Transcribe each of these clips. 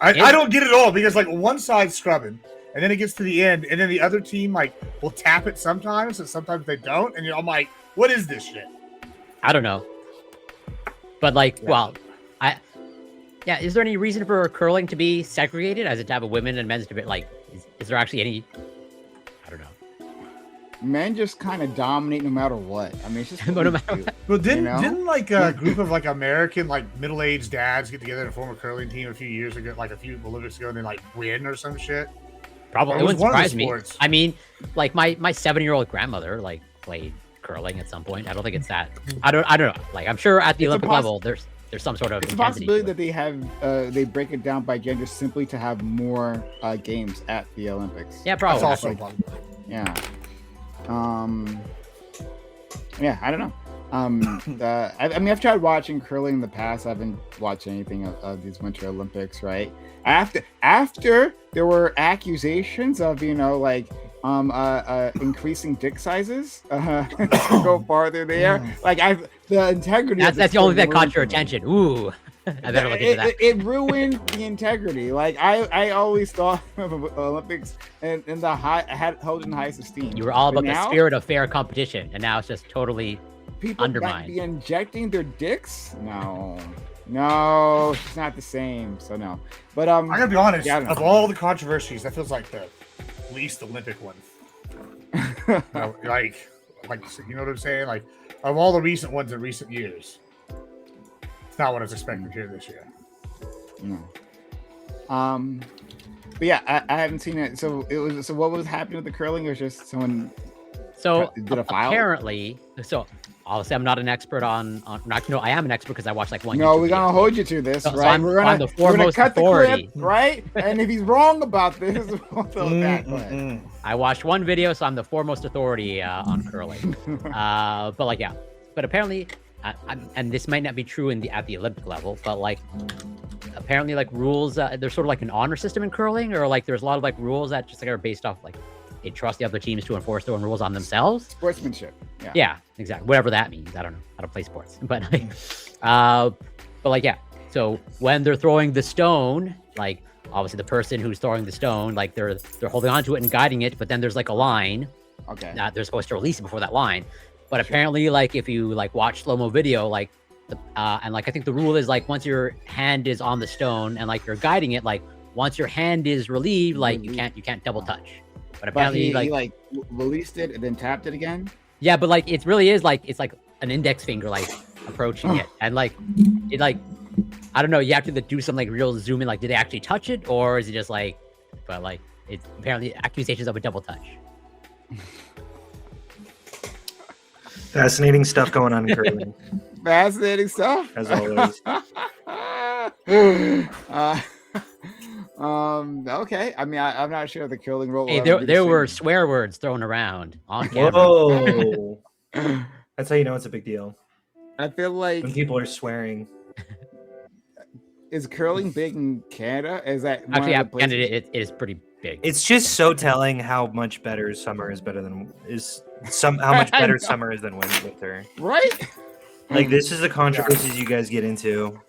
I don't get it all because like one side's scrubbing, and then it gets to the end, and then the other team like will tap it sometimes, and sometimes they don't, and I'm like, what is this shit? I don't know, but like, is there any reason for curling to be segregated as a type of women and men's debate? Like, is there actually any? I don't know. Men just kind of dominate no matter what. I mean, it's just No matter what. Well, didn't like a group of like American like middle-aged dads get together and form a curling team a few years ago, like a few Olympics ago, and then like win or some shit? Probably, Or it was wouldn't one of the surprise me. sports. I mean, like my 7-year-old grandmother like played curling at some point. I don't think it's that. I don't know. Like, I'm sure at the It's a Olympic level, there's some sort of It's a intensity possibility to that they have they break it down by gender simply to have more games at the Olympics. Yeah, probably. That's also like- possible. Yeah. Yeah, I don't know. I mean, I've tried watching curling in the past. I haven't watched anything of these Winter Olympics, right? After there were accusations of, increasing dick sizes to go farther there. Like the integrity. That's the only thing that caught your attention. Ooh, I better look into that. It ruined the integrity. Like I always thought of Olympics in the held in the highest esteem. You were all But about the now, spirit of fair competition, and now it's just totally people undermined. be injecting their dicks. No, it's not the same. So no. But I gotta be honest. yeah, I don't Of know. all the controversies, that feels like the least Olympic one. Like you know what I'm saying? Like of all the recent ones in recent years, it's not what I was expecting here this year. No. But yeah, I haven't seen it. So what was happening with the curling? It was just someone So did a foul? apparently, obviously I'm not an expert on no, I am an expert because I watched like one. No, YouTube we're gonna video. hold you to this, So right? I'm the we're gonna foremost cut authority. the clip, right? And if he's wrong about this, we'll throw it back. Go ahead. I watched one video, so I'm the foremost authority on curling. But apparently, and this might not be true at the Olympic level, but like apparently like rules, there's sort of like an honor system in curling, or like there's a lot of like rules that just like are based off like they trust the other teams to enforce their own rules on themselves. Sportsmanship. Yeah. Yeah, exactly. Whatever that means. I don't know. I don't play sports. But like, so when they're throwing the stone, like obviously the person who's throwing the stone, like they're holding onto it and guiding it, but then there's like a line Okay. that they're supposed to release it before that line. But apparently, like if you like watch slow-mo video, like and like I think the rule is like once your hand is on the stone and like you're guiding it, like once your hand is relieved, like you can't double touch. But But apparently, he released it and then tapped it again. yeah, but like it really is like it's like an index finger like approaching it, and like it like I don't know. You have to do some like real zoom in. Like, did they actually touch it, or is it just like? But like it's apparently accusations of a double touch. Fascinating stuff going on in curling, Fascinating stuff. as always. Okay. I mean, I'm not sure the curling rule. Hey, there were swear words thrown around on camera. Whoa. That's how you know it's a big deal. I feel like When people are swearing. is curling big in Canada? Is that one Actually, of yeah, the places- Canada it is pretty big. It's just so telling how much better summer is how much better summer is than winter. right? Like, this is the controversies you guys get into.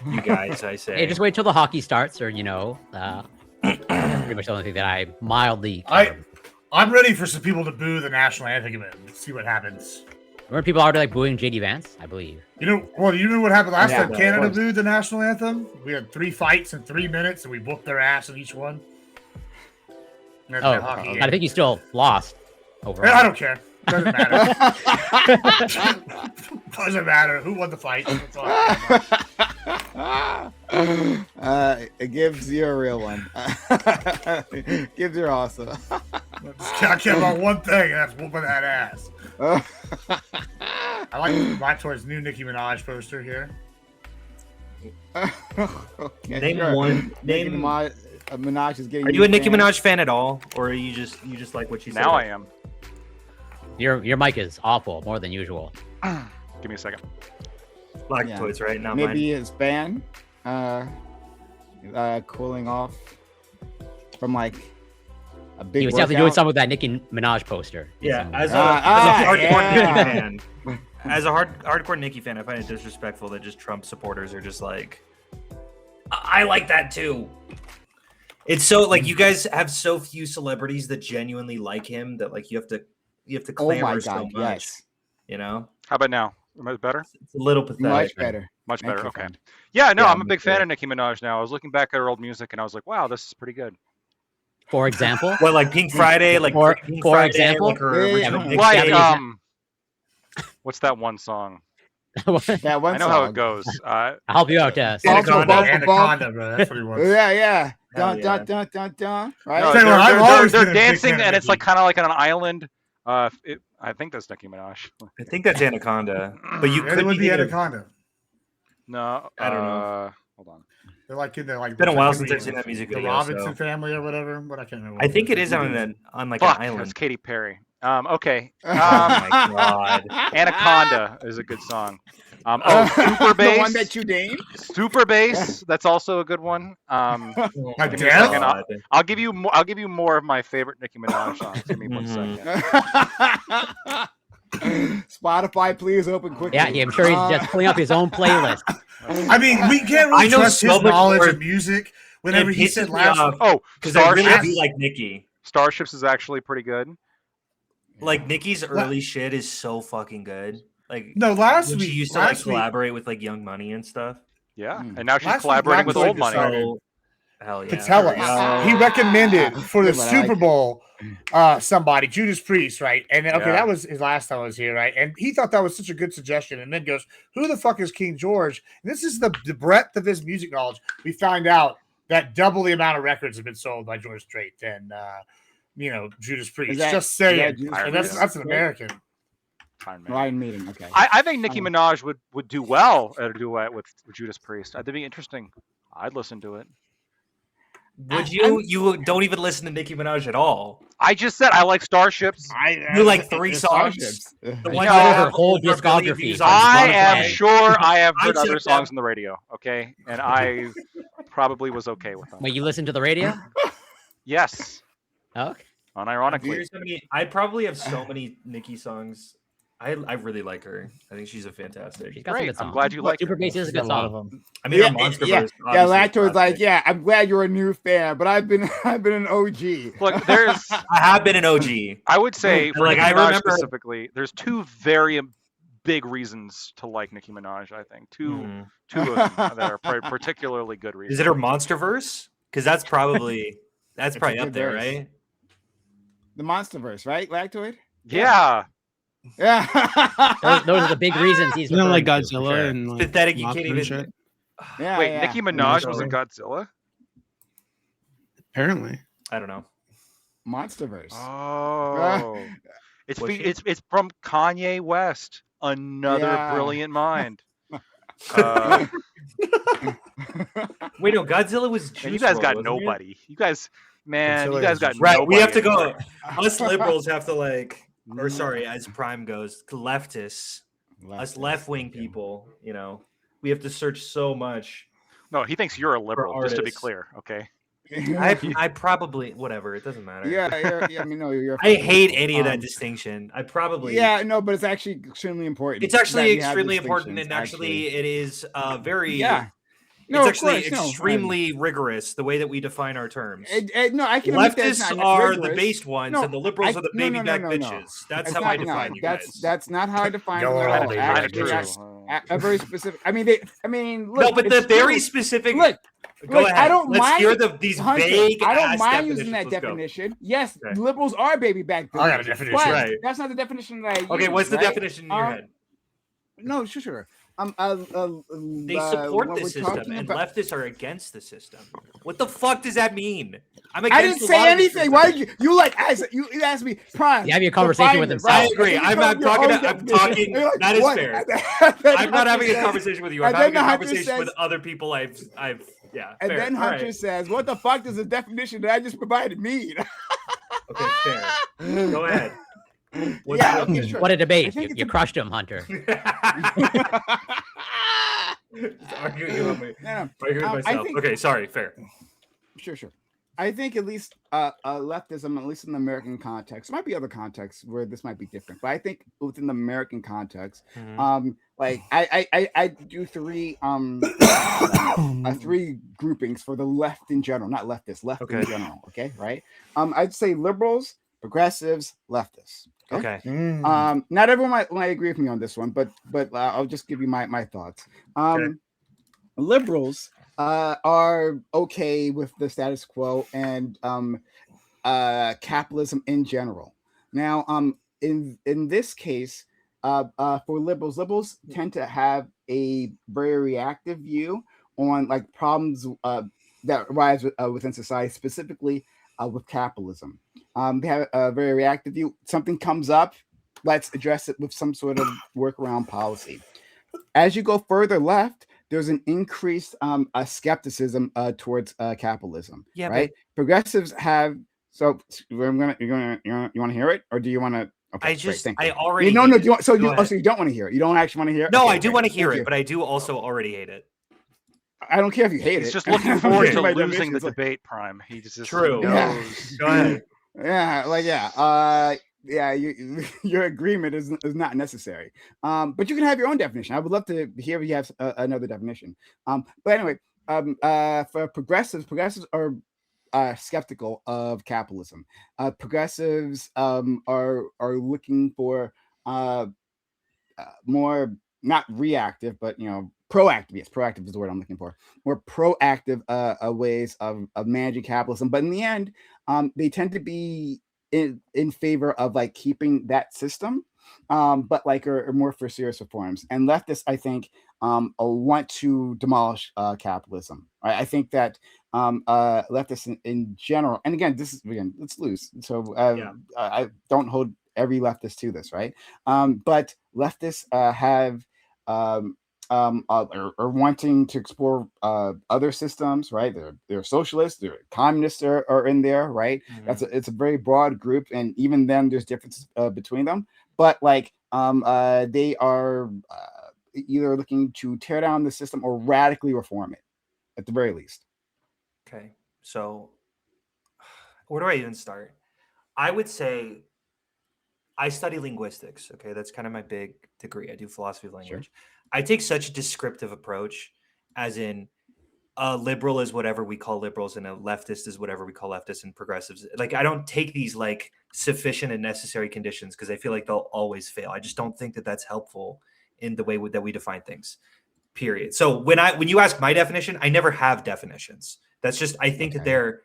You guys, I say. Hey, just wait till the hockey starts, or that's pretty much the only thing that I mildly. I'm ready for some people to boo the national anthem and see what happens. Weren't people already like booing JD Vance? I believe. You know what happened last Yeah, time of Canada course. booed the national anthem? We had 3 fights in 3 minutes, and we booked their ass in each one. And that's Oh, the hockey game. I think you still lost overall. I don't care. Doesn't matter. Doesn't matter who won the fight. That's all I care about. It gives you a real one. Gives you awesome. I care about one thing, and that's whooping that ass. I like Black Toy's new Nicki Minaj poster here. Name one. Nicki Name. Minaj is getting. Are you a Nicki Minaj fan at all, or are you just like what she said? Now I am. Your mic is awful, more than usual. Give me a second. Black Yeah. Toys, right? Not Maybe mine. his fan cooling off from like a big. He was definitely doing something with that Nicki Minaj poster. Yeah, Some- as a hardcore yeah. Nicki fan, as a hardcore Nicki fan, I find it disrespectful that just Trump supporters are just like I like that too. It's so like you guys have so few celebrities that genuinely like him that like you have to Oh clamor my so God, much. yes. You know, How about now? Am I better? it's a little pathetic. Much better. Much Thank better. you, Okay. friend. Yeah, no, Yeah, I'm a me big fan too. of Nicki Minaj now. I was looking back at her old music and I was like, wow, this is pretty good. For example, What like Pink Friday, like For- Pink for Friday, example? like her Yeah, original yeah. Like, mixtape. what's that one song? That one I know how song. it goes. I'll help you out, Bump, Anaconda, bump, Anaconda, bro. That's what he wants. Yeah, yeah. Hell Dun, yeah. dun, dun, dun, dun. Right? No, Tell you what, I've always they're been a big dancing fan of and it's like Nicki. kind of like on an island. I think that's Nicki Minaj. I think that's Anaconda, but you Yeah, it could would be be thinking of- Anaconda. No, I don't know. Hold on. They're like in the like. been a while technically since I've seen that music the video, Robinson so- family or whatever, but I can't remember. I what think it is is. on like Fuck, an island. that's Katy Perry. Okay. Oh my god. Anaconda is a good song. Super The Bass. one that you named? Super Bass. That's also a good one. Adele? Give me a second. God. I'll give you more. I'll give you more of my favorite Nicki Minaj songs. Give me one Mhm. second. Spotify, please open quickly. Yeah, I'm sure he's just pulling up his own playlist. I mean, we can't I really know trust so his much knowledge more- of music. Whenever It he pisses said me last, off. Oh, Because I really Starships. do like Nicki. Starships is actually pretty good. Like Nicki's early shit is so fucking good. Like no, last when week she used to like last week, collaborate with like Young Money and stuff. Yeah, Mm. and now she's Last week, collaborating with Black Old Boy Money. decided- So hell yeah. Patella. Oh. He recommended for the Good one, I Super like it. Bowl somebody, Judas Priest, right? And okay, Yeah. that was his last time I was here, right? And he thought that was such a good suggestion, and then goes, "Who the fuck is King George?" And this is the breadth of his music knowledge. We find out that double the amount of records have been sold by George Strait than Judas Priest. that- Just is saying, that Judas and that's Priest? an American. Iron Man. Ryan meeting. Okay. I think Nicki Minaj would do well at a duet with Judas Priest. That'd be interesting. I'd listen to it. Would you? You don't even listen to Nicki Minaj at all. I just said I like Starships. You like 3 songs. Starships. The You ones know, that her have whole over a billion discography. views on I am Spotify. sure I have heard I other checked songs out- on the radio. Okay, and I probably was okay with them. Wait, you listen to the radio? Yes, Okay. unironically. Here's how many- I probably have so many Nicki songs. I really like her. I think she's a fantastic. She's got some Great. good songs. I'm glad you like Super it. Bass is a good A lot of song. them. I mean, her Monsterverse. yeah. obviously is Lacto was like, classic. yeah, I'm glad you're a new fan, but I've been an OG. Look, there's. I have been an OG. I would say for Like, Nicki I Minaj remember- specifically, there's two very big reasons to like Nicki Minaj. I think Mhm. two of them that are particularly good reasons. Is it her Monsterverse? Because that's probably It's a up good there, verse. right? The Monsterverse, right, Lactoid? Yeah. Yeah. Those are the big reasons he's You know, like referring to, for Godzilla sure. and like, Pathetic. You Mothra can't and even. shit. Yeah, Wait, yeah. Nicki Minaj so- was in Godzilla? Apparently. I don't know. Monsterverse. Oh. It's Was she? it's from Kanye West, another Yeah. brilliant mind. Uh, Wait, no, Godzilla was. and you Juice guys WRLD, got wasn't he? nobody. You guys, man, Until you guys it got is- Right, we have to nobody go. anymore. Us liberals have to like, or sorry, as Prime goes, leftists, us left wing people. You know, we have to search so much. No, he thinks you're a liberal. Just to be artists. clear, okay? I probably whatever. It doesn't matter. yeah, I mean, no, you're. I hate any of that Um, distinction. I probably. Yeah, no, but it's actually extremely important. It's that actually we have extremely important, and distinctions, actually, it is very. yeah. No, it's of actually course, no, extremely rigorous the way that we define our terms. no, I can admit that it's Leftists not are the rigorous. based ones, No, and the liberals I- are the no, baby no, back no, no. bitches. That's It's how not- I define no, you that's guys. that's not how I define Y'all them are at all all. baby Actually, bitches. a very specific. I mean, look, no, but the it's very true. specific. Look, Go look, ahead. I don't Let's mind- hear these Hunter, vague. I don't ass mind using that definitions. Let's go. definition. Yes, Okay. liberals are baby back bitches. I got a definition. but Right. That's not the definition that I use. Okay, what's the right? definition in your head? No, sure. They support what the we're system, talking and about- leftists are against the system. What the fuck does that mean? I'm I against didn't a lot say of the anything. system. Why did you like? You asked me. Prime. You have your conversation with define it, himself. I agree. You I'm come not with your talking. own I'm definition. talking. You're like, That is what? fair. Then I'm not having a Hunter conversation with you. I'm and having then a Hunter conversation says- with other people. I've. Yeah. And fair. then All Hunter right. says, "What the fuck does the definition that I just provided mean?" Okay, fair. Go ahead. What's Yeah, the- okay, sure. What a I debate. think You, it's you a- crushed him, Hunter. Just arguing with me. No, Arguing with I myself. think- Okay, sorry. Fair. sure. I think at least leftism, at least in the American context, there might be other contexts where this might be different, but I think within the American context, like I do three groupings for the left in general, not leftists, left in general. Okay, right? I'd say liberals, progressives, leftists. Okay. Not everyone might agree with me on this one, but I'll just give you my thoughts. Liberals are okay with the status quo and capitalism in general. Now, in this case, for liberals tend to have a very reactive view on like problems that arise within society, specifically with capitalism. They have a very reactive view. Something comes up, let's address it with some sort of workaround policy. As you go further left, there's an increased skepticism towards capitalism. Yeah, right. Progressives have. So you want to hear it, or do you want to? Okay, I already. No. Do you, so you don't want to hear it. You don't actually want to hear it. No, I do want to hear it, but I do also already hate it. I don't care if you hate it. He's just looking forward to losing the debate, Prime. He just true. Knows. Go ahead. Your agreement is not necessary. But you can have your own definition. I would love to hear if you have another definition. But anyway, for progressives are skeptical of capitalism. Progressives are looking for more not reactive, but proactive. Yes, proactive is the word I'm looking for. More proactive ways of managing capitalism. But in the end, they tend to be in favor of like keeping that system, but like are more for serious reforms. And leftists, I think, want to demolish capitalism. Right? I think that leftists in general, and again, it's loose. So I don't hold every leftist to this, right? But leftists have are wanting to explore other systems, right? They're socialists, they're communists are in there, right? It's a very broad group, and even then there's differences between them. But like they are either looking to tear down the system or radically reform it, at the very least. Okay, so where do I even start? I would say I study linguistics. Okay, that's kind of my big degree. I do philosophy of language. Sure. I take such a descriptive approach, as in a liberal is whatever we call liberals, and a leftist is whatever we call leftists, and progressives. Like, I don't take these like sufficient and necessary conditions because I feel like they'll always fail. I just don't think that that's helpful in the way that we define things. Period. So when you ask my definition, I never have definitions. That's just I think that they're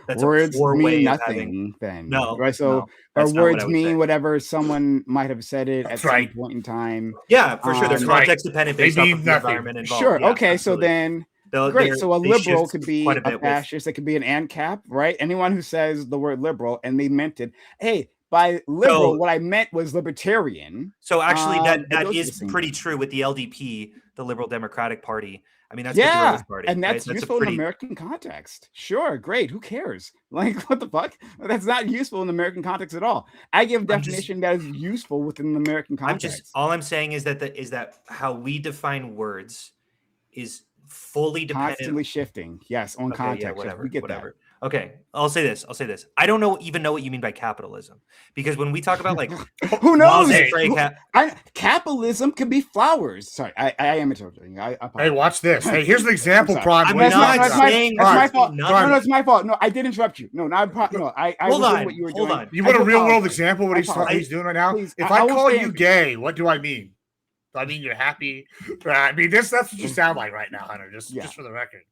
that's words a poor mean way nothing. Of having, then no, right. So no, words mean whatever someone might have said it at right. some point in time. Yeah, for sure. They're context dependent based off of the environment involved. Sure. Yeah, okay. absolutely. So then. Great. So a liberal could be a fascist. It could be an ANCAP, right? Anyone who says the word liberal and they meant it. Hey, by liberal, what I meant was libertarian. So actually, that is pretty true with the LDP, the Liberal Democratic Party. I mean, that's party, and that's useful in American context. Sure, great. Who cares? Like, what the fuck? That's not useful in the American context at all. I give a definition that is useful within the American context. All I'm saying is that how we define words is fully dependent, constantly shifting. Yes, on context. Yeah, whatever. We get whatever. That. Okay, I'll say this. I don't even know what you mean by capitalism, because when we talk about like who knows, capitalism could be flowers. Sorry, I am interrupting. Hey, watch this. Hey, here's an example, Prime. That's my fault. No, it's my fault. No, I did interrupt you. No, I hold on. What you were doing. Hold on. You want a real world example of what he's doing right now? Please, if I call you gay, what do I mean? I mean, you're happy. I mean, that's what you sound like right now, Hunter. Just for the record.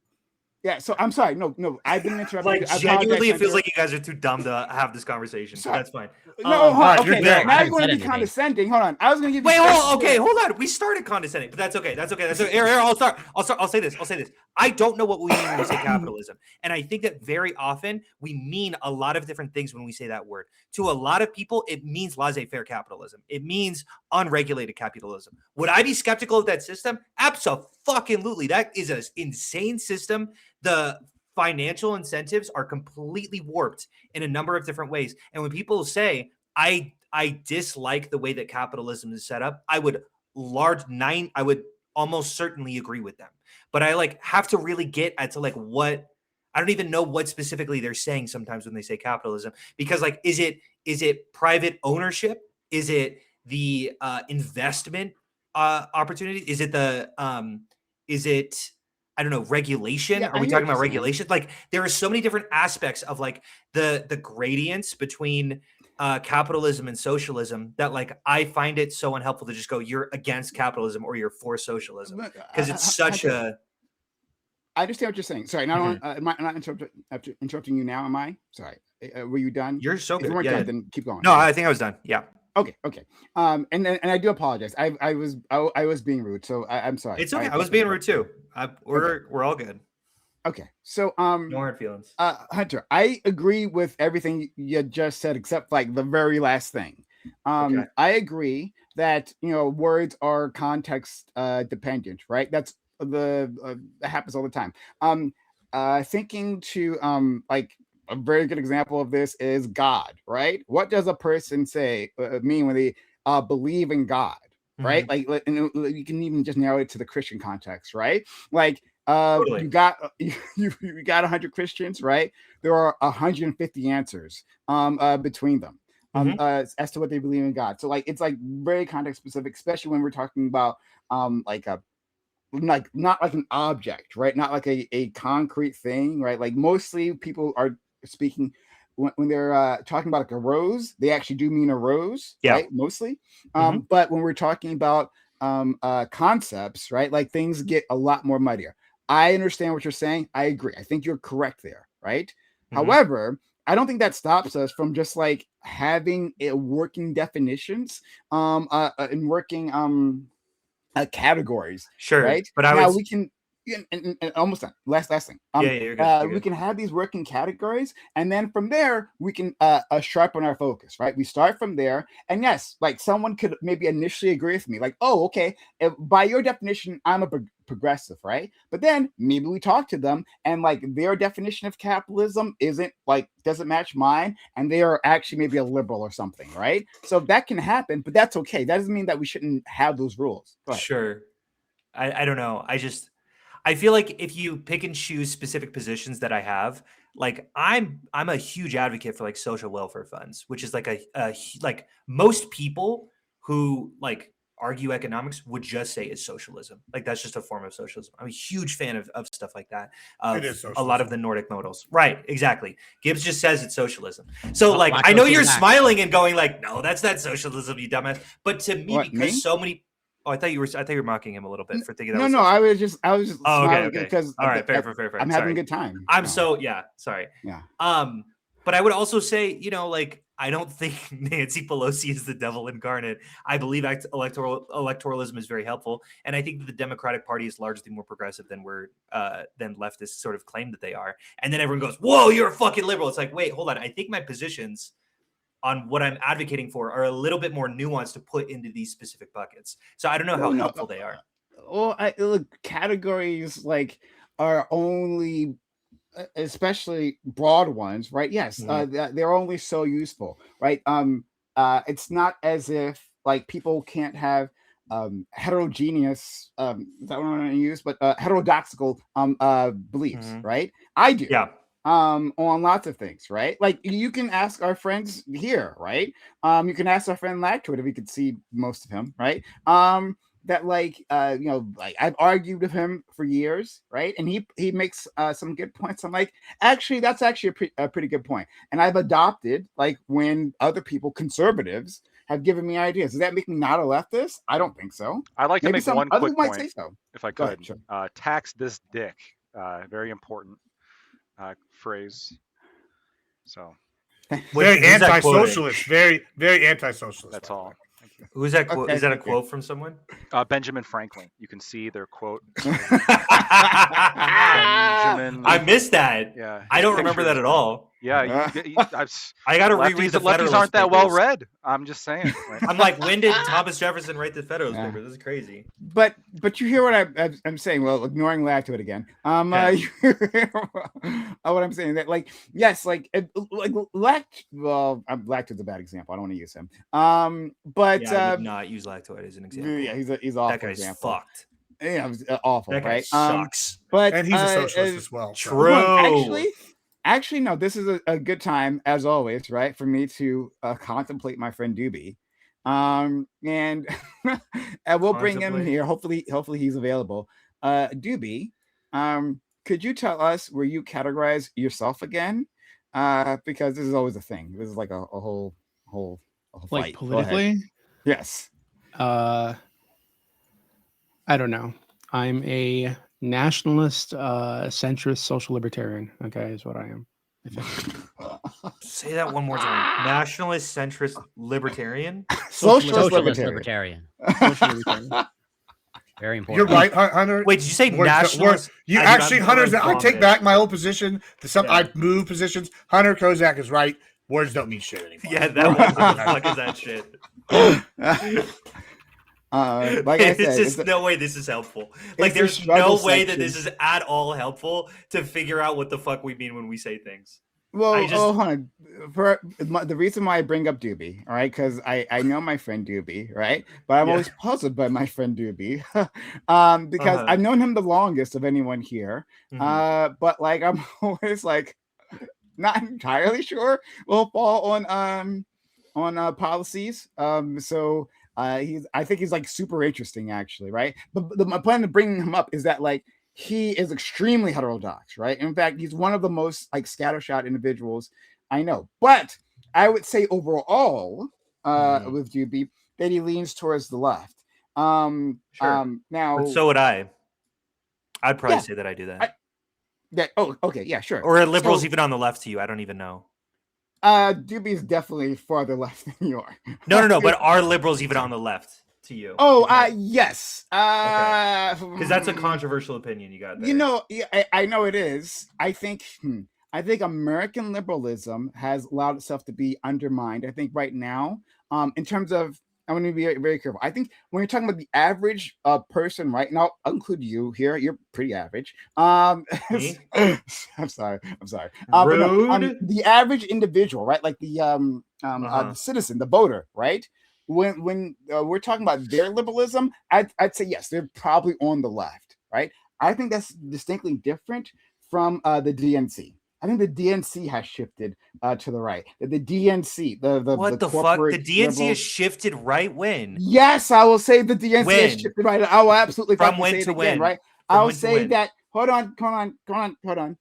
Yeah. So I'm sorry. No, I didn't interrupt. Like, genuinely, it feels like you guys are too dumb to have this conversation. So that's fine. No, okay. Now you're going to be condescending. Hold on. I was going to give you. Hold on. We started condescending, but that's okay. Here, I'll start. I'll say this. I don't know what we mean when we say capitalism, and I think that very often we mean a lot of different things when we say that word. To a lot of people, it means laissez-faire capitalism. It means unregulated capitalism. Would I be skeptical of that system? Absolutely. That is an insane system. The financial incentives are completely warped in a number of different ways. And when people say, I dislike the way that capitalism is set up, I would almost certainly agree with them. But I have to really get at to what I don't even know what specifically they're saying sometimes when they say capitalism, because like, is it private ownership? Is it the investment opportunity? Is it is it, I don't know, regulation? Yeah, Are I we hear talking what about you're saying. regulation? Like, there are so many different aspects of like the gradients between capitalism and socialism that like I find it so unhelpful to just go, you're against capitalism or you're for socialism, But, because it's such Hunter, a I understand what you're saying. Sorry, not Mhm. am I not interrupting you now? Am I? Sorry. Were you done? You're so If you good. weren't Yeah, done, yeah. then keep going. No, Okay. I think I was done. Yeah. Okay. And I do apologize. I was being rude, so I'm sorry. It's okay. I I was being rude too. We're all good. Okay. So No hard feelings. Hunter, I agree with everything you just said, except like the very last thing. Okay. I agree that words are context dependent, right? That's that happens all the time. Thinking to like a very good example of this is God, right? What does a person say mean when they believe in God, right? Mhm. And you can even just narrow it to the Christian context, right? Like Totally. you got you got 100 Christians, right? There are 150 answers between them Mhm. as to what they believe in God. So like it's like very context specific, especially when we're talking about like a like not like an object, right? Not like a concrete thing, right? Like mostly people are speaking when they're talking about like a rose, they actually do mean a rose, Yeah. right? Mostly. Mhm. But when we're talking about concepts, right? Like things get a lot more muddier. I understand what you're saying. I agree. I think you're correct there, right? Mhm. However, I don't think that stops us from just like having working definitions and working categories, Sure. right? But I Now would we can and almost done. Last thing. Yeah, yeah, you're good. You're We good. can have these working categories, and then from there we can sharpen our focus, right? We start from there, and yes, like someone could maybe initially agree with me, like, oh, okay, by your definition, I'm a progressive, right? But then maybe we talk to them, and like their definition of capitalism doesn't match mine, and they are actually maybe a liberal or something, right? So that can happen, but that's okay. That doesn't mean that we shouldn't have those rules. Go ahead. Sure. I don't know. I feel like if you pick and choose specific positions that I have, like I'm a huge advocate for like social welfare funds, which is like like most people who like argue economics would just say it's socialism. Like that's just a form of socialism. I'm a huge fan of stuff like that, It of is a lot of socialism. the Nordic modals. Right, exactly. Gibbs just says it's socialism. So Oh, like Black I know Oak is you're back. smiling and going like, no, that's not socialism, you dumbass. But to me, What, because me? so many Oh, I thought you were mocking him a little bit for thinking that No, was no, socialism. I was just Oh, okay, smiling okay. because All right, fair, fair, fair, fair. I'm having a Sorry. good time. I'm so yeah, sorry. Yeah. But I would also say, like I don't think Nancy Pelosi is the devil incarnate. I believe electoralism is very helpful, and I think that the Democratic Party is largely more progressive than than leftists sort of claim that they are. And then everyone goes, "Whoa, you're a fucking liberal." It's like, wait, hold on. I think my positions on what I'm advocating for are a little bit more nuanced to put into these specific buckets. So I don't know how Well, no, helpful they are. well, look, categories like are only, especially broad ones, right? Yes, Mhm. they're only so useful, right? It's not as if like people can't have heterogeneous is that what I'm going to use, but heterodoxical beliefs, Mhm. right? I do Yeah. on lots of things, right? Like you can ask our friends here, right? You can ask our friend Lactoid if we could see most of him, right? That like like I've argued with him for years, right? And he makes some good points. I'm like, actually, that's actually a pretty good point. And I've adopted like when other people, conservatives, have given me ideas. Does that make me not a leftist? I don't think so. I'd like to Maybe make some one others quick might say point, so. if I Go ahead, could. sure. Tax this dick. Very important phrase. So Very Who's that quoting? anti-socialist. Very, very anti-socialist. that's by the way. all. Thank you. Who's that quote? Okay, Is that a thank you. quote from someone? Benjamin Franklin. You can see their quote. I missed that. Yeah, I his don't remember picture that is at great. all. Yeah, I got to reread the lefties Federalist aren't that well Papers. read. I'm just saying. Right? I'm like, when did Thomas Jefferson write the Federalist Yeah. Papers? This is crazy. But you hear what I'm saying. Well, ignoring Lactoid again. Yeah. You hear what I'm saying, that like yes, like Lactoid's a bad example. I don't want to use him. But Yeah, I would not use Lactoid as an example. yeah, he's an awful That guy's example. fucked. it was awful, That guy right? sucks. But And he's a socialist as well. so- True. Well, actually, no. This is a good time, as always, right, for me to contemplate my friend Doobie, and and we'll bring him Contemplate. here. Hopefully he's available. Doobie, could you tell us where you categorize yourself again? Because this is always a thing. This is like a whole Like fight. Go ahead. politically, Yes. I don't know. I'm a nationalist, centrist, social libertarian. Okay, is what I am. I think. Say that one more time. Nationalist, centrist, libertarian. Socialist Socialist libertarian. libertarian. Social libertarian. Very important. You're right, Hunter. Wait, did you say We're- nationalist? You Dude, actually, I'm Hunter's. gonna I take vomit. back my old position. Yeah. I move positions. Hunter Kozak is right. Words don't mean shit anymore. Yeah, that one. What the fuck is that shit? Like I said, This it's is a- no way this is helpful. Like, it's a there's struggle no way that section. this is at all helpful to figure out what the fuck we mean when we say things. Well, I just- hold on. The reason why I bring up Doobie, all right, because I know my friend Doobie, right? But I'm Yeah. always puzzled by my friend Doobie, because Uh-huh. I've known him the longest of anyone here. Mhm. But like I'm always like not entirely sure we'll fall on policies. So I think he's like super interesting actually, right? But my plan to bring him up is that like he is extremely heterodox, right? In fact, he's one of the most like scattershot individuals I know. But I would say overall, Mhm. with Doobie, that he leans towards the left. Sure. Now, But so would I. I'd probably Yeah, say that I do that. okay, yeah, sure. Or are liberals So, even on the left to you? I don't even know. Doobie is definitely farther left than you are. No. But are liberals even on the left to you? Oh, yes. Because that's a controversial opinion you got there. You know, I know it is. I think American liberalism has allowed itself to be undermined. I think right now, in terms of, I want to be very, very careful. I think when you're talking about the average person, right now, I'll include you here. You're pretty average. Me? I'm sorry. But no, Rude. the average individual, right? Like the Uh-huh. the citizen, the voter, right? When we're talking about their liberalism, I'd say yes, they're probably on the left, right? I think that's distinctly different from the DNC. I think the DNC has shifted to the right. The DNC, What the fuck? corporate The DNC has liberals- shifted right when? Yes, I will say the DNC has When? shifted right. I will absolutely From fucking when say it to again, when? right? From I'll when to say when? that. Hold on,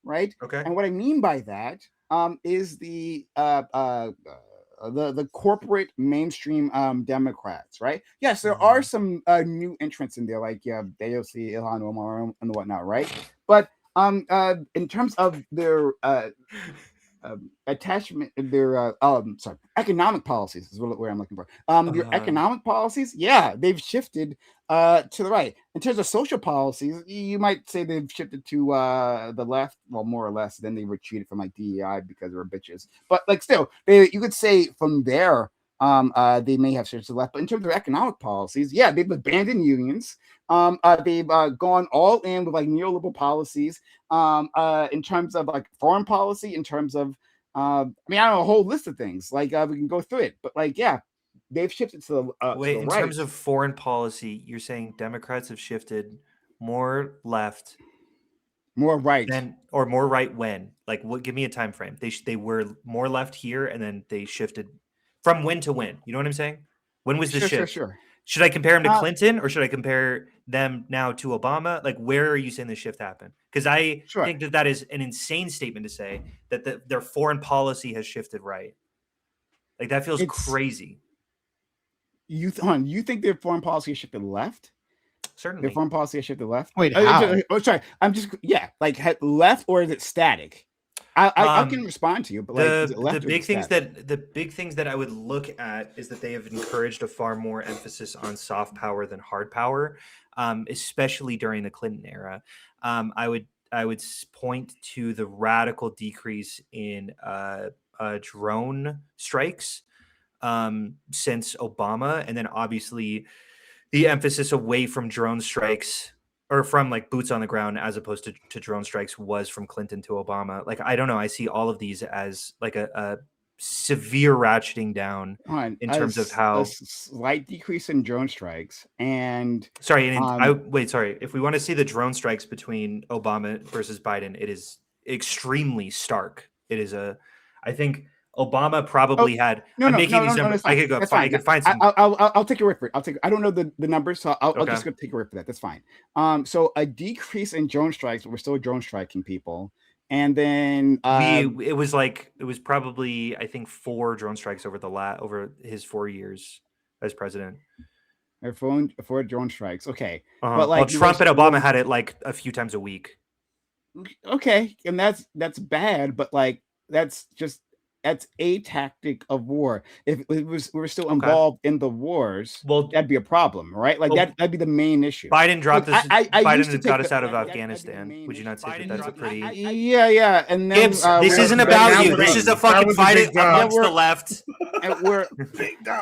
right? Okay. And what I mean by that is the corporate mainstream Democrats, right? Yes, there are some new entrants in there, like AOC, Ilhan Omar, and whatnot, right? But in terms of their attachment, their economic policies is what I'm looking for. Your economic policies, yeah, they've shifted to the right. In terms of social policies, you might say they've shifted to the left, well, more or less. Then they retreated from like DEI because they were bitches. But like still, you could say from there, they may have shifted to the left. But in terms of economic policies, yeah, they've abandoned unions. They've gone all in with like neoliberal policies. In terms of like foreign policy, in terms of I mean, I don't know, a whole list of things. Like we can go through it, but like, yeah, they've shifted to the Wait, to the in right. terms of foreign policy, you're saying Democrats have shifted more left more right. than, or more right when? Like, what? Give me a time frame. They were more left here, and then they shifted from when to when. You know what I'm saying? When was the shift? Sure. Should I compare them to Uh, Clinton, or should I compare them now to Obama? Like, where are you saying the shift happened? Because I Sure. think that is an insane statement to say that their foreign policy has shifted right. Like, that feels It's- crazy. You think their foreign policy has shifted left? Certainly. Their foreign policy has shifted left. Wait, how? Sorry. I'm just like left, or is it static? I can respond to you, but like is it left the or big is it things static? the big things that I would look at is that they have encouraged a far more emphasis on soft power than hard power, especially during the Clinton era. I would point to the radical decrease in drone strikes since Obama, and then obviously the emphasis away from drone strikes, or from like boots on the ground as opposed to drone strikes, was from Clinton to Obama. Like, I don't know. I see all of these as like a severe ratcheting down in terms of a how. slight decrease in drone strikes, and Sorry, and wait. Sorry, if we want to see the drone strikes between Obama versus Biden, it is extremely stark. It is I think Obama probably had. no, I'm no, making no, these no, no, numbers. that's fine. I could go. That's I fine. could find some. I'll take your word for it. I don't know the numbers, so I'll Okay. just go take your word for that. That's fine. So a decrease in drone strikes, but we're still drone striking people, and then It was probably, I think, 4 drone strikes over his 4 years as president. for drone strikes. Okay, But like Trump and Obama had it like a few times a week. Okay, and that's bad, but like that's a tactic of war. If we were still involved in the wars, Well, that'd be a problem, right? Like well, that'd be the main issue. Biden dropped Like, us. I used to Biden take got us the- out of that'd be the Afghanistan. main Would you not say issue. that that's a pretty? Yeah, and then Gibbs, this isn't we're about back you. to This the is a game. fucking was a fight big dub. amongst the Yeah, left. And we're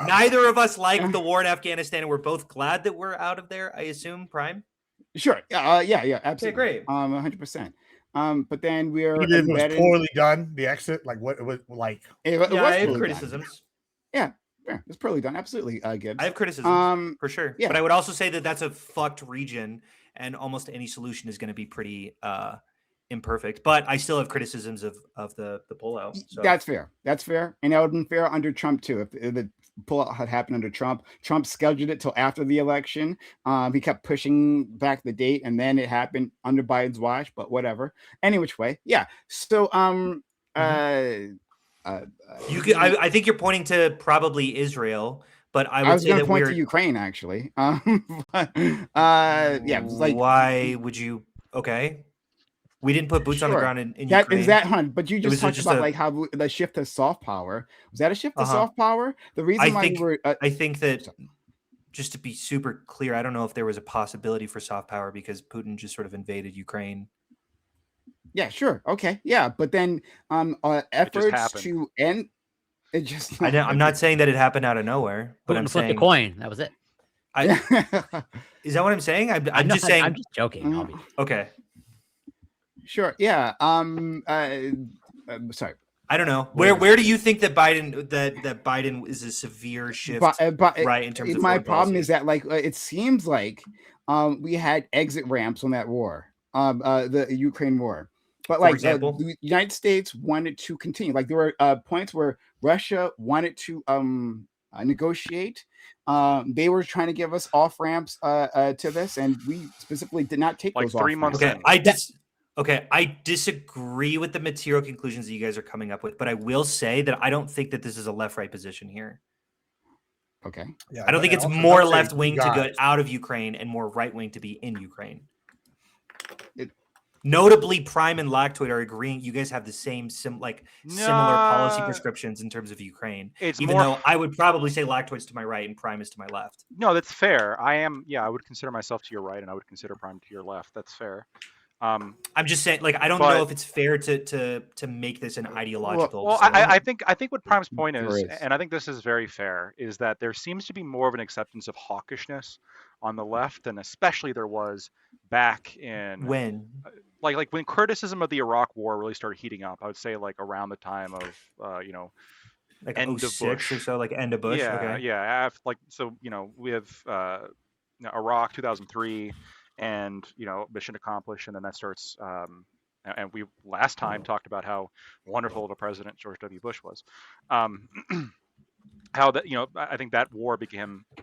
Neither of us like the war in Afghanistan, and we're both glad that we're out of there. I assume, Prime. sure, yeah, absolutely, great. 100%. But then we're It was embedded. poorly done. The exit, like what it was like. It Yeah, was I have poorly done. criticisms. Yeah, it's poorly done. Absolutely, Gibbs. I have criticisms for sure. yeah. But I would also say that that's a fucked region, and almost any solution is going to be pretty imperfect. But I still have criticisms of the pullout. So. That's fair. And that would have been fair under Trump too. If the pullout had happened under Trump, Trump scheduled it till after the election. He kept pushing back the date, and then it happened under Biden's watch. But whatever. Any which way, yeah. So I think you're pointing to probably Israel, but I would was say going to that point we're to Ukraine actually. Yeah, like why would you? Okay, we didn't put boots on the Sure. ground in that Ukraine. is that, hun. But you was just talked just about a- like how the shift to soft power. Was that a shift to Uh-huh. soft power? The reason I why think we were I think that sorry. just to be super clear, I don't know if there was a possibility for soft power because Putin just sort of invaded Ukraine. Yeah, sure. Okay. Yeah. But then efforts happened. to end it just I'm not saying that it happened out of nowhere, but I'm Putin flipped a saying coin. That was it. Is that what I'm saying? I'm I'm just not- saying. I'm just joking. I'll be- Okay. Sure. Yeah. Sorry. I don't know. Where do you think that Biden is a severe shift But right in terms of my foreign problem policy? is that like it seems like we had exit ramps on that war, the Ukraine war. But For like example? the United States wanted to continue. Like there were points where Russia wanted to negotiate. They were trying to give us off ramps to this, and we specifically did not take Like those 3 off months ramps. Okay, I disagree with the material conclusions that you guys are coming up with, but I will say that I don't think that this is a left-right position here. Okay. Yeah, I don't think it's also more don't say left wing to guys. get out of Ukraine and more right wing to be in Ukraine. It- Notably, Prime and Lactoid are agreeing. You guys have the same similar policy No. prescriptions in terms of Ukraine. It's Even more- though I would probably say Lactoid's to my right and Prime is to my left. No, that's fair. I would consider myself to your right, and I would consider Prime to your left. That's fair. I'm just saying, like, I don't But- know if it's fair to make this an ideological. Well, disorder. I think what Prime's point There is, is. and I think this is very fair, is that there seems to be more of an acceptance of hawkishness on the left, and especially there was back in when like when criticism of the Iraq War really started heating up. I would say like around the time of like end of 06 or Bush. so, like end of Bush. Yeah, Okay. yeah. We have Iraq 2003, and mission accomplished, and then that starts. And we last time talked about how wonderful of a president George W. Bush was. How that I think that war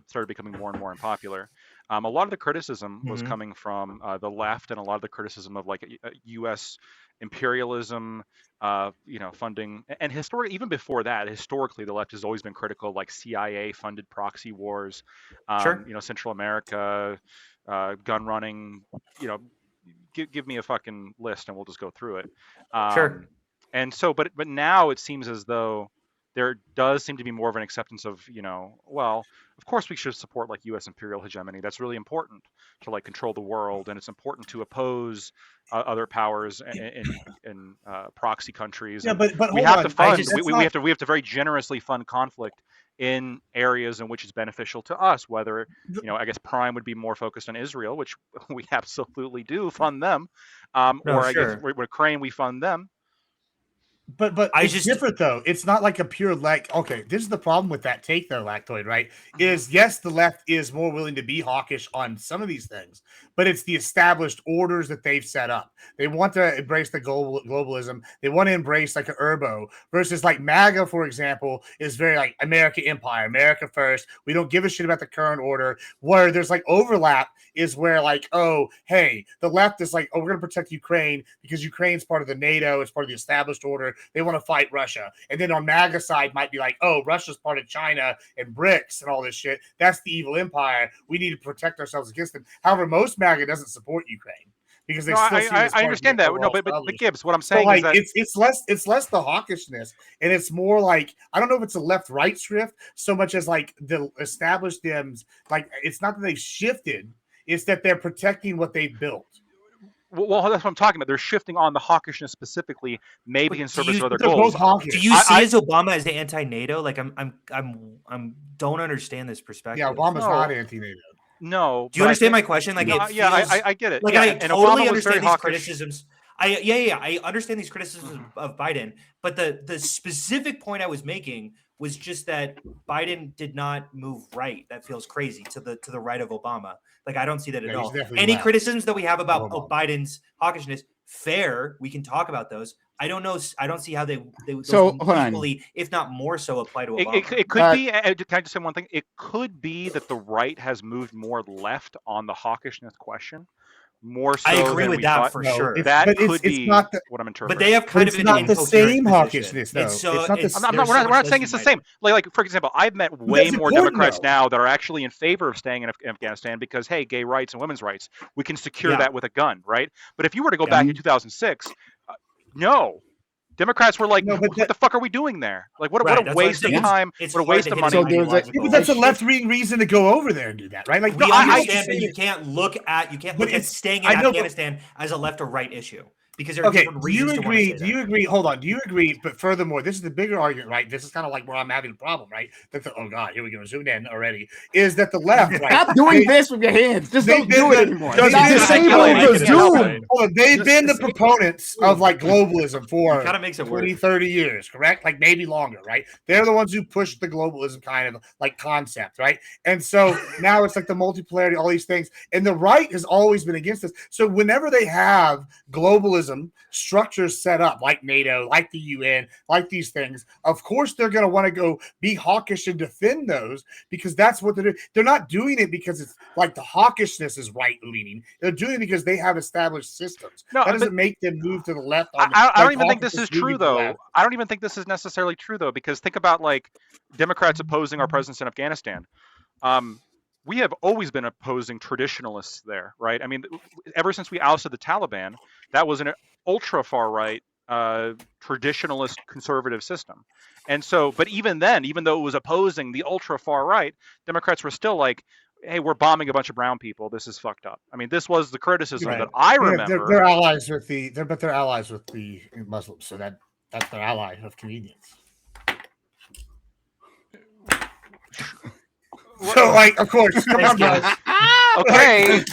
started becoming more and more unpopular. A lot of the criticism was Mhm. coming from the left, and a lot of the criticism of like U.S. imperialism, funding, and even before that, historically, the left has always been critical of like CIA-funded proxy wars, Sure. Central America, gun running, give me a fucking list and we'll just go through it. Sure. And so, but now it seems as though there does seem to be more of an acceptance of, well, of course we should support like U.S. imperial hegemony. That's really important to like control the world, and it's important to oppose other powers and proxy countries. Yeah, And but we hold have on. to fund. That's We not- have to very generously fund conflict in areas in which it's beneficial to us. Whether I guess Prime would be more focused on Israel, which we absolutely do fund them, No, or I sure. guess with Ukraine we fund them. But I it's just- different though. It's not like a pure okay, this is the problem with that take though, Lactoid, right? Is yes, the left is more willing to be hawkish on some of these things, but it's the established orders that they've set up. They want to embrace the globalism. They want to embrace like an Urbo versus like MAGA, for example, is very like America Empire, America first. We don't give a shit about the current order. Where there's like overlap is where like, oh, hey, the left is like, oh, we're going to protect Ukraine because Ukraine's part of the NATO, it's part of the established order. They want to fight Russia. And then on MAGA side might be like, oh, Russia's part of China and BRICS and all this shit. That's the evil empire. We need to protect ourselves against them. However, most MAGA doesn't support Ukraine because they still see it as I part understand of that. the No, overall but Gibbs, what I'm so saying like is that it's less the hawkishness and it's more like I don't know if it's a left-right shift so much as like the established Dems, like it's not that they've shifted, it's that they're protecting what they've built. well, that's what I'm talking about. They're shifting on the hawkishness specifically, maybe in service of other They're goals. both hawkish. Do you see as Obama as the anti-NATO? Like I'm don't understand this perspective. Yeah, Obama's not anti-NATO. No. Do you understand my question? Like, no, it yeah, feels, I get it. Like, yeah, I and totally Obama was very understand these hawkish. criticisms. I understand these criticisms of Biden, but the specific point I was making was just that Biden did not move right. That feels crazy to the right of Obama. Like, I don't see that at all. Any criticisms that we have about Biden's hawkishness, fair. We can talk about those. I don't know. I don't see how they So, hold on. equally, if not more so, apply to Obama. It could be. Can I just say one thing? It could be that the right has moved more left on the hawkishness question. More so I agree than with we that thought. for sure. That but could it's be not what I'm interpreting. But they have kind of it's an not the incoherent same position. hawkishness, though. It's so, it's not the it's- same. we're there's so not much saying it's the less same. Like for example, I've met way That's more important, Democrats though. now that are actually in favor of staying in Afghanistan because, hey, gay rights and women's rights, we can secure that with a gun, right? But if you were to go back in 2006, no. Democrats were like, No, but what the fuck are we doing there? Like, what Right, a that's what I'm waste of saying. time, It's what a hard waste to of hit money. So an there's a- ideological But that's a issue. left-wing reason to go over there and do that, right? Like, We I understand, but you can't look at staying in Afghanistan as a left or right issue because there are different do you reasons to want to agree? stay Do you there. agree? Hold on. Do you agree? But furthermore, this is the bigger argument, right? This is kind of like where I'm having a problem, right? That oh god, here we go, zoomed in already. Is that the left? Right? Stop doing this with your hands. Just don't do it anymore. They've Disable the Zoom. They've been the proponents of like globalism for It kind of makes it 20, worse. 30 years, correct? Like maybe longer, right? They're the ones who pushed the globalism kind of like concept, right? And so now it's like the multipolarity, all these things. And the right has always been against this. So whenever they have globalism structures set up, like NATO, like the UN, like these things, of course they're going to want to go be hawkish and defend those because that's what they're doing. They're not doing it because it's like the hawkishness is right leaning. They're doing it because they have established systems. No, that doesn't make them move to the left. I don't even think this is true, though. I don't even think this is necessarily true, though, because think about like Democrats opposing our presence in Afghanistan. We have always been opposing traditionalists there, right? I mean, ever since we ousted the Taliban, that was an ultra far right traditionalist conservative system. And so, but even then, even though it was opposing the ultra far right, Democrats were still like, hey, we're bombing a bunch of brown people. This is fucked up. I mean, this was the criticism that I remember. They're allies with they're allies with the Muslims, so that's their ally of convenience. So, like, of course, come on, guys. Okay,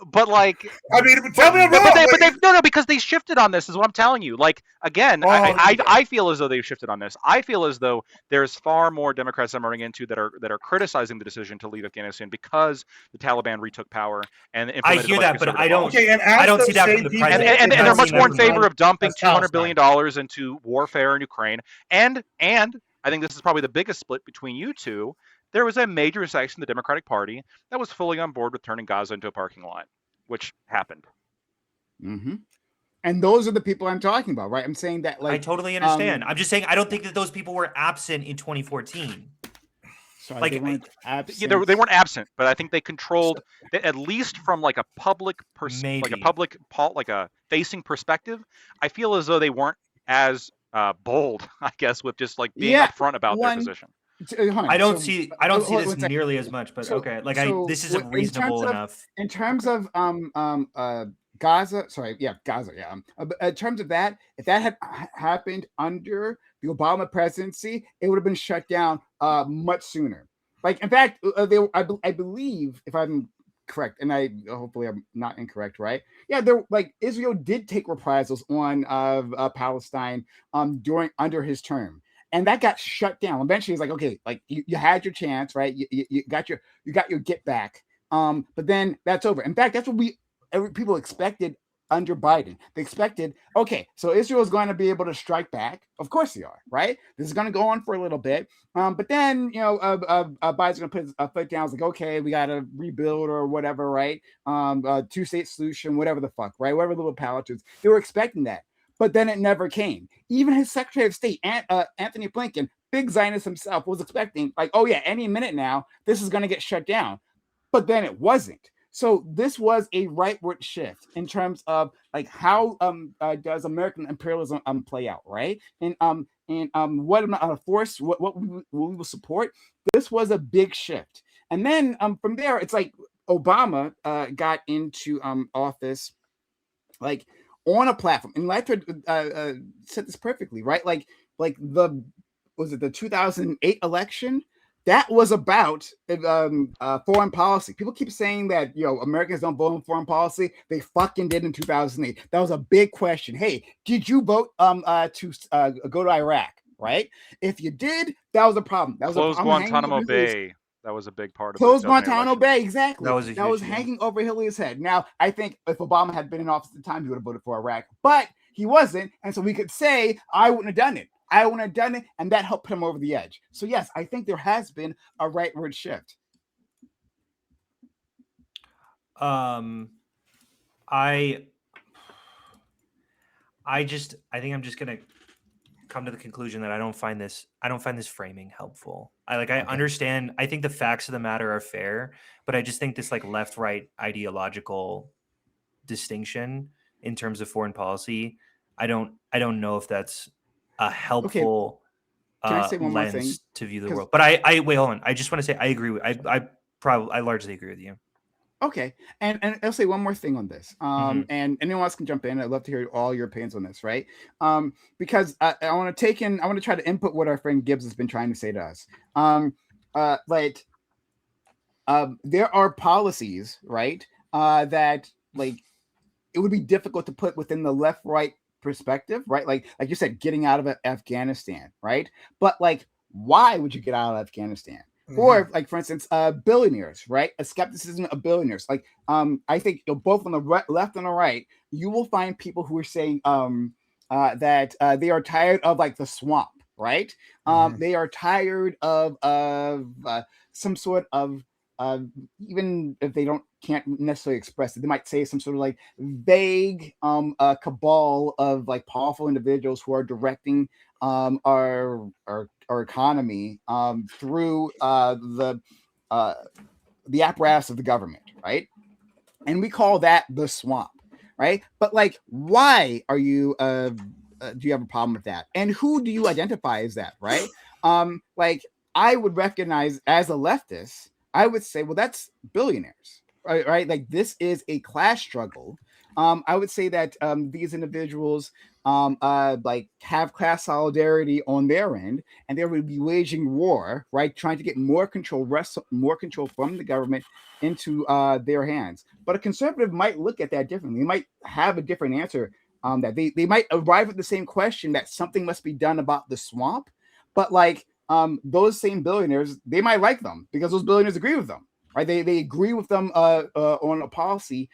but like, I mean, tell me I'm wrong. But they've no, because they shifted on this. Is what I'm telling you. Like again, I feel as though they've shifted on this. I feel as though there's far more Democrats I'm running into that are criticizing the decision to leave Afghanistan because the Taliban retook power and I hear that, but I don't. Okay, I don't see that from the president. And they're much more in favor of dumping That's $200 billion into warfare in Ukraine. And I think this is probably the biggest split between you two. There was a major section of the Democratic Party that was fully on board with turning Gaza into a parking lot, which happened. Mm-hmm. And those are the people I'm talking about, right? I'm saying that, like, I totally understand. I'm just saying I don't think that those people were absent in 2014. Sorry, Like, they weren't absent. Yeah, they weren't absent, but I think they controlled, at least from like a public, like a facing perspective. I feel as though they weren't as bold, I guess, with just like being upfront about their position. I don't see this nearly as much, but okay. Like this isn't reasonable enough. In terms of Gaza, Gaza, yeah. In terms of that, if that had happened under the Obama presidency, it would have been shut down much sooner. Like, in fact, I believe, if I'm correct, and I hopefully I'm not incorrect, right? Yeah, there like Israel did take reprisals on Palestine during under his term. And that got shut down. Eventually, it's like, okay, like you had your chance, right? You got your get back. But then that's over. In fact, that's what people expected under Biden. They expected, okay, so Israel is going to be able to strike back. Of course they are, right? This is going to go on for a little bit. But then, Biden's going to put his foot down. It's like, okay, we got to rebuild or whatever, right? Two-state solution, whatever the fuck, right? Whatever little politics. They were expecting that. But then it never came. Even his Secretary of State, Anthony Blinken, big Zionist himself, was expecting, like, oh yeah, any minute now, this is going to get shut down. But then it wasn't. So this was a rightward shift in terms of like how does American imperialism play out, right? And what amount of force, what we will support. This was a big shift, and then from there, it's like Obama got into office, like on a platform, and Lightford said this perfectly, right? Like the 2008 election? That was about foreign policy. People keep saying that Americans don't vote on foreign policy. They fucking did in 2008. That was a big question. Hey, did you vote to go to Iraq? Right? If you did, that was a problem. That was Close a problem. Guantanamo Bay. That was a big part of Close the Guantanamo election. Bay, exactly. That was a huge deal. Hanging over Hillary's head. Now, I think if Obama had been in office at the time, he would have voted for Iraq, but he wasn't, and so we could say I wouldn't have done it. I wouldn't have done it, and that helped put him over the edge. So yes, I think there has been a rightward shift. I think I'm just gonna come to the conclusion that I don't find this framing helpful. I understand. I think the facts of the matter are fair, but I just think this like left-right ideological distinction in terms of foreign policy, I don't know if that's a helpful Can I say one more lens thing? to view the world. But I wait, hold on. I just want to say I agree with I largely agree with you. Okay, and I'll say one more thing on this. And anyone else can jump in. I'd love to hear all your opinions on this, right? Because I want to try to input what our friend Gibbs has been trying to say to us. There are policies, right, that like it would be difficult to put within the left-right perspective, right? Like you said, getting out of Afghanistan, right? But like, why would you get out of Afghanistan? Or like, for instance, billionaires, right? A skepticism of billionaires. Like, I think both on the left and the right, you will find people who are saying that they are tired of like the swamp, right? They are tired of some sort of even if they can't necessarily express it, they might say some sort of like vague cabal of like powerful individuals who are directing our economy through the apparatus of the government, right? And we call that the swamp, right? But like, why are you do you have a problem with that? And who do you identify as that, right? Like I would recognize as a leftist, I would say, well, that's billionaires, right? Like this is a class struggle. I would say that these individuals like have class solidarity on their end, and they would be waging war, right? Trying to get more control from the government into their hands. But a conservative might look at that differently. They might have a different answer. That they might arrive at the same question that something must be done about the swamp, but like those same billionaires, they might like them because those billionaires agree with them, right? They agree with them on a policy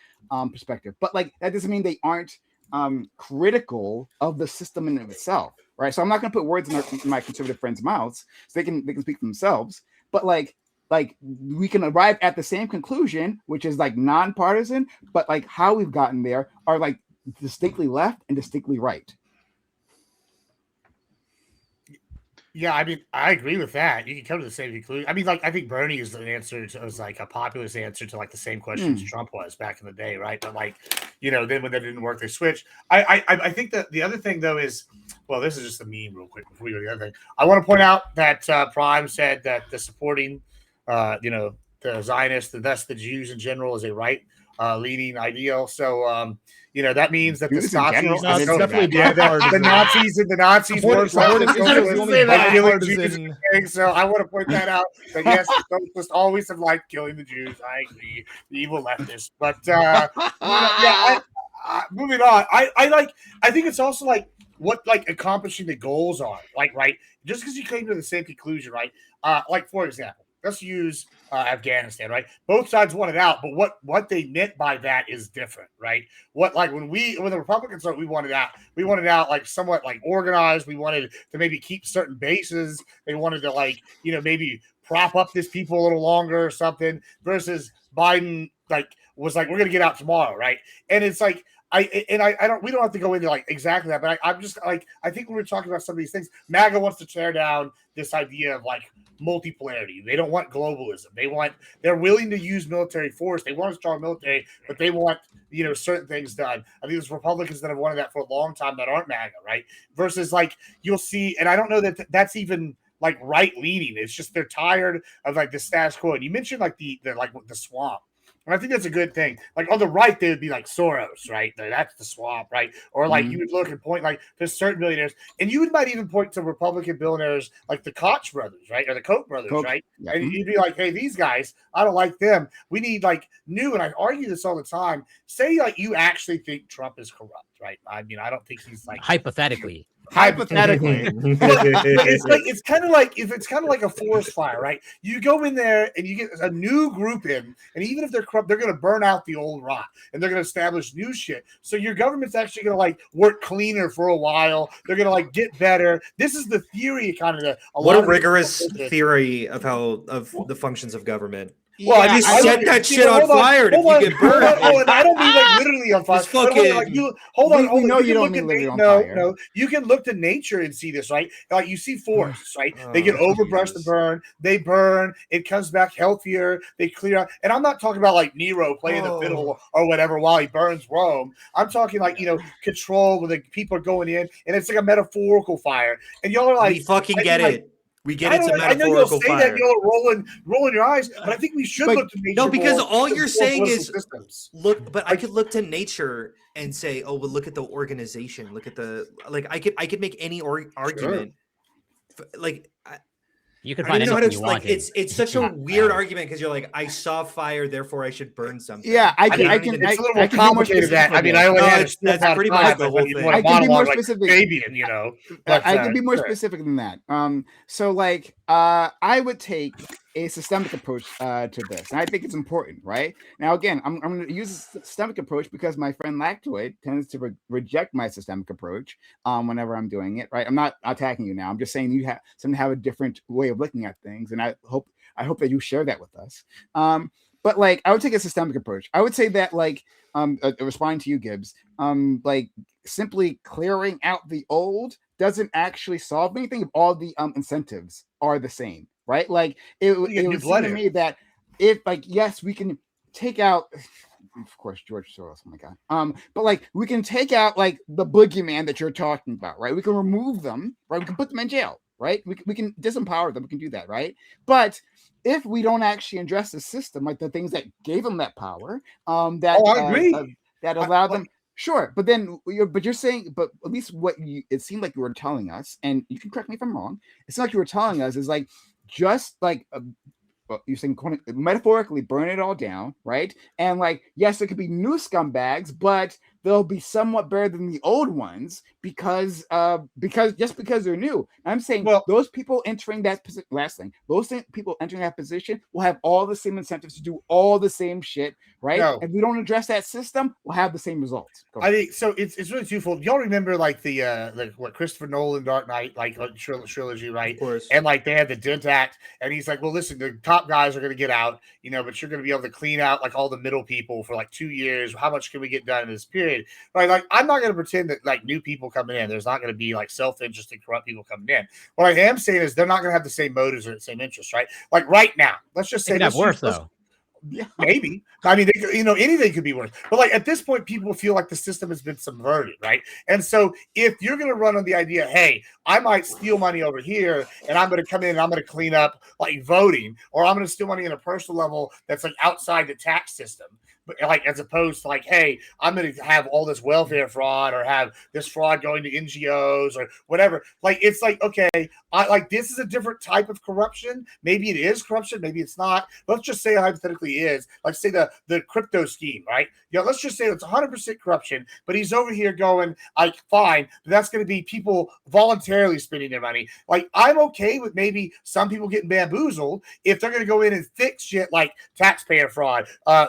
perspective, but like that doesn't mean they aren't critical of the system in itself, right? So I'm not going to put words in my conservative friends' mouths, so they can speak for themselves. But like we can arrive at the same conclusion, which is like nonpartisan, but like how we've gotten there are like distinctly left and distinctly right. Yeah, I mean, I agree with that. You can come to the same conclusion. I mean, like, I think Bernie is an answer was like a populist answer to like the same questions Trump was back in the day, right? But like, then when that didn't work, they switched. I think that the other thing though is, well, this is just a meme real quick before we go to the other thing. I want to point out that Prime said that the supporting, the Zionists, thus the Jews in general, is a right. leading ideal. So, that means that the Jews in general? Nazis, I didn't say that. the Nazis were bipartisan. So I want to point that out. That yes, socialists always have liked killing the Jews. I agree, the evil leftists. But moving on. I think it's also like what like accomplishing the goals are. Like, right, just because you came to the same conclusion, right? Like for example, let's use Afghanistan, right? Both sides wanted out, but what they meant by that is different, right? What like when the Republicans we wanted out like somewhat like organized. We wanted to maybe keep certain bases. They wanted to like maybe prop up this people a little longer or something. Versus Biden was like we're gonna get out tomorrow, right? And it's like we don't have to go into like exactly that, but I'm just like I think when we're talking about some of these things, MAGA wants to tear down this idea of like multipolarity. They don't want globalism. They're willing to use military force. They want a strong military, but they want certain things done. I think there's Republicans that have wanted that for a long time that aren't MAGA, right? Versus like you'll see, and I don't know that that's even like right leaning. It's just they're tired of like the status quo. And you mentioned like the swamp. And I think that's a good thing. Like on the right, they would be like Soros, right? That's the swamp, right? Or like you would look and point like there's certain billionaires, and you might even point to Republican billionaires like the Koch brothers, right? Or the Koch brothers, right? Yeah. And you'd be like, hey, these guys, I don't like them. We need like new, and I argue this all the time. Say like you actually think Trump is corrupt, right? I mean, I don't think he's like hypothetically. It's kind of like a forest fire, right? You go in there and you get a new group in, and even if they're corrupt, they're going to burn out the old rot and they're going to establish new shit. So your government's actually going to like work cleaner for a while. They're going to like get better. This is the theory, kind of. What a rigorous theory of the functions of government. Well, I set that shit on fire if you get burned. And I don't mean like literally on fire. Hold on. We know you don't mean literally on fire. No, you can look to nature and see this, right? Like you see forests, right? They get overbrushed and burn. They burn. It comes back healthier. They clear out. And I'm not talking about like Nero playing the fiddle or whatever while he burns Rome. I'm talking like control where the people are going in, and it's like a metaphorical fire. And y'all are like, we fucking get it. We get it's a metaphorical I know you'll say fire. that you're rolling your eyes, but I think we should look to nature. No, because all you're saying is systems. Look. But I could look to nature and say, oh, well, look at the organization. Look at the I could make any argument. Sure. You can find anything you want. It's such a weird argument because you're like, I saw fire, therefore I should burn something. Yeah, I can. It's a little more complicated than that. I mean, I only had that's pretty much the whole thing. I can be more specific. Fabian, I can be more specific than that. So like, I would take a systemic approach to this, and I think it's important. Right now, again, I'm going to use a systemic approach because my friend Lactoid tends to reject my systemic approach whenever I'm doing it. Right, I'm not attacking you now. I'm just saying you have a different way of looking at things, and I hope that you share that with us. But like, I would take a systemic approach. I would say that like, responding to you, Gibbs, like simply clearing out the old doesn't actually solve anything if all the incentives are the same, right? Like it would seem to me that if like, yes, we can take out, of course, George Soros, oh my God. But like we can take out like the boogeyman that you're talking about, right? We can remove them, right? We can put them in jail, right? We can disempower them. We can do that, right? But if we don't actually address the system, like the things that gave them that power, I agree. That allowed them. Sure, but then you're saying, but at least it seemed like you were telling us, and you can correct me if I'm wrong. It's not like you were telling us is like just like you're saying metaphorically burn it all down, right? And like yes, there could be new scumbags, but they'll be somewhat better than the old ones because they're new. I'm saying those people entering that position. Last thing, people entering that position will have all the same incentives to do all the same shit, right? No. If we don't address that system, we'll have the same results. I think so. It's really twofold. Y'all remember like the what Christopher Nolan Dark Knight trilogy, right? Of course. And like they had the Dent Act, and he's like, well, listen, the top guys are going to get out, but you're going to be able to clean out like all the middle people for like 2 years. How much can we get done in this period? Right? Like I'm not going to pretend that like new people coming in, there's not going to be like self-interested corrupt people coming in. What I am saying is they're not going to have the same motives or the same interests, right? Like right now, let's just say that's worse though. Yeah, maybe. I mean, anything could be worse. But like at this point, people feel like the system has been subverted, right? And so if you're going to run on the idea, hey, I might steal money over here, and I'm going to come in and I'm going to clean up like voting, or I'm going to steal money on a personal level that's like outside the tax system, like as opposed to like, hey, I'm going to have all this welfare fraud or have this fraud going to NGOs or whatever. Like it's like, okay, I like this is a different type of corruption. Maybe it is corruption, maybe it's not. Let's just say hypothetically is, like say the crypto scheme, right? Let's just say it's 100% corruption, but he's over here going, like, fine, but that's going to be people voluntarily spending their money. Like, I'm okay with maybe some people getting bamboozled if they're going to go in and fix shit like taxpayer fraud,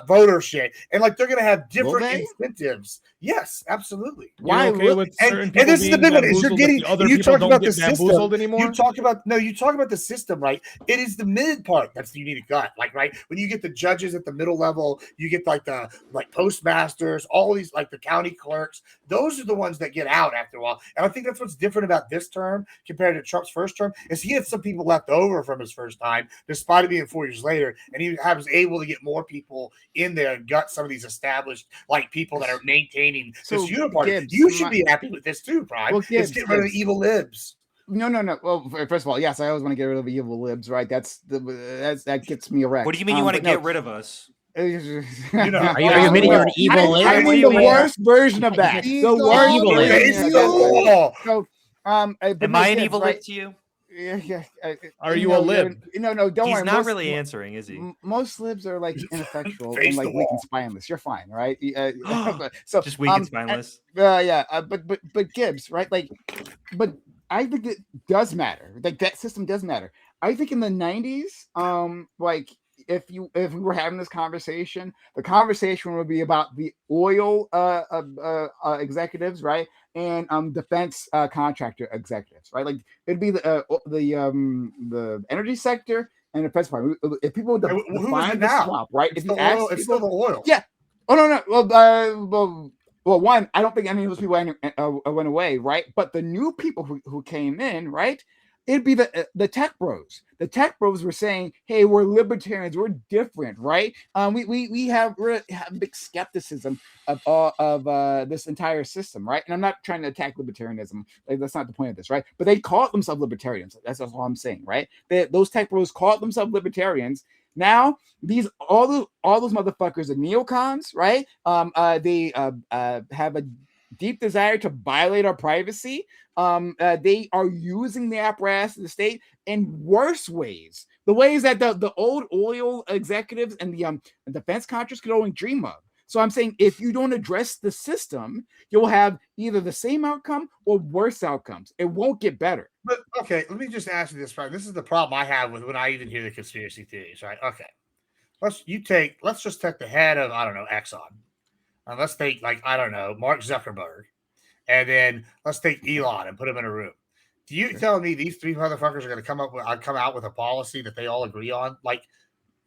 voter shit, and like they're going to have different incentives. Yes, absolutely. Why? Okay with certain people and this is the big one is you're getting other you people talk don't about get the bamboozled system. anymore. You talk about the system, right? It is the mid part that's the unique gut. Like, right, when you get the judges at the middle level, you get like the postmasters, all these like the county clerks. Those are the ones that get out after a while. And I think that's what's different about this term compared to Trump's first term is he had some people left over from his first time, despite it being 4 years later, and he was able to get more people in there and gut some of these established like people that are maintaining this uniparty. You should be happy with this too, Prime. Well, let's get rid of the evil libs. No. Well, first of all, yes, I always want to get rid of the evil libs, right? That gets me erect. What do you mean you want to get rid of us? Are you admitting you're an evil lib? I mean the worst version of that. The worst evil lib. So, am I an evil lib to you? Yeah. Are you a lib? No, don't worry. He's not really answering, is he? Most libs are like ineffectual and like weak and spineless. You're fine, right? So just weak and spineless. But Gibbs, right? Like, but I think it does matter. Like that system does matter. I think in the 90s, like if we were having this conversation, the conversation would be about the oil executives, right? And defense contractor executives, right? Like it'd be the energy sector and the defense department. If people define the swap, right? It's still the oil. Yeah. Oh no. Well, one, I don't think any of those people went away, right? But the new people who came in, right? It'd be the tech bros. The tech bros were saying, "Hey, we're libertarians. We're different, right? We have big skepticism of this entire system, right? And I'm not trying to attack libertarianism. Like that's not the point of this, right? But they call themselves libertarians. That's all I'm saying, right? Those tech bros call themselves libertarians. Now all those motherfuckers are neocons, right? They have a deep desire to violate our privacy. They are using the apparatus of the state in worse ways, the ways that the old oil executives and the defense contractors could only dream of. So I'm saying if you don't address the system, you'll have either the same outcome or worse outcomes. It won't get better. But okay, let me just ask you this, right? This is the problem I have with when I even hear the conspiracy theories, right? Okay. Let's just take the head of, I don't know, Exxon. And let's take, like, I don't know, Mark Zuckerberg. And then let's take Elon and put him in a room. Do you tell me these three motherfuckers are going to come out with a policy that they all agree on? Like,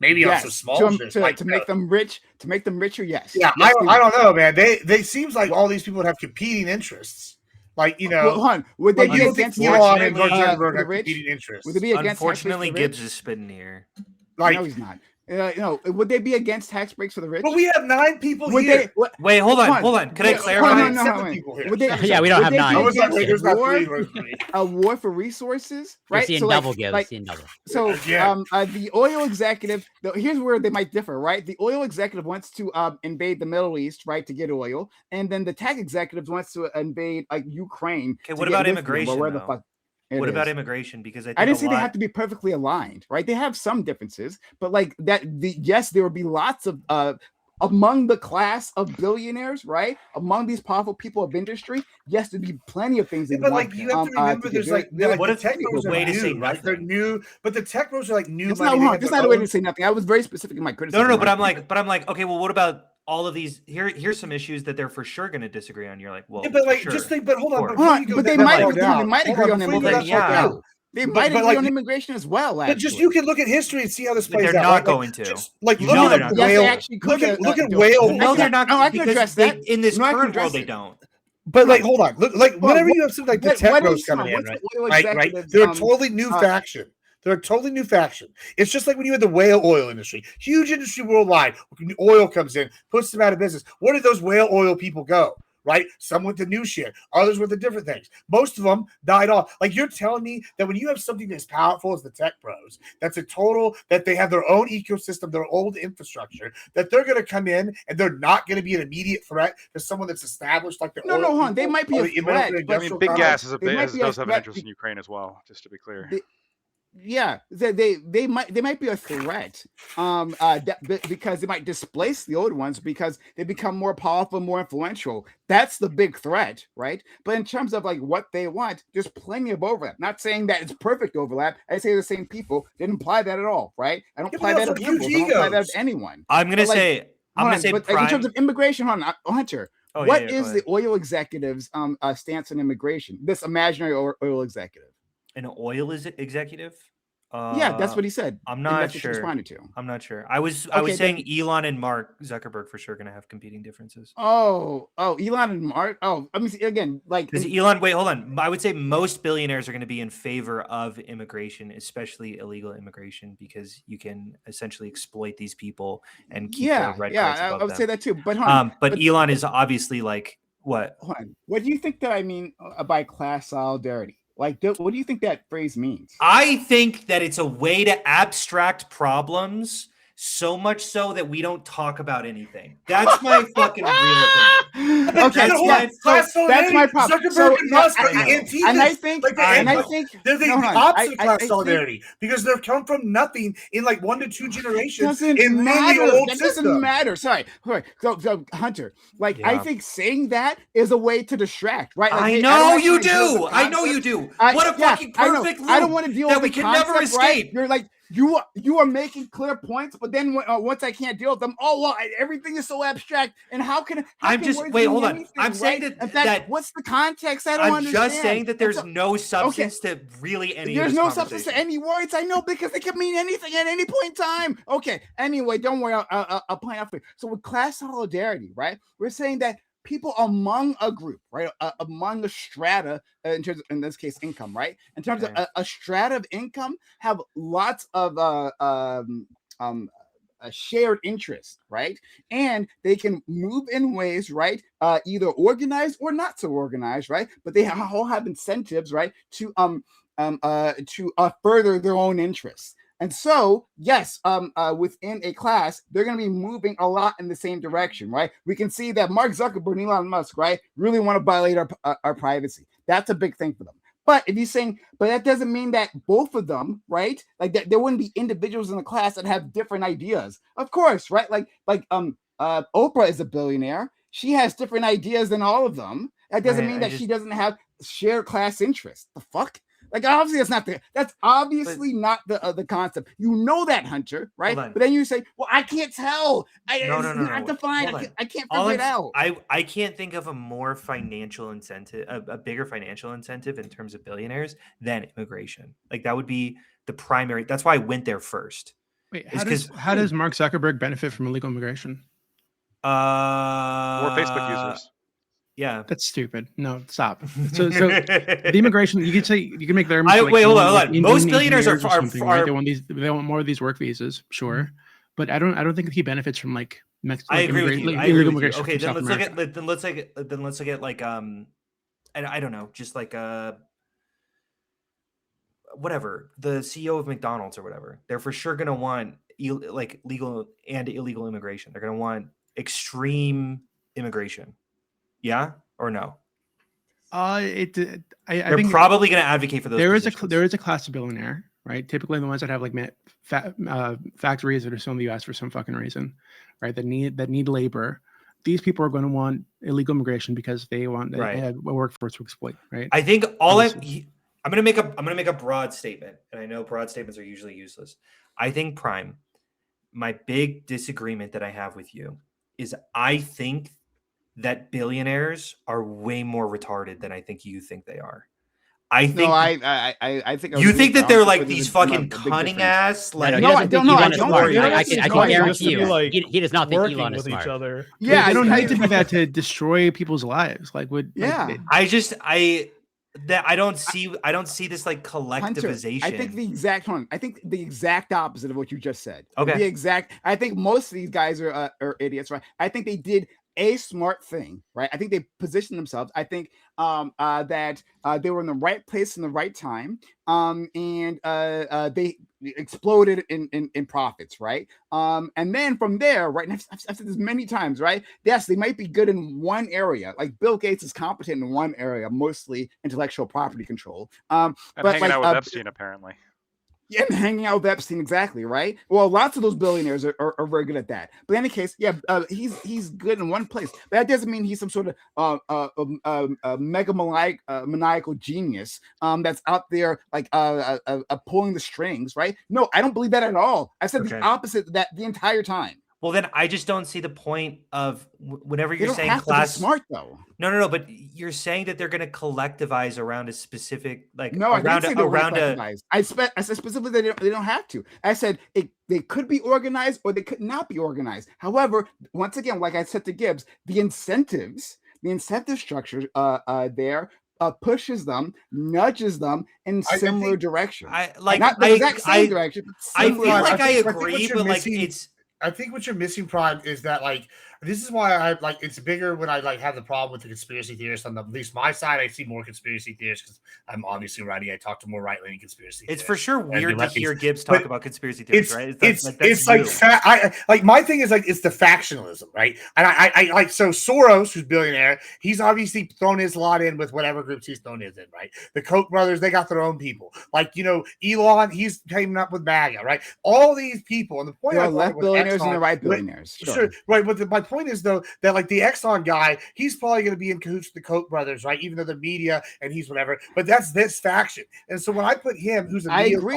maybe on some small shit. To make them rich, to make them richer, yes. Yeah, yes, I don't know, man. They seems like all these people would have competing interess. Like, you know, well, would they be against Elon and Mark Zuckerberg have competing interests? Would they be against? Unfortunately, Gibbs is spitting here. Like, no, he's not. Would they be against tax breaks for the rich? But we have 9 people here. Wait, hold on. Can I clarify? We don't have 9. I was like, there's not 3. A war for resources, right? Seeing double, Gibbs. Seeing double. So, the oil executive. Here's where they might differ, right? The oil executive wants to invade the Middle East, right, to get oil, and then the tax executive wants to invade like Ukraine. Okay, what about immigration? What about immigration? Because I didn't say they have to be perfectly aligned, right? They have some differences, but like that, yes, there would be lots of among the class of billionaires, right? Among these powerful people of industry, yes, there'd be plenty of things. But like you have to remember, there's like what if tech bros are new, right? They're new, but the tech bros are like new. It's not a way to say nothing. I was very specific in my criticism. No, but I'm like, okay, well, what about all of these? Here's some issues that they're for sure going to disagree on. You're like, well, but like, sure. just think, but hold on, but they might agree on immigration. They might agree on immigration as well. But just you can look at history and see how this plays out. They're not going to. Like look at whale. Look at whale. No, they're not. No, I can address that. In this current world, they don't. But like, hold on. Look, like whenever you have something like the tech bros coming in, right? They're a totally new faction. They're a totally new faction. It's just like when you had the whale oil industry, huge industry worldwide. Oil comes in, puts them out of business. Where did those whale oil people go? right? Some went to new shit. Others went to different things. Most of them died off. Like, you're telling me that when you have something as powerful as the tech bros, that's a total, that they have their own ecosystem, their old infrastructure, that they're going to come in and they're not going to be an immediate threat to someone that's established like the No, hon, they might be a threat. I mean, Big Gas is does have an interest be- in Ukraine as well, just to be clear. Yeah, they might be a threat, because they might displace the old ones because they become more powerful, more influential. That's the big threat, right? But in terms of like what they want, there's plenty of overlap. Not saying that it's perfect overlap. I say the same people didn't imply that at all, right? I don't apply that to liberals. I don't apply that to anyone. I'm gonna say but in terms of immigration, Hunter. Oh, what is the oil executive's stance on immigration? This imaginary oil executive. An oil executive? Yeah, that's what he said. I'm not that's sure. What he responded to. I'm not sure. I was saying Elon and Mark Zuckerberg for sure going to have competing differences. Oh, Elon and Mark. Oh, I mean, again, like because Elon. Wait, hold on. I would say most billionaires are going to be in favor of immigration, especially illegal immigration, because you can essentially exploit these people and keep their red cards above I would them. say that too. But but Elon is obviously like what? Hold on. What do you think that I mean by class solidarity? Like, what do you think that phrase means? I think that it's a way to abstract problems so much so that we don't talk about anything. That's my fucking real opinion. Okay, that's my problem. Zuckerberg and Musk are the and I think they're the opposite class solidarity because they've come from nothing in like 1 to 2 generations. Doesn't matter. Sorry. So Hunter, like I think saying that is a way to distract, right? Like, I know you do. I know you do. What a fucking perfect loop I don't want to deal with that we can never escape. Right? You're like you are making clear points, but then once I can't deal with them, everything is so abstract. And how can wait, hold on. I'm saying that what's the context? I don't understand. I'm just saying that there's no substance to really any. There's no substance to any words. I know because they can mean anything at any point in time. Okay. Anyway, don't worry. I'll point out for you. So with class solidarity, right? We're saying that people among a group, right, among a strata, in terms of, in this case, income, right, in terms of a strata of income, have lots of a shared interest, right, and they can move in ways, right, either organized or not so organized, right, but they all have incentives, right, to further their own interests. And so, yes, within a class, they're going to be moving a lot in the same direction, right? We can see that Mark Zuckerberg and Elon Musk, right, really want to violate our privacy. That's a big thing for them. But if you're saying, but that doesn't mean that both of them, right, like that, there wouldn't be individuals in the class that have different ideas. Of course, right? Like Oprah is a billionaire. She has different ideas than all of them. That doesn't mean that she doesn't have shared class interests. The fuck? Like, obviously, that's obviously not the concept. You know that, Hunter, right? But then you say, well, I can't tell. It's not defined. I can't figure it out. I can't think of a more financial incentive, a bigger financial incentive in terms of billionaires than immigration. Like, that would be the primary. That's why I went there first. Wait, how does Mark Zuckerberg benefit from illegal immigration? More Facebook users. Yeah, that's stupid. No, stop. So the immigration, you can make their wait, hold on. Most billionaires are right? They want more of these work visas, sure, but I don't think he benefits from like I agree with you. Okay, then let's look at like and I don't know, just like whatever, the CEO of McDonald's or whatever. They're for sure gonna want like legal and illegal immigration. They're gonna want extreme immigration. Yeah or no? I They're think probably going to advocate for those. There is a class of billionaire, right? Typically, the ones that have like factories that are still in the U.S. for some fucking reason, right? That need labor. These people are going to want illegal immigration because they want a workforce to exploit, right? I think I'm going to make a broad statement, and I know broad statements are usually useless. I think Prime, my big disagreement that I have with you is I think that billionaires are way more retarded than I think you think they are. I think I think you think that they're like these fucking cunning ass. Like, no, I don't. I can guarantee you, he does not think Elon is smart. Each other. Yeah, I don't need to do that to destroy people's lives. Like, I don't see this like collectivization. Hunter, I think the exact opposite of what you just said. Okay. I think most of these guys are idiots, right? I think they did a smart thing, right? I think they positioned themselves. I think that they were in the right place in the right time, and they exploded in profits, right? And then from there, right? And I've said this many times, right? Yes, they might be good in one area. Like Bill Gates is competent in one area, mostly intellectual property control. And But hanging like out with Epstein, apparently. yeah, and hanging out with Epstein, exactly, right? Well, lots of those billionaires are very good at that. But in any case, yeah, he's good in one place. But that doesn't mean he's some sort of maniacal genius that's out there like pulling the strings, right? No, I don't believe that at all. I said the opposite of that the entire time. Well, then I just don't see the point of whenever They you're don't saying have class. to be smart though. No. But you're saying that they're going to collectivize around a specific, like No, I around didn't say they were around a. collectivized. I said specifically they don't have to. I said they could be organized or they could not be organized. However, once again, like I said to Gibbs, the incentive structure there pushes them, nudges them in similar directions. I like Not the exact same direction, but I similar feel like I think what agree, you're but like missing- it's. I think what you're missing, Prime, is that like this is why I like it's bigger when I like have the problem with the conspiracy theorists on the, at least my side. I see more conspiracy theorists because I'm obviously righty. I talk to more right leaning conspiracy. It's for sure weird to hear Gibbs But talk about conspiracy theories, right? It's like my thing is like it's the factionalism, right? And I like so Soros, who's billionaire, he's obviously thrown his lot in with whatever groups he's thrown his in, right? The Koch brothers, they got their own people. Like Elon, he's teaming up with MAGA, right? All these people, and the point there are I left billionaires and the right billionaires. Sure, right. But my point is though that like the Exxon guy, he's probably going to be in cahoots with the Koch brothers, right? Even though the media and he's whatever. But that's this faction, and so when I put him, who's a I agree.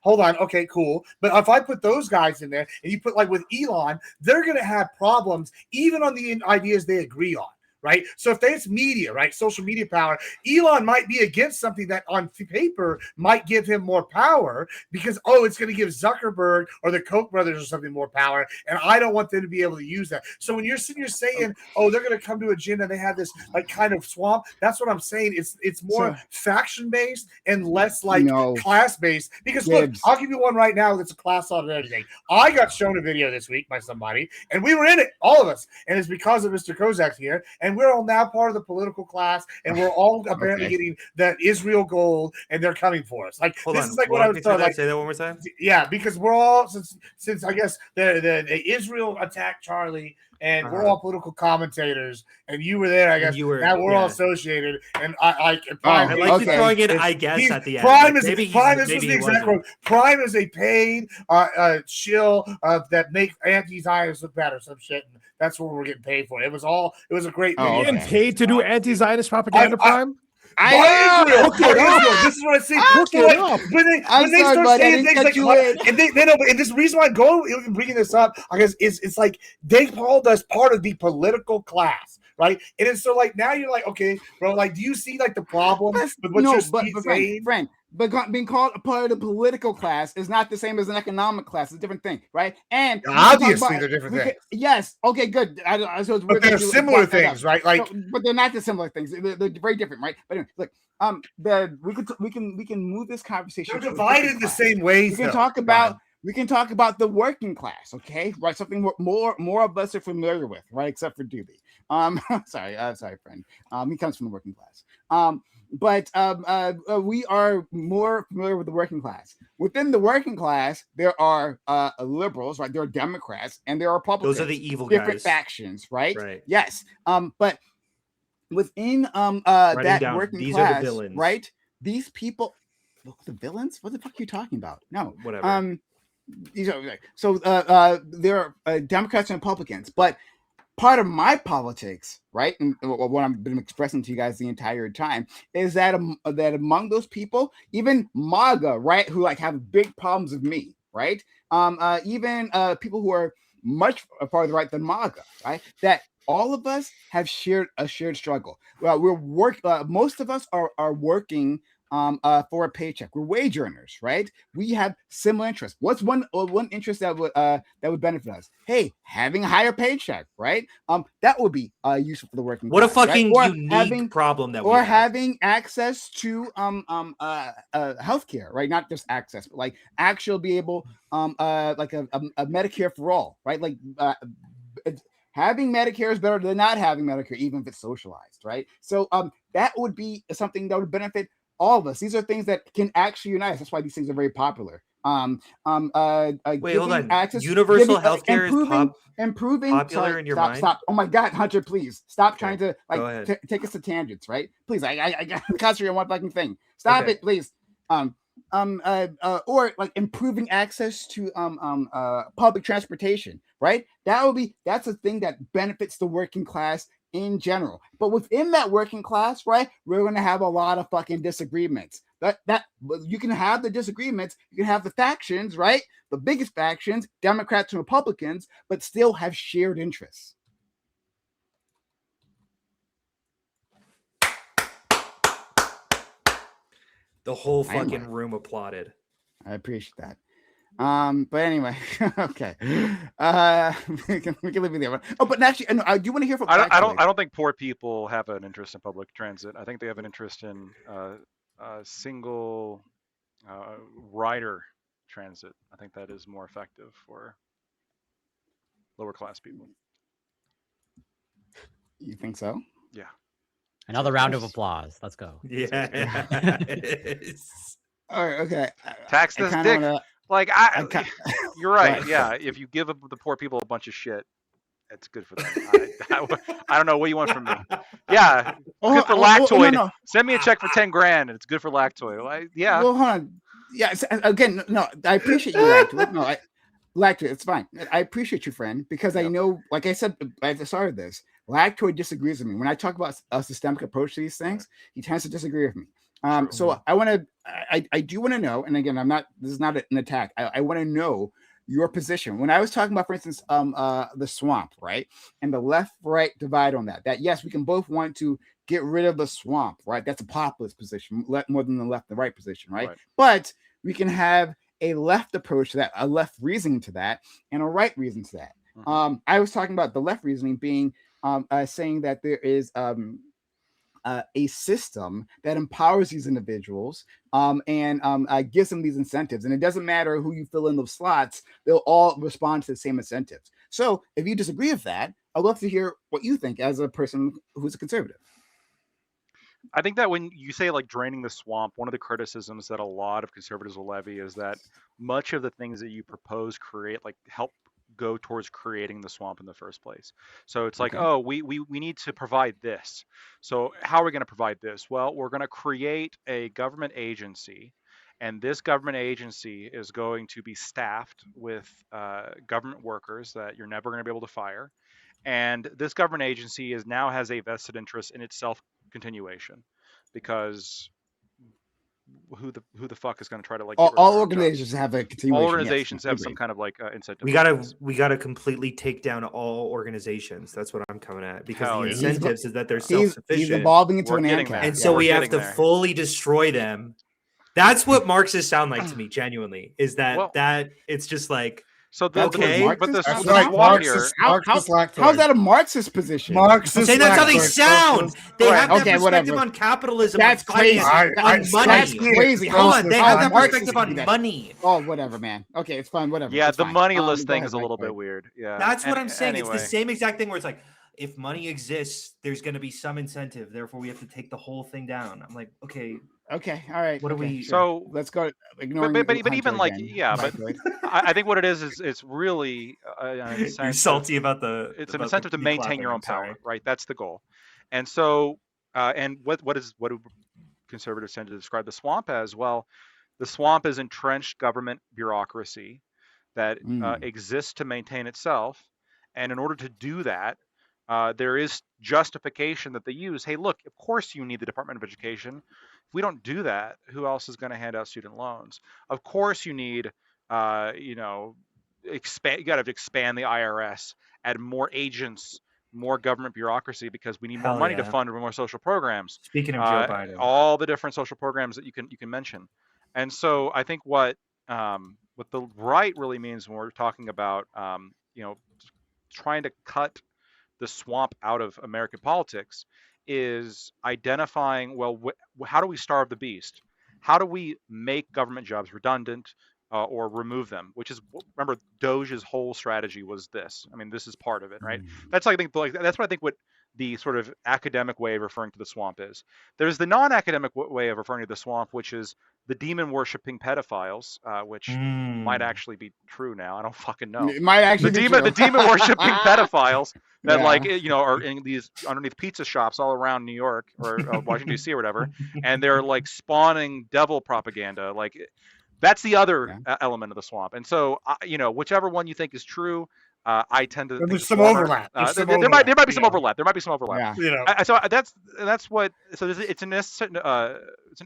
Hold on, okay, cool. But if I put those guys in there, and you put like with Elon, they're going to have problems even on the ideas they agree on. Right. So if it's media, right, social media power, Elon might be against something that on paper might give him more power because, it's going to give Zuckerberg or the Koch brothers or something more power. And I don't want them to be able to use that. So when you're sitting here saying, they're going to come to a gym and they have this like kind of swamp, that's what I'm saying. It's more faction based and less like class based. Because look, I'll give you one right now that's a class on everything. I got shown a video this week by somebody and we were in it, all of us. And it's because of Mr. Kozak here. And we're all now part of the political class, and we're all apparently getting that Israel gold, and they're coming for us. Like this is like what I would like. Say that one more time. Yeah, because we're all since I guess the Israel attacked Charlie, and we're all political commentators, and you were there. I guess now we're all associated, and I like you throwing in. I guess at the end, Prime is the exact quote. Prime is a paid shill that make anti-Zionists look bad or some shit. And that's what we're getting paid for. It was a great video. Getting paid to do anti-Zionist propaganda, Prime? This is what I see. When they start saying things like, and this reason why I'm bringing this up, I guess, it's like they called us part of the political class, right? And it's so like now you're like, okay, bro, like, do you see like the problem with what you're saying? Friend, but being called a part of the political class is not the same as an economic class. It's a different thing, right? And obviously they're different things. Yes. Okay. Good. But they're similar things, right? Like, but they're not the similar things. They're very different, right? But anyway, look, we can move this conversation. They're divided the same ways. We can talk about the working class, okay? Right, something more of us are familiar with, right? Except for Doobie. Sorry, friend. He comes from the working class. But we are more familiar with the working class. Within the working class, there are liberals, right? There are Democrats, and there are Republicans. Those are the evil different factions, right? Yes. But within that working class, right? These people, the villains. What the fuck are you talking about? No, whatever. There are Democrats and Republicans, but part of my politics, right, and what I've been expressing to you guys the entire time is that among those people, even MAGA, right, who like have big problems with me, right, even people who are much farther right than MAGA, right, that all of us have a shared struggle. Well, most of us are working for a paycheck. We're wage earners, right? We have similar interests. What's one interest that would benefit us? Hey, having a higher paycheck, right? That would be useful for the working class. What a fucking unique problem that we have. Having access to healthcare, right? Not just access, but like actually be able like a Medicare for all, right? Like having Medicare is better than not having Medicare, even if it's socialized, right? So that would be something that would benefit all of us. These are things that can actually unite us. That's why these things are very popular. Wait, hold on. Access, Universal healthcare is improving. popular Sorry, in your stop, mind? stop. Oh my God, Hunter, please stop trying to go ahead. take us to tangents, right? Please, I got to concentrate on one fucking thing. Stop it, please. Or like improving access to public transportation, right? That's a thing that benefits the working class in general. But within that working class, right, we're going to have a lot of fucking disagreements. That you can have the disagreements, you can have the factions, right? The biggest factions, Democrats and Republicans, but still have shared interests. The whole fucking room applauded. I appreciate that. But anyway, okay. We can leave it there. Oh, but actually, I do want to hear from. I don't think poor people have an interest in public transit. I think they have an interest in single rider transit. I think that is more effective for lower class people. You think so? Yeah. Another round of applause. Let's go. Yeah. All right. Okay. Tax this dick. You're right. Yeah. If you give the poor people a bunch of shit, it's good for them. I don't know what you want from me. Yeah. Good for Lactoid. No. Send me a check for 10 grand and it's good for Lactoid. Yeah. Well, hold on. Yeah. Again, no, I appreciate you, Lactoid. No, Lactoid, it's fine. I appreciate you, friend, because I know, like I said at the start of this, Lactoid disagrees with me. When I talk about a systemic approach to these things, he tends to disagree with me. So I do want to know, and again, this is not an attack. I want to know your position. When I was talking about, for instance, the swamp, right? And the left-right divide on that yes, we can both want to get rid of the swamp, right? That's a populist position, more than the left and right position, right? But we can have a left approach to that, a left reasoning to that, and a right reason to that. Mm-hmm. I was talking about the left reasoning being saying that there is a system that empowers these individuals and gives them these incentives. And it doesn't matter who you fill in those slots, they'll all respond to the same incentives. So if you disagree with that, I'd love to hear what you think as a person who's a conservative. I think that when you say like draining the swamp, one of the criticisms that a lot of conservatives will levy is that much of the things that you propose help go towards creating the swamp in the first place. So it's like, oh, we need to provide this. So how are we going to provide this? Well, we're going to create a government agency, and this government agency is going to be staffed with government workers that you're never going to be able to fire. And this government agency now has a vested interest in its self-continuation, because who the fuck is going to try to like all organizations have a continuation. All organizations have some kind of like incentive. We gotta completely take down all organizations. That's what I'm coming at, because the incentives is that they're self-sufficient. He's evolving into an ANCAP, and so we have to fully destroy them. That's what Marxists sound like to me. Genuinely, is that it's just like. So how's that a Marxist position? I'm saying that's how they sound. They have that perspective on capitalism. That's crazy. On money. That's crazy. Hold on, they have that perspective on money. Oh, whatever, man. Okay, it's fine. Whatever. Yeah, the moneyless thing is a little bit weird. Yeah, that's what I'm saying. Anyway. It's the same exact thing where it's like, if money exists, there's going to be some incentive. Therefore, we have to take the whole thing down. I'm like, okay. Okay, all right. What are we? So let's go. Ignoring but even like but I think what it is it's really you're salty about the. It's an incentive to maintain your own power, right? That's the goal. And so and what do conservatives tend to describe the swamp as? Well, the swamp is entrenched government bureaucracy that exists to maintain itself, and in order to do that, there is justification that they use. Hey, look, of course you need the Department of Education. If we don't do that, who else is going to hand out student loans? Of course you need, you got to expand the IRS, add more agents, more government bureaucusly, because we need more money to fund more social programs. Speaking of Joe Biden, all the different social programs that you can mention. And so I think what the right really means when we're talking about, trying to cut the swamp out of American politics is identifying, well, how do we starve the beast? How do we make government jobs redundant, or remove them, which is, remember, Doge's whole strategy was this. I mean, this is part of it, right? That's, I think, like, that's what I think what the sort of academic way of referring to the swamp is. There's the non-academic way of referring to the swamp, which is the demon worshipping pedophiles, which might actually be true now. I don't fucking know. It might actually be true. The demon worshipping pedophiles that, Yeah. like, you know, are in these underneath pizza shops all around New York or Washington D.C. or whatever, and they're like spawning devil propaganda. Like, that's the other element of the swamp. And so, you know, whichever one you think is true, I tend to think there's the some former. overlap. There might be some overlap. There might be some overlap. Yeah. You know, So that's what. So it's an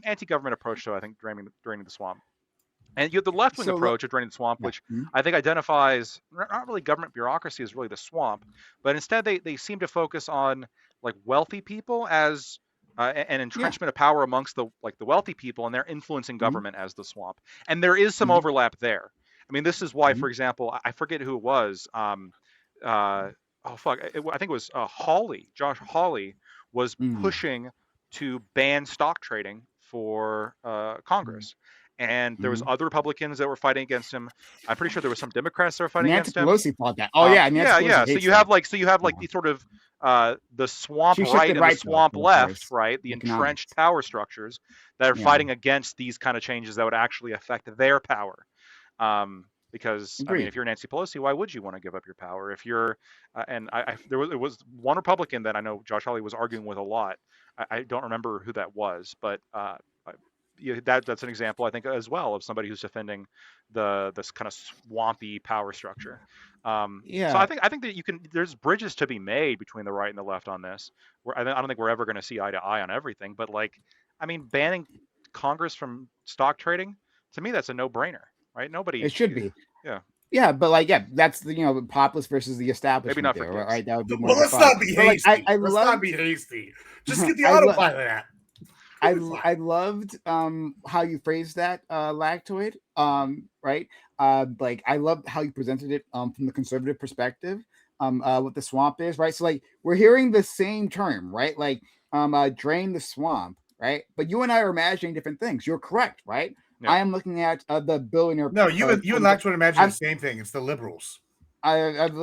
anti-government approach to, I think, draining the swamp. And you have the left-wing approach of draining the swamp, which I think identifies not really government bureaucracy as really the swamp, but instead they seem to focus on like wealthy people as an entrenchment of power amongst the wealthy people, and they're influencing government as the swamp. And there is some overlap there. I mean, this is why, for example, I forget who it was. I think it was Josh Hawley was pushing to ban stock trading for Congress. And there was other Republicans that were fighting against him. I'm pretty sure there was some Democrats that were fighting against him. Nancy Pelosi fought that. Oh yeah, Nancy Pelosi So you have like these sort of the swamp right and the swamp left, right? The entrenched power structures that are fighting against these kind of changes that would actually affect their power. Because I mean, if you're Nancy Pelosi, why would you want to give up your power? If you're, there was one Republican that I know Josh Hawley was arguing with a lot. I don't remember who that was, but that's an example, I think, as well, of somebody who's defending this kind of swampy power structure. So I think that there's bridges to be made between the right and the left on this. I don't think we're ever going to see eye to eye on everything, but like, I mean, banning Congress from stock trading, to me, that's a no-brainer. Right? It should be. Yeah. Yeah, but like, that's the populace versus the establishment. Maybe not there, for kids. right? That would be more. Well, let's not be hasty. Like, let's not be hasty. Just get the autopilot app. I loved how you phrased that, Lactoid. Right? Like, I loved how you presented it from the conservative perspective. What the swamp is, right? So like, we're hearing the same term, right? Like, drain the swamp, right? But you and I are imagining different things. You're correct, right? Yeah. I am looking at the billionaire. No, you and Lactoid imagine the same thing. It's the liberals.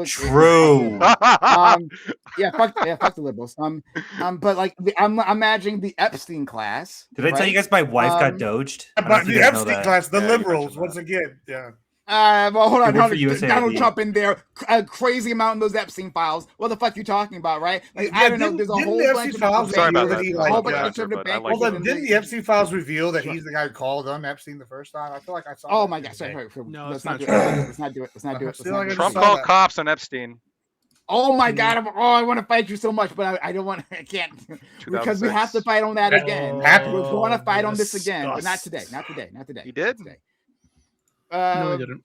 True. Fuck the liberals. But like, I'm imagining the Epstein class. Did I tell you guys my wife got doged? But the Epstein class, the liberals, once again. Yeah. Well, hold on. Donald Trump in there, a crazy amount in those Epstein files. What the fuck you talking about, right? Like, I don't know. There's a whole bunch of files. Sorry about that. Didn't the Epstein files reveal that he's the guy who called on Epstein the first time? I feel like I saw. Oh my god! Sorry. No, let's not do it. Let's not do it. Trump called cops on Epstein. Oh my god! I want to fight you so much, but I don't want. I can't because we have to fight on that again. We want to fight on this again, but not today. Not today. He did. No, he didn't.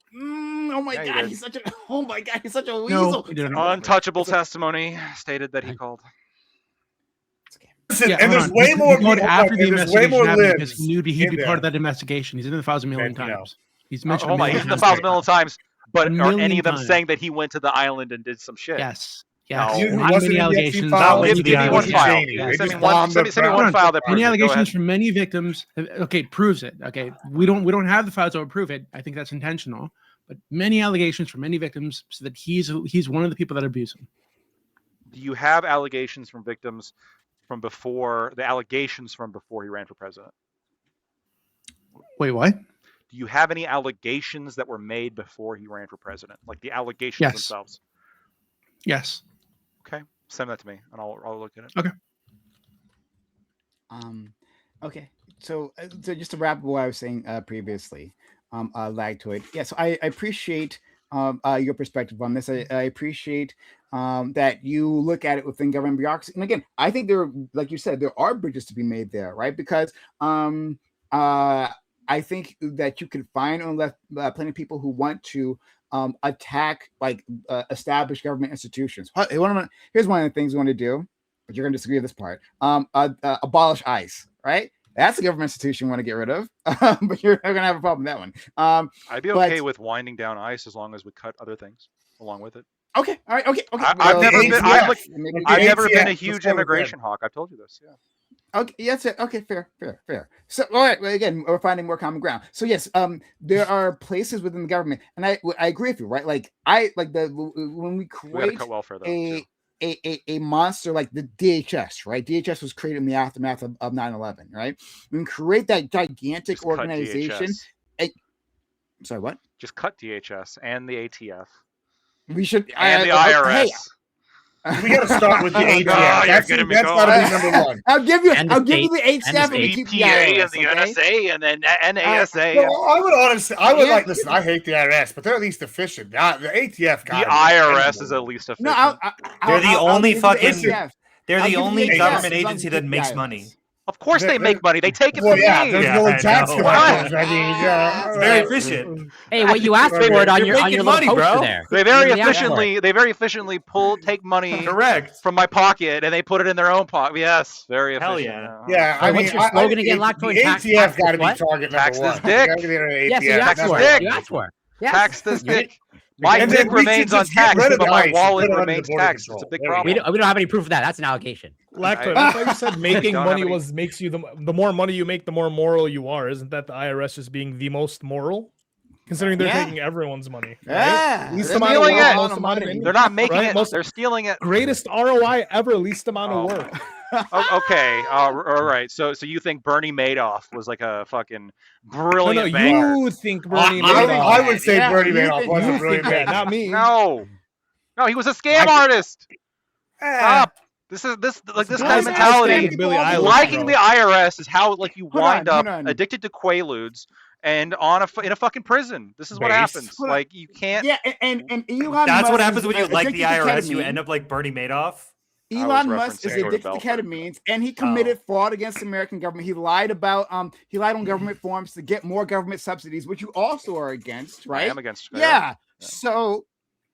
Oh my god, he's such a weasel. Untouchable testimony stated that he called. Listen, and there's way more people after the investigation happened because he knew he'd be part of that investigation. investigation. He's in the files a million times. He's mentioned. He's in the files a million times. But are any of them saying that he went to the island and did some shit? Yes. No. How many allegations? Give me one file. Send me one file that proves many it. allegations from many victims. Okay, proves it. Okay, we don't have the files that would prove it. I think that's intentional. But many allegations from many victims so that he's one of the people that abuse him. Do you have allegations from victims from before the allegations from before he ran for president? Wait, what? Do you have any allegations that were made before he ran for president? Like the allegations themselves? Yes. Okay. Send that to me and I'll look at it. Okay. Okay. So just to wrap up what I was saying previously, Lactoid. Yes, I appreciate your perspective on this. I appreciate that you look at it within government bureaucracy. And again, I think like you said, there are bridges to be made there, right? Because I think that you can find on the left plenty of people who want to attack like established government institutions. Here's one of the things we want to do, but you're going to disagree with this part. Abolish ICE, right? That's a government institution you want to get rid of, but you're not going to have a problem with that one. I'd be okay with winding down ICE as long as we cut other things along with it. Okay, all right, okay. I've never been a huge immigration hawk. I've told you this. Yeah. Okay, yes, okay, fair. So, all right, well, again, we're finding more common ground. So, yes, there are places within the government, and I agree with you, right? Like, when we We got to create cut welfare though. Too. a monster like the DHS, right? DHS was created in the aftermath of 9/11, right? When we create that gigantic Just cut organization, DHS. sorry, what? Just cut DHS and the ATF We should and the IRS. Hey, We got to start with the ATF. Oh, you're that's getting me that's got to be going. number one. I'll give you And the the ATF and state. we keep the EPA IRS, and the okay? NSA and then NASA. No, I would honestly, Yeah. like. Listen, I hate the IRS, but they're at least efficient. The ATF, The IRS is at least efficient. No, They're the only give you fucking- ATF. They're I'll the give you only ATF government as long as agency you that keep makes the money. IRS. Of course they They're- make money. They take it Well, from yeah, me. there's Yeah, no I tax know. collectors. I mean, It's very efficient. Hey, what you asked They're for it on making your little money, poster bro. there. They very You didn't ask for it. efficiently take money Correct. from my pocket and they put it in their own pocket. Yes, very Hell efficient. yeah. Yeah, So what's your slogan again, Loctoy? The Tax- ATF tax got to be what? target number Tax this one. dick. You gotta get rid of Yeah, so you ATF. asked That's for right. it. dick. You asked for it. Yes. Tax this dick. My And then dick we should remains just get untaxed, rid of but the my ICE and wallet put it under the remains border taxed. control. It's a big There we problem. We don't have any proof of that. That's an allegation. Lactoid, I- I thought you said making don't money have any- makes you the more money you make, the more moral you are. Isn't that the IRS just being the most moral? Considering they're Yeah. taking everyone's money. Right? Yeah, Least they're amount of stealing work, it. most amount of income. They're not making Right? it. Most- They're stealing it. Greatest ROI ever, least amount Oh of my work. Okay. All right. So you think Bernie Madoff was like a fucking No, brilliant banker? you think Bernie I Madoff. would say Yeah, Bernie you Madoff think- was you a think brilliant Yeah, banker. not me. No, he was a scam Like- artist. Eh, Stop. This kind of Guys, mentality. I think Billie Eilish, Liking bro. the IRS is how like you Hold wind on, up hold on. addicted to Quaaludes and in a fucking prison. This is what Base. happens. Hold on. Like you can't. Yeah, and Elon That's Musk what happens is when you like addicted the to IRS. You ketamine. end up like Bernie Madoff. I was Elon Musk is referencing Jordan addicted to Belfort. ketamine, and he committed fraud against the American government. He lied on government forms to get more government subsidies, which you also are against, right? I am against. Yeah.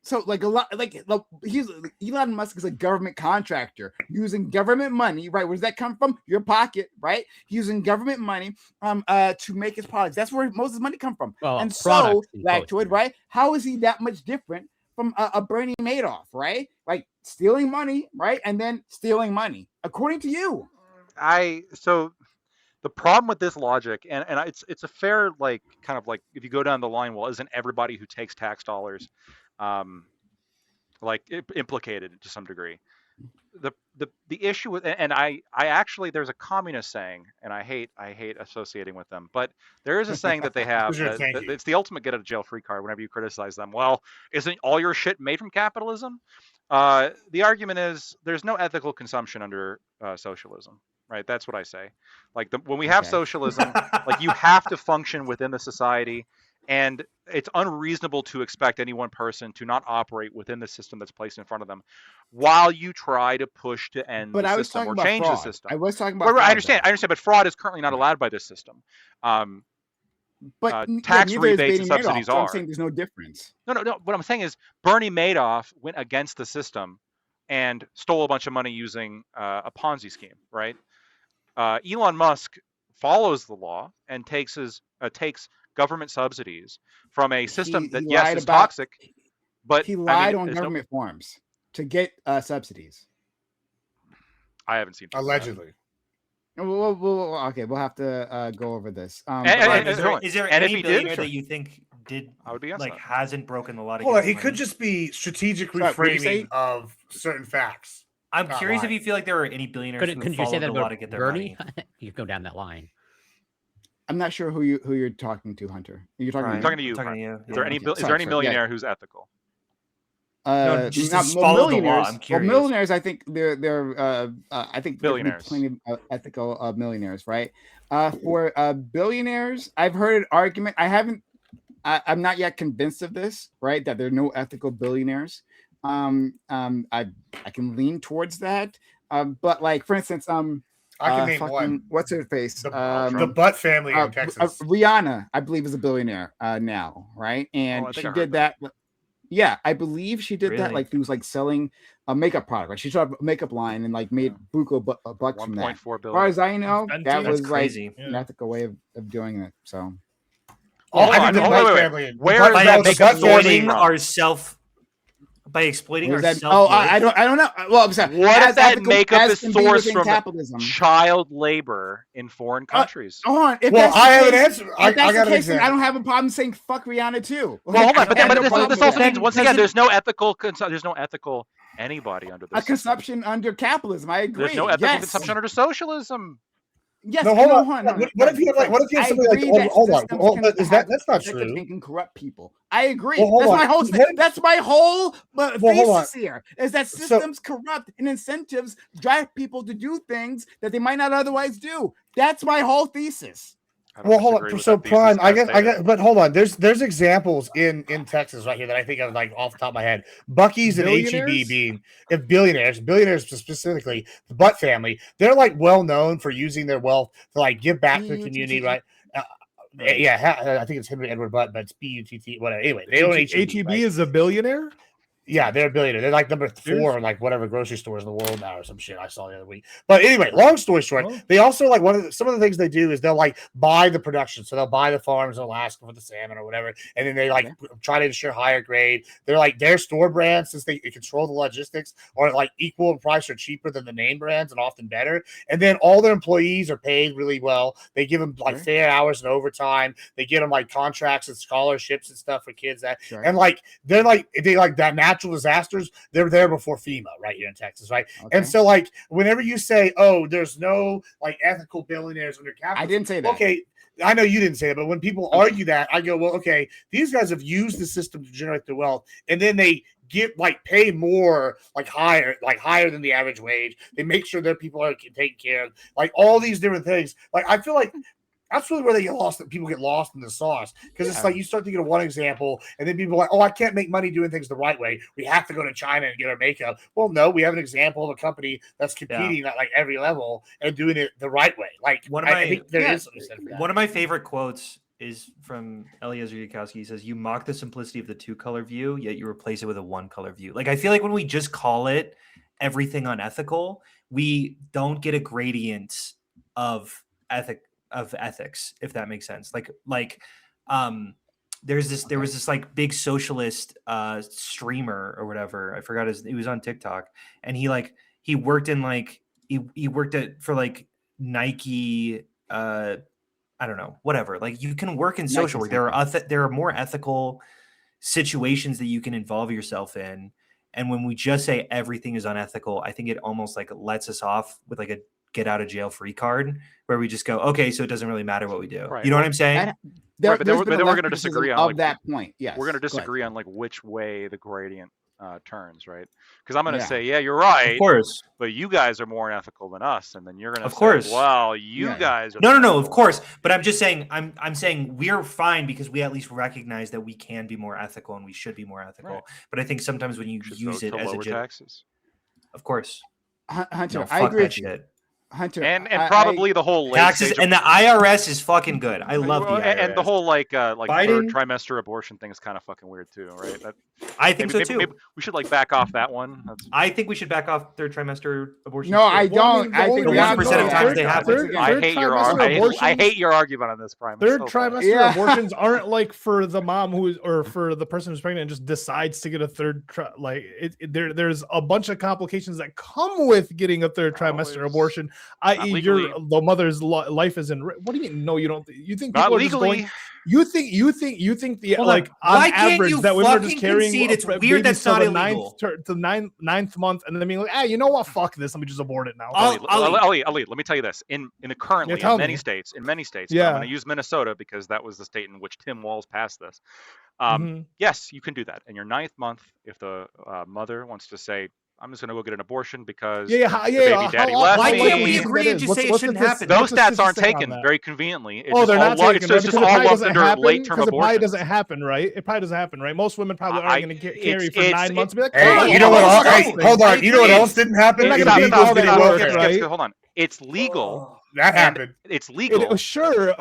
So like a lot, Elon Musk is a government contractor using government money, right? Where does that come from? Your pocket, right? Using government money to make his products. That's where most of his money come from. Well, And so, products in quotes, Lactoid, right? How is he that much different from a Bernie Madoff, right? Like stealing money, right? And then stealing money, according to you. So the problem with this logic, and it's a fair like kind of like if you go down the line, well, isn't everybody who takes tax dollars implicated to some degree? The issue with and I actually there's a communist saying, and I hate associating with them, but there is a saying that they have Sure, that thank you. it's the ultimate get out of jail free card whenever you criticize them. Well, isn't all your shit made from capitalism? The argument is there's no ethical consumption under socialism, right? That's what I say. Like when we have Okay. socialism, like you have to function within the society, and it's unreasonable to expect any one person to not operate within the system that's placed in front of them, while you try to push to end But the I was system talking or about change fraud. the system. I was talking about. Well, fraud, I understand, though. but fraud is currently not allowed by this system. But tax neither is rebates and Bernie Madoff, subsidies so I'm are. saying there's no difference. No. What I'm saying is Bernie Madoff went against the system and stole a bunch of money using a Ponzi scheme, right? Elon Musk follows the law and takes government subsidies from a system that he yes lied is about- toxic, but He I mean, lied on there's no- government forms to get subsidies. I haven't seen proof of that. Allegedly. Okay, we'll have to go over this. And- but- and- Is there and if any he did, billionaire sure. that you think did I would be against like that. hasn't broken the law to Hold get on, he money? could just be strategic Sorry, what did you say? reframing of certain facts. I'm not curious if lying. you feel like there are any billionaires Couldn't who you say followed that the law about to get their Bernie? money. You go down that line. I'm not sure who you're talking to, Hunter. You're talking Brian, to talking to you, talking Brian. to you. Is there any okay. is there Sorry, any yeah. millionaire who's ethical? No, just not follow the law. millionaires. I'm Well, curious. millionaires, I think I think there can be Billionaires. plenty of ethical millionaires, right? For billionaires, I've heard an argument. I'm not yet convinced of this, right? That there are no ethical billionaires. I can lean towards that. But like, for instance, I can name one. what's her face? The Butt family in Texas. Rihanna, I believe, is a billionaire now, right? And I think she I heard did that. Yeah, I believe she did that. Really? Like, she was like selling a makeup product. Like, she started a makeup line and like made bucks from that. 1.4 As far billion. as I know, That's that was crazy. like an ethical way of doing it. So Oh, Hold I on, mean, the hold Butt on, wait. family. Where Butt- is By that the makeup Butt family- sourcing avoiding from? our self by exploiting Or our is that- self. I don't know. Well, I'm sorry. What As if that ethical makeup as is can be sourced within from capitalism? child labor in foreign countries? Hold on. If Well, that's I have the an case, answer. if I that's got the an case, then I example. don't have a problem saying fuck Rihanna too. Well, hold on, but I have no this problem also with that. depends. Once again, Doesn't- there's no ethical anybody under this A system. consumption under capitalism. I agree. There's no ethical yes. consumption under socialism. Yes. No, hold on. hold What if you have like? What if you have I something like? agree Oh, that hold on. systems Well, can but is that have that's not incentives true? and can corrupt people. I agree. Well, hold That's on. my whole. What if- That's my whole Well, hold on. thesis here. Is that So- systems corrupt and incentives drive people to do things that they might not otherwise do. That's my whole thesis. I don't Well, hold disagree on. with So that thesis Prime, I as guess, stated. but hold on. There's examples in Texas right here that I think of like off the top of my head. Bucky's and HEB Billionaires? being if billionaires specifically, the Butt family, they're like well known for using their wealth to like give back to the community, right? Yeah, I think it's Henry Edward Butt, but it's BUTT, whatever. Anyway, they own HEB. HEB right? is a billionaire. Yeah, they're a billionaire. They're like number 4 in like whatever grocery stores in the world now or some shit I saw the other week. But anyway, long story short, Oh. they also like some of the things they do is they'll like buy the production. So they'll buy the farms in Alaska for the salmon or whatever, and then they like try to ensure higher grade. They're like their store brands, since they control the logistics, are like equal in price or cheaper than the name brands and often better. And then all their employees are paid really well. They give them like fair hours and overtime. They get them like contracts and scholarships and stuff for kids that and like they like that natural disasters. They're there before FEMA right here in Texas, right? Okay. And so, like, whenever you say, "Oh, there's no like ethical billionaires under capitalism," I didn't say that. Okay, I know you didn't say it, but when people argue that, I go, "Well, okay, these guys have used the system to generate their wealth, and then they get like pay more, like higher than the average wage. They make sure their people are taken care of, like all these different things. Like, I feel like." That's really where they get lost. That people get lost in the sauce because it's like you start thinking of one example, and then people are like, "Oh, I can't make money doing things the right way. We have to go to China and get our makeup." Well, no, we have an example of a company that's competing at like every level and doing it the right way. Like I think there is something said for that. One of my favorite quotes is from Eliezer Yudkowsky. He says, "You mock the simplicity of the 2-color view, yet you replace it with a 1-color view." Like I feel like when we just call it everything unethical, we don't get a gradient of ethics, if that makes sense. There was this like big socialist streamer or whatever. I forgot he was on TikTok, and he worked in like he worked for like Nike. I don't know, whatever. Like you can work in social work. There are more ethical situations that you can involve yourself in. And when we just say everything is unethical, I think it almost like lets us off with like a get out of jail free card where we just go, okay, so it doesn't really matter what we do. Right. You know what I'm saying? But then we're going to disagree on like, that point. Yes, we're going to disagree on like which way the gradient turns, right? Because I'm going to say, yeah, you're right. Of course. But you guys are more unethical than us, and then you're going to say, course. well, you guys are no, of course. But I'm just saying, I'm saying we're fine because we at least recognize that we can be more ethical and we should be more ethical. Right. But I think sometimes when you use it as a taxes, of course, Hunter, I agree with you. Hunter, and probably the whole taxes and the IRS is fucking good. I love the IRS. And the whole like Biden, third trimester abortion thing is kind of fucking weird too, right? I think so too. Maybe we should like back off that one. I think we should back off third trimester abortion. No, I don't. I think 1% of times they happen. I hate your argument on this, Prime. Third trimester abortions aren't like for the mom or for the person who's pregnant and just decides to get a third there's a bunch of complications that come with getting a third trimester abortion, i.e. the mother's life is in. What do you mean? No, you don't. You think people not are legally? Just going, you think the like on why can't average you that women are just carrying concede it's weird that's not illegal to the ninth month and then being like, you know what, fuck this, let me just abort it now. Ali, let me tell you this. In many states, I'm going to use Minnesota because that was the state in which Tim Walz passed this. Yes, you can do that. In your 9th month, if the mother wants to say, I'm just going to go get an abortion because the baby daddy left me. Why can't we agree and just say it shouldn't happen? Those stats aren't taken very conveniently. They're not taken. It's just all lumped under late-term abortion. It probably doesn't happen, right? It probably doesn't happen, right? Most women probably aren't going to carry for 9 months. And be like, hey, you know what? Hold on. You know what else didn't happen? Hold on. It's legal. That happened. It's legal. Sure.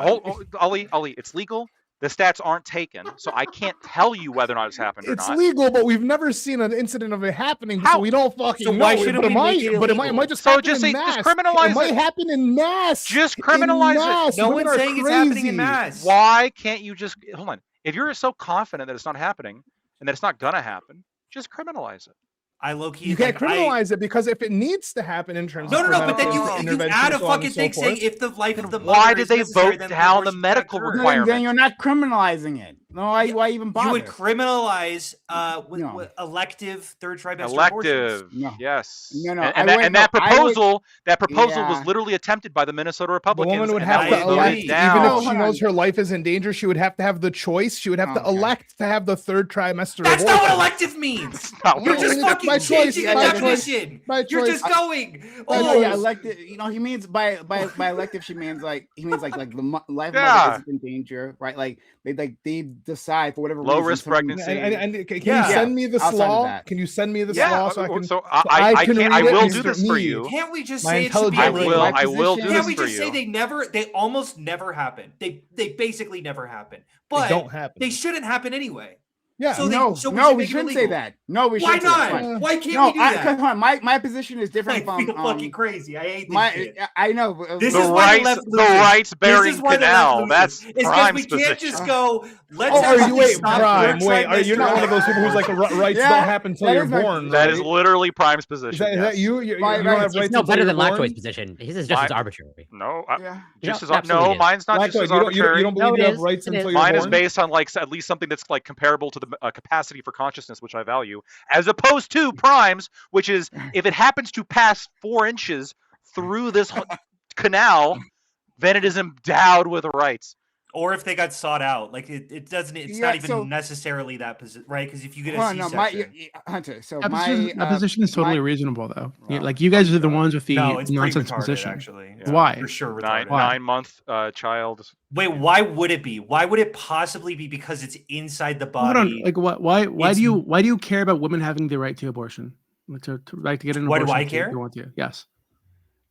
Ali, it's legal. The stats aren't taken, so I can't tell you whether or not it's happened or not. It's legal, but we've never seen an incident of it happening, so we don't fucking know. Why shouldn't we make it illegal? But it might just happen in mass. Just criminalize it. It might happen in mass. Just criminalize it. No one's saying it's happening in mass. Why can't you just hold on? If you're so confident that it's not happening and that it's not gonna happen, Just criminalize it. I low-key You can't like, criminalize it because if it needs to happen in terms No, of but then you intervention, add a so on fucking and so thing saying forth. if the life of the mother Why did is they necessary, vote then down the abortion medical should occur. requirement? Then you're not criminalizing it. No, why even bother? You would criminalize with No. elective third trimester abortions. Elective, No. yes. No, And that proposal was Yeah. literally attempted by the Minnesota The Republicans. woman would and have that to was voted elect, even down. if she knows her life is in danger, she would have to have the choice. She would have to Okay. elect to have the third trimester That's abortion. not what elective means. Not You're what just It's fucking my choice, changing a my choice, definition. my You're choice. just going. Yeah, elective. He means by elective. He means like the life Yeah. mother is in danger, right? Like they decide for whatever Low reason, risk something- pregnancy. And can Yeah. you send me the Outside of slaw? that. Can you send me the Yeah, slaw so I can? I can can't. I read it, will do Mr. this for Me. you. Can't we just My say it should be intelligent illegal? I will do position- this Can't we for just say you. they almost never happen? They basically never happen. They But don't happen. they shouldn't happen anyway. Yeah. So they- No, so we no, should we make it shouldn't say illegal. that. No, we Why shouldn't. say that. not? Fine. Why can't No, we do that? hold on. My position is I different from feel fucking crazy. I hate this my. shit. I know. but- This The is why rights, left the loses. rights This bearing is why the left canal. loses. That's It's because Prime's we can't position. just go. Let's Oh, are actually you wait, stop Prime? third Wait, are you not one of those people who's like rights Yeah, don't happen until that you're is my- born? That right? is literally Prime's Is position. that yes. you? You Why, don't right. have It's rights no until better you're than born? Lactoid's position. His is just as arbitrary. No, Yeah. just No, as absolutely no, it is. mine's not just Lactoid, as you don't arbitrary. believe No, you it have is. rights It until is. you're Mine is born? based on like at least something that's like comparable to the capacity for consciousness, which I value, as opposed to Prime's, which is if it happens to pass 4 inches through this canal, then it is endowed with rights. Or if they got sought out, like it doesn't. It's not Yeah, even so- necessarily that position, right? Because if you get a Hold on, no, C-section, Hunter. So That my position, that position is totally reasonable, though. Yeah, Wow. like you guys are the ones with the no, it's pretty nonsense retarded position. actually. Yeah. Why? For sure, Nine retarded. Why? month child. Wait, why would it be? Why would it possibly be? Because it's inside the Hold body. on, like what? Why It's- do you care about women having the right to abortion? Like to right to get an Why do abortion? I if care? You want to? Yes.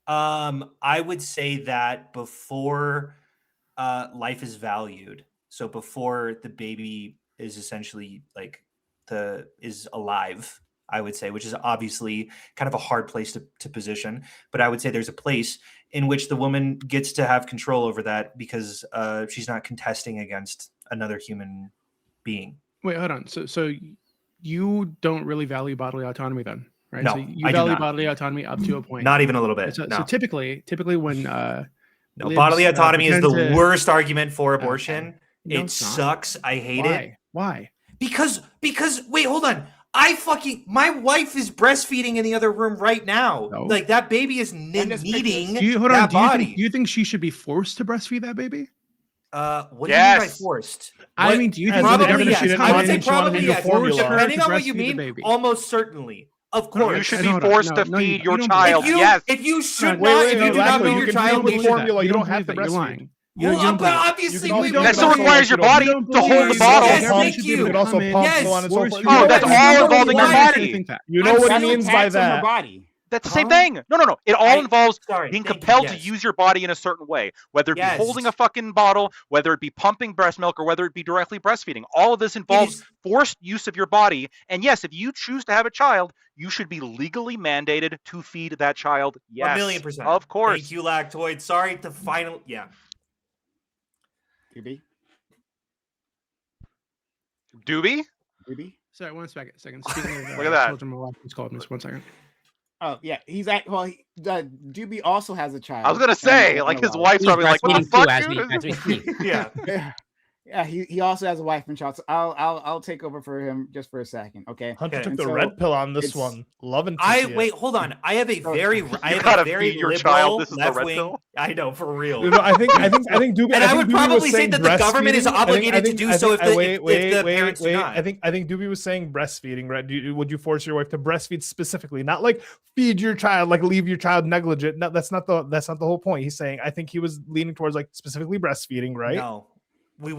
I would say that before life is valued, so before the baby is essentially like is alive, I would say, which is obviously kind of a hard place to position, but I would say there's a place in which the woman gets to have control over that because she's not contesting against another human being. Wait, hold on. So you don't really value bodily autonomy then, right? No, so you I do value not. bodily autonomy up to a point. Not even a little bit. So, No. so typically when No, libs, bodily autonomy is the pretend to- worst argument for abortion. No, It it's not. sucks. I hate it. Why? Because wait, hold on. My wife is breastfeeding in the other room right now. No. Like that baby is just needing Do you hold that on? Do you, body. think, do you think she should be forced to breastfeed that baby? What do you mean by Yes. forced? I What- mean, do you think Probably the government yes. should I would I would say and she wanted probably to yes. do formula. Depending on what breastfeed you the mean, baby? almost certainly. Of course. You should And be hold on, forced no, to no, feed you your don't child. If you, Yes. if you should Wait, not, wait, if you no, do not Lacto, know you your can child feel with needs believe formula, that. you don't believe have to that. You're breastfeed. lying. Well, don't but believe it. obviously You can we also- would. That still also, requires your body you don't to hold the believe- bottle. Yes, How thank should you. be You could also come pump, in. so on and so Force forth. you Oh, to that's breastfeed. all You involving don't your believe body. anything that. You know I'm what he still means by Tax on the that. body. That's the same Huh? thing. No. It all involves Sorry, being thank you, compelled to yes. use your body in a certain way, whether it be Yes. holding a fucking bottle, whether it be pumping breast milk, or whether it be directly breastfeeding. All of this involves is- forced use of your body. And yes, if you choose to have a child, you should be legally mandated to feed that child. Yes, 1,000,000%. of course. Thank you, Lactoid. Sorry to final. Yeah. QB. Doobie? QB. Sorry, one second. Speaking of Look at that. children, my wife just called me. Just 1 second. Oh yeah, he's at. Well, Doobie also has a child. I was gonna and- say, and like a his wife. wife's He's probably like, "What the breastfeeding fuck, too as dude?" we speak. Yeah. Yeah, he also has a wife and child. So I'll take over for him just for a second, okay? Hunter Okay. took And the so red pill on this it's- one. Loving to see it. Wait, hold on. I have a Oh, very, you I have gotta a very feed your liberal child. This is the red left wing. pill? I know for real. You know, I think Doobie. And I would Doobie probably was say saying that the government is breastfeeding. obligated to do so if the parents do not. I think Doobie was saying breastfeeding, right? Would you force your wife to breastfeed specifically, not like feed your child, like leave your child negligent? No, that's not the whole point. He's saying I think he was leaning towards like specifically breastfeeding, right? No.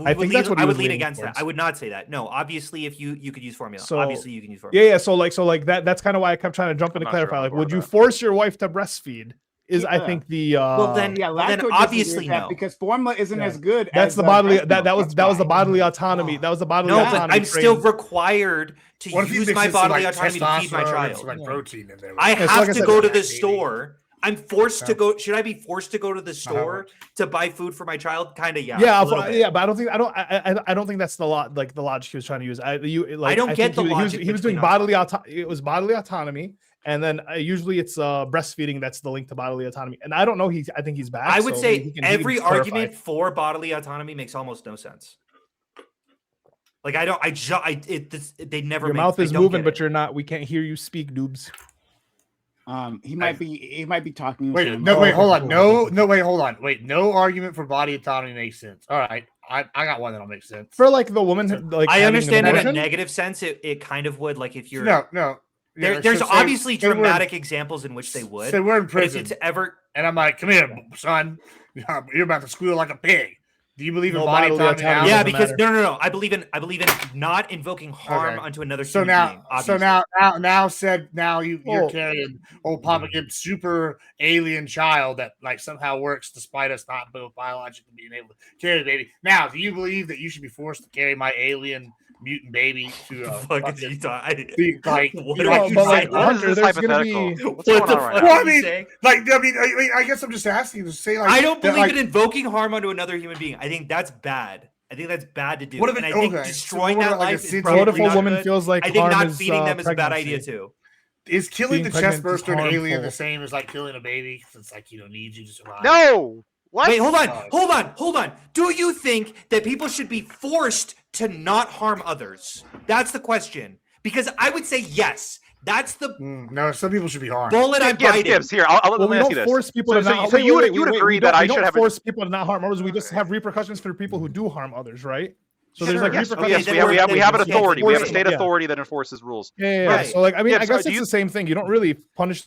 I think that's what he I was would lean leaning against towards. that. I would not say that. No, obviously, if you could use formula, So- obviously you can use formula. Yeah. So like that. That's kind of why I kept trying to jump in I'm to not sure clarify. I'm Like, on board would you with that. force your wife to breastfeed? Is I Yeah. think the Well, then- Yeah, Well, then Lacto obviously disagrees with that no. because formula isn't Yeah. as good. that's as the bodily breast that milk. was That's that was the why. bodily autonomy. That was the bodily No, autonomy. but I'm still training. required to What if you use mix my in some, bodily like, autonomy to feed my testosterone and child. some, like, protein in there? I Yeah, so have like I to said- go to the store. I'm forced to go. Should I be forced to go to the store to buy food for my child? Kind of, yeah. Yeah, a little bit. yeah, but I don't think that's the like the logic he was trying to use. I don't get the logic. He was doing bodily autonomy. It was bodily autonomy, and then usually it's breastfeeding that's the link to bodily autonomy. And I don't know. I think he's back. I would so say every argument clarify. for bodily autonomy makes almost no sense. Like they never. Your mouth is moving, but you're not. We can't hear you speak, noobs. He might be talking. Wait, hold on. Wait, no argument for body autonomy makes sense. All right, I got one that'll make sense. For like the woman, like I understand in a negative sense, it kind of would. Like if you're no. There's obviously dramatic examples in which they would. Say we're in prison. If it's ever, and I'm like, come here, son. You're about to squeal like a pig. Do you believe in body autonomy? Yeah, because no. I believe in not invoking harm onto another human being. Obviously. Now you're carrying old Papa Gibbs' super alien child that like somehow works despite us not both biologically being able to carry the baby. Now, do you believe that you should be forced to carry my alien mutant baby to fuck is he talking? What is this hypothetical? What's going on right now? I guess I'm just asking to say like I don't believe in invoking harm onto another human being. I think that's bad. I think that's bad to do. What if and I think destroying that life is what if a woman feels like I think not is, feeding them is a bad pregnancy. idea too. Is killing Being the chest pregnant is burster an alien harmful. the same as like killing a baby? Because it's like needs you to survive. No. What? Wait, hold on. Do you think that people should be forced to not harm others? That's the question. Because I would say yes. That's the no. Some people should be harmed. bullet I'm biting. Gibbs, here, let me ask you this. Force people to not. So you would agree that I should have force people to not harm others. We just have repercussions for people who do harm others, right? So there's like yes, repercussions. yes, we have an authority. We have a state authority that enforces rules. Yeah. Right. So like, I mean, Yeah, I guess so it's the same thing. You don't really punish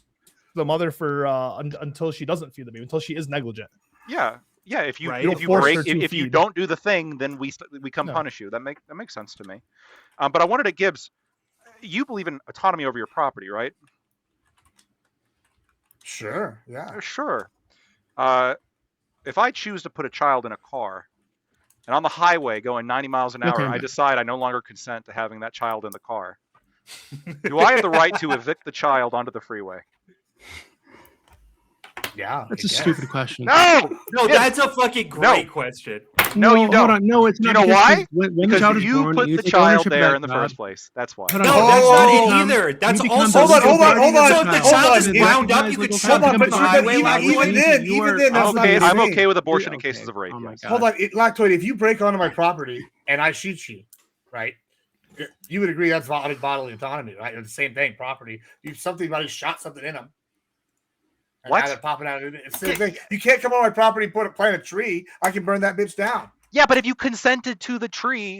the mother for until she doesn't feed the baby, until she is negligent. Yeah. If you Right. if you force break her to if you feed. don't do the thing, then we come punish you. That makes sense to me. But I wanted to Gibbs. You believe in autonomy over your property, right? Sure. Yeah. Sure. If I choose to put a child in a car, and on the highway going 90 miles an hour, I decide I no longer consent to having that child in the car. Do I have the right to evict the child onto the freeway? Yeah. That's a stupid question. No, that's a fucking great question. No, you don't. Hold on. No, it's Do you not. know why? When the Because child is you born, put you the take child ownership of there that in the child. first place. That's why. Hold No, on. that's not it become- either. That's you become also the hold on. So if the child is wound up, you could shove them to the highway. Even then, that's not the I'm same. okay with abortion in cases of rape. Oh my Yes. God. Hold on, Lactoid. If you break onto my property and I shoot you, right? You would agree that's bodily autonomy, right? It's the same thing. Property. Somebody shot something in them. And What? now they're popping out. It's the same thing. You can't come on my property and plant a tree. I can burn that bitch down. Yeah, but if you consented to the tree,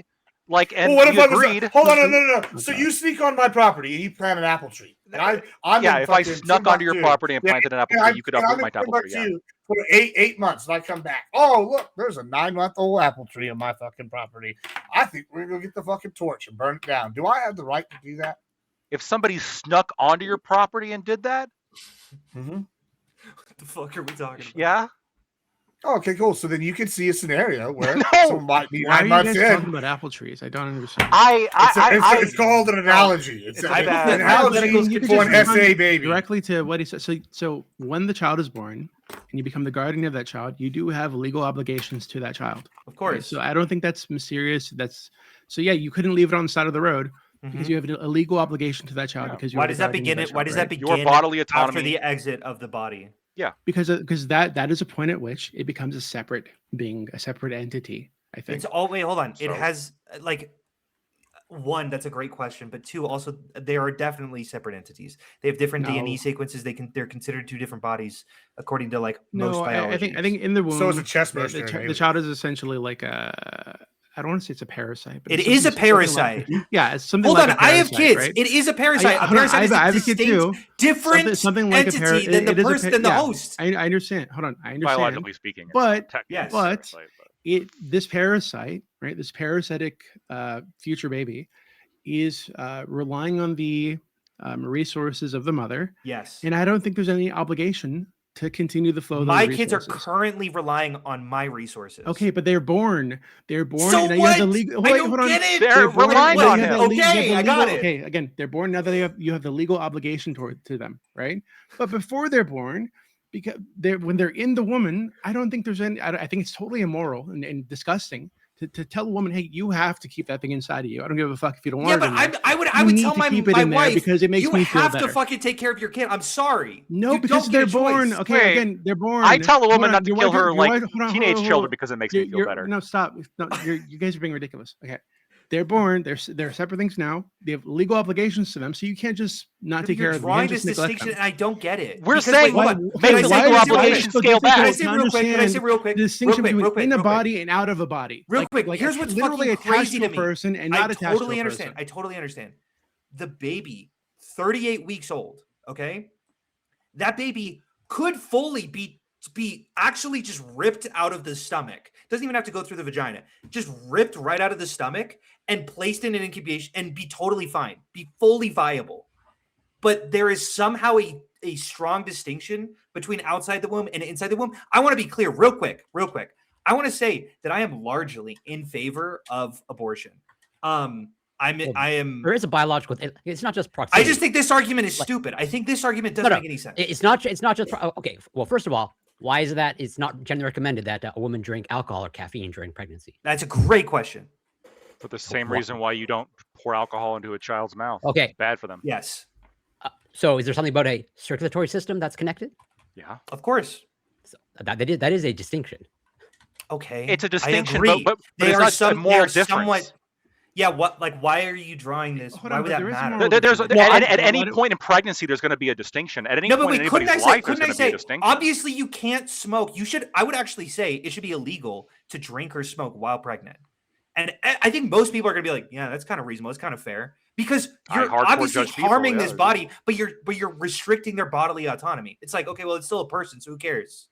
and Well, what if you I was? agreed, Hold on, no. So you sneak on my property and you plant an apple tree. And I'm yeah, in if I fucking snuck onto your Timbuktu. property and planted an apple tree, you could uproot my apple tree. Yeah. For 8 months, and I come back. Oh, look, there's a 9-month-old apple tree on my fucking property. I think we're gonna get the fucking torch and burn it down. Do I have the right to do that? If somebody snuck onto your property and did that, Mm-hmm. What the fuck are we talking about? yeah. Oh, okay, cool. So then you can see a scenario where No! someone might be Why are 9 you months guys in. talking about apple trees? I don't understand. It's called an analogy. It's my an bad. analogy You could for an just SA baby. Directly to what he said. So when the child is born and you become the guardian of that child, you do have legal obligations to that child. Of Right? course. So I don't think that's mysterious. Yeah, you couldn't leave it on the side of the road because you have a legal obligation to that child because you Why are the does that guardian begin? of Why does that child, begin? Your bodily after autonomy. the exit of the body? Because that is a point at which it becomes a separate being, a separate entity. I think. It's all. Wait, hold on. It So- has one. That's a great question, but two, also they are definitely separate entities. They have different DNA No. sequences. They're considered two different bodies according to most No, biology. I think in the womb. So is a chest the, burster. the, an chi- the alien. child is essentially like a. I don't want to say it's a parasite, but It it's is a something parasite. Like, yeah, it's something. Hold like on, a I have parasite, kids. Right? It is a parasite. A hold on, parasite is I a have a kid too. distinct, different Something like entity than the it is a person than the yeah, host. I understand. Hold on, I understand. Biologically speaking, it's But- technically Yes. a parasite, This parasite, right? This parasitic future baby, is relying on the resources of the mother, Yes. and I don't think there's any obligation to continue the flow of My those kids are resources. currently relying on my resources. Okay, but they're born. They're born. So and now you what? have the legal. I Wait, don't hold on. get it. They're born, relying now on you have him. the le- you have Okay, the I got legal- it. Okay, again, they're born now that you have the legal obligation to them, right? But before they're born, because when they're in the woman, I don't think there's any. I think it's totally immoral and disgusting to tell a woman, hey, you have to keep that thing inside of you. I don't give a fuck if you don't want Yeah, it. but I would You need tell to my keep it in there wife because it makes you me feel have better. to fucking take care of your kid. I'm sorry. No, You because don't they're get a born. choice. Okay, Wait, again, they're born. I tell a woman Hold not on, to your kill wife- her your like wife- hold on, teenage hold on. children because it makes me feel better. No, stop. No, you guys are being ridiculous. Okay, they're born. They're separate things now. They have legal obligations to them, so you can't just not take You're care of them. You drawing can't this just neglect distinction, them. and I don't get it. We're Because, saying hold why- on. make Can I the say- legal can I say real obligation quick? scale Can I back. say real quick? Can I say real quick? The distinction Real between quick, in a real quick. body and out of a body. Real quick, here's what's literally fucking attached crazy to a to me. person and I not attached totally to a understand. person. I totally understand. The baby, 38 weeks old, okay? That baby could fully be actually just ripped out of the stomach. Doesn't even have to go through the vagina. Just ripped right out of the stomach and placed in an incubation and be totally fine, be fully viable. But there is somehow a strong distinction between outside the womb and inside the womb. I want to be clear real quick. I want to say that I am largely in favor of abortion. I am. There is a biological. It's not just proximity. I just think this argument is stupid. I think this argument doesn't make any sense. It's not just. Okay. Well, first of all, why is it that it's not generally recommended that a woman drink alcohol or caffeine during pregnancy? That's a great question. For the same reason why you don't pour alcohol into a child's mouth. Okay. It's bad for them. Yes. So is there something about a circulatory system that's connected? Yeah. Of course. So that is a distinction. Okay. It's a I distinction, agree. but They it's are not a moral difference. somewhat. Yeah. What? Like, why are you drawing this? Hold Why on, would but that there is a matter? moral There's difference. at any point in pregnancy, there's going to be a distinction. At any No, but point in wait, couldn't anybody's I say? life, there's Couldn't I going to be a say? distinction. Obviously, you can't smoke. You should. I would actually say it should be illegal to drink or smoke while pregnant. And I think most people are going to be like, yeah, that's kind of reasonable. It's kind of fair because you're hardcore obviously judge people, harming yeah, this body, but you're restricting their bodily autonomy. It's like, okay, well, it's still a person, so who cares?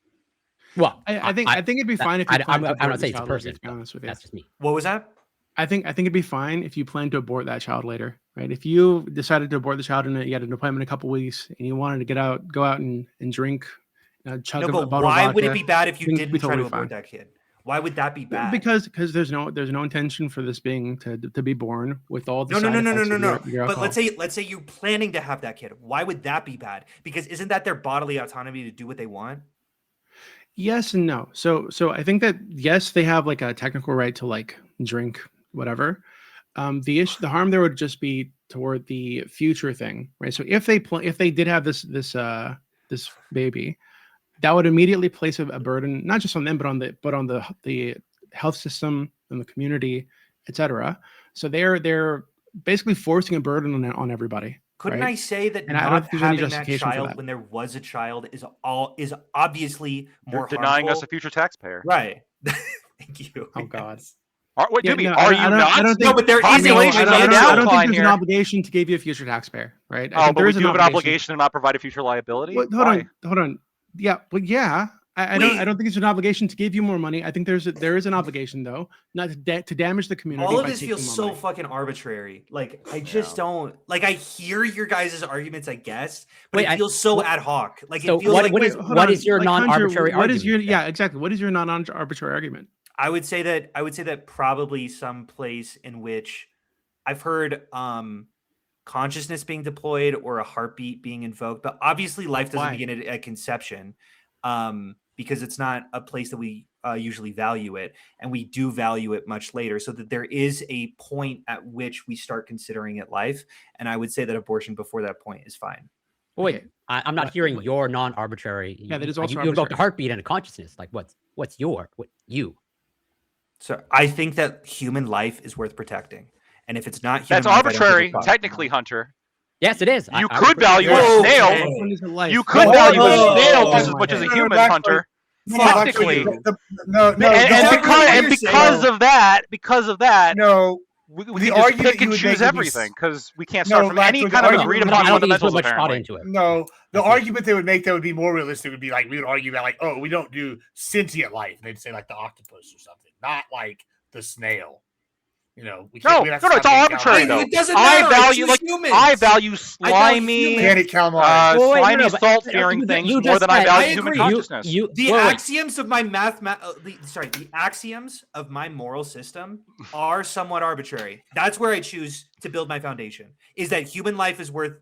Well, I think it'd be fine if you I'm plan to not abort the saying it's a child later, person. to be honest with you. That's just me. What was that? I think it'd be fine if you plan to abort that child later, right? If you decided to abort the child and you had an appointment in a couple weeks and you wanted to go out and drink, chug No, a but bottle of why would it vodka, be bad if you things didn't be try to totally abort fine. that kid? Why would that be bad? Because there's no intention for this being to be born with all the No. side effects of your But alcohol. let's say you're planning to have that kid. Why would that be bad? Because isn't that their bodily autonomy to do what they want? Yes and no. So I think that yes, they have like a technical right to like drink whatever. The harm there would just be toward the future thing, right? So if they did have this baby, that would immediately place a burden not just on them but on the health system and the community, etc. So they're basically forcing a burden on everybody. Couldn't right? I say that And I don't not think there's any having that justification for child that. when there was a child is obviously more You're denying us harmful? a future taxpayer. Wait, Thank you. Oh God. Wait, Yeah, Doobie, no, are I you don't- not? I don't No, think- but there is a Population I don't made think outline there's here. an obligation to give you a future taxpayer, right? I Oh, think but there we is do have an obligation to not provide a future liability? Hold Why? on. Yeah, but yeah, I don't think it's an obligation to give you more money. I think there is an obligation though, not to damage the community. All of by this taking feels more so money. fucking arbitrary. Like I just don't like. I hear your guys' arguments, I guess, but Wait, it feels so ad hoc. Like so it feels what- like what is- Hold what on, is your like, Hunter, non-arbitrary what is your argument then? yeah exactly? What is your non-arbitrary argument? I would say that probably some place in which I've heard consciousness being deployed or a heartbeat being invoked, but obviously life doesn't Why? begin at conception because it's not a place that we usually value it, and we do value it much later. So that there is a point at which we start considering it life, and I would say that abortion before that point is fine. Well, wait, Okay. I'm not What- hearing what- your non-arbitrary. Yeah, that is you also invoked a arbitrary. heartbeat and a consciousness. Like what you? So I think that human life is worth protecting, and if it's not human That's life, I don't give a arbitrary, fuck. technically, Hunter. Yes, it is. You I could would value agree. a Whoa, snail. okay. Which one is a life? You could Whoa, value a whoa, snail whoa, just as whoa, much as a whoa. human, No, Hunter. No, Technically. no, And exactly because what of that, no. we The can just argument pick you and would choose make would be everything because we can't No, start from Lacto, any the kind of argument- agreed I upon don't think you put fundamentals. much thought Apparently, into it. No, the argument they would make that would be more realistic would be like we would argue about like, oh, we don't do sentient life. They'd say like the octopus or something, not like the snail. You know, we No, we have no, to it's stop all being arbitrary Wait, though. it doesn't I matter, it's value just like humans. I value I slimy, Candy calamari. Well, wait, slimy no, but- salt-fearing you things just more than I said- value I human agree. consciousness. The wait. axioms of my the axioms of my moral system are somewhat arbitrary. That's where I choose to build my foundation. Is that human life is worth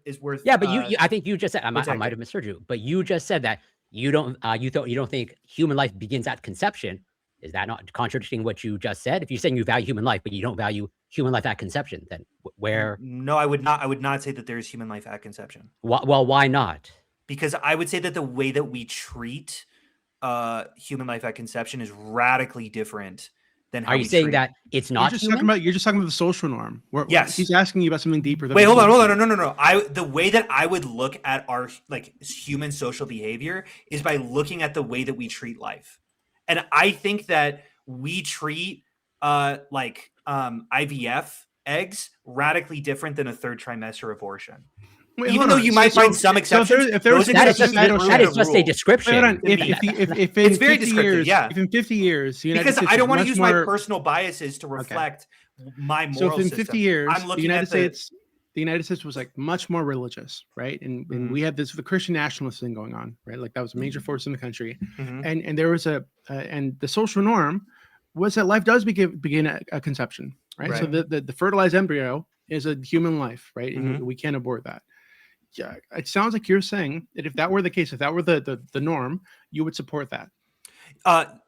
Yeah, but I think you just said I might have misheard you, but you just said that you don't think human life begins at conception. Is that not contradicting what you just said? If you're saying you value human life, but you don't value human life at conception, then where? No, I would not say that there is human life at conception. Well, why not? Because I would say that the way that we treat human life at conception is radically different than how Are you we saying treat... that it's not You're human? just talking about the social norm. Yes. He's asking you about something deeper than Wait, hold on. No. The way that I would look at our like human social behavior is by looking at the way that we treat life. And I think that we treat IVF eggs radically different than a third trimester abortion. Wait, Even hold though on. you might find some exceptions, if there was those That is exceptions just, don't that prove is the just a rule. description. Wait, hold on. to me. If in It's very 50 descriptive, years, yeah. if in 50 years, the United Because States I don't is want to much use more, my personal biases to reflect my moral so if in system. 50 years, I'm the looking United at States, the United States was like much more religious, right? And Mhm. we had the Christian nationalist thing going on, right? Like that was a major force in the country, Mhm. and there was and the social norm was that life does begin at a conception, right? So Right. the fertilized embryo is a human life, right? And Mhm. we can't abort that. Yeah, it sounds like you're saying that if that were the case, if that were the norm, you would support that.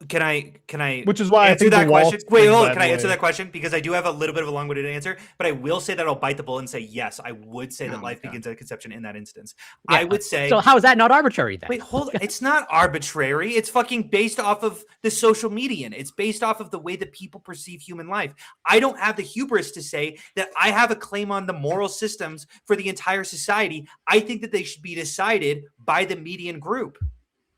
Can I Which is why I answer think the that wall question? Wait, thing, hold by on. Can the I answer way. that question? Because I do have a little bit of a long-winded answer, but I will say that I'll bite the bullet and say yes. I would say that Oh my life God. begins at conception in that instance. Yeah, I would say. So how is that not arbitrary then? Wait, hold on. It's not arbitrary. It's fucking based off of the social median. It's based off of the way that people perceive human life. I don't have the hubris to say that I have a claim on the moral systems for the entire society. I think that they should be decided by the median group.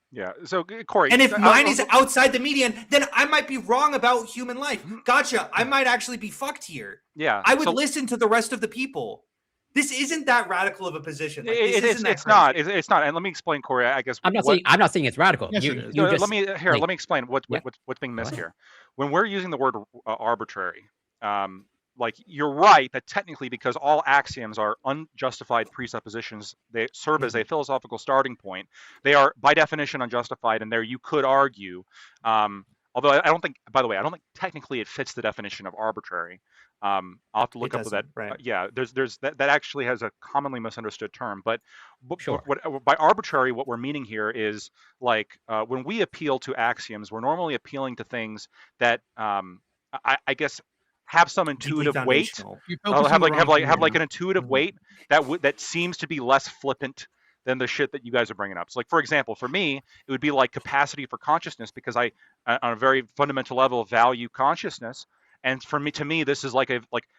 Yeah. So Corey, And if mine is outside the median, then I might be wrong about human life. Gotcha. I might actually be fucked here. yeah, I would so listen to the rest of the people. This isn't that radical of a position. Like, this it's isn't that it's not crazy. it's not. And let me explain, Corey. I guess I'm not what, saying it's radical. Yes, you, it is. you No, just, let me like, explain what's being missed ahead. here. When we're using the word arbitrary, like you're right that technically, because all axioms are unjustified presuppositions, they serve as a philosophical starting point. They are by definition unjustified, and there you could argue. Although I don't think, by the way, I don't think technically it fits the definition of arbitrary. I'll have to look It up that. doesn't, right. Yeah, there's that actually has a commonly misunderstood term. But Sure. by arbitrary, what we're meaning here is like when we appeal to axioms, we're normally appealing to things that I guess have some Deeply intuitive weight. foundational. You're focusing Have the like wrong have like thing have right like now. an intuitive weight that seems to be less flippant than the shit that you guys are bringing up. So like, for example, for me, it would be like capacity for consciousness, because I on a very fundamental level value consciousness. And to me, this is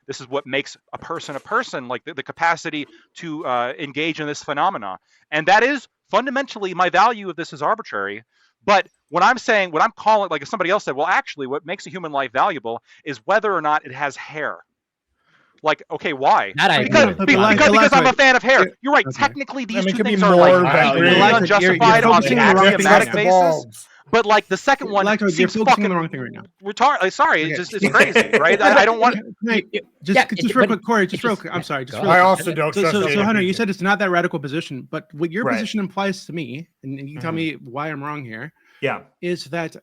this is what makes a person, like the capacity to engage in this phenomena. And that is fundamentally my value of this is arbitrary. But when I'm calling, like if somebody else said, well, actually, what makes a human life valuable is whether or not it has hair. Like, okay, why? That I Because, agree with. because I'm a fan of hair. Yeah, You're right. okay. Technically, these mean, it two could be things are more like valuable. completely Elijah, unjustified you're on the focusing on the wrong thing axiomatic right now. basis. But like the second one Elijah, you're seems focusing fucking on the wrong thing right now. retarded. Sorry, Okay. it's crazy, right? I don't want. Just real quick, Corey. Just real quick. I'm sorry. Just real I quick. also don't trust So Jada Hunter, you Pinkett. said it's not that radical position, but what your Right. position implies to me, and you can tell me why I'm wrong here, Yeah. is that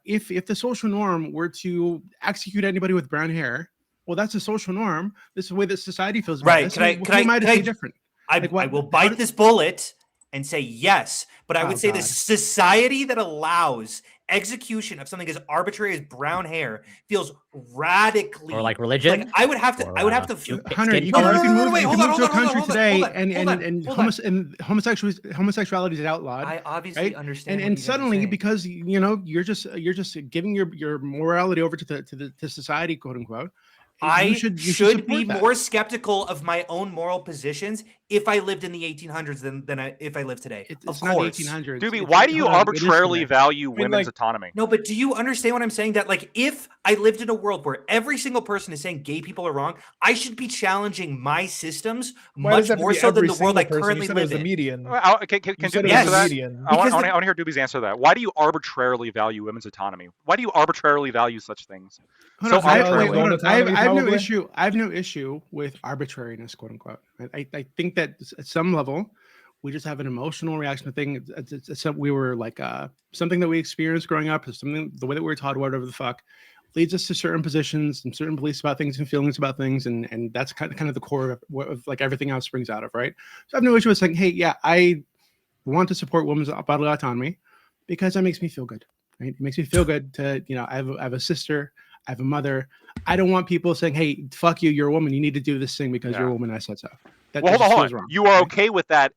if the social norm were to execute anybody with brown hair, well, that's a social norm. This is the way that society feels about Right. this. Can I- and can who I- am I to can say I- different? I Like, what- will how bite did- this bullet and say yes, but I would Oh, say the God. society that allows execution of something as arbitrary as brown hair feels radically Or like religion. Like I would have to. Or, I would have to. Hunter, you No, can, no, you no, can no, move, wait, you hold can on, move to a hold on, country hold on, today, hold on, and hold on, and hold on. homosexuality is outlawed. I obviously right? understand. And what you guys are suddenly, saying. because you're just giving your morality over to society, quote unquote. I you should support be that. more skeptical of my own moral positions if I lived in the 1800s than if I live today. It's of not course. the 1800s. Doobie, It's- why do you hold on, it is arbitrarily today. value mean, women's like- autonomy? No, but do you understand what I'm saying? That like if I lived in a world where every single person is saying gay people are wrong, I should be challenging my systems Why does much that have to more be so than every the world I single person? currently You said it was live the in. median. Can You Doobie said it yes. answer was the that? median. I want Because to hear Doobie's answer to that. Why do you arbitrarily value women's autonomy? Why do you arbitrarily value such things? Hold So on, I arbitrarily. have no Probably. issue. I have no issue with arbitrariness, quote unquote. I think that at some level, we just have an emotional reaction to things. We were like something that we experienced growing up, is something the way that we were taught, whatever the fuck, leads us to certain positions and certain beliefs about things and feelings about things, and that's kind of the core of like everything else springs out of, right? So I have no issue with saying, hey, yeah, I want to support women's bodily autonomy because that makes me feel good. Right? It makes me feel good to, I have a sister, I have a mother. I don't want people saying, "Hey, fuck you, you're a woman. You need to do this thing because you're a woman." I said so. That Well, just hold feels on. wrong. You are right? okay with that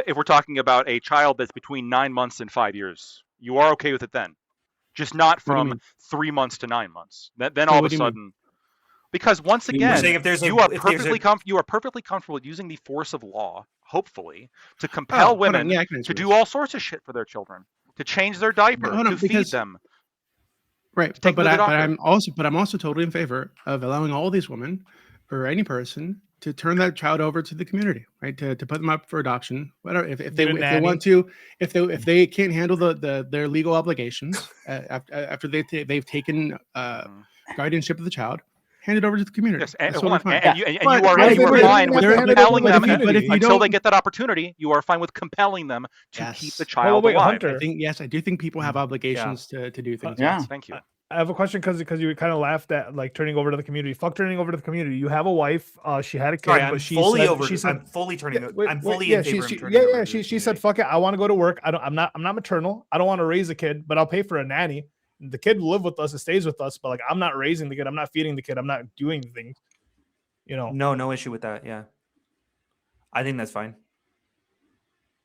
if we're talking about a child that's between 9 months and 5 years. You are okay with it then, just not What do you from mean? 3 months to 9 months. Then So all of what a do you mean? sudden, because once You mean- We're again, saying if there's you are perfectly comfortable using the force of law, hopefully, to compel hold on. women Yeah, I can to answer do this. all sorts of shit for their children, to change their diaper, hold on, to feed because- them. Right, take but them to the doctor. I'm also totally in favor of allowing all these women or any person to turn that child over to the community, right? To put them up for adoption, whatever. If they want to, if they can't handle their legal obligations after they've taken guardianship of the child, hand it over to the community. Yes, and, That's hold totally on, fine. and you But are they don't fine even with have to hand it over compelling to the them community. But if you until don't- they get that opportunity. You are fine with compelling them to keep the child wait, alive. Hunter. I do think people have obligations to do things. Yeah. Thank you. I have a question because you kind of laughed at like turning over to the community. Fuck turning over to the community. You have a wife. She had a kid, Sorry, but I'm she fully said, over. She said, I'm fully turning. Wait, I'm wait, fully yeah, in favor she, of turning over. to the she said, community. "Fuck it, I want to go to work. I'm not maternal. I don't want to raise a kid, but I'll pay for a nanny. The kid will live with us. It stays with us, but like I'm not raising the kid. I'm not feeding the kid. I'm not doing things. No issue with that. Yeah, I think that's fine.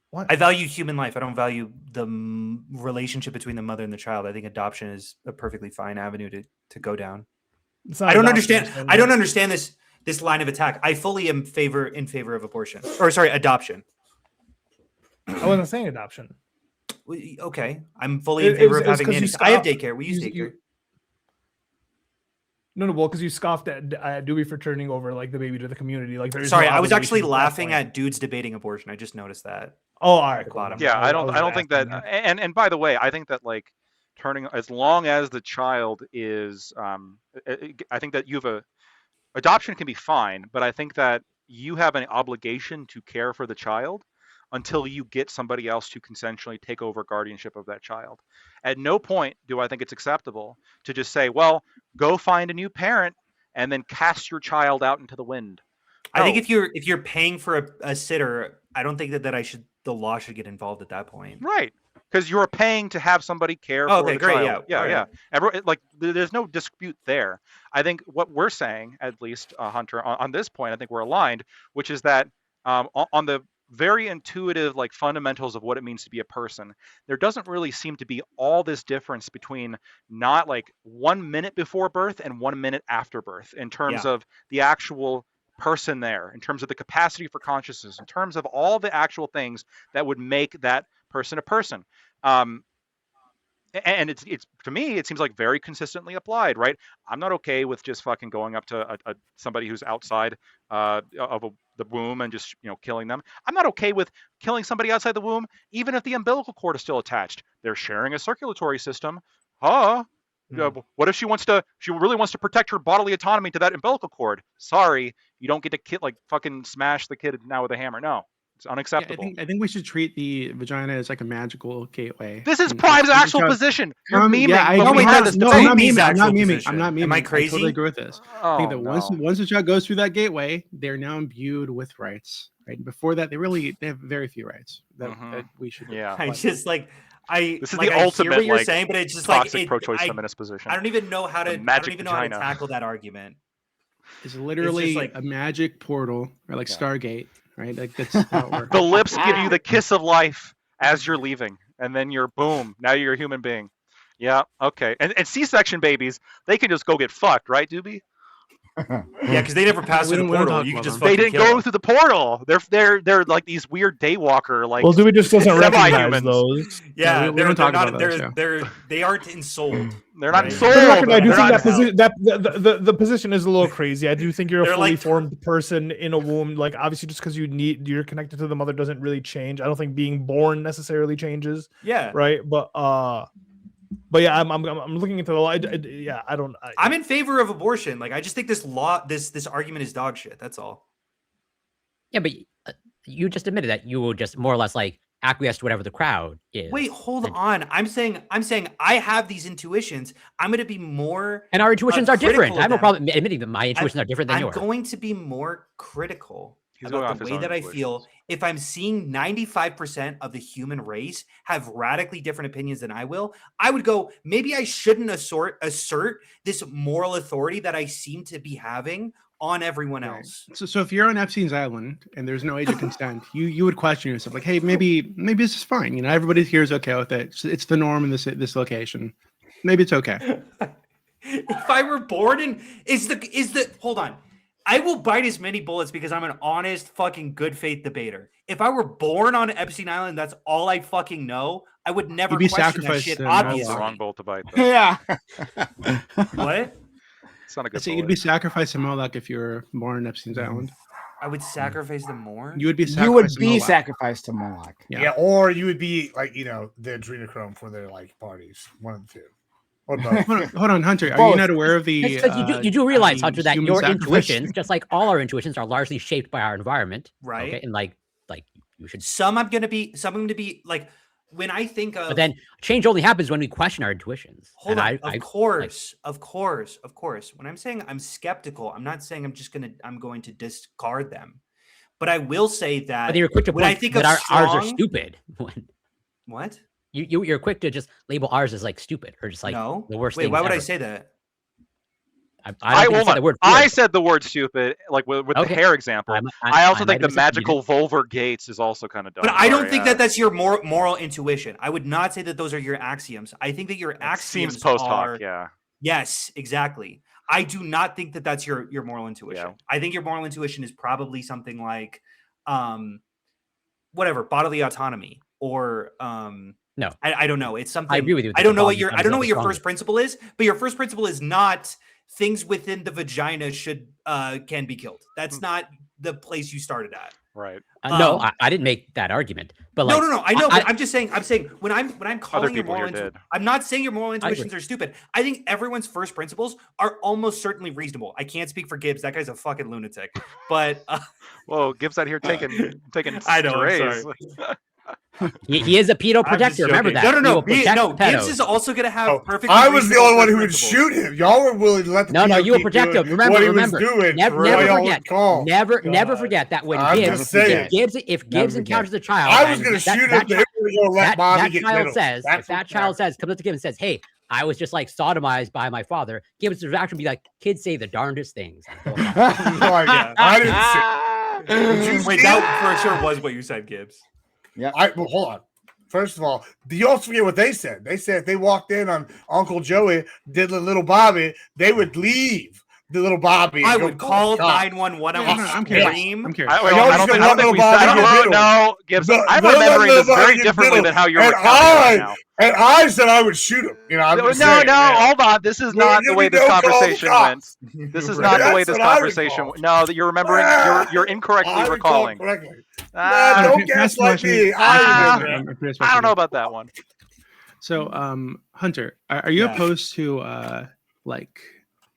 What? I value human life. I don't value the relationship between the mother and the child. I think adoption is a perfectly fine avenue to go down. It's not I don't adoption, understand. you're saying I don't that- understand this line of attack. I fully am in favor of abortion, or sorry, adoption. I wasn't saying adoption. Okay, I'm fully in favor of having nannies. I have daycare. We use daycare. No, well, because you scoffed at Doobie for turning over like the baby to the community. Like, there's Sorry, no I was actually obligation at that laughing point. at dudes debating abortion. I just noticed that. Oh, all right, the cool. bottom. Yeah, I don't was think that. asking you. And by the way, I think that like turning, as long as the child is, I think that you have adoption can be fine, but I think that you have an obligation to care for the child until you get somebody else to consensually take over guardianship of that child. At no point do I think it's acceptable to just say, well, go find a new parent and then cast your child out into the wind. I think No. if you're paying for a sitter, I don't think that the law should get involved at that point. Right. Because you're paying to have somebody care for Okay, the great. child. Yeah, all right. Like, there's no dispute there. I think what we're saying, at least, Hunter, on this point, I think we're aligned, which is that on the very intuitive, like, fundamentals of what it means to be a person, there doesn't really seem to be all this difference between not like 1 minute before birth and 1 minute after birth in terms of the actual person there, in terms of the capacity for consciousness, in terms of all the actual things that would make that person a person. And it's to me, it seems like very consistently applied, right? I'm not okay with just fucking going up to somebody who's outside of the womb and just killing them. I'm not okay with killing somebody outside the womb, even if the umbilical cord is still attached. They're sharing a circulatory system. What if she really wants to protect her bodily autonomy to that umbilical cord? Sorry, you don't get to fucking smash the kid now with a hammer. No. It's unacceptable. I think we should treat the vagina as like a magical gateway. This is And Prime's the actual child- position. You're memeing. Yeah, but we had this no, debate. I'm not Meme's memeing. I'm not actual memeing. position. I'm not memeing. Am I I crazy? totally agree with this. I think that once no. the child goes through that gateway, they're now imbued with rights. Right before that, they have very few rights that we should. Yeah. I just like This is like, the I hear ultimate what you're like saying, but it's just toxic like pro-choice feminist position. I don't even know how to. The I don't magic even know how to vagina. tackle that argument. It's literally like- a magic portal or like Stargate, right? Like that's how it works. The lips give you the kiss of life as you're leaving, and then you're boom. Now you're a human being. Yeah. Okay. And C-section babies, they can just go get fucked, right, Doobie? Yeah, because they never passed We through the don't portal. talk You can about just them. They fucking didn't kill go them. through the portal. They're like these weird daywalker like. Well, Doobie just doesn't recognize semi-humans. those. Yeah, we don't they're talk not. about that, They aren't ensouled. They're not Right. sold. For the record, I do They're think not- that position the position is a little crazy. I do think you're a They're fully like- formed person in a womb. Like obviously, just because you're connected to the mother doesn't really change. I don't think being born necessarily changes, Yeah, right? But yeah, I'm looking into the law. I'm in favor of abortion. Like I just think this argument is dog shit. That's all. Yeah, but you just admitted that you will just more or less like acquiesce to whatever the crowd is. Wait, hold And- on. I'm saying I have these intuitions. I'm going to be more. And our intuitions are critical different. of I have no them. problem admitting that my intuitions are different than I'm yours. going to be more critical. He's going about off the his way own that I intuitions. feel if I'm seeing 95% of the human race have radically different opinions than I will, I would go, maybe I shouldn't assert this moral authority that I seem to be having on everyone Right. else. So if you're on Epstein's island and there's no age of consent, you would question yourself, like, hey, maybe this is fine. You know, everybody here is okay with it. It's the norm in this location. Maybe it's okay. If I were born in hold on. I will bite as many bullets because I'm an honest, fucking good faith debater. If I were born on Epstein Island, that's all I fucking know. I would never You'd be question that sacrificed shit. to That's Obviously, the wrong bolt to bite, though. Yeah. what? It's not a I good say you'd bullet. be sacrificed to Moloch if you were born on Epstein's island. I would sacrifice them more. You would be sacrificed. You would to be Moloch. sacrificed to Moloch. Yeah. Yeah, or you would be like, you know, the adrenochrome for their like parties. One of the two. Or both. Hold on, Hunter. Are you Both. not aware of the? Because you do realize, the Hunter, that human your sacrifice? intuitions, just like all our intuitions, are largely shaped by our environment. Right. Okay. And like you should. Some I'm gonna be like when I think of. But then change only happens when we question our intuitions. Hold and on. Of course. When I'm saying I'm skeptical, I'm not saying I'm going to discard them. But I will say that But you're quick to when I point think that of ours are strong- stupid. What? You're quick to just label ours as like stupid or just like No. the worst Wait, thing. why would I ever. say that? I don't think I said the word. I stupid. said the word stupid, like with the Okay. hair example. I also think the magical Volver Gates is also kind of dumb. But I don't think that that's your moral intuition. I would not say that those are your axioms. I think that your axioms seems post hoc. are. Yeah. Yes, exactly. I do not think that that's your moral intuition. Yeah. I think your moral intuition is probably something like, whatever, bodily autonomy or No, I don't know. It's something. I agree with you. I don't know what your strongest. first principle is, but your first principle is not things within the vagina should can be killed. That's not the place you started at. Right. No, I didn't make that argument. But like, no. I know. But I'm just saying. I'm saying when I'm calling your people moral here did. I'm not saying your moral agree. intuitions are stupid. I think everyone's first principles are almost certainly reasonable. I can't speak for Gibbs. That guy's a fucking lunatic. But Whoa, Gibbs out here taking I know. I'm strays. sorry. he is a pedo I'm just protector. Remember joking. that. He No. will protect Gibbs pedos. is also going to have Oh, perfect. I was the only one who would shoot him. Y'all were willing to let the No, PO you will keep protect doing him. Remember, what he remember. was doing. Never while y'all forget. would call. Never forget that when I'm Gibbs, just saying. if Gibbs encounters a child, I was and going to that- shoot that him. They were going to let Bobby that get child middle. says, That's if that what child says, comes up to Gibbs and says, "Hey, I was just like sodomized by my father," Gibbs' reaction would be like, "Kids say the darndest things." Oh, yeah. I didn't see. Did you Wait, see that for sure was what you said, Gibbs. Yeah. well, hold on. First of all, you also forget what they said. They said if they walked in on Uncle Joey diddling little Bobby, they would leave the little Bobby. I and go would call the cops. 911. I No, would I'm curious. scream. I'm curious. I Y'all don't just think gonna let we little said. Bobby get middle. No, Gibbs. The- I'm they'll let remembering little this Bobby very get differently middle. than how you're And recounting it right now. And I said I would shoot him. You know, I'm No, just saying, yeah. hold on. This is Well, not you the way this don't call the conversation went. cops. This is Right. not the way That's this what I conversation. recall. No, that you're remembering. You're incorrectly I recall recalling. correctly. Ah, Man, don't Okay, gaslight pass me. the I motion. remember. I'm curious I don't know about about that one. So, Hunter, are you Yeah. opposed to like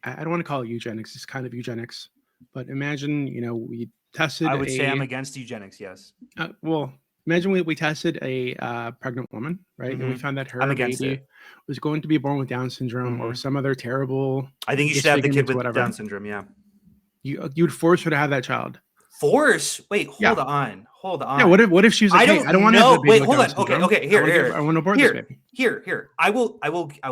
I don't want to call it eugenics. It's kind of eugenics, but imagine we tested. I would say I'm a against eugenics. Yes. well. Imagine we tested a pregnant woman, right? And we Mhm. found that her I'm against baby it. was going to be born with Down syndrome or some other terrible. I think you should have the kid disfigurement, with whatever. Down syndrome. Yeah. You'd force her to have that child. Force. Wait. Yeah. Hold on. Yeah. What if she was like, I hey, don't I don't want to have know. a baby Wait, with hold Down on. Okay, syndrome. okay, here. I want to abort this baby. Here. I will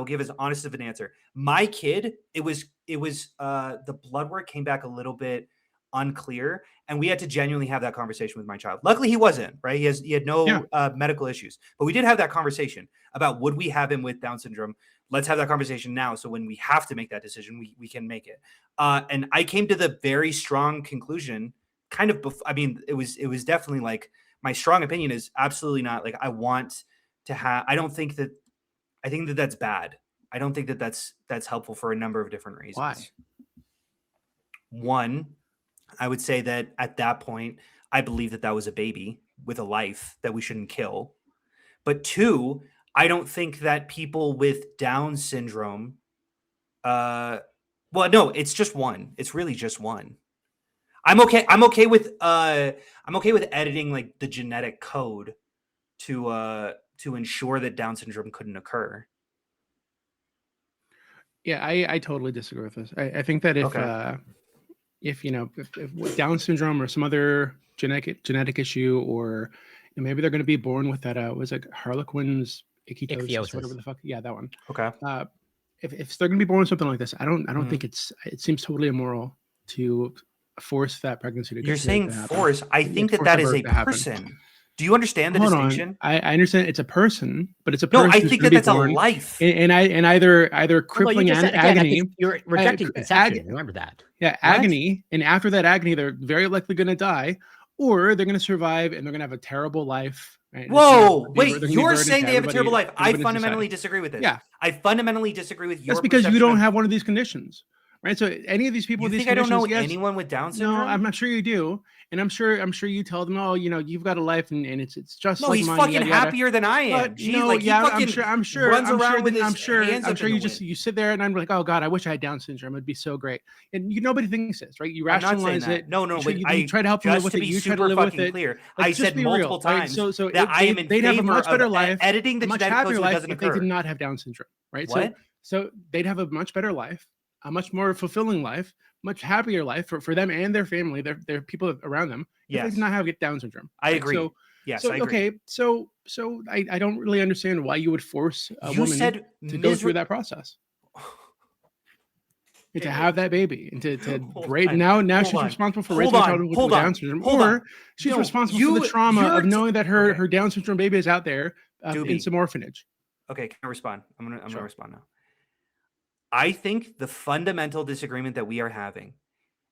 give as honest of an answer. My kid, it was the blood work came back a little bit unclear, and we had to genuinely have that conversation with my child. Luckily, he wasn't, right? He had no medical issues, but we did have that conversation about would we have him with Down syndrome. Let's have that conversation now, so when we have to make that decision, we can make it. And I came to the very strong conclusion, kind of. I mean, it was definitely like my strong opinion is absolutely not like I want to have. I think that that's bad. I don't think that that's helpful for a number of different reasons. Why? One, I would say that at that point, I believe that was a baby with a life that we shouldn't kill. But two, I don't think that people with Down syndrome, well, no, it's just one. It's really just one. I'm okay with editing like the genetic code to ensure that Down syndrome couldn't occur. Yeah, I totally disagree with this. I think that if Okay. if with Down syndrome or some other genetic issue, or maybe they're going to be born with that was it Harlequin's ichthyosis, whatever the fuck, that one. Okay. If they're going to be born with something like this, I don't Mhm. think it seems totally immoral to force that pregnancy to You're saying to happen. force. I think Force that is birth a to happen. person. Do you understand the Hold distinction? on. I understand it's a person, but it's a No, person. I who's think gonna be that's a born life. in either crippling agony. You're rejecting conception. Remember that. Yeah, agony, and after that agony, they're very likely going to die, or they're going to survive and they're going to have a terrible life. Right? Whoa, wait, you're saying they have a terrible life. I fundamentally disagree with this. Yeah. I fundamentally disagree with your That's because you perception don't of- have one of these conditions, right? So any of these people You with these think I don't know conditions, yes, anyone with Down syndrome? No, I'm not sure you do. And I'm sure you tell them, oh, you've got a life and it's just No, like he's mine, fucking yada, yada. happier than I am. But Jeez, no, like he yeah, fucking I'm sure runs I'm around sure with that- his I'm sure hands I'm up sure in you the just wind. you sit there and I'm like, oh God, I wish I had Down syndrome. It'd be so great. And nobody thinks this, right? You I'm not saying rationalize that. it. No, but you try to help them live just with to it. be You try to super live with fucking it. clear. Like, I just said be multiple real, right? times So that I am in they'd have a favor much better of life, editing the a much genetic happier code so it life doesn't if they occur. did not have Down syndrome, right? What? So they'd have a much better life, a much more fulfilling life, much happier life for them and their family, their people around them, if they Yes. did not have Down syndrome. I right? agree. So, Yes, so I agree. okay, so I don't really understand why you would force a You woman said to go through that process. And to have that baby and to Hold raise on, now hold she's on, responsible for hold raising a on, child with hold Down on, syndrome, hold or on. she's No, responsible for the trauma you're of knowing that her okay. Down syndrome baby is out there in Doobie. some orphanage. Okay, can I respond? I'm Sure. gonna respond now. I think the fundamental disagreement that we are having,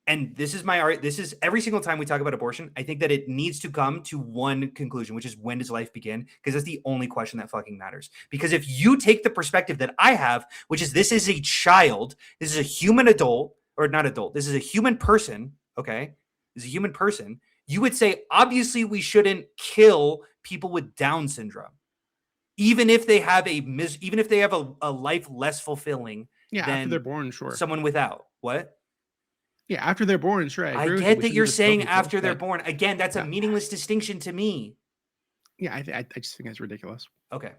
and this is this is every single time we talk about abortion, I think that it needs to come to one conclusion, which is when does life begin? Because that's the only question that fucking matters. Because if you take the perspective that I have, which is this is a child, this is a human adult, or not adult, this is a human person, okay? This is a human person, you would say, obviously, we shouldn't kill people with Down syndrome. Even if they have a life less fulfilling Yeah, than after they're born, sure. someone without. What? Yeah, after they're born, sure. I I agree with get we that shouldn't you're just kill saying people, after they're but- born. Again, that's a Yeah. meaningless distinction to me. Yeah, I just think that's ridiculous. Okay.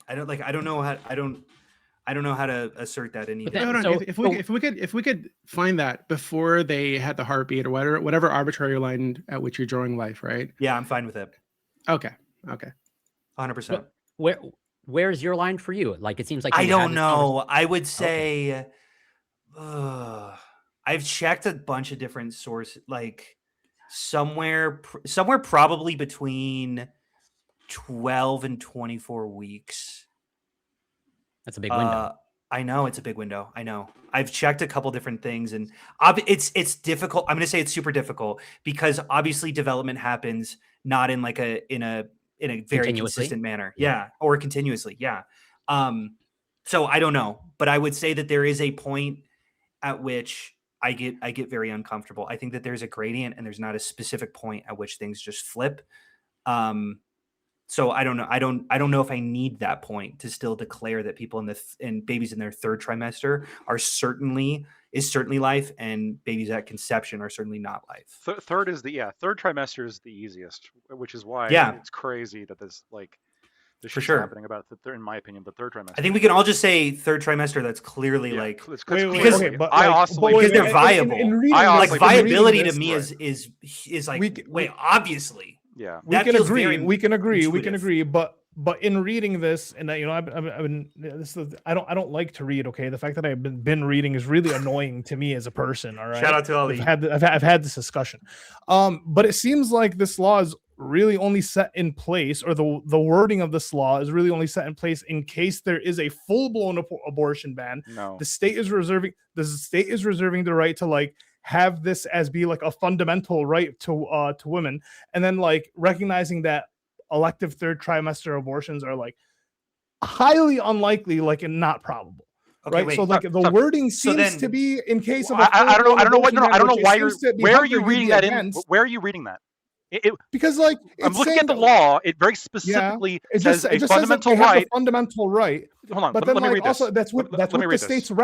I don't know how to assert that in But either. that- Hold on. so- If we could find that before they had the heartbeat or whatever arbitrary line at which you're drawing life, right? Yeah, I'm fine with it. Okay. 100%. Where's your line for you? Like, it seems like I you had don't this know. I would say I've checked a bunch of different sources, like somewhere probably between 12 and 24 weeks. That's a big window. I know it's a big window. I know. I've checked a couple different things, and it's difficult. I'm going to say it's super difficult because obviously development happens not in like in a very consistent manner. Yeah, or continuously. Yeah. So I don't know, but I would say that there is a point at which I get very uncomfortable. I think that there's a gradient, and there's not a specific point at which things just flip. So I don't know. I don't know if I need that point to still declare that people in babies in their third trimester is certainly life, and babies at conception are certainly not life. Third trimester is the easiest, which is why it's crazy that this for sure happening about in my opinion, the third trimester. I think we can all just say third trimester. That's clearly because they're viable. Like viability to me is like obviously. Yeah, we can agree. But in reading this, and I've been I don't like to read. Okay, the fact that I've been reading is really annoying to me as a person. All right, shout out to Ali. I've had this discussion, but it seems like this law is really only set in place, or the wording of this law is really only set in place in case there is a full-blown abortion ban. No, the state is reserving the right to have this as be like a fundamental right to women, and then recognizing that elective third trimester abortions are highly unlikely, and not probable. Okay, right. Wait, so the wording seems to be in case of a I don't know why you're where are you reading that in? Where are you reading that? because like I'm it's looking saying at the that- law. It very specifically it says just, a it just says that fundamental they have right. a fundamental right. Hold on, But let then me like read also this. that's what Let me the read this. states I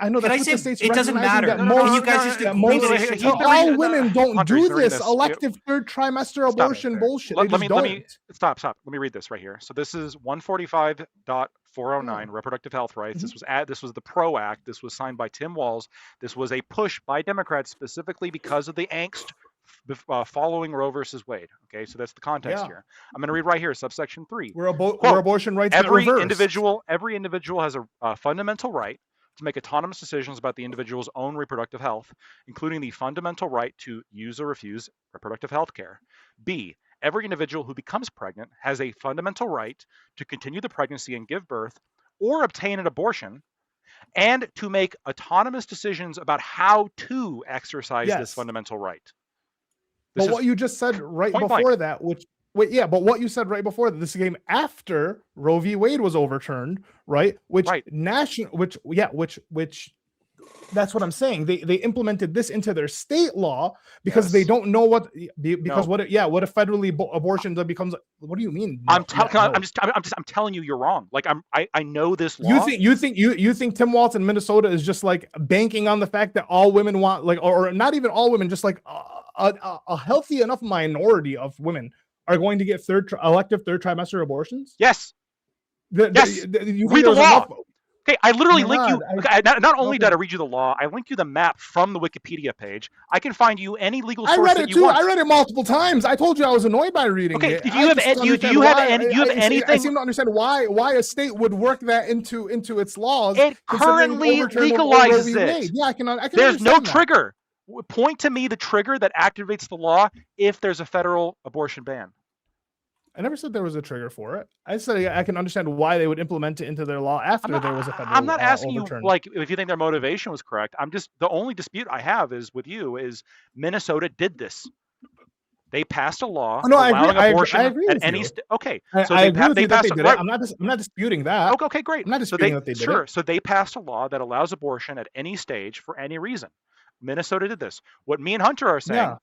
know Can that's I what the say states it doesn't recognizing matter? that No, no, no, Can most you guys just that agree most that it he's should been all reading- women don't Hunter, he's do been reading this this. elective third trimester Stop. abortion bullshit. Let They just me don't. stop. Let me read this right here. So this is 145.409 reproductive health rights. This was the PRO Act. This was signed by Tim Walz. This was a push by Democrats specifically because of the angst following Roe versus Wade. Okay, so that's the context here. I'm going to read right here, subsection 3. Where abortion rights get Every reversed. individual has a fundamental right to make autonomous decisions about the individual's own reproductive health, including the fundamental right to use or refuse reproductive health care. B, every individual who becomes pregnant has a fundamental right to continue the pregnancy and give birth or obtain an abortion, and to make autonomous decisions about how to exercise this fundamental right. But what you just said right before that, but what you said right before that, this came after Roe v. Wade was overturned, right? Which that's what I'm saying. They implemented this into their state law because they don't know what a federally abortion becomes. What do you mean? I'm telling you, you're wrong. Like I know this law. You think Tim Walz in Minnesota is just like banking on the fact that all women want, like, or not even all women, just like a healthy enough minority of women are going to get elective third trimester abortions? Yes. Read the law. Okay, I literally link you. Not only did I read you the law, I link you the map from the Wikipedia page. I can find you any legal source. I read it too. Want. I read it multiple times. I told you I was annoyed by reading it. Do you have anything? I seem to understand why a state would work that into its laws. It currently legalizes it. Yeah, I can. There's no trigger. Point to me the trigger that activates the law if there's a federal abortion ban. I never said there was a trigger for it. I said I can understand why they would implement it into their law after there was a federal. I'm not asking overturn. you like if you think their motivation was correct. I'm just the only dispute I have is with you is Minnesota did this. They passed a law allowing abortion at any okay. So I agree with they you that passed. They did it. I'm not disputing that. Okay, great. I'm not disputing that they did it. So they passed a law that allows abortion at any stage for any reason. Minnesota did this. What me and Hunter are saying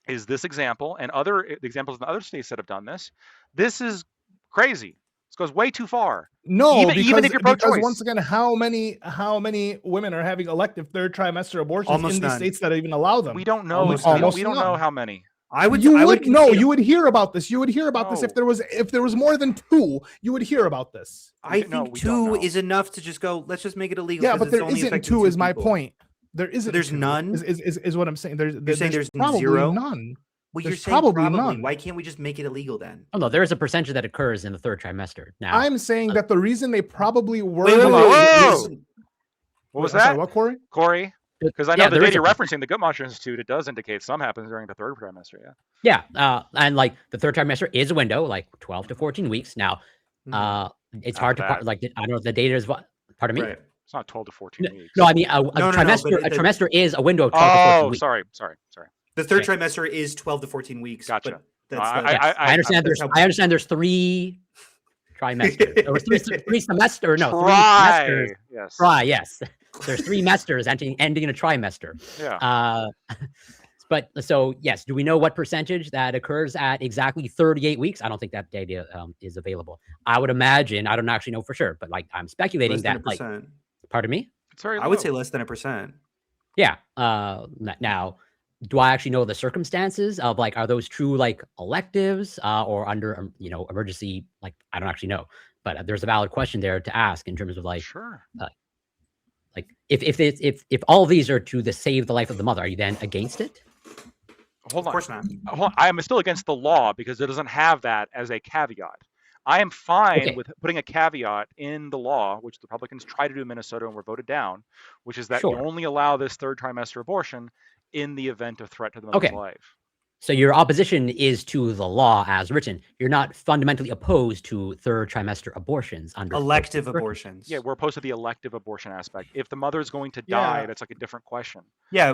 is this example and other examples in other states that have done this. This is crazy. This goes way too far. No, even if you're pro-choice. Because once again, how many women are having elective third trimester abortions in the states that even allow them? We don't know. We don't know how many. You would hear about this. You would hear about this if there was more than 2. You would hear about this. I think 2 is enough to just go. Let's just make it illegal. Yeah, but there isn't 2. Is my point. There isn't. There's 2, none. Is what I'm saying. You're saying there's probably 0? None. Well, there's you're saying probably none. Why can't we just make it illegal then? Oh no, there is a percentage that occurs in the third trimester. Now I'm saying that the reason they probably were. What was that? What, Corey? Because I know the data you're referencing, the Gut Monster Institute, it does indicate some happens during the third trimester. And like the third trimester is a window, like 12 to 14 weeks. Now, it's hard to like. I don't know if the data is what. Pardon me. Right. It's not 12 to 14 weeks. No, I mean a trimester is a window of 12 to 14 weeks. Sorry. The third trimester is 12 to 14 weeks. Gotcha. I understand. I understand. There's 3 trimesters. Or 3 semesters. No, 3 semesters. Yes. Yes. There's 3 semesters ending in a trimester. Yeah. But so yes, do we know what percentage that occurs at exactly 38 weeks? I don't think that data is available. I would imagine. I don't actually know for sure, but like I'm speculating that like. Pardon me? It's very low. I would say less than 1%. Yeah. Now, do I actually know the circumstances of like, are those true like electives or under, emergency? Like, I don't actually know, but there's a valid question there to ask in terms of like, sure. Like if all of these are to save the life of the mother, are you then against it? Hold on. Of course not. I am still against the law because it doesn't have that as a caveat. I am fine with putting a caveat in the law, which the Republicans tried to do in Minnesota and were voted down, which is that you only allow this third trimester abortion in the event of threat to the mother's life. So your opposition is to the law as written. You're not fundamentally opposed to third trimester abortions under elective abortions. Yeah, we're opposed to the elective abortion aspect. If the mother is going to die, that's like a different question. Yeah,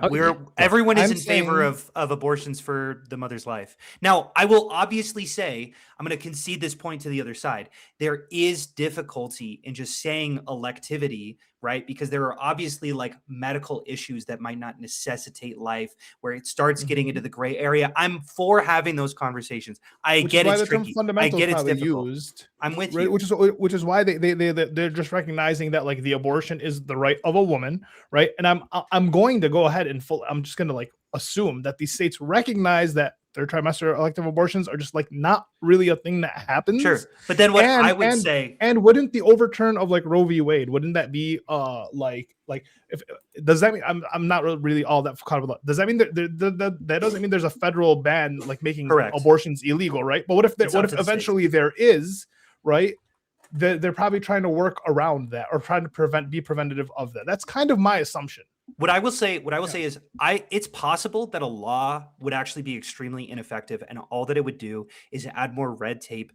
everyone is in favor of abortions for the mother's life. Now, I will obviously say, I'm going to concede this point to the other side. There is difficulty in just saying electivity right? Because there are obviously like medical issues that might not necessitate life, where it starts getting into the gray area. I'm for having those conversations. I Which get is why it's the term tricky. I fundamental get is it's probably difficult. used. I'm with Right, you. which is why they're just recognizing that like the abortion is the right of a woman, right? And I'm going to go ahead and I'm just going to like assume that these states recognize that third trimester elective abortions are just like not really a thing that happens. Sure, but then what I would say, and wouldn't the overturn of like Roe v. Wade, wouldn't that be like if does that mean I'm not really all that caught up? Does that mean that doesn't mean there's a federal ban like making Correct. abortions illegal, right? But what if It's up to the eventually there is, right? They're probably trying to work around that or trying to be preventative of that. That's kind of my assumption. What I will say is it's possible that a law would actually be extremely ineffective, and all that it would do is add more red tape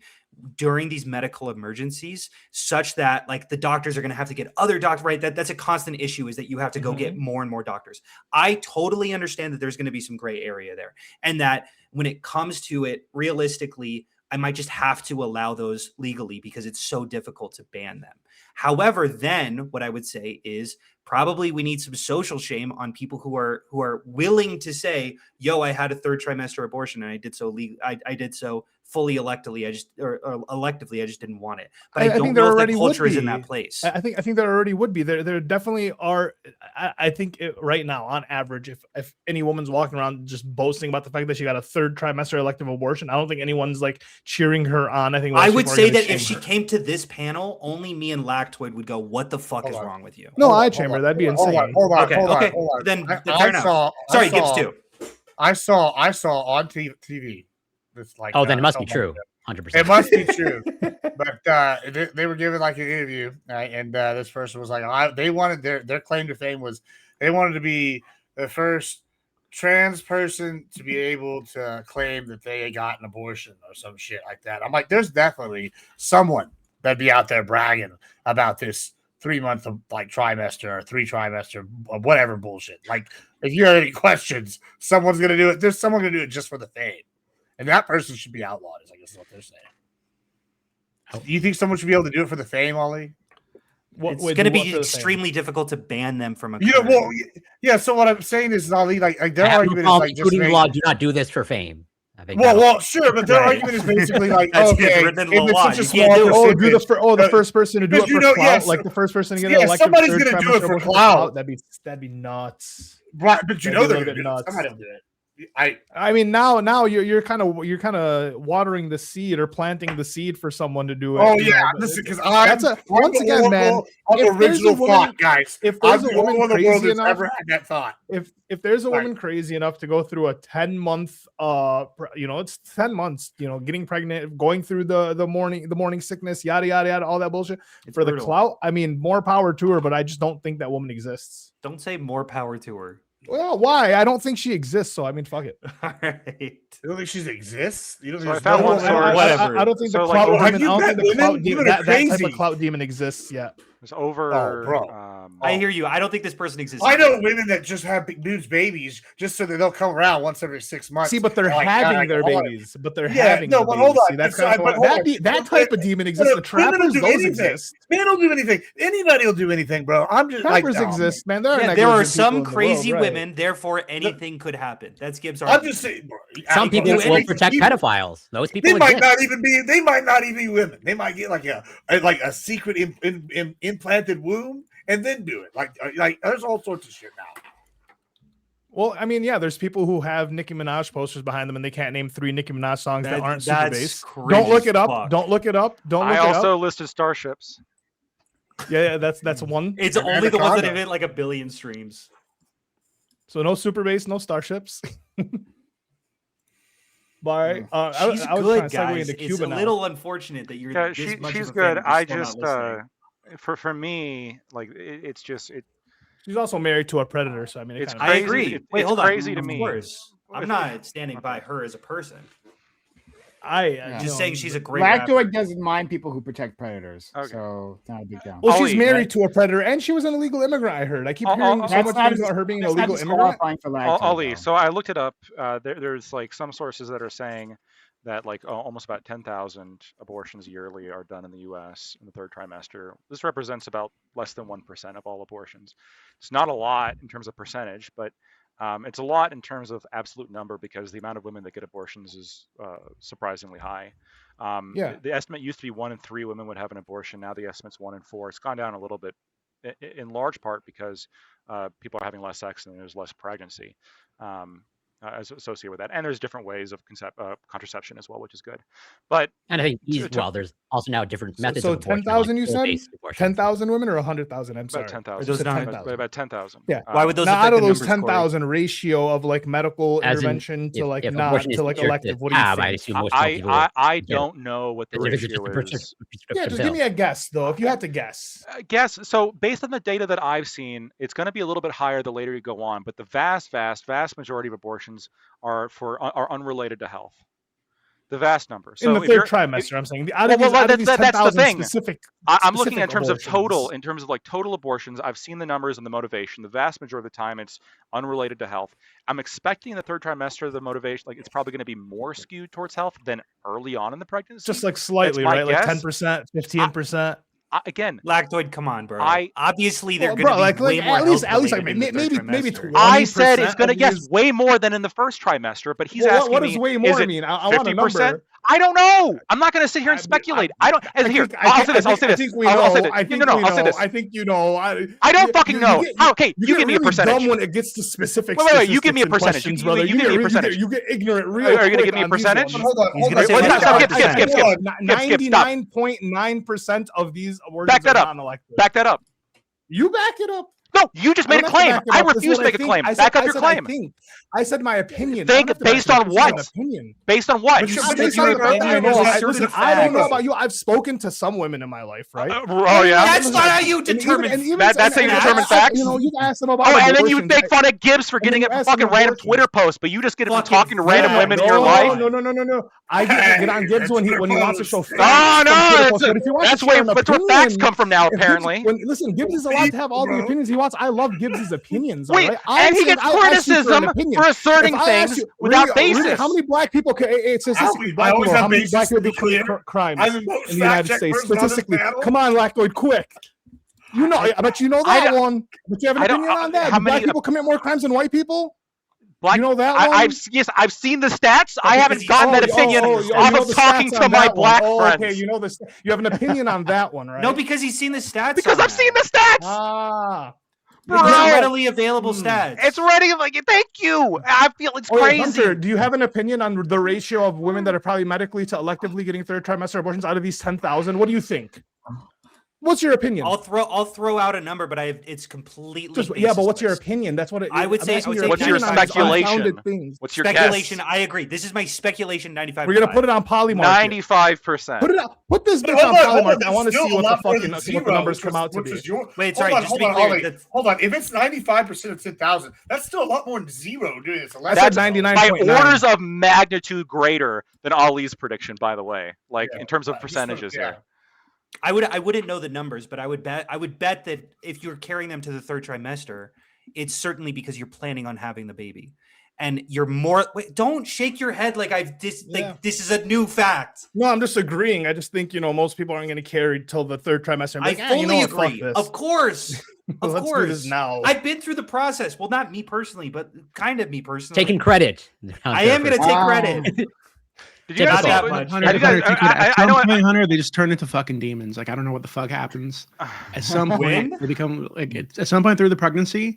during these medical emergencies, such that like the doctors are going to have to get other doctors, right? That's a constant issue, is that you have to go get more and more doctors. I totally understand that there's going to be some gray area there, and that when it comes to it, realistically, I might just have to allow those legally because it's so difficult to ban them. However, then what I would say is probably we need some social shame on people who are willing to say, "Yo, I had a third trimester abortion and I did so I did so fully electively. Or electively, I just didn't want it." But I don't know if the culture is in that place. I think there already would be. There definitely are. I think right now, on average, if any woman's walking around just boasting about the fact that she got a third trimester elective abortion, I don't think anyone's like cheering her on. I think I would say that if she came to this panel, only me and Lactoid would go, "What the fuck is wrong with you?" No, I chamber. That'd be insane. Hold on. Then fair I enough. saw. Sorry, Gibbs too. I saw on TV. This like. Oh, then it must be true. 100%. It must be true. But they were given like an interview, and this person was like, they wanted their claim to fame was they wanted to be the first trans person to be able to claim that they got an abortion or some shit like that. I'm like, there's definitely someone that'd be out there bragging about this 3 month of like trimester or 3 trimester or whatever bullshit. Like, if you have any questions, someone's gonna do it. There's someone gonna do it just for the fame. And that person should be outlawed, I guess is what they're saying. Do you think someone should be able to do it for the fame, Ollie? It's going to be extremely difficult to ban them from a. Yeah. So what I'm saying is, Ollie, like their argument is like just law. Do not do this for fame. I think well, sure, but their argument is basically like, okay, the first person to do it for clout, like the first person to get elected. Somebody's going to do it for clout. That'd be nuts, right? But they're going to do it. Somebody will do it. I mean now you're kind of watering the seed or planting the seed for someone to do it. Oh yeah, listen, because once again, man, if original thought, guys. If there's a woman crazy enough, ever had that thought. If there's a woman crazy enough to go through a 10-month, it's 10 months, getting pregnant, going through the morning sickness, yada yada yada, all that bullshit for the clout. I mean, more power to her, but I just don't think that woman exists. Don't say more power to her. Well, why? I don't think she exists, so I mean, fuck it. All right. You don't think she exists? You don't so think I don't think the clout demon. I don't think the clout demon. That type of clout demon exists yet. It's over. Oh, bro. I hear you. I don't think this person exists. I know women that just have dudes babies just so that they'll come around once every 6 months. See, but they're having their babies. But they're having. No, but hold on. See, that's kind of that type of demon exists. The trappers, those exist. Men don't do anything. Anybody will do anything, bro. I'm just trappers exist, man. There are some crazy women. Therefore, anything could happen. That's Gibbs' argument. I'm just saying. Some people will protect pedophiles. Those people. They might not even be. They might not even be women. They might get like a secret implanted womb and then do it. Like there's all sorts of shit now. Well, I mean, yeah, there's people who have Nicki Minaj posters behind them and they can't name 3 Nicki Minaj songs that aren't super bass. Don't look it up. Don't look it up. I also listed Starships. Yeah, that's one. It's only the ones that have hit like 1 billion streams. So no super bass, no Starships. But she's good, guys. It's a little unfortunate that you're. She's good. I just for me, like it's just it. She's also married to a predator, so I mean, I agree. Wait, hold on. Crazy to me. Of course, I'm not standing by her as a person. I'm just saying she's a great. Lactoid doesn't mind people who protect predators, so it's not a big deal. Well, she's married to a predator, and she was an illegal immigrant. I heard. I keep hearing so much things about her being an illegal immigrant. Ollie, so I looked it up. There's like some sources that are saying that like almost about 10,000 abortions yearly are done in the U.S. in the third trimester. This represents about less than 1% of all abortions. It's not a lot in terms of percentage, but it's a lot in terms of absolute number because the amount of women that get abortions is surprisingly high. The estimate used to be 1 in 3 women would have an abortion. Now the estimate's 1 in 4. It's gone down a little bit, in large part because people are having less sex and there's less pregnancy. As associated with that, and there's different ways of contraception as well, which is good. But and I think there's also now different methods. So of abortion, 10,000, like you said 10,000 women or 100,000? I'm sorry, about 10,000. About 10,000. Yeah. Why would those? Now, out affect of the those numbers, Corey? 10,000 ratio of like medical As in, intervention to like if not abortion is to like considered elective, to what do you have, I think? assume most people I don't know what the ratio is. Yeah, just give me a guess though. If you had to guess. Guess. So based on the data that I've seen, it's going to be a little bit higher the later you go on. But the vast majority of abortions are unrelated to health. The vast number. So in the third trimester, I'm saying. Out of these that's the thing. I'm looking specific in terms abortions. of total, in terms of like total abortions. I've seen the numbers and the motivation. The vast majority of the time, it's unrelated to health. I'm expecting in the third trimester, the motivation, like it's probably going to be more skewed towards health than early on in the pregnancy. Just like slightly, right? Like 10%, 15%. Again, Lactoid, come on, bro. Obviously they're bro, going to be way more at least like maybe 20%. I said it's going to guess way more than in the first trimester, but he's asking what me, does way more is it mean? I want a 50%? number. I don't know. I'm not going to sit here and speculate. I'll say this. I think we know. I think you know. I don't fucking know. Okay, you give me a percentage. Dumb when it gets to specific. Wait. You give me a percentage. You give me a percentage. You get ignorant real. Are you going to give me a percentage? Hold on. Skip. 99.9% of these awards back that are up. non-elective. Back that up. You back it up. No, you just made a claim. I refuse to make a claim. Back up your claim. I said my opinion. Based on what? Based on what? I don't know about you. I've spoken to some women in my life, right? Oh yeah. That's not how you determine. That's how you determine facts. You know, you've asked them about. Oh, and then you make fun of Gibbs for getting a fucking random Twitter post, but you just get it from talking to random women in your life. No. I get on Gibbs when he wants to show facts. That's where facts come from now. Apparently. Listen, Gibbs is allowed to have all the opinions he wants. I love Gibbs's opinions. Wait, and he gets criticism for asserting things without basis. How many black people? It's statistically black people. How many black people commit crimes in the United States? Statistically, come on, Lactoid, quick. You know, I bet you know that one. But you have an opinion on that? Do black people commit more crimes than white people? You know that one? I've seen the stats. I haven't gotten that opinion off of talking to my black friends. Okay, you know this. You have an opinion on that one, right? No, because he's seen the stats. Because I've seen the stats. It's readily available stats. It's ready. Like, thank you. I feel it's crazy. Hunter, do you have an opinion on the ratio of women that are probably medically to electively getting third trimester abortions out of these 10,000? What do you think? What's your opinion? I'll throw out a number, but it's completely but what's your opinion? That's what I would say. What's your speculation? What's your speculation? Guess? I agree. This is my speculation. 95%. We're gonna put it on Polymarket. 95%. Put this bitch on Polymarket. I want to see what the numbers come out to be. Wait, sorry. Hold on. If it's 95% of 10,000, that's still a lot more than zero doing this. That's 99. By orders of magnitude greater than Ali's prediction, by the way. Like in terms of percentages here. I wouldn't know the numbers, but I would bet that if you're carrying them to the third trimester, it's certainly because you're planning on having the baby, and you're more. Wait, don't shake your head like this is a new fact. No, I'm just agreeing. I just think most people aren't going to carry till the third trimester. I fully agree. Of course, of course. Do this now. I've been through the process. Well, not me personally, but kind of me personally. Taking credit. I am going to take credit. Did you guys that much? Hunter, they just turn into fucking demons. Like, I don't know what the fuck happens. At some point, they become at some point through the pregnancy,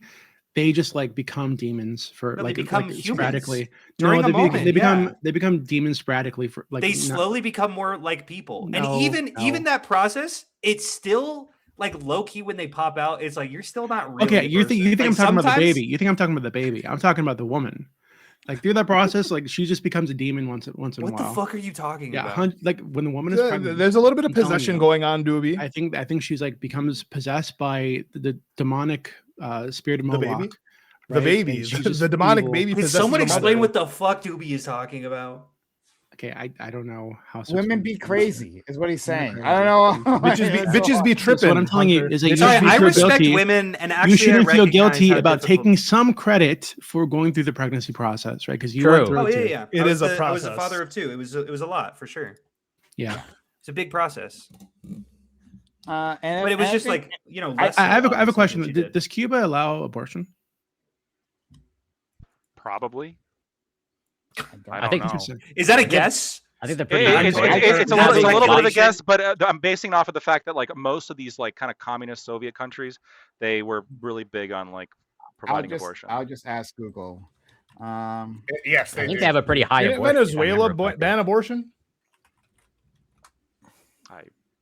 they just become demons for they become sporadically. During a moment, they become demons sporadically for they slowly become more like people. And even that process, it's still low key when they pop out. It's like you're still not really. Okay, you think I'm talking about the baby? You think I'm talking about the baby? I'm talking about the woman. Through that process, she just becomes a demon once in a while. What the fuck are you talking about? When the woman is pregnant, there's a little bit of possession going on, Doobie. I think she's becomes possessed by the demonic spirit of Moloch. The baby, the demonic baby. Can someone explain what the fuck Doobie is talking about? Okay, I don't know how Women be crazy, is what he's saying. I don't crazy. know. Bitches be tripping. So what I'm telling you is that you Sorry, should I feel respect guilty. women, and actually, You shouldn't I feel recognize guilty how about difficult- taking some credit for going through the pregnancy process, right? Because you True. went through Oh it yeah, too. yeah. It is a I was a process. father of two. It was a lot for sure. Yeah. It's a big process. And But it was I just think- like, you know, I less so, have a obviously, question. than she did. Does Cuba allow abortion? Probably. I I don't think- know. Interesting. Is that a guess? I think they're It- pretty. it's, hardcore. it's a Not little, it's a little bit of a regulation. guess, but I'm basing off of the fact that like most of these like kind of communist Soviet countries, they were really big on like providing abortion. I'll just ask Google. Yes, I they think do. they have a pretty high. Didn't abortion rate, if I Venezuela remember correctly. ban abortion?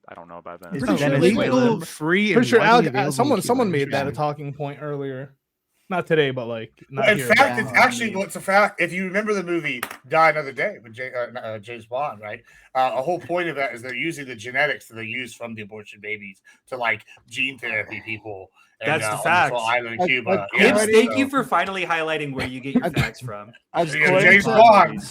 I don't know about Is Venezuela. Pretty sure Venezuela- Legal, free, and Pretty sure widely available in someone Cuba. made that a Interesting. talking point earlier. Not today, but like not In here. fact, but it's on actually the- what's a fact. If you remember the movie Die Another Day with James Bond, right? A whole point of that is they're using the genetics that they use from the abortion babies to like gene therapy people. And, That's the on this fact. little island Like- in Cuba. like Yeah, Gibbs, thank so- you for finally highlighting where you get your facts from. According James to, Bond.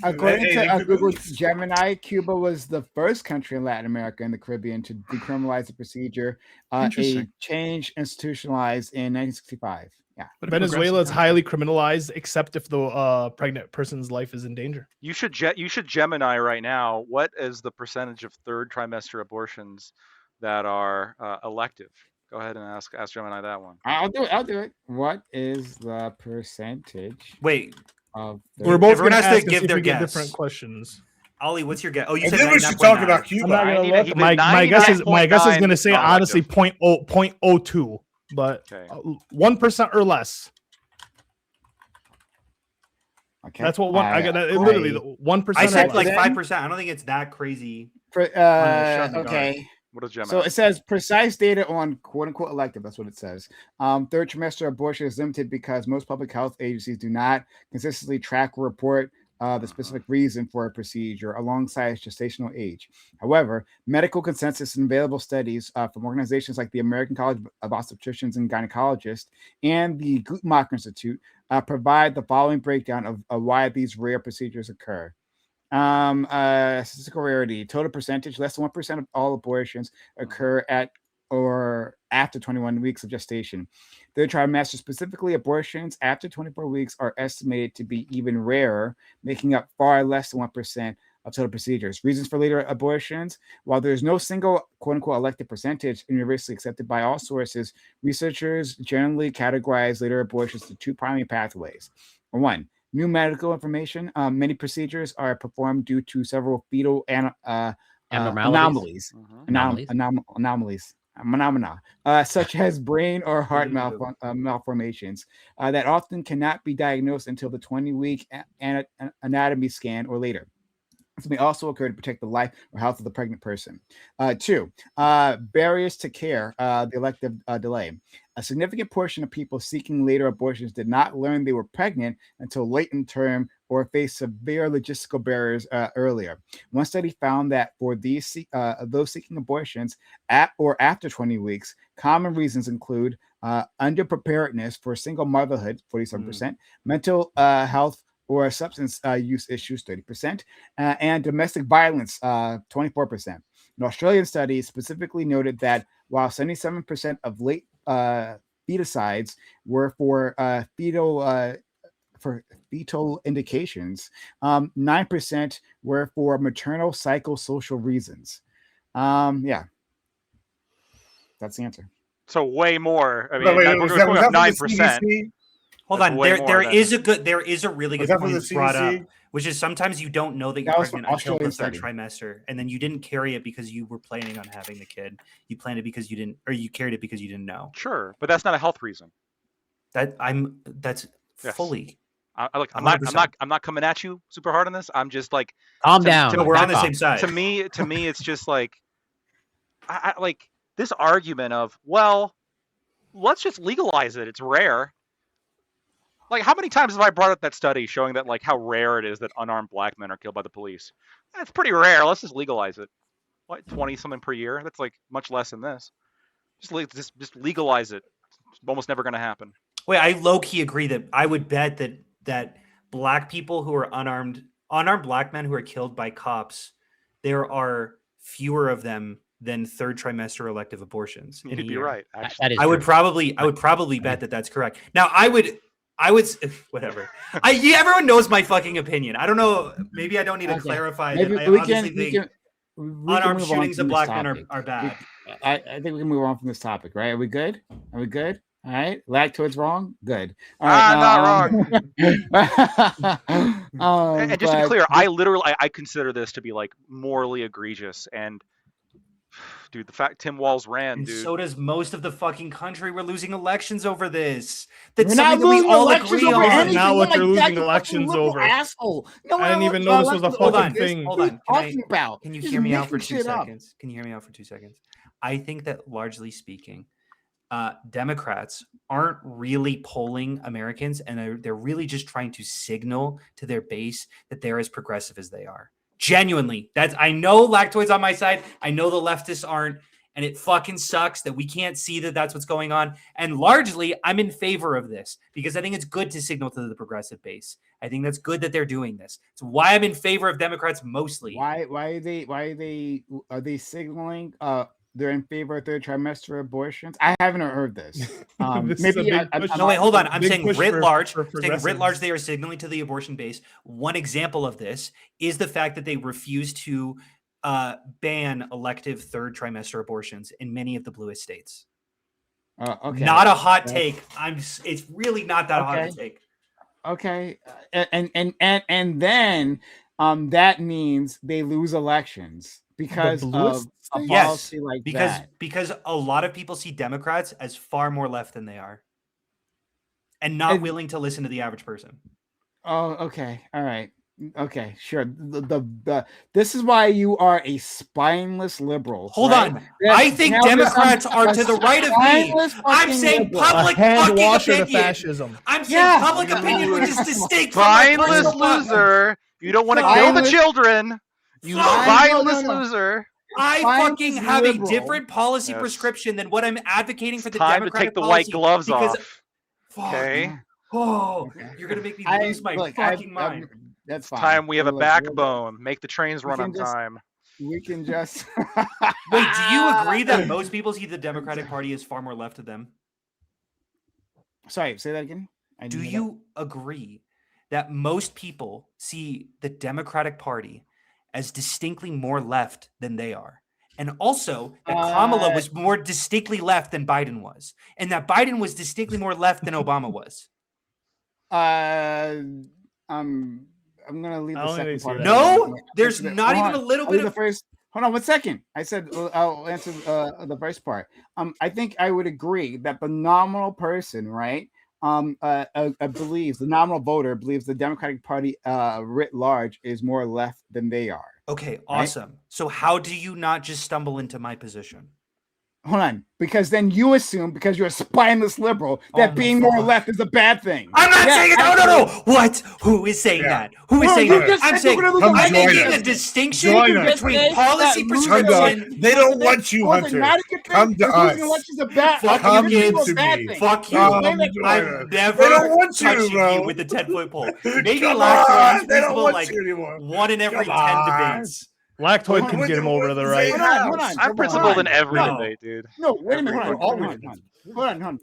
according Hey, to they could- Google Gemini, Cuba was the first country in Latin America and the Caribbean to decriminalize the procedure. A Interesting. change institutionalized in 1965. Yeah. But a Venezuela is progressive highly criminalized, except if the pregnant person's life is in danger. You should Gemini right now. What is the percentage of third trimester abortions that are elective? Go ahead and ask Gemini that one. I'll do it. What is the percentage Wait, of We're both Everyone going to has to ask and give see if their we get guess. different questions. Ollie, what's your guess? Oh, you And said then we should talk 99.9. about Cuba. I'm not going to 99 look. My guess is 99.9 going to say non-elective. honestly 0.02, but Okay. 1% or less. Okay. That's what one. I got literally 1%. I said or like less. 5%. I don't think it's that crazy. For, shot in the dark. okay. What does Gemini? So it says precise data on quote unquote elective. That's what it says. Third trimester abortion is limited because most public health agencies do not consistently track or report the specific reason for a procedure alongside gestational age. However, medical consensus and available studies from organizations like the American College of Obstetricians and Gynecologists and the Guttmacher Institute provide the following breakdown of why these rare procedures occur. Statistical rarity, total percentage, less than 1% of all abortions occur at or after 21 weeks of gestation. Third trimester, specifically abortions after 24 weeks, are estimated to be even rarer, making up far less than 1% of total procedures. Reasons for later abortions: while there is no single quote-unquote elective percentage universally accepted by all sources, researchers generally categorize later abortions to two primary pathways. One, new medical information. Many procedures are performed due to several fetal anomalies. Anomalies. Phenomena, such as brain or heart malformations that often cannot be diagnosed until the 20-week anatomy scan or later. This may also occur to protect the life or health of the pregnant person. Two, barriers to care, the elective delay. A significant portion of people seeking later abortions did not learn they were pregnant until late in term or faced severe logistical barriers earlier. One study found that for those seeking abortions at or after 20 weeks, common reasons include underpreparedness for single motherhood, 47%, mental health or substance use issues, 30%, and domestic violence, 24%. An Australian study specifically noted that while 77% of late feticides were for fetal indications, 9% were for maternal psychosocial reasons. Yeah, that's the answer. So way more. I mean, Wait, we're was that going from up the 9%. CDC? Hold That's on. way There more than- there is a really Was good that from point the brought up, CDC? which is sometimes you don't know that you're That was from pregnant until the Australian third study. trimester, and then you didn't carry it because you were planning on having the kid. You planned it because you didn't, or you carried it because you didn't know. Sure, but that's not a health reason. That's Yes. fully. Look, I'm 100%. not coming at you super hard on this. I'm just like, Calm To- down. to- No, we're on back the off. same side. to me, it's just like, I like this argument of, well, let's just legalize it. It's rare. Like, how many times have I brought up that study showing that like how rare it is that unarmed black men are killed by the police? That's pretty rare. Let's just legalize it. What, 20 something per year? That's like much less than this. Just legalize it. It's almost never going to happen. Wait, I low key agree that I would bet that black people who are unarmed unarmed black men who are killed by cops, there are fewer of them than third trimester elective abortions in a You'd be year. right. That Actually, is I would true. probably bet that that's correct. Now, I would whatever. Everyone knows my fucking opinion. I don't know. Maybe I don't need to Okay. clarify Maybe that. I we obviously can we think can unarmed move on shootings from of this black men topic. are bad. I think we can move on from this topic, right? Are we good? Are we good? All right. Lactoid's wrong. Good. All right. not wrong. and just to be clear, I consider this to be like morally egregious. And dude, the fact Tim Walz ran, And dude. so does most of the fucking country. We're losing elections over this. That's We're not something that we losing all elections agree over on. anything. Not what Oh my you're God, losing you fucking elections liberal over. asshole. No, I didn't even know this was a Hold on, fucking thing. hold on. What are you talking about? Can you Just hear me out for making 2 shit up. seconds? Can you hear me out for 2 seconds? I think that largely speaking, Democrats aren't really polling Americans, and they're really just trying to signal to their base that they're as progressive as they are. Genuinely, I know Lactoid's on my side. I know the leftists aren't, and it fucking sucks that we can't see that that's what's going on. And largely, I'm in favor of this because I think it's good to signal to the progressive base. I think that's good that they're doing this. It's why I'm in favor of Democrats mostly. Why are they signaling they're in favor of third trimester abortions? I haven't heard this. This is a Maybe big push. No, wait, hold on. I'm Big saying push writ for large. Saying progressives. writ large, they are signaling to the abortion base. One example of this is the fact that they refuse to ban elective third trimester abortions in many of the bluest states. Okay. Not a hot take. It's really not that hot a Okay. take. Okay, and then that means they lose elections because of bluest a states? policy like that. Because a lot of people see Democrats as far more left than they are, and not And- willing to listen to the average person. Oh, okay, all right, okay, sure. This is why you are a spineless liberal. Hold right? on. Yeah, I think now Democrats I'm are a to the right of me. spineless I'm fucking saying liberal. public A hand fucking washer to opinion. fascism. I'm saying Yeah. public opinion, which is distinct from my Spineless personal thought. loser. You don't want to kill the Spineless- children. You Fuck. spineless No. loser. I Spineless fucking have liberal. a different policy Yes. prescription than what I'm advocating for the Time to Democratic take the policy white gloves because- off. Fuck. Okay. Oh, Okay. you're gonna make me I- lose my look, fucking mind. That's fine. Time we have a Look, backbone. Make the trains we run can on just- time. We can just Wait, do you agree that most people see the Democratic Party as far more left of them? Sorry, say that again. I Do didn't hear that. you agree that most people see the Democratic Party as distinctly more left than they are? And also that Kamala was more distinctly left than Biden was, and that Biden was distinctly more left than Obama was. I'm gonna leave I the don't second need to part. see of that. that. No, there's not even a little I'll leave bit the of. first. Hold on 1 second. I said I'll answer the first part. I think I would agree that the nominal person, right? Believes the nominal voter believes the Democratic Party, writ large, is more left than they are. Okay, awesome. So how do you not just stumble into my position? Hold on, because then you assume because you're a spineless liberal that Oh my being more God. left is a bad thing. I'm not Yeah, saying it. No. What? Who is saying Yeah. that? Who is No, saying you that? just I'm said saying you're gonna Come lose I'm join making us. a distinction Join us. between policy That losing Come to us. prescription. They don't want you, Hold on, Hunter. not a good thing. Come to If losing us. elections is a bad. Fuck you're you, gonna do Gibbs. a bad me. thing. Fuck you. Come Blame it- join I'm us. never They don't want you, touching bro. you with the 10-foot pole. Maybe Come Lactoid on. They don't reasonable want like you anymore. 1 in every Come 10 on. debates. Lactoid What can would get him you- over to the what right. would Hold on. I'm Come principled on. in every No. debate, dude. No, wait a minute. Every Hold one. on. Hold on.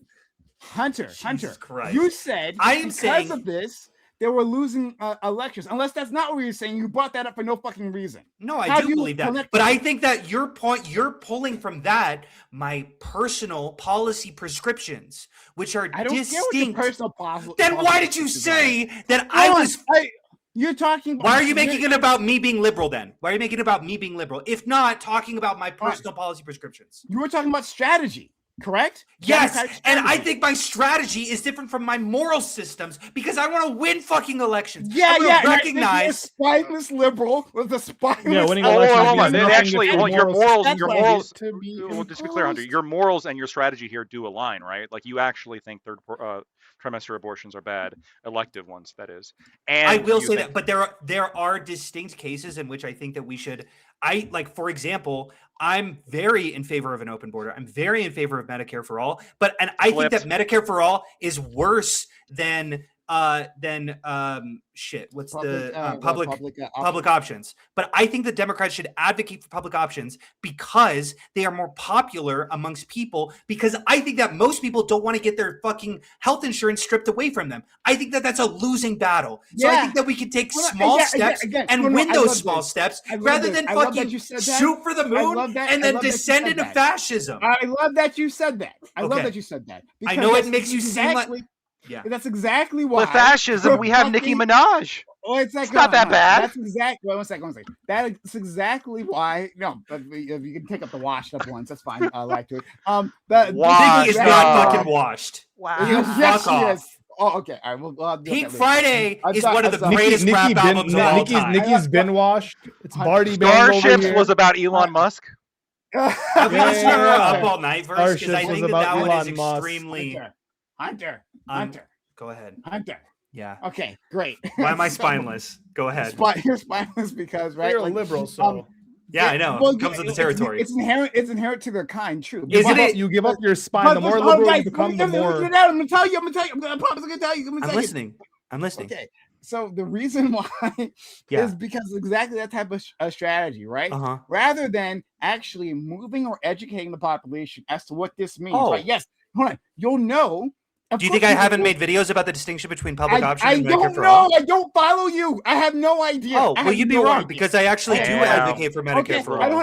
Hunter. Jesus Christ. You said I am because saying- of this they were losing elections. Unless that's not what you're saying. You brought that up for no fucking reason. No, I How do do you believe that. connect But that? I think that your point, you're pulling from that my personal policy prescriptions, which are I don't care what your distinct. personal policy. Then why did you say that I Hold on. was? You're talking. Why are you making it about me being liberal then? Why are you making it about me being liberal? If not, talking about my personal policy prescriptions. You were talking about strategy, correct? Yes, Democratic and I strategy. think my strategy is different from my moral systems because I want to win fucking elections. Yeah, I wanna yeah. and I think recognize. you're a spineless liberal with a spineless. Yeah, winning Oh, elections hold on. means They nothing actually, if your well, your morals, that's your why morals. to be Well, just to be clear, Hunter, your morals and your strategy here do align, right? Like you actually think third trimester abortions are bad, elective ones, that is. And I will you say think- that, but there are distinct cases in which I think that we should. For example, I'm very in favor of an open border. I'm very in favor of Medicare for all. I think that Flipped. Medicare for all is worse than shit. What's Public, the public options? But I think the Democrats should advocate for public options because they are more popular amongst people. Because I think that most people don't want to get their fucking health insurance stripped away from them. I think that that's a losing battle. So I think that we can take small steps and win those small steps rather than fucking shoot for the moon and then descend into fascism. I love that you said that. I love that you said that. I know it makes you seem like. Yeah, that's exactly why. With fascism, we have Nicki Minaj. Oh, it's not that bad. That's exactly. Wait, one second. That's exactly why. No, but if you can take up the washed up ones, that's fine. I like to. Nicki is not fucking washed. Wow. Yes, she is. Oh, okay. All right. We'll Pink Friday is one of the greatest rap albums of all time. Nicki's been washed. It's Barty Starships was about Elon Musk. Have you listened to her Up All Night verse? Because I think that one is extremely. Hunter. Go ahead. Hunter. Yeah. Okay, great. Why am I spineless? Go ahead. You're spineless because, right? You're a liberal, so. Yeah, I know. It comes with the territory. It's inherent to their kind, true. Isn't it? You give up your spine, the more liberal you become, the more. I'm gonna tell you. I promise I'm gonna tell you. I'm listening. Okay. So the reason why is because exactly that type of strategy, right? Rather than actually moving or educating the population as to what this means. Right? Yes. Hold on. You'll know. Do you think I haven't made videos about the distinction between public option and Medicare for all? I don't follow you. I have no idea. Oh, well, you'd be wrong because I actually do advocate for Medicare for all.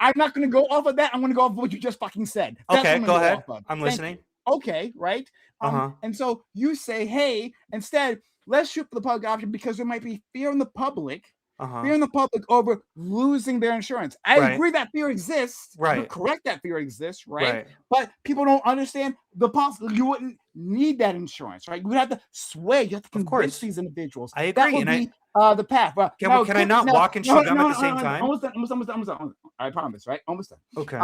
I'm not going to go off of that. I'm going to go off of what you just fucking said. Okay, go ahead. I'm listening. Okay, right? And so you say, hey, instead, let's shoot for the public option because there might be fear in the public. Fear in the public over losing their insurance. I agree that fear exists. Right. You're correct that fear exists, right? But people don't understand the possibility. You wouldn't need that insurance, right? You would have to sway. You have to convince these individuals. I agree. That would be the path. Can I not walk and chew gum at the same time? Almost done. I promise, right? Almost done. Okay.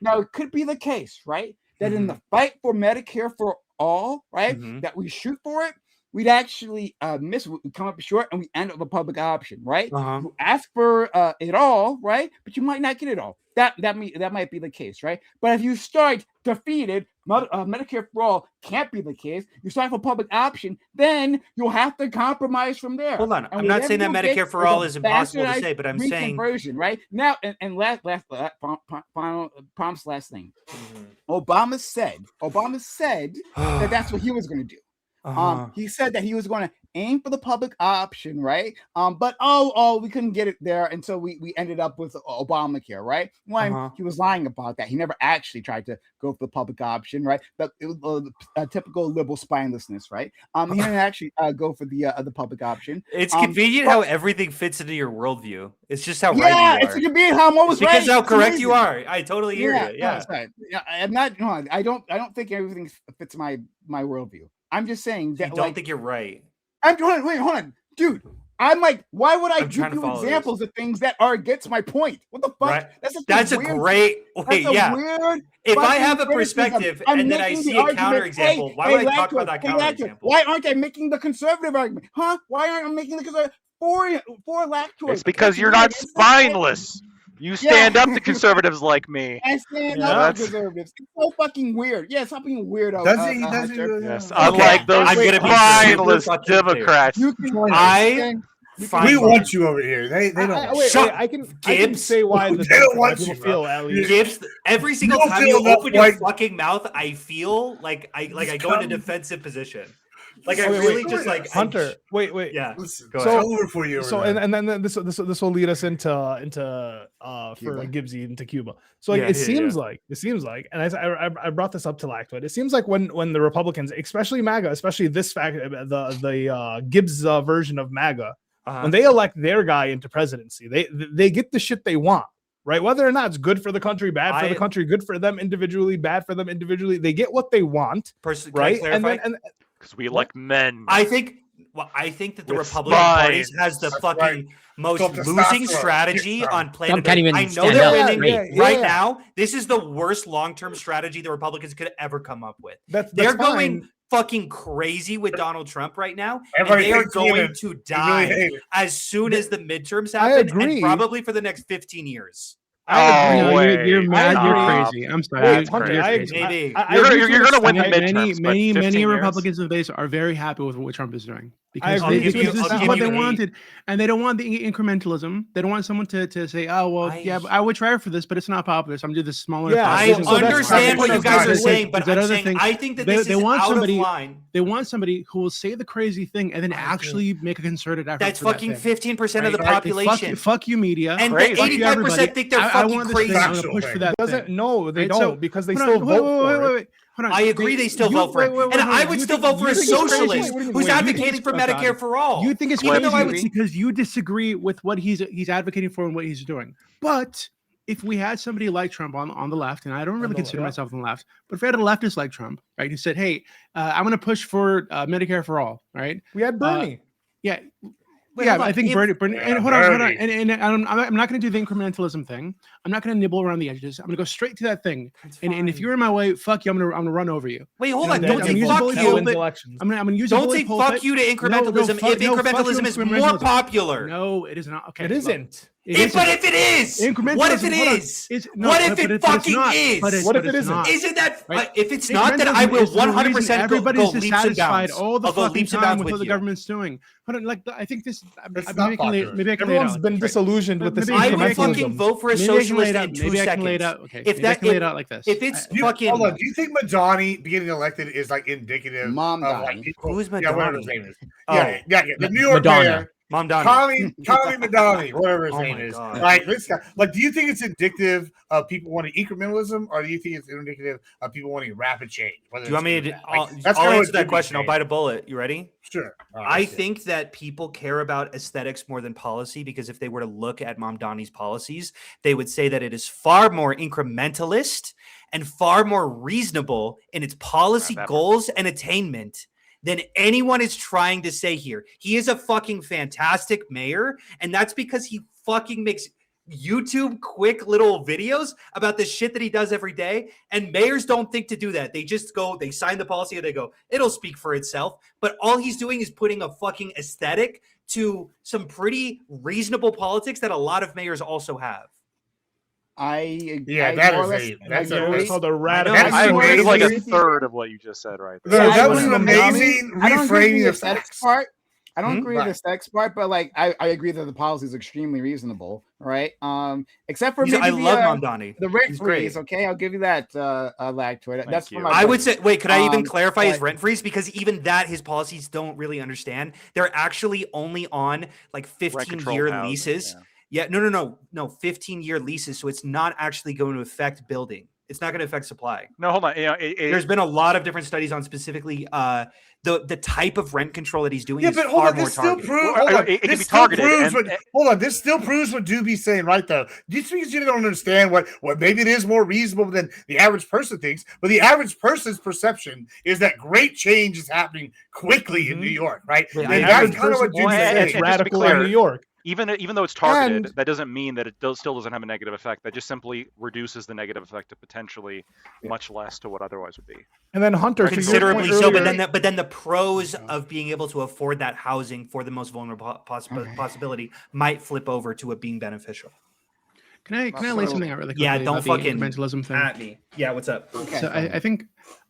Now it could be the case, right? That in the fight for Medicare for all, right? That we shoot for it. We'd actually we come up short and we end up with a public option, right? You ask for it all, right? But you might not get it all. That might be the case, right? But if you start defeated, Medicare for all can't be the case. You start for public option, then you'll have to compromise from there. Hold on, I'm not saying that Medicare for all is impossible to say, but I'm saying version, right? Now, and last thing. Obama said that that's what he was going to do. He said that he was going to aim for the public option, right? But we couldn't get it there, and so we ended up with Obamacare, right? He was lying about that. He never actually tried to go for the public option, right? But it was a typical liberal spinelessness, right? He didn't actually go for the public option. It's convenient how everything fits into your worldview. It's just how right you are. It's convenient how I'm always right. Because how correct you are. I totally hear you. Yeah, I'm not. No, I don't think everything fits my worldview. I'm just saying that. You don't think you're right. Hold on, dude. I'm like, why would I give you examples of things that are against my point? What the fuck? Right. That's a great way. Yeah. Weird. If I have a perspective and then I see a counterexample, why would I talk about that counterexample? Why aren't I making the conservative argument? Huh? Why aren't I making the conservative for lactose? It's because you're not spineless. You stand up to conservatives like me. I stand up to conservatives. It's so fucking weird. Yeah, it's something weird. Yes, unlike those spineless Democrats. We want you over here. They don't. I can say why they don't want you. Feel at least. Gibbs, every single time you open your fucking mouth, I feel like I go into defensive position. Like I really just like Hunter. Wait. Yeah. Over for you. So and then this will lead us into for Gibbsy into Cuba. So like, it seems like, and I brought this up to Lactoid. It seems like when the Republicans, especially MAGA, especially this fact, the Gibbs version of MAGA, when they elect their guy into presidency, they get the shit they want. Right, whether or not it's good for the country, bad for the country, good for them individually, bad for them individually, they get what they want. Right, and because we like men. I think that the Republican Party has the fucking most losing strategy on planet Earth. I know they're winning right now. This is the worst long-term strategy the Republicans could ever come up with. They're going fucking crazy with Donald Trump right now. And they are going to die as soon as the midterms happen, and probably for the next 15 years. I Oh, agree. You're wait. mad. You're Stop. crazy. I'm sorry. That's Hunter, You're I crazy. agree. Maybe. I You're agree going to win the extent. midterms, but 15 many years? Republicans in the base are very happy with what Trump is doing because agree this to an is extent. what they I'll give you wanted, and they don't want the incrementalism. They don't want someone to say, "Oh, well, yeah, I- I would try for this, but it's not popular, so I'm doing this smaller." Yeah, I this is what they understand want." what you guys are Because- saying, but because that I'm other saying thing- I think that they- this they is want out somebody- of line. They want somebody who will say the crazy thing and then actually make a concerted effort. That's for that fucking thing. 15% of the Right, right. population. Fuck you, media. And Crazy. the Fuck you, 85% think they're I fucking want this crazy. thing. I'm gonna Factual push thing. for that Doesn't thing. no, they Right, don't so- because they hold still on, vote for it. wait. Hold on. I agree they still vote for it. hold And on. I would You still think- vote for a you think it's crazy? socialist What do you who's mean? advocating for Medicare for all. You think it's Even though I crazy would because you disagree with what he's advocating for and what he's doing. But if we had somebody like Trump on the left, and I don't really consider myself on the left, but if we had a leftist like Trump, right, who said, "Hey, I'm going to push for Medicare for all," right? We had Bernie. Yeah. Wait, Yeah, hold on. I think If- Bernie. Yeah, And hold on. Bernie. And I'm not going to do the incrementalism thing. I'm not going to nibble around the edges. I'm going to go straight to that thing. That's And if fine. you're in my way, fuck you. I'm gonna run over you. Wait, hold And on. I'm Don't gonna say use fuck bully you. pulpit. elections. I'm gonna use a Don't bully say pulpit. fuck you to No, incrementalism fuck- if no, fuck you incrementalism to is more incrementalism. popular. No, it is not. Okay, It look, isn't. it isn't. But if it is, what if it Incrementalism, hold on. is? No, What but if it but it's fucking not. is? But What if but it it's isn't? not. Isn't that Right. if it's not, then I Incrementalism will is the reason 100% go everybody's leaps and dissatisfied bounds. all the I'll go fucking leaps and time bounds with what with the you. government's doing. Hold on, like I think this. It's not popular. Maybe I can lay it Everyone's out. been disillusioned with this Maybe- I maybe would I can- fucking vote for a Maybe I can lay socialist it out. in 2 Maybe I can lay it seconds. out. Okay, If maybe I that can lay it out like this. if it's You, fucking hold on. Do you think Madani being elected is like indicative Mom of like Donnie. people? Who's Yeah, whatever his Madani? name is. Oh. Yeah. The New York Madonna. mayor, Mom Donnie. Tommy Madani, whatever his Oh name my is. God. Like this guy. Like, do you think it's indicative of people wanting incrementalism, or do you think it's indicative of people wanting rapid change? Do you want me to? I'll that's I'll kinda answer what that Jimmy's question. I'll saying. bite a bullet. You ready? Sure. All right, I let's see it. think that people care about aesthetics more than policy because if they were to look at Mom Donnie's policies, they would say that it is far more incrementalist and far more reasonable in its policy Never. goals and attainment than anyone is trying to say here. He is a fucking fantastic mayor, and that's because he fucking makes YouTube quick little videos about the shit that he does every day. And mayors don't think to do that. They just go, they sign the policy and they go, it'll speak for itself. But all he's doing is putting a fucking aesthetic to some pretty reasonable politics that a lot of mayors also have. Yeah, I that more is or less a- that's a- agree. It's called a radical. That's I agree with like a amazing. third of what you just said right No, there. that was I an don't- amazing I don't agree with reframing the of aesthetics facts. part. I don't Hmm? agree with the Right. aesthetics part, but like I agree that the policy is extremely reasonable, right? Except for I maybe love Mom Donnie. the rent He's great. freeze. Okay, I'll give you that lag to it. Thank That's you. for my. I would budget. say, wait, could I even Um, clarify his but- rent freeze? Because even that, his policies don't really understand. They're actually only on like 15-year housing, leases. yeah. Yeah, no, 15-year leases. So it's not actually going to affect building. It's not going to affect supply. No, hold on. You know, There's been a lot of different studies on specifically the type of rent control that he's doing. Yeah, is but hold far on, more this still targeted. proves. Well, Hold on, it can this be still targeted, proves and- what. Hold on, this still proves what Doobie's saying, right? Though, just because you don't understand what maybe it is more reasonable than the average person thinks, but the average person's perception is that great change is happening quickly in New York, right? Yeah, And the that's average kind of what person Doobie's thinks saying. and it's just to be radical in clear, New York. even though it's targeted, And- that doesn't mean that it still doesn't have a negative effect. That just simply reduces the negative effect to potentially much less to what otherwise would be. And then Hunter, to your Considerably point so, but earlier- then the pros of being able to afford that housing for the most vulnerable possibility might flip over to it being beneficial. Can I lay something out really quickly? Yeah, don't about the fucking incrementalism thing. At me. Yeah, what's up? Okay. So I think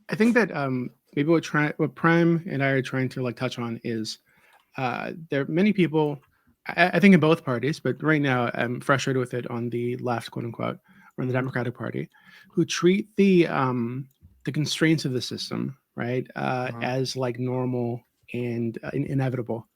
that maybe what Prime and I are trying to like touch on is there are many people. I think in both parties, but right now I'm frustrated with it on the left, quote unquote, or in the Democratic Party, who treat the constraints of the system right as like normal and inevitable.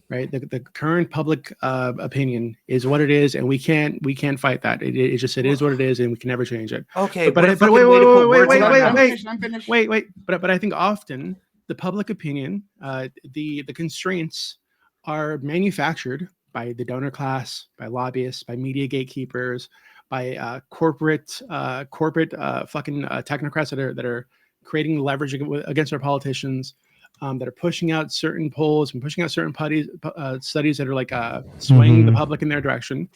Right, the current public opinion is what it is, and we can't fight that. It is what it is, and we can never change it. Okay, But what a wait, fucking wait, way to wait, put wait, words in wait, my wait, mouth. wait. I'm finished. Wait, but I think often the public opinion, the constraints are manufactured by the donor class, by lobbyists, by media gatekeepers, by corporate fucking technocrats that are creating leverage against our politicians, that are pushing out certain polls and pushing out certain studies that are like swaying the public in their direction.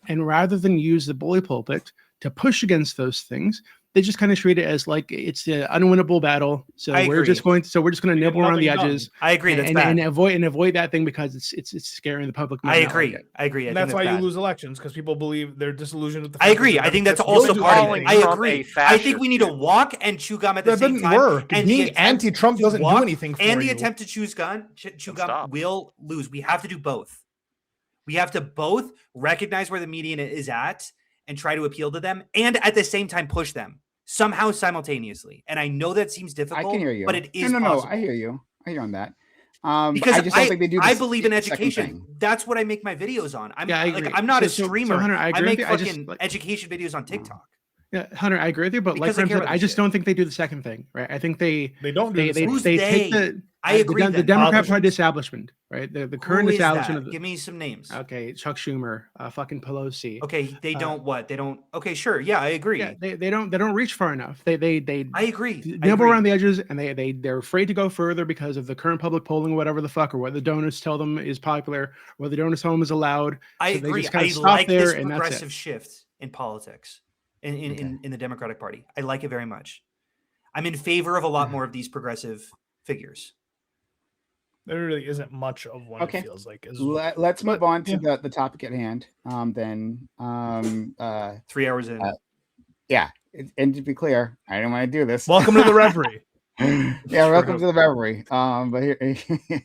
And rather than use the bully pulpit to push against those things, they just kind of treat it as like it's an unwinnable battle. So I we're just agree. going to nibble around the nothing done. edges. I agree. That's and, bad. and avoid that thing because it's scaring the public. I agree. I agree. And I that's think why you bad. lose elections because people believe they're disillusioned with the. I fact that agree. the I think that's Democrats also don't do part of it. calling I Trump agree. a I think we need to fascist, walk and chew gum at the That same doesn't time. work. And Being the attempt anti-Trump to doesn't do walk anything for and the you. attempt to chew gum stop. will lose. We have to do both. We have to both recognize where the median is at and try to appeal to them, and at the same time push them somehow simultaneously. And I know that seems difficult, I can hear you. but it is no, possible. I hear you. I hear you on that. Because I just don't think they do. I this- believe in the second education. thing. That's what I make my videos on. I'm Yeah, I like agree. I'm not a So, streamer. Hunter, I I agree make with you. I fucking just, like, education videos on TikTok. Yeah, Hunter, I agree with you, but like Because I Prem care said, about I this just shit. don't think they do the second thing, right? I think they don't do they this. Who's take the I agree. the then. Democrat Party Politicians? establishment, right? The Who current is establishment that? of the, Give me some names. okay, Chuck Schumer, fucking Pelosi. Okay, they don't what? They don't. Okay, sure. Yeah, I agree. Yeah, they don't reach far enough. They I agree. nibble around the edges, and they're afraid to go further because of the current public polling, whatever the fuck, or what the donors tell them is popular, what the donors tell them is allowed. I So they agree. just kinda I stop like there, this and that's it. progressive shift in politics, in the Democratic Party. I like it very much. I'm in favor of a lot more of these progressive figures. There really isn't much of one. Okay. It feels like. Let's move but, on to yeah. the topic at hand. 3 hours in. Yeah, and to be clear, I don't want to do this. Welcome to the reverie. Yeah, welcome to the reverie. But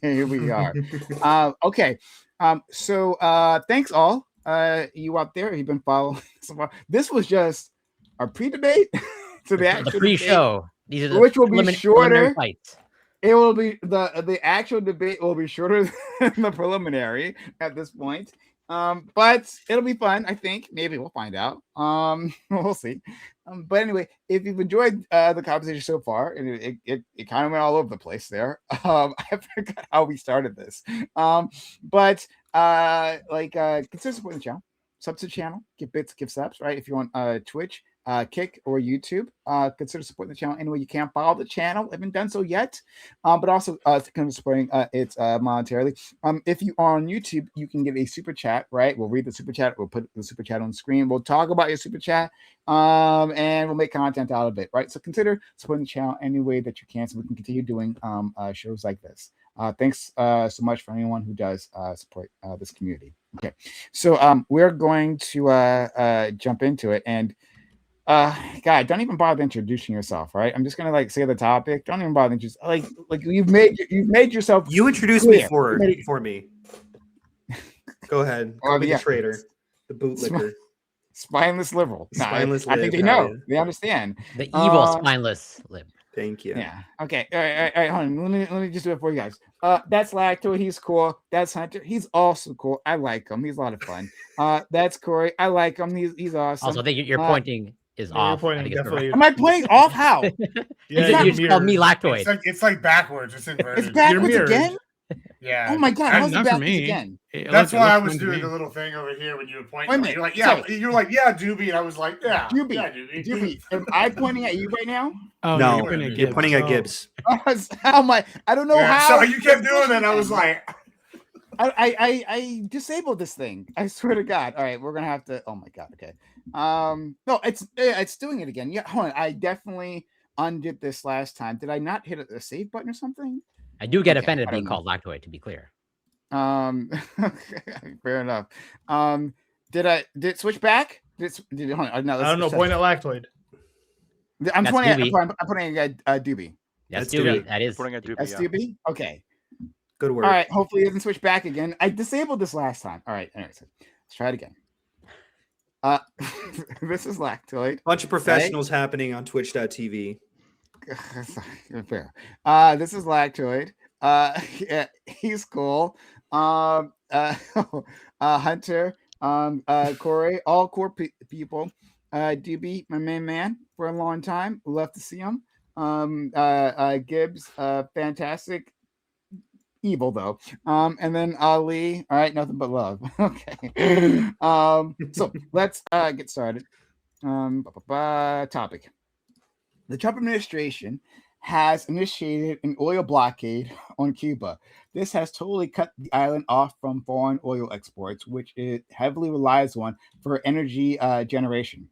here we are. Okay. So thanks all. You out there, you've been following so far. This was just a pre-debate to the actual The pre-show. These are the which will be preliminary shorter. fights. It will be the actual debate will be shorter than the preliminary at this point. But it'll be fun, I think. Maybe we'll find out. We'll see. But anyway, if you've enjoyed the conversation so far, and it kind of went all over the place there. I forgot how we started this. But consider supporting the channel. Sub to the channel, give bits, give subs, right? If you're on Twitch, Kick, or YouTube, consider supporting the channel any way you can. Follow the channel, haven't done so yet, but also kind of supporting it monetarily. If you are on YouTube, you can give a super chat, right? We'll read the super chat, we'll put the super chat on the screen, we'll talk about your super chat, and we'll make content out of it, right? So consider supporting the channel any way that you can so we can continue doing shows like this. Thanks so much for anyone who does support this community. Okay, so we're going to jump into it, and God, don't even bother introducing yourself, right? I'm just gonna say the topic. Don't even bother just like you've made yourself. You introduced clear. me for me. Go ahead. Call me yeah. the traitor, the bootlicker. Spineless liberal. Nah, Spineless I think they lib, know. yeah. They understand. The evil spineless lib. Thank you. Yeah. Okay. All right. Hold on. Let me just do it for you guys. That's Lacto. He's cool. That's Hunter. He's also cool. I like him. He's a lot of fun. That's Corey. I like him. He's awesome. Also, I think your pointing is off. You're I think pointing it's definitely. Am I playing off? How? Yeah, you just called me lactoid. It's like backwards. It's inverted. It's backwards mirrored. again. Yeah. Oh my God! How's it Not for backwards me. again? That's why I was Looked doing fine the little thing over here when you were pointing. Wait a minute, You're like, yeah. sorry. You're like, yeah, Doobie, and I was like, yeah, Doobie. yeah, Doobie. Doobie, am I pointing at you right now? Oh, No, you're pointing at you're Gibbs. pointing at Oh. Gibbs. How am I? I don't know Yeah, how. so you kept doing it, and I was like, I disabled this thing. I swear to God. All right, we're gonna have to. Oh my God. Okay. No, it's doing it again. Yeah, hold on. I definitely undid this last time. Did I not hit a save button or something? I do get Okay, offended I being don't know. called lactoid, to be clear. Fair enough. Did it switch back? Hold on. No, I don't know. Point at lactoid. I'm That's pointing. Doobie. I'm putting a Doobie. That's That's Doobie. Doobie. That is. Putting a Doobie. That's Yeah. Doobie. Okay. Good work. All right. Hopefully it doesn't switch back again. I disabled this last time. All right. Anyways, let's try it again. This is Lactoid. Bunch of professionals happening on twitch.tv. Fair. This is Lactoid. Yeah, he's cool. Hunter, Corey, all core people. Doobie, my main man for a long time. Love to see him. Gibbs, fantastic. Evil though. And then Ali. All right, nothing but love. Okay. So let's get started. Topic. The Trump administration has initiated an oil blockade on Cuba. This has totally cut the island off from foreign oil exports, which it heavily relies on for energy generation.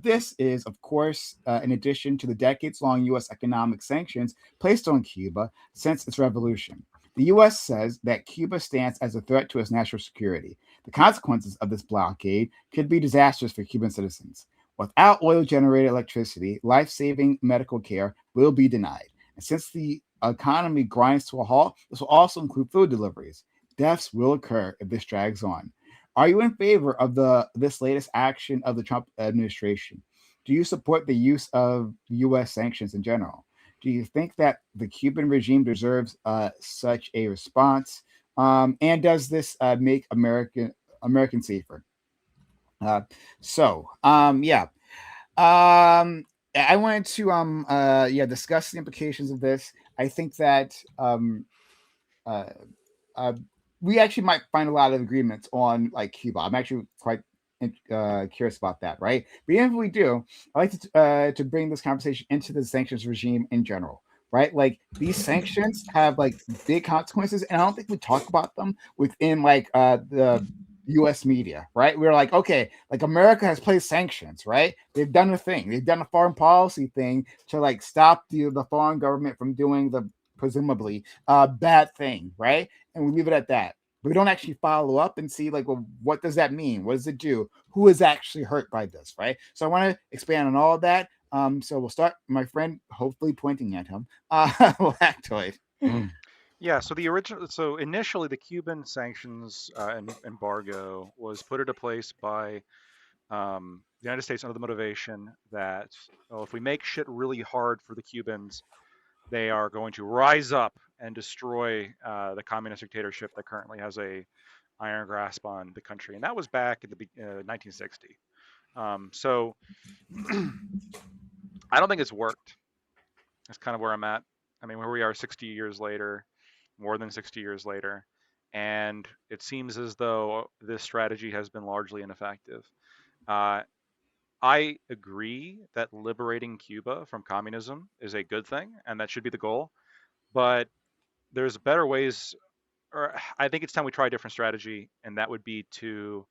This is, of course, in addition to the decades-long U.S. economic sanctions placed on Cuba since its revolution. The U.S. says that Cuba stands as a threat to its national security. The consequences of this blockade could be disastrous for Cuban citizens. Without oil-generated electricity, life-saving medical care will be denied. And since the economy grinds to a halt, this will also include food deliveries. Deaths will occur if this drags on. Are you in favor of this latest action of the Trump administration? Do you support the use of U.S. sanctions in general? Do you think that the Cuban regime deserves such a response? And does this make American safer? Yeah. I wanted to discuss the implications of this. I think that uh, uh, we actually might find a lot of agreements on like Cuba. I'm actually quite curious about that, right? But even if we do, I like to bring this conversation into the sanctions regime in general, right? Like these sanctions have like big consequences, and I don't think we talk about them within like the U.S. media, right? We're like, okay, like America has placed sanctions, right? They've done a thing. They've done a foreign policy thing to like stop the foreign government from doing the presumably bad thing, right? And we leave it at that. We don't actually follow up and see like, well, what does that mean? What does it do? Who is actually hurt by this, right? So I want to expand on all of that. So we'll start, my friend, hopefully pointing at him, Lactoid. Yeah, so initially the Cuban sanctions embargo was put into place by the United States under the motivation that, well, if we make shit really hard for the Cubans, they are going to rise up and destroy the communist dictatorship that currently has a iron grasp on the country, and that was back in the 1960. So I don't think it's worked. That's kind of where I'm at. I mean, where we are 60 years later, more than 60 years later, and it seems as though this strategy has been largely ineffective. I agree that liberating Cuba from communism is a good thing, and that should be the goal. But there's better ways, or I think it's time we try a different strategy, and that would be to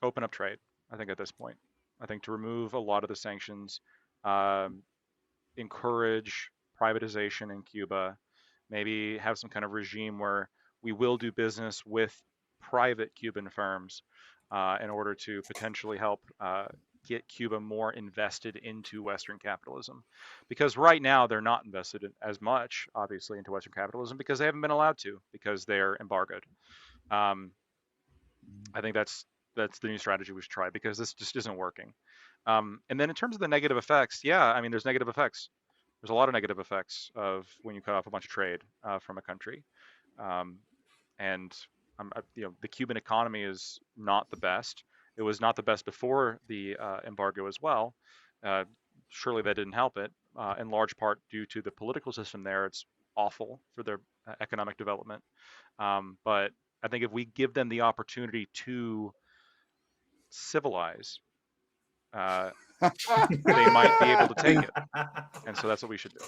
open up trade. I think at this point, I think to remove a lot of the sanctions, encourage privatization in Cuba, maybe have some kind of regime where we will do business with private Cuban firms in order to potentially help get Cuba more invested into Western capitalism. Because right now they're not invested in as much, obviously, into Western capitalism because they haven't been allowed to, because they're embargoed. I think that's the new strategy we should try, because this just isn't working. And then in terms of the negative effects, yeah, I mean, there's negative effects. There's a lot of negative effects of when you cut off a bunch of trade from a country. And the Cuban economy is not the best. It was not the best before the embargo as well. Surely that didn't help it, in large part due to the political system there. It's awful for their economic development. But I think if we give them the opportunity to civilize, they might be able to take it. And so that's what we should do.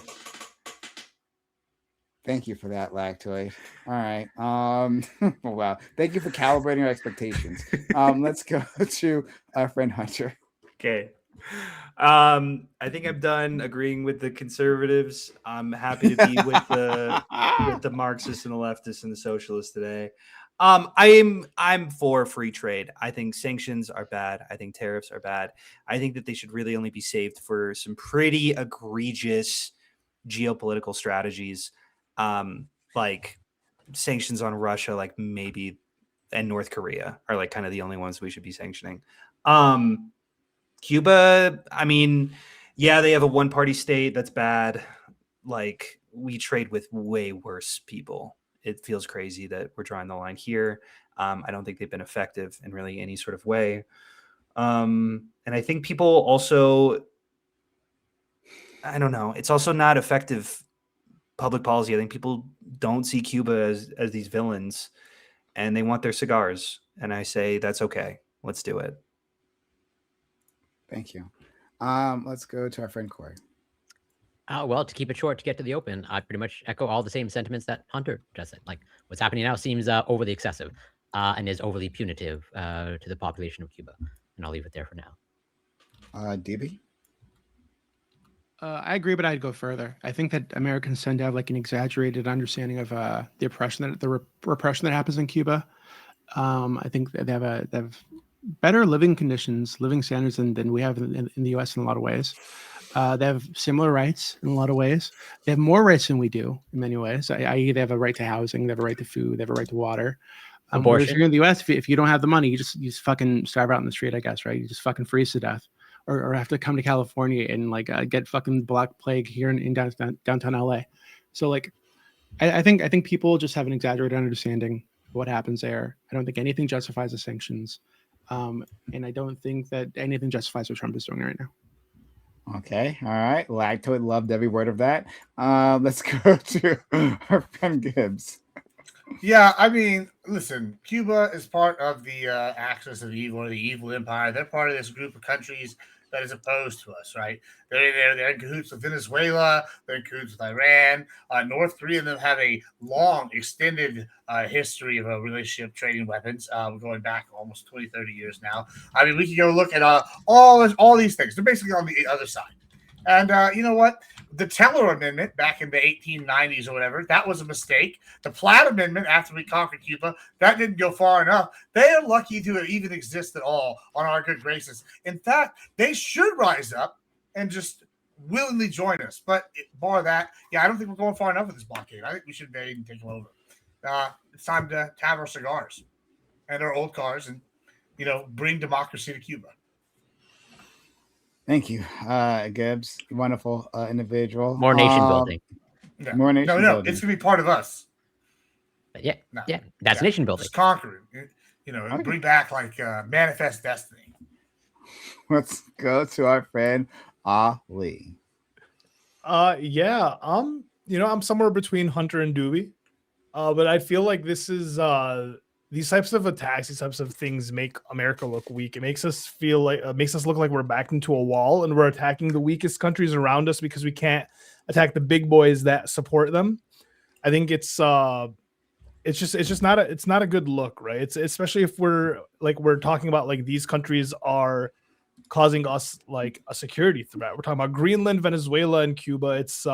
Thank you for that, Lactoid. All right. Wow. Thank you for calibrating your expectations. Let's go to our friend Hunter. Okay. I think I'm done agreeing with the conservatives. I'm happy to be with the Marxists and the leftists and the socialists today. I'm for free trade. I think sanctions are bad. I think tariffs are bad. I think that they should really only be saved for some pretty egregious geopolitical strategies, like sanctions on Russia, like maybe, and North Korea are like kind of the only ones we should be sanctioning. Cuba, I mean, yeah, they have a one-party state. That's bad. Like, we trade with way worse people. It feels crazy that we're drawing the line here. I don't think they've been effective in really any sort of way. And I think people also, I don't know, it's also not effective public policy. I think people don't see Cuba as these villains, and they want their cigars. And I say, that's okay. Let's do it. Thank you. Let's go to our friend Corey. Well, to keep it short, to get to the open, I pretty much echo all the same sentiments that Hunter just said. Like, what's happening now seems overly excessive and is overly punitive to the population of Cuba. and I'll leave it there for now. DB? I agree, but I'd go further. I think that Americans tend to have like an exaggerated understanding of the oppression repression that happens in Cuba. I think that they have better living conditions, living standards than we have in the U.S. in a lot of ways. They have similar rights in a lot of ways. They have more rights than we do in many ways. I.e., they have a right to housing, they have a right to food, they have a right to water. Whereas Abortion. here in the U.S., if you don't have the money, you just fucking starve out in the street, I guess, right? You just fucking freeze to death. Or have to come to California and like get fucking Black Plague here in downtown LA. So like, I think people just have an exaggerated understanding of what happens there. I don't think anything justifies the sanctions, and I don't think that anything justifies what Trump is doing right now. Okay, all right. Lactoid loved every word of that. Let's go to our friend Gibbs. Yeah, I mean, listen, Cuba is part of the axis of evil, or the evil empire. They're part of this group of countries that is opposed to us, right? They're in cahoots with Venezuela. They're in cahoots with Iran. North Korea and them have a long, extended history of a relationship trading weapons, going back almost 20, 30 years now. I mean, we can go look at all these things. They're basically on the other side. And you know what? The Teller Amendment back in the 1890s or whatever, that was a mistake. The Platt Amendment after we conquered Cuba, that didn't go far enough. They are lucky to even exist at all on our good graces. In fact, they should rise up and just willingly join us. But bar that, yeah, I don't think we're going far enough with this blockade. I think we should invade and take them over. It's time to have our cigars and our old cars and, bring democracy to Cuba. Thank you, Gibbs. Wonderful individual. More nation building. Yeah. More nation building. It's gonna be part of us. Yeah, that's nation building. Just conquering, bring back like manifest destiny. Let's go to our friend Ali. Yeah, I'm somewhere between Hunter and Doobie, but I feel like this is these types of attacks, these types of things make America look weak. It makes us feel like makes us look like we're backed into a wall and we're attacking the weakest countries around us because we can't attack the big boys that support them. I think it's just not a good look, right? It's especially if we're talking about like these countries are causing us like a security threat. We're talking about Greenland, Venezuela, and Cuba. It's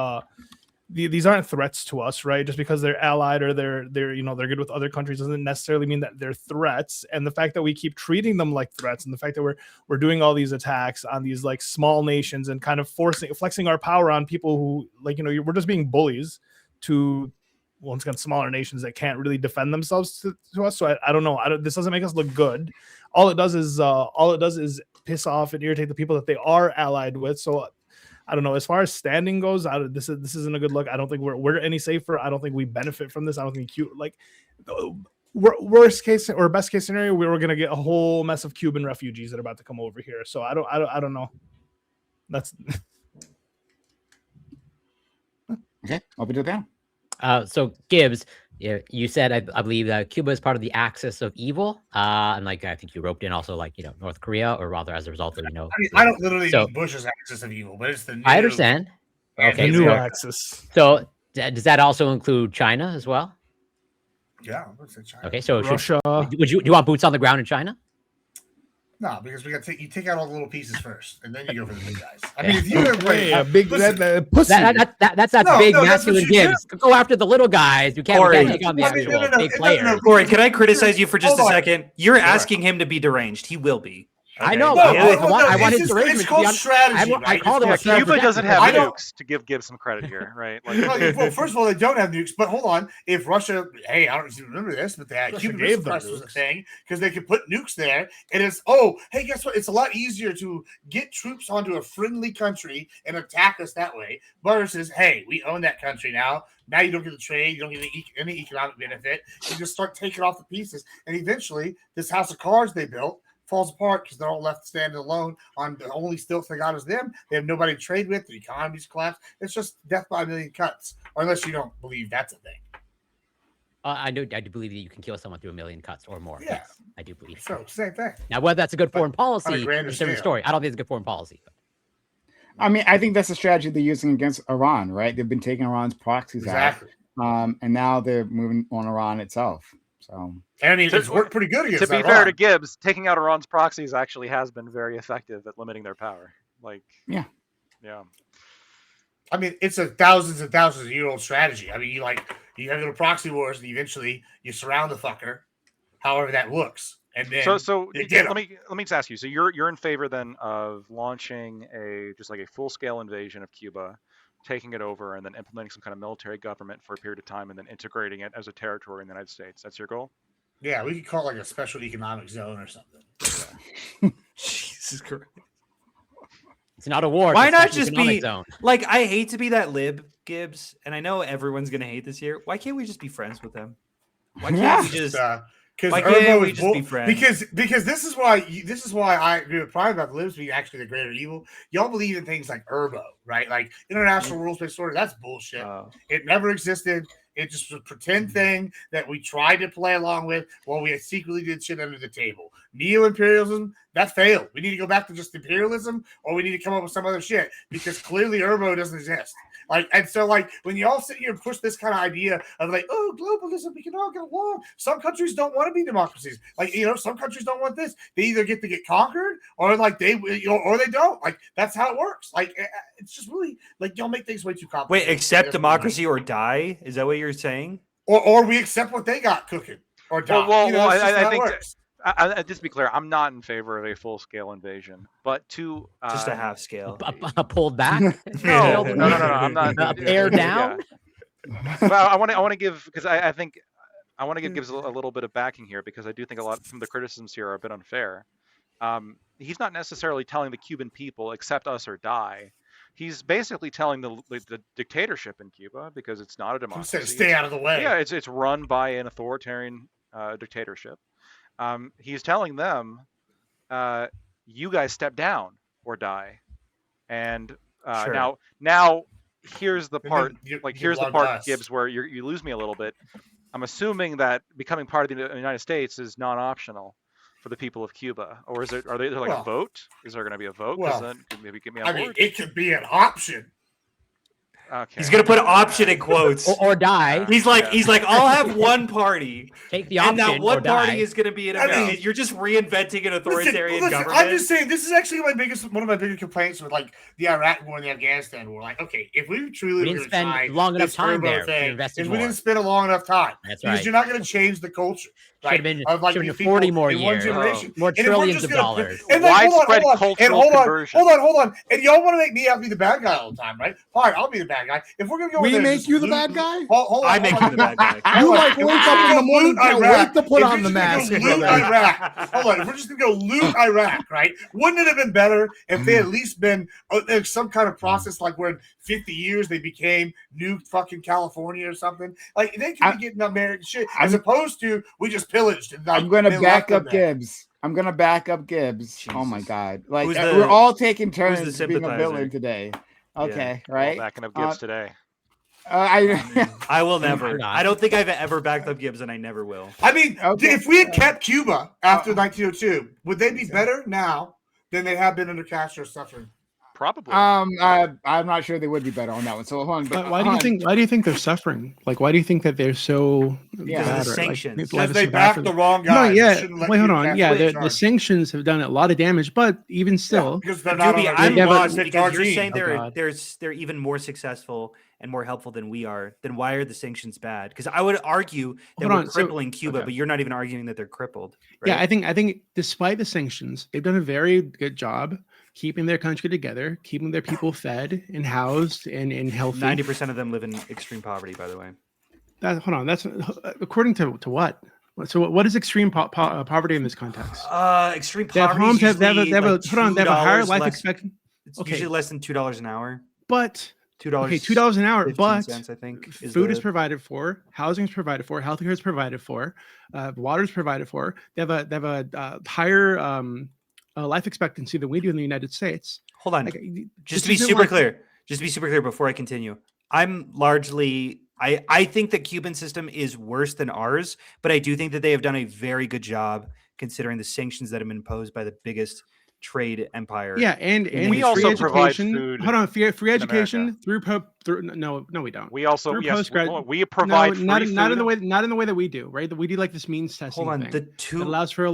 these aren't threats to us, right? Just because they're allied or they're good with other countries doesn't necessarily mean that they're threats. And the fact that we keep treating them like threats, and the fact that we're doing all these attacks on these like small nations and kind of flexing our power on people who we're just being bullies to once again smaller nations that can't really defend themselves to us. So I don't know. This doesn't make us look good. All it does is piss off and irritate the people that they are allied with. So I don't know. As far as standing goes, this isn't a good look. I don't think we're any safer. I don't think we benefit from this. I don't think worst case or best case scenario, we were gonna get a whole mess of Cuban refugees that are about to come over here. So I don't know. That's okay. Open to that. So Gibbs, you said I believe that Cuba is part of the axis of evil, and I think you roped in also North Korea, or rather as a result of I mean, I don't literally mean Bush's axis of evil, but it's the new. I understand. Okay, the new axis. So does that also include China as well? Yeah, let's say China. Okay, so Russia. do you want boots on the ground in China? No, because we got to take out all the little pieces first, and then you go for the big guys. I mean, if you ever play a big pussy, that's big masculine Gibbs. Go after the little guys. You can't take on the actual big players. Corey, can I criticize you for just a second? You're asking him to be deranged. He will be. I know. I want his derangement. It's called strategy. I call them. Cuba doesn't have nukes to give some credit here, right? Well, first of all, they don't have nukes. But hold on, if Russia, hey, I don't know if you remember this, but the Cuban Missile Crisis was a thing because they could put nukes there. And it's hey, guess what? It's a lot easier to get troops onto a friendly country and attack us that way versus hey, we own that country now. Now you don't get the trade, you don't get any economic benefit. You just start taking off the pieces, and eventually, this house of cards they built falls apart because they're all left standing alone on the only stilts they got is them. They have nobody to trade with. The economy's collapsed. It's just death by a million cuts, or unless you don't believe that's a thing. I do believe that you can kill someone through a million cuts or more. Yeah. Yes, I do believe. So same thing. Now, whether that's a good foreign policy is a grander different scale. story. I don't think it's a good foreign policy. I mean, I think that's a strategy they're using against Iran, right? They've been taking Iran's proxies Exactly. out, and now they're moving on Iran itself. So And I mean, To- it's worked pretty good against To be that fair Iran. to Gibbs, taking out Iran's proxies actually has been very effective at limiting their power. Like, yeah. I mean, it's a thousands and thousands of year old strategy. I mean, you have little proxy wars, and eventually you surround the fucker, however that looks, and then So you get 'em. let me just ask you. So you're in favor then of launching just like a full scale invasion of Cuba, taking it over, and then implementing some kind of military government for a period of time, and then integrating it as a territory in the United States. That's your goal? Yeah, we could call it like a special economic zone or something. Jesus Christ. It's not a war. Why it's a not special just economic be zone. like, I hate to be that lib, Gibbs, and I know everyone's gonna hate this here. Why can't we just be friends with them? Why can't we just Because why can't Erbo we is just be friends? because this is why I agree with Prime about the libs being actually the greater evil. Y'all believe in things like Erbo, right? Like international rules-based order. That's bullshit. It never existed. It just was a pretend thing that we tried to play along with while we secretly did shit under the table. Neo-imperialism, that failed. We need to go back to just imperialism, or we need to come up with some other shit because clearly Erbo doesn't exist. And so when you all sit here and push this kind of idea of like, oh, globalism, we can all get along. Some countries don't want to be democracies. Some countries don't want this. They either get to get conquered or or they don't. That's how it works. It's just really y'all make things way too complicated. Wait, accept democracy or die? Is that what you're saying? Or we accept what they got cooking or die. Well, it's just I how it think works. just to be clear, I'm not in favor of a full scale invasion, but to Just a half scale. Pulled back. no, I'm not. Pared down. Well, I want to give because I think I want to give Gibbs a little bit of backing here because I do think some of the criticisms here are a bit unfair. He's not necessarily telling the Cuban people accept us or die. He's basically telling the dictatorship in Cuba, because it's not a democracy. Stay out of the way. Yeah, it's run by an authoritarian dictatorship. He's telling them, you guys step down or die. And Sure. now here's the part, here's the part, Gibbs, where you lose me a little bit. I'm assuming that becoming part of the United States is non-optional for the people of Cuba, or is it? Are there a vote? Is there going to be a vote? Well, then maybe get me on board. It could be an option. Okay. He's gonna put option in quotes. or die. He's like, I'll have one party. Take the option. And that one or party die. is going to be an American. You're just reinventing an authoritarian government. I'm just saying, this is actually one of my biggest complaints with the Iraq war and the Afghanistan war. Okay, if we truly didn't spend long enough time there to invest in we didn't spend a long enough time. That's because right. you're not going to change the culture. Should have been 40 more years. More trillions of dollars. Widespread cultural conversion. Hold on. And y'all want to make me out to be the bad guy all the time, right? Fine, I'll be the bad guy. If we're going to go, we make you the bad guy. I make you the bad guy. You wake up in the morning, can't wait to put on the mask. Loot Iraq. Hold on, if we're just going to go loot Iraq, right? Wouldn't it have been better if they at least been some kind of process where in 50 years they became new fucking California or something? They could be getting American shit as opposed to we just pillaged. And I'm going to back up Gibbs. Jesus. Oh my God! We're all taking turns being a villain today. Okay, right? Backing up Gibbs today. I will never. I don't think I've ever backed up Gibbs, and I never will. I mean, if we had kept Cuba after 1902, would they be better now than they have been under Castro's suffering? Probably. I'm not sure they would be better on that one. So hold on. But why do you think they're suffering? Why do you think that they're so bad? Sanctions. Because they backed the wrong guy. No, yeah. Wait, hold on. Yeah, the sanctions have done a lot of damage, but even still, because they're not. I'm lost because you're saying Oh, they're even more successful and more helpful than we are. Then why are the sanctions bad? Because I would argue that we're crippling Cuba, but you're not even arguing that they're crippled. Right? Yeah, I think despite the sanctions, they've done a very good job keeping their country together, keeping their people fed and housed and healthy. 90% of them live in extreme poverty, by the way. Hold on, that's according to what? So what is extreme poverty in this context? Extreme poverty. They have a higher life expectancy. It's usually less than $2 an hour. But $2. Okay, $2 an hour. But cents, I think, food is provided for, housing is provided for, healthcare is provided for, water is provided for. They have a higher life expectancy than we do in the United States. Hold on, just to be super clear before I continue. I think the Cuban system is worse than ours, but I do think that they have done a very good job considering the sanctions that have been imposed by the biggest trade empire. Yeah, and We free also provide education. food Hold on, free in education through no, we don't. We also Through yes, postgrad- we provide no, not free not in the food. way not in the way that we do, right? We do like this means testing Hold on, thing the that two allows for a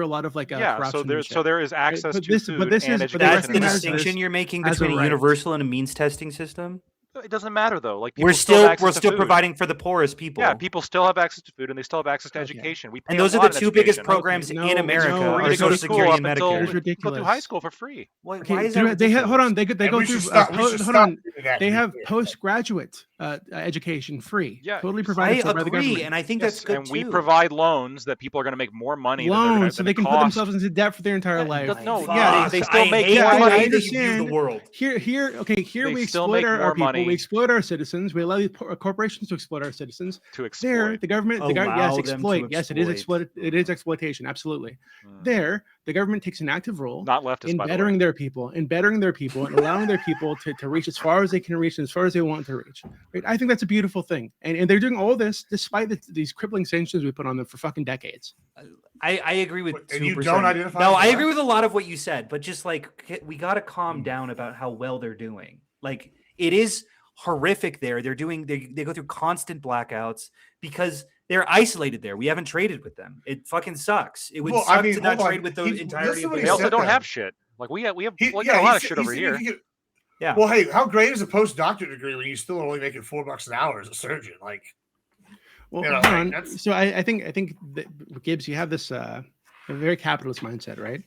lot of like Yeah, corruption. so there is access But to this- food but this and is- but education. that's the recognize this distinction you're making as a between a right. universal and a means testing system. It doesn't matter though. Like We're people still have still access to food. providing for the poorest people. Yeah, people still have access to food and they still have access to Okay. education. We pay and a those are lot the in two biggest education. programs No, in no, America no, are Free to go Social to school Security up and until Medicare. That's go through ridiculous. high school for free. Why Okay, is that they ridiculous? hold on. They And go we through should stop. We should hold stop on. doing that, They to be have fair. postgraduate education free, Yeah, totally I provided for by the agree, government. and I think Yes, that's good and too. we provide loans that people are going to make more money Loans, so than they it can put costs. themselves into debt for their entire Yeah, life. no, Fuck, yeah, they still I make hate more the money. way I that you view the understand. world. Here, They we still exploit make our more people. money. We exploit our citizens. We allow these corporations to exploit our citizens. To There, exploit. the government, yes, Allow them to exploit. Yes, it is exploit. It is exploitation. Absolutely. Mm. There, the government takes an active role Not leftists, in by the way. bettering their people, and allowing their people to reach as far as they can reach, and as far as they want to reach. Right? I think that's a beautiful thing, and they're doing all this despite these crippling sanctions we put on them for fucking decades. I agree with And you 2%. don't identify No, as I black? agree with a lot of what you said, but just like we got to calm down about how well they're doing. Like it is horrific there. They go through constant blackouts because they're isolated there. We haven't traded with them. It fucking sucks. It would Well, suck I mean, to not hold on. trade with the He- entirety listen of what the he They also said don't there. have shit. Like we have He- we yeah, got a lot he of said- shit he over said you here. could get- Yeah. Well, hey, how great is a postdoctorate degree when you still are only making $4 an hour as a surgeon? Like, Well, You know, hold like, on. that's- So I think that, Gibbs, you have this a very capitalist mindset, right?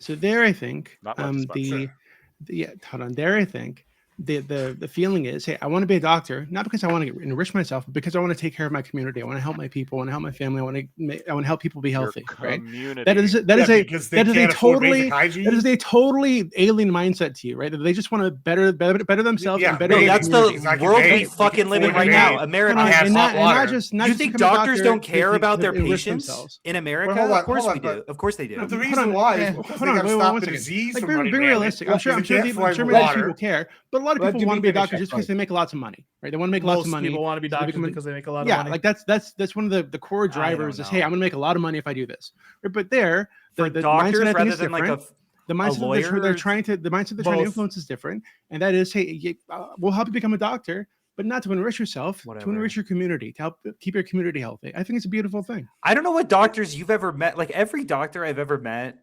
So there, I think Not leftist, but sure. hold on. There, I think the feeling is, hey, I want to be a doctor, not because I want to enrich myself, but because I want to take care of my community. I want to help my people. I want to help my family. I want to help people be Your healthy, right? community. That is because they that is a can't afford totally basic hygiene. that is a totally alien mindset to you, right? That they just want to better themselves Yeah, and better No, maybe. their that's community. the Like you world bathe, we you fucking can live in afford right to now. bathe. America. Hold on, has and hot not water. just not You just think become a doctors doctor don't care to about their enrich patients themselves. in America? hold on, Of course hold we on, do. Of course they do. But the Hold reason on, why eh, is because hold they on, got to wait, stop one the second. disease Like, from being running rampant. realistic. I'm sure They can't many flush people water. care, but a lot of But people do want to me be a finish doctor that just because part. they make lots of money, right? They want to make lots Most of money. people want to be so they doctors become- because they make a lot of Yeah, money. like that's one of the core drivers is, hey, know. I'm gonna make a lot of money if I do this. Right? But there, For the doctors, mindset I think rather is than like different. a The mindset that lawyer they're or trying to both. influence is different, and that is, hey, we'll help you become a doctor, but not to enrich yourself, Whatever. to enrich your community, to help keep your community healthy. I think it's a beautiful thing. I don't know what doctors you've ever met. Like every doctor I've ever met,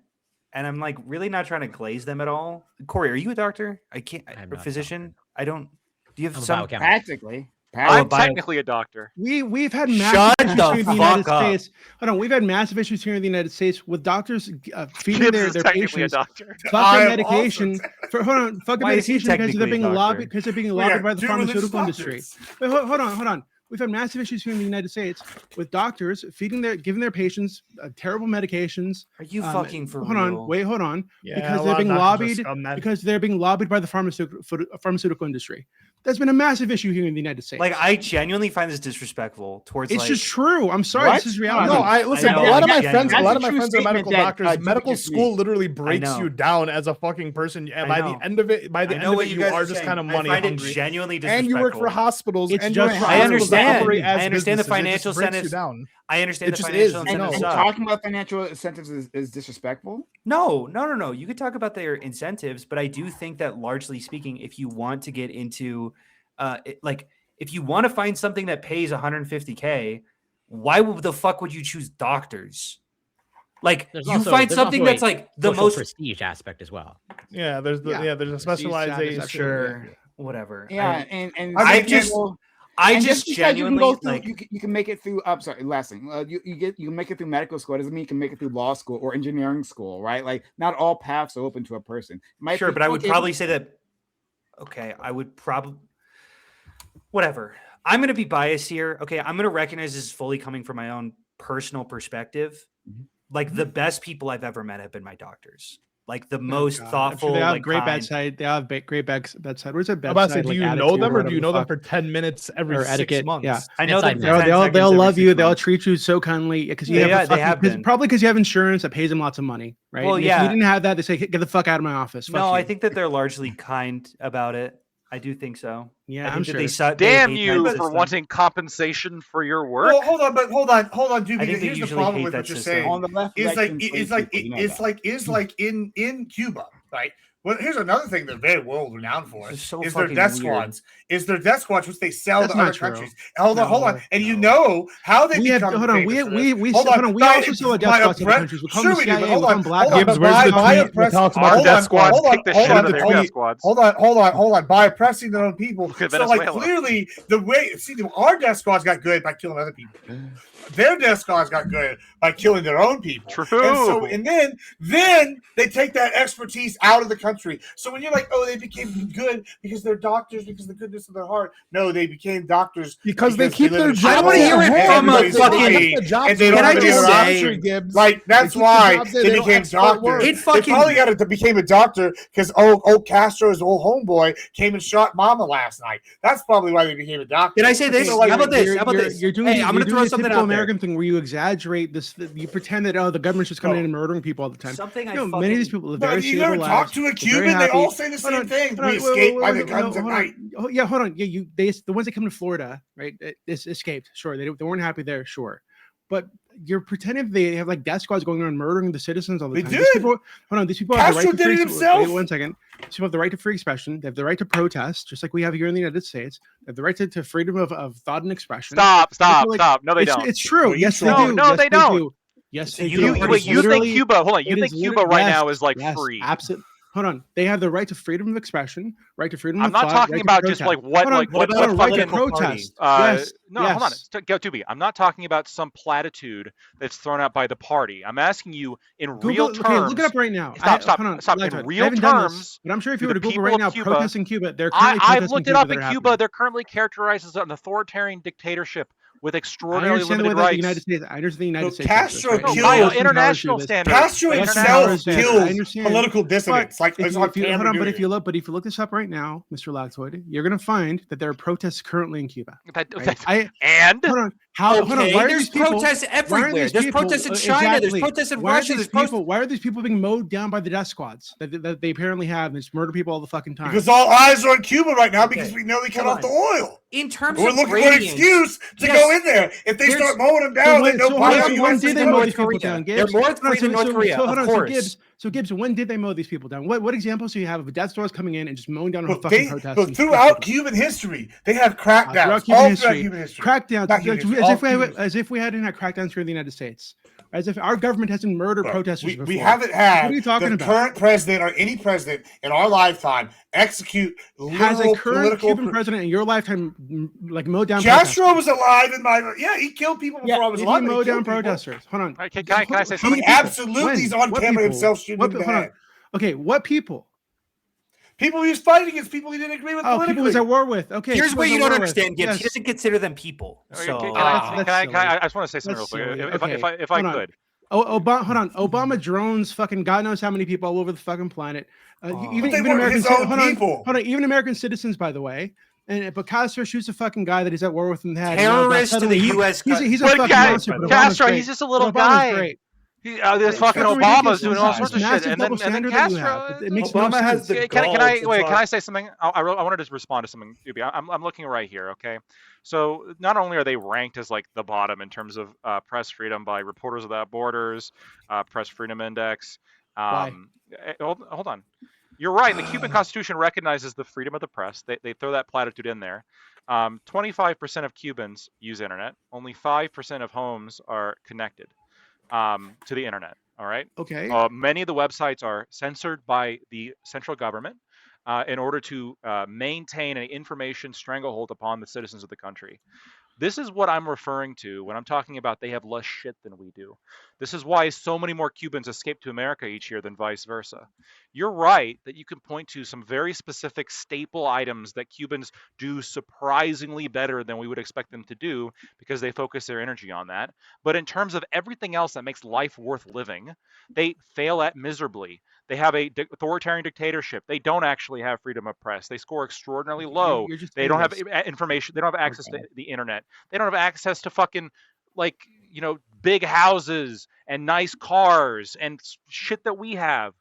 and I'm like really not trying to glaze them at all. Corey, are you a doctor? I can't. I'm Or not a physician? I don't. Do you have I'm a some? biochemist. Practically. I'm bio- technically a doctor. We've had Shut massive issues the here in the United fuck up. States. Hold on, we've had massive issues here in the United States with doctors feeding Gibbs their is technically a patients doctor. fucking I am medication also fucking Why is he medication because they're technically a being doctor? lobbied We lobbied are by the two pharmaceutical religious industry. doctors. Wait, hold on. We've had massive issues here in the United States with doctors giving their patients terrible medications. Are you fucking for hold real? on. Yeah, Because a they're lot of being doctors are lobbied scumbags. because they're being lobbied by the pharmaceutical industry. That's been a massive issue here in the United States. Like I genuinely find this disrespectful towards. it's like, just true. I'm sorry. What? This is reality. No, I listen. know, A lot of my that's friends, a lot of a my true friends are medical statement that, doctors. Jimmy Medical just school made. literally breaks know. you down as a fucking person, and I by the know. end of it, by the I end know of what it, you you guys are are just saying. kind of I money find it hungry. genuinely And you work for disrespectful. hospitals, It's and you work just for right. I hospitals that understand. operate as I understand the businesses. It just financial breaks you incentives. down. I understand It the just financial is. And, incentives and No. suck. talking about financial incentives is disrespectful. No. You could talk about their incentives, but I do think that largely speaking, if you want to get into, if you want to find something that pays 150K, why the fuck would you choose doctors? Like There's you also- find there's something also that's a like the social most prestige aspect as well. Yeah, there's Yeah. there's a Prestige status, specialization. absolutely. sure, whatever. Yeah, and I some just- people- I and just because you can genuinely go through, like. you can make it through. Sorry, last thing. You can make it through medical school. It doesn't mean you can make it through law school or engineering school, right? Like not all paths are open to a person. Might Sure, be- but I would okay, probably say that. Okay, I would probably. Whatever. I'm going to be biased here. Okay, I'm going to recognize this is fully coming from my own personal perspective. Mhm. Like the best people I've ever met have been my doctors. Like the most God. I'm thoughtful. sure they have like, great kind. bedside. They have great bedside. Where's that bedside? I'm about to say, do like, you know attitude them or do whatever you the know them fuck? for 10 minutes every Or 6 etiquette, months? yeah. I know them. Bedside For 10 They'll seconds every love you. 6 They'll months. treat you so kindly because you Yeah, have they have been. probably because you have insurance that pays them lots of money, right? Well, And yeah. If you didn't have that, they say, "Get the fuck out of my office." Fuck No, you. I think that they're largely kind about it. I do think so. Yeah, I I'm think that sure. they Damn hate you that for system. wanting compensation for your work. Well, hold on, Doobie. I think they Here's the usually problem hate with that what you're system. saying. On the left, Is likes like to it's enslave like people, you know it's that. like is like in Cuba, right? Well, here's another thing they're very world renowned for This is so is their fucking death weird. squads. Is their death squads, which they sell That's to not other true. countries. Hold on, No, and you no. know how they We have become hold on. famous for We this. Hold on, we also sell a death my squads to other oppre- countries. We call Sure them we do, but CIA. hold We call on, them Black hold on. Ops. Gibbs, But where's the by tweet that oppressing, talks Our about death this? squads kick the shit out of their tweet. death squads. Hold on. By oppressing their own people. Look at So, like, Venezuela. clearly, our death squads got good by killing other people. Their death squads got good by killing their own people. True. And then they take that expertise out of the country. So when you're like, oh, they became good because they're doctors because of the goodness of their heart. No, they became doctors Because they keep live their in a jobs. I wanna hear it and from a everybody's fucking- paid, and they Can don't I have just any other say- option. Gibbs, Like, that's keep the why jobs there, they they don't became export doctors. work. It They fucking- probably became a doctor because old Castro's old homeboy came and shot Mama last night. That's probably why they became a doctor. Did I say this? So, like, How about this? You're- How about you're- this? You're doing, Hey, I'm you're gonna doing throw the something typical out there. American thing where you exaggerate this. You pretend that the government's just coming in and murdering people all the time. Something I Many of fucking- these people live But very if you stable never lives. talk to a They're very Cuban, they happy. all say the Hold same on, thing. hold on, We wait, escaped wait, by wait, the guns no, at hold night. on. Oh, yeah, hold on. Yeah, the ones that come to Florida, right? Escaped. Sure, they weren't happy there. Sure, but you're pretending they have like death squads going around murdering the citizens all the They time. did. These people, hold on. These people have the Castro right to did it free. himself. Wait 1 second. These people have the right to free expression. They have the right to protest, just like we have here in the United States. They have the right to freedom of thought and expression. Stop. Like, No, they don't. It's true. Well, yes, they no, do. no, yes, they don't. do. Yes, So they you do. don't- It wait, is You think literally- Cuba? Hold on. You it think is Cuba literally- right yes, now is like yes, free? Absolutely. Hold on. They have the right to freedom of expression, right to freedom I'm of not thought, talking right to about just protest. like what Hold on, like what what about hold a on, right to political party? protest. Yes. No, yes. hold on. Go to me. I'm not talking about some platitude that's thrown out by the party. I'm asking you in real terms. Okay, look it up right now. Stop. Hold on, Stop. Live In Tweet. I real haven't done this, terms, but I'm sure if do you were the to Google people right of now, Cuba- protests in Cuba, they're currently I've protesting looked it Cuba up that in are Cuba. happening. They're currently characterized as an authoritarian dictatorship with I extraordinarily understand the way limited that rights. the United States. I understand the United No, States. Castro does this, killed- by Western powers international do this. standards. Castro by Western international powers himself do this. standards. I killed understand. political dissidents. Like, If it's you, on if you, camera hold on, but doing if you it. look, this up right now, Mr. Lactoid, you're gonna find that there are protests currently in Cuba. That- Right? and Hold on. Hold on. Why are there's these people? protests Why are everywhere. these There's people- protests in China. There's protests in Why are Russia. these There's protests. people? Why are these people being mowed down by the death squads that they apparently have and just murder people all the fucking time? Because all eyes are on Cuba right now because Okay. we know they cut Hold off the on. oil. In terms We're of looking for an gradients, excuse to yes, go in there. If they there's- start mowing them So down, when, they know so by when, now so you when have did to they go mow to these people Korea. down, They're Gibbs? more Hold on, free than North Korea, hold of on, course. So Gibbs, when did they mow these people down? What examples do you have of death squads coming in and just mowing down a But fucking protest? but and throughout people? Cuban history, they have crackdowns. Throughout Cuban All history, throughout Cuban history. crackdowns, Not Cuban history, as all if Cuban history. we hadn't had crackdowns here in the United States, as if our government hasn't murdered Bro, protesters before. we haven't What had are you talking the about? current president or any president in our lifetime execute Has a literal current political. Cuban president in your lifetime like mowed down Castro protesters? was alive in my. Yeah, he killed people before I was Did he alive. but mow killed down people. protesters? Hold on. Right, can I say How something? many He people? absolutely is When? on What camera people? himself shooting What in pe- the hold on. head. Okay, what people? People he was fighting against, people he didn't agree with Oh, people he politically. was at war with. Okay. Here's people where he was you at don't war with. understand, Gibbs. He Yes. doesn't consider them people. So that's I just want to say something That's real quick, silly. if I Hold on. could. Obama, hold on. Obama drones fucking God knows how many people all over the fucking planet. Even But they even weren't American his ci- own hold on, people. hold on. Even American citizens, by the way. And but Castro shoots a fucking guy that he's at war with in the head. and now Terrorist to the suddenly U.S. He's a But fucking guy- monster. But Obama's Castro, great. he's just a little But Obama's guy. great. This fucking fucking Obama's ridiculous. doing all This sorts of massive shit, and double then standard that you Castro. have. It makes no Obama has sense. the Can I gall wait? to Can I talk. say something? I wanted to respond to something, Doobie. I'm looking right here. Okay, so not only are they ranked as like the bottom in terms of press freedom by Reporters Without Borders, Press Freedom Index. Hold on. You're right. The Cuban Constitution recognizes the freedom of the press. They throw that platitude in there. 25% of Cubans use internet. Only 5% of homes are connected to the internet. All right. Okay. Many of the websites are censored by the central government in order to maintain an information stranglehold upon the citizens of the country. This is what I'm referring to when I'm talking about they have less shit than we do. This is why so many more Cubans escape to America each year than vice versa. You're right that you can point to some very specific staple items that Cubans do surprisingly better than we would expect them to do because they focus their energy on that. But in terms of everything else that makes life worth living, they fail at miserably. They have a authoritarian dictatorship. They don't actually have freedom of press. They score extraordinarily low. You're just They don't have saying information. They don't have access to God. the internet. They don't have access to fucking big houses and nice cars and shit that we have.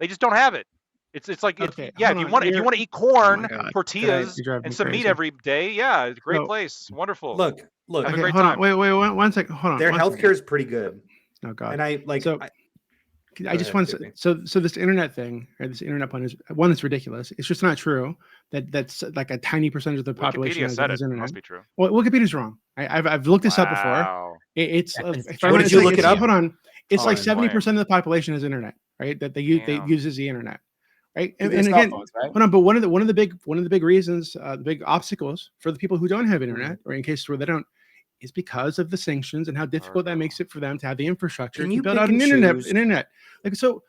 They just don't have it. It's like Okay, if hold you on. want to eat corn, God. tortillas, You drive me and some meat crazy. every day, yeah, it's a great So- place, wonderful. Look, Have a Okay, great hold time. on. Wait, one second. Hold on. their one healthcare second. is pretty good, Oh God. and I like. So- I just ahead, want Tiffany. to so this internet thing, or this internet pun is one that's ridiculous. It's just not true that's like a tiny percentage of the population Wikipedia has said it. internet. Must be true. Well, Wikipedia's wrong. I've looked this up before. Wow. It's That is- if I What wanna did you say look it it's- up? Hold on. It's Oh, like boy. 70% of the population has internet, right? That they Damn. uses the internet, right? Through And, their and cell again, phones, right? hold on. But one of the big reasons, the big obstacles for the people who don't have internet, or in cases where they don't, is because of the sanctions and how difficult that makes it for them to have the infrastructure Can to you build pick out an and choose? internet. Like so.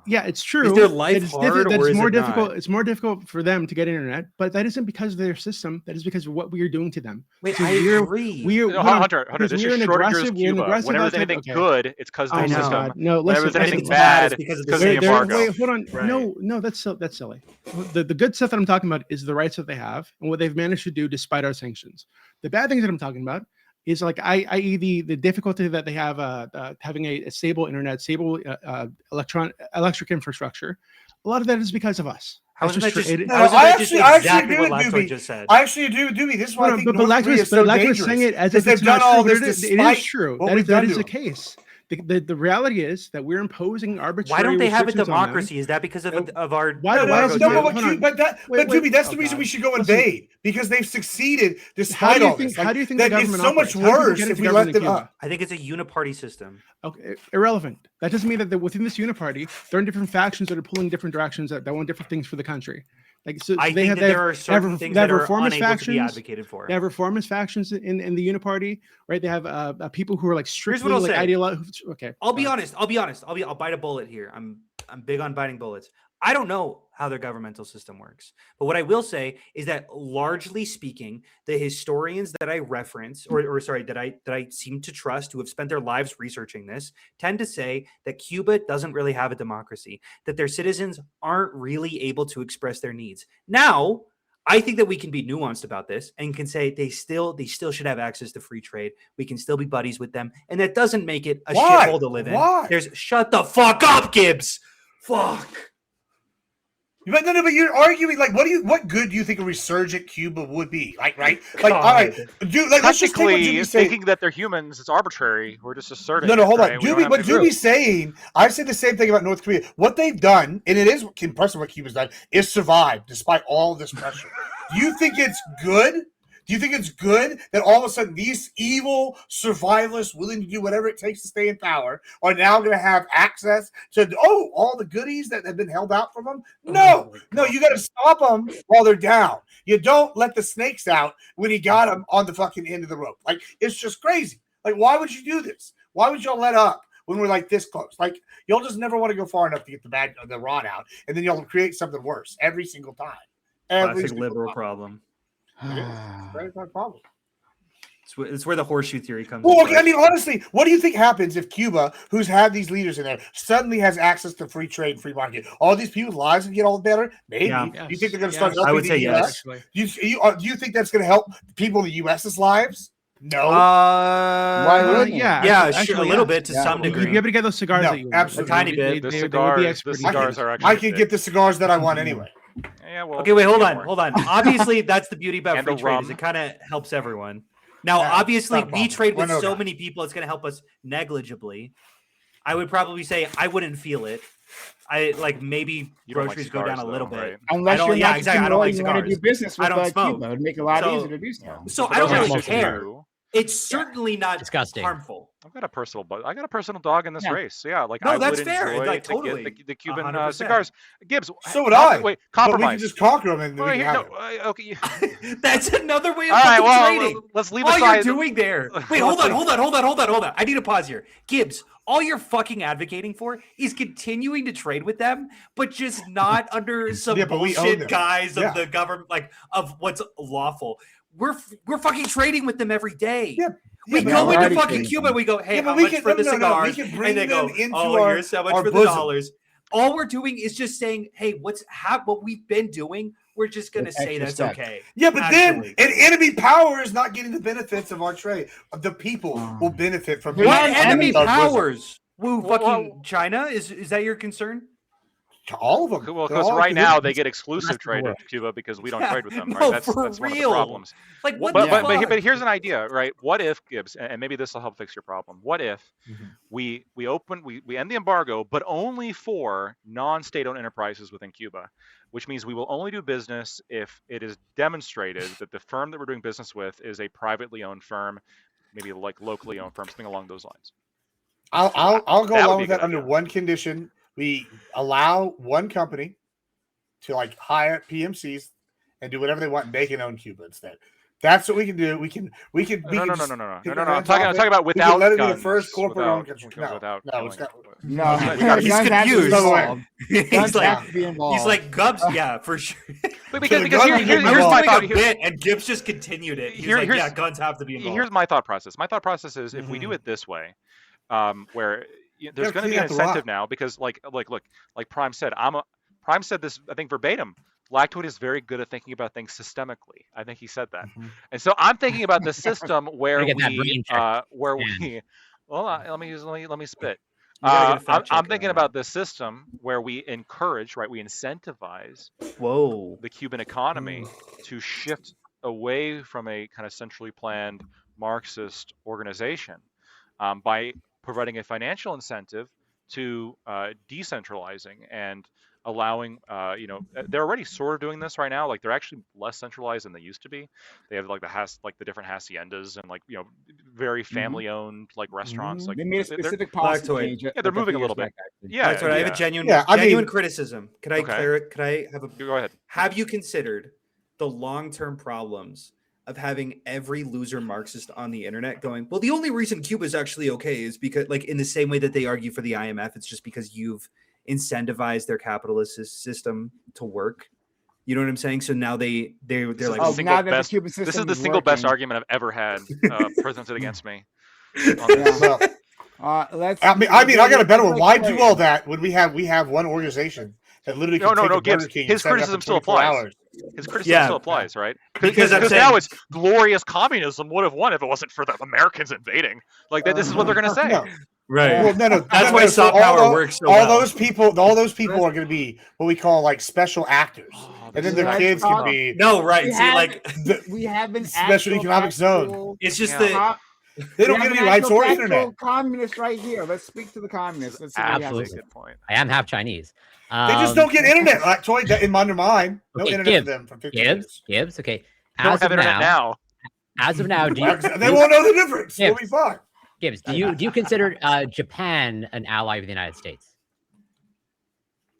Yeah, it's true. their that life it's hard, that or it's is more it difficult. not? It's more difficult for them to get internet, but that isn't because of their system. That is because of what we are doing to them. Wait, So I agree. We're No, hold on, Hunter, because this we're is an Schrodinger's aggressive. We're an Cuba. aggressive. Whenever there's outside- anything okay. good, it's because of Oh the my system. God. No, Whenever listen. there's anything it's bad, it's because of because the of the system. embargo. Wait, hold on. Right. No, that's silly. The good stuff that I'm talking about is the rights that they have and what they've managed to do despite our sanctions. The bad things that I'm talking about is like i.e. the difficulty that they have having a stable internet, stable electric infrastructure. A lot of that is because of us. How That's is that true. just? It- How is I that just actually exactly agree what with Lactoid Doobie. just said? I actually agree with Doobie. This is why I think North Korea is so Lactoid saying dangerous. it as because if it's they've done not all true, this but it despite is true. what That we've done is to the them. case. The reality is that we're imposing arbitrary. Why don't they have a restrictions on them. democracy? Is that because of our? Why- No, why no, else no, would- but, hold on. but Wait, Doobie, that's oh, the reason God. we should go Listen. invade because they've succeeded How despite do you all think? this. How do you think that the it's government so much operates? How do people worse get if into we government let in them Cuba? up. I think it's a uniparty system. Okay, irrelevant. That doesn't mean that within this uniparty, there are different factions that are pulling different directions that want different things for the country. Like so, I they think have, that they there have, are certain things they have that are reformist unable to be factions. advocated for. They have reformist factions in the uniparty, right? They have people who are like strictly I'll like say. ideological. Okay, I'll be honest. I'll bite a bullet here. I'm big on biting bullets. I don't know how their governmental system works, but what I will say is that largely speaking, the historians that I reference, or sorry, that I seem to trust, who have spent their lives researching this, tend to say that Cuba doesn't really have a democracy, that their citizens aren't really able to express their needs. Now, I think that we can be nuanced about this and can say they still should have access to free trade. We can still be buddies with them, and that doesn't make it a Why? shithole to live in. Why? There's shut the fuck up, Gibbs. Fuck. But no, but you're arguing like what good do you think a resurgent Cuba would be? Like, right? Like, all right, dude, like let's just take what Technically, Doobie's saying. thinking that they're humans is arbitrary. We're just asserting. No, hold on. right? We don't have What any proof. Doobie's saying, I said the same thing about North Korea. What they've done, and it is impressive what Cuba's done, is survive despite all this pressure. Do you think it's good? Do you think it's good that all of a sudden these evil survivalists willing to do whatever it takes to stay in power are now going to have access to all the goodies that have been held out from them? No, you got to stop them while they're down. You don't let the snakes out when you got them on the fucking end of the rope. Like, it's just crazy. Like, why would you do this? Why would y'all let up when we're like this close? Like, y'all just never want to go far enough to get the rod out, and then y'all create something worse every single time. Classic liberal problem. Very hard problem. It's where the horseshoe theory comes. Well, in okay, I mean, honestly, what do you think happens if Cuba, who's had these leaders in there, suddenly has access to free trade, free market? All these people's lives would get all better. Maybe. Yeah. Do you think they're going to start Yes. helping I would the say U.S.? yes. Do you think that's going to help people in the U.S.'s lives? No. Why wouldn't it? Yeah, actually, sure, a little bit to Yeah. some You'll degree. be able to get those cigars No, that you want. absolutely. A tiny bit. They The will be cigars expert. are I actually. can get the cigars that I want anyway. Yeah, well. Okay, wait, hold get on, more. hold on. Obviously, that's the beauty about And free the trade is rum. it kind of helps everyone. Now, Yeah, obviously, not a we problem. trade with We're no so guy. many people, it's going to help us negligibly. I would probably say I wouldn't feel it. I like maybe You don't like groceries go down a cigars, little though, bit. right? Unless don't- you're yeah, not exactly, I don't like you want to do cigars. business with I don't smoke. Cuba. It would make it a lot So- easier to do so. So But I don't those are really just care. you. It's certainly not Disgusting. harmful. I got a personal dog in this Yeah. race. Yeah, like No, I that's would fair. enjoy Like, to get totally. the Cuban 100%. cigars. Gibbs, So would I. Wait, But we compromise. can just conquer them and All we right, can here, have no, it. okay. That's another way of All right, fucking well, trading. let's leave All aside. you're doing there. Wait, hold on. I need to pause here. Gibbs, all you're fucking advocating for is continuing to trade with them, but just not under some Yeah, but we own bullshit them. guise of Yeah. the government, like of what's lawful. We're fucking trading with them every day. Yeah. We Yeah, but go we're into already fucking trading Cuba. them. We go, hey, Yeah, but how we much can- for the no, cigars? we can bring And they go, them into oh, our- here's so much our for the bosom. dollars. All we're doing is just saying, hey, what we've been doing. We're just gonna With say extra that's steps. okay. Yeah, but Actually. then an enemy power is not getting the benefits of our trade. The people will benefit from What What being enemy our bosom. powers? Woo, Well, fucking China? Is that your concern? All of them. Well, They're because all right now they Cubans. get exclusive Rest of the trade world. with Cuba because we don't Yeah, trade with them. no, Right? That's for one of the real. problems. Like what But the but fuck? here's an idea, right? What if, Gibbs, and maybe this will help fix your problem. What if we end the embargo, but only for non-state-owned enterprises within Cuba, which means we will only do business if it is demonstrated that the firm that we're doing business with is a privately owned firm, maybe like locally owned firm, something along those lines. I'll go That would along be a with that good under idea. one condition. We allow one company to like hire PMCs and do whatever they want, and they can own Cuba instead. That's what we can do. We can. No. just I'm pick talking. our I'm hands off talking it. about We can without let it be guns. the first corporate-owned country. Without No, it's killing. not. No, It's gotta be- He's guns have to be confused. involved. He's Guns like, have to be involved. he's like Gubs. Yeah, for sure. But So the because guns are here's involved. my Doing thought. a bit, and Gibbs just continued it. He's like, yeah, guns have to be involved. Here's my thought process. My thought process is if we do it this way, where there's going to be an incentive now because like Prime said, Prime said this, I think verbatim. Lactoid is very good at thinking about things systemically. I think he said that, and so I'm thinking about the system where Gotta get that brain check. let me spit. You gotta get a fact I'm checker thinking on about this system where we encourage, right? We incentivize Whoa. the Cuban economy to shift away from a kind of centrally planned Marxist organization by providing a financial incentive to decentralizing and allowing, they're already sort of doing this right now. Like they're actually less centralized than they used to be. They have like the different haciendas and very family-owned like restaurants. Like They made a they're- specific policy Lactoid. change. Yeah, they're moving a little bit. Yeah, That's right. I have a genuine, Yeah, I genuine mean- criticism. Could I Okay. could I have a? Go ahead. Have you considered the long-term problems of having every loser Marxist on the internet going, well, the only reason Cuba is actually okay is because, like, in the same way that they argue for the IMF, it's just because you've incentivized their capitalist system to work. You know what I'm saying? So now they're like, the Oh, single now that the best- Cuban system This is the is single best working. argument I've ever had presented against me. Well, Let's. I mean, I got a better one. Why let's do all that when we have one organization that literally can take a Gibbs. Burger King His and set it up in criticism still 24 applies. hours? His criticism Yeah. still applies, right? Because I'm now saying- it's glorious communism would have won if it wasn't for the Americans invading. Like this is what they're going to say. No. right. Well, no. That's why so soft power works so all well. those people are going to be what we call like special actors, and then their Let's kids can talk- be No, right. We See, have- like, We have an Special economic zone. it's just Yeah. the they don't get any rights or internet. Communists right here. Let's speak to the communists. Let's see what we have to Absolutely. say. Good point. I am half Chinese. They just don't get internet. Like Toy in under mine. No Okay, internet Gibbs, for them for 15 years. Gibbs. Okay. They don't As have of internet now. as of now, do Well, you, they won't know the difference. Yeah. We'll be fine. Gibbs, do you consider Japan an ally of the United States?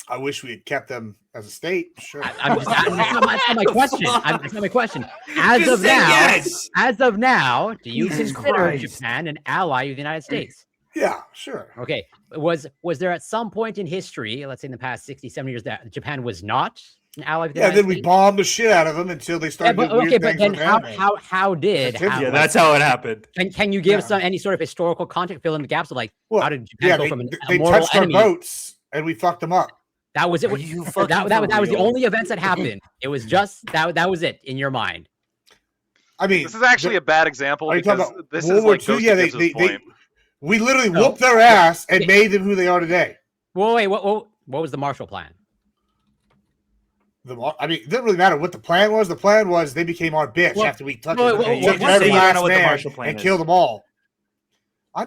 I wish we had kept them as a state. Sure. I'm just that's not my question. That's not my question. As Just of say now, yes. as of now, do you Jesus consider Christ. Japan an ally of the United States? Yeah, sure. Okay. Was there at some point in history, let's say in the past 60, 70 years, that Japan was not an ally of the Yeah, United then we States? bombed the shit out of them until they Yeah, started but, doing okay, weird but things then with anime. how did That's it. yeah, that's how it happened. can you give Yeah. some any sort of historical context, fill in the gaps of like Well, how did Japan Yeah, go they, from a they mortal touched our enemy? boats and we fucked them up. That was it. Are you that, fucking that was the for real? only events that happened. It was just that was it in your mind. I mean, This is actually a bad example Are you talking because about this World is War like II? goes Yeah, to Gibbs's point. we literally No. whooped their ass and Okay. made them who they are today. Well, wait, what was the Marshall Plan? I mean, it didn't really matter what the plan was. The plan was they became our bitch Well, after we touched well, them. well, and well, took what- every you don't last know what the man Marshall Plan and is. killed them all.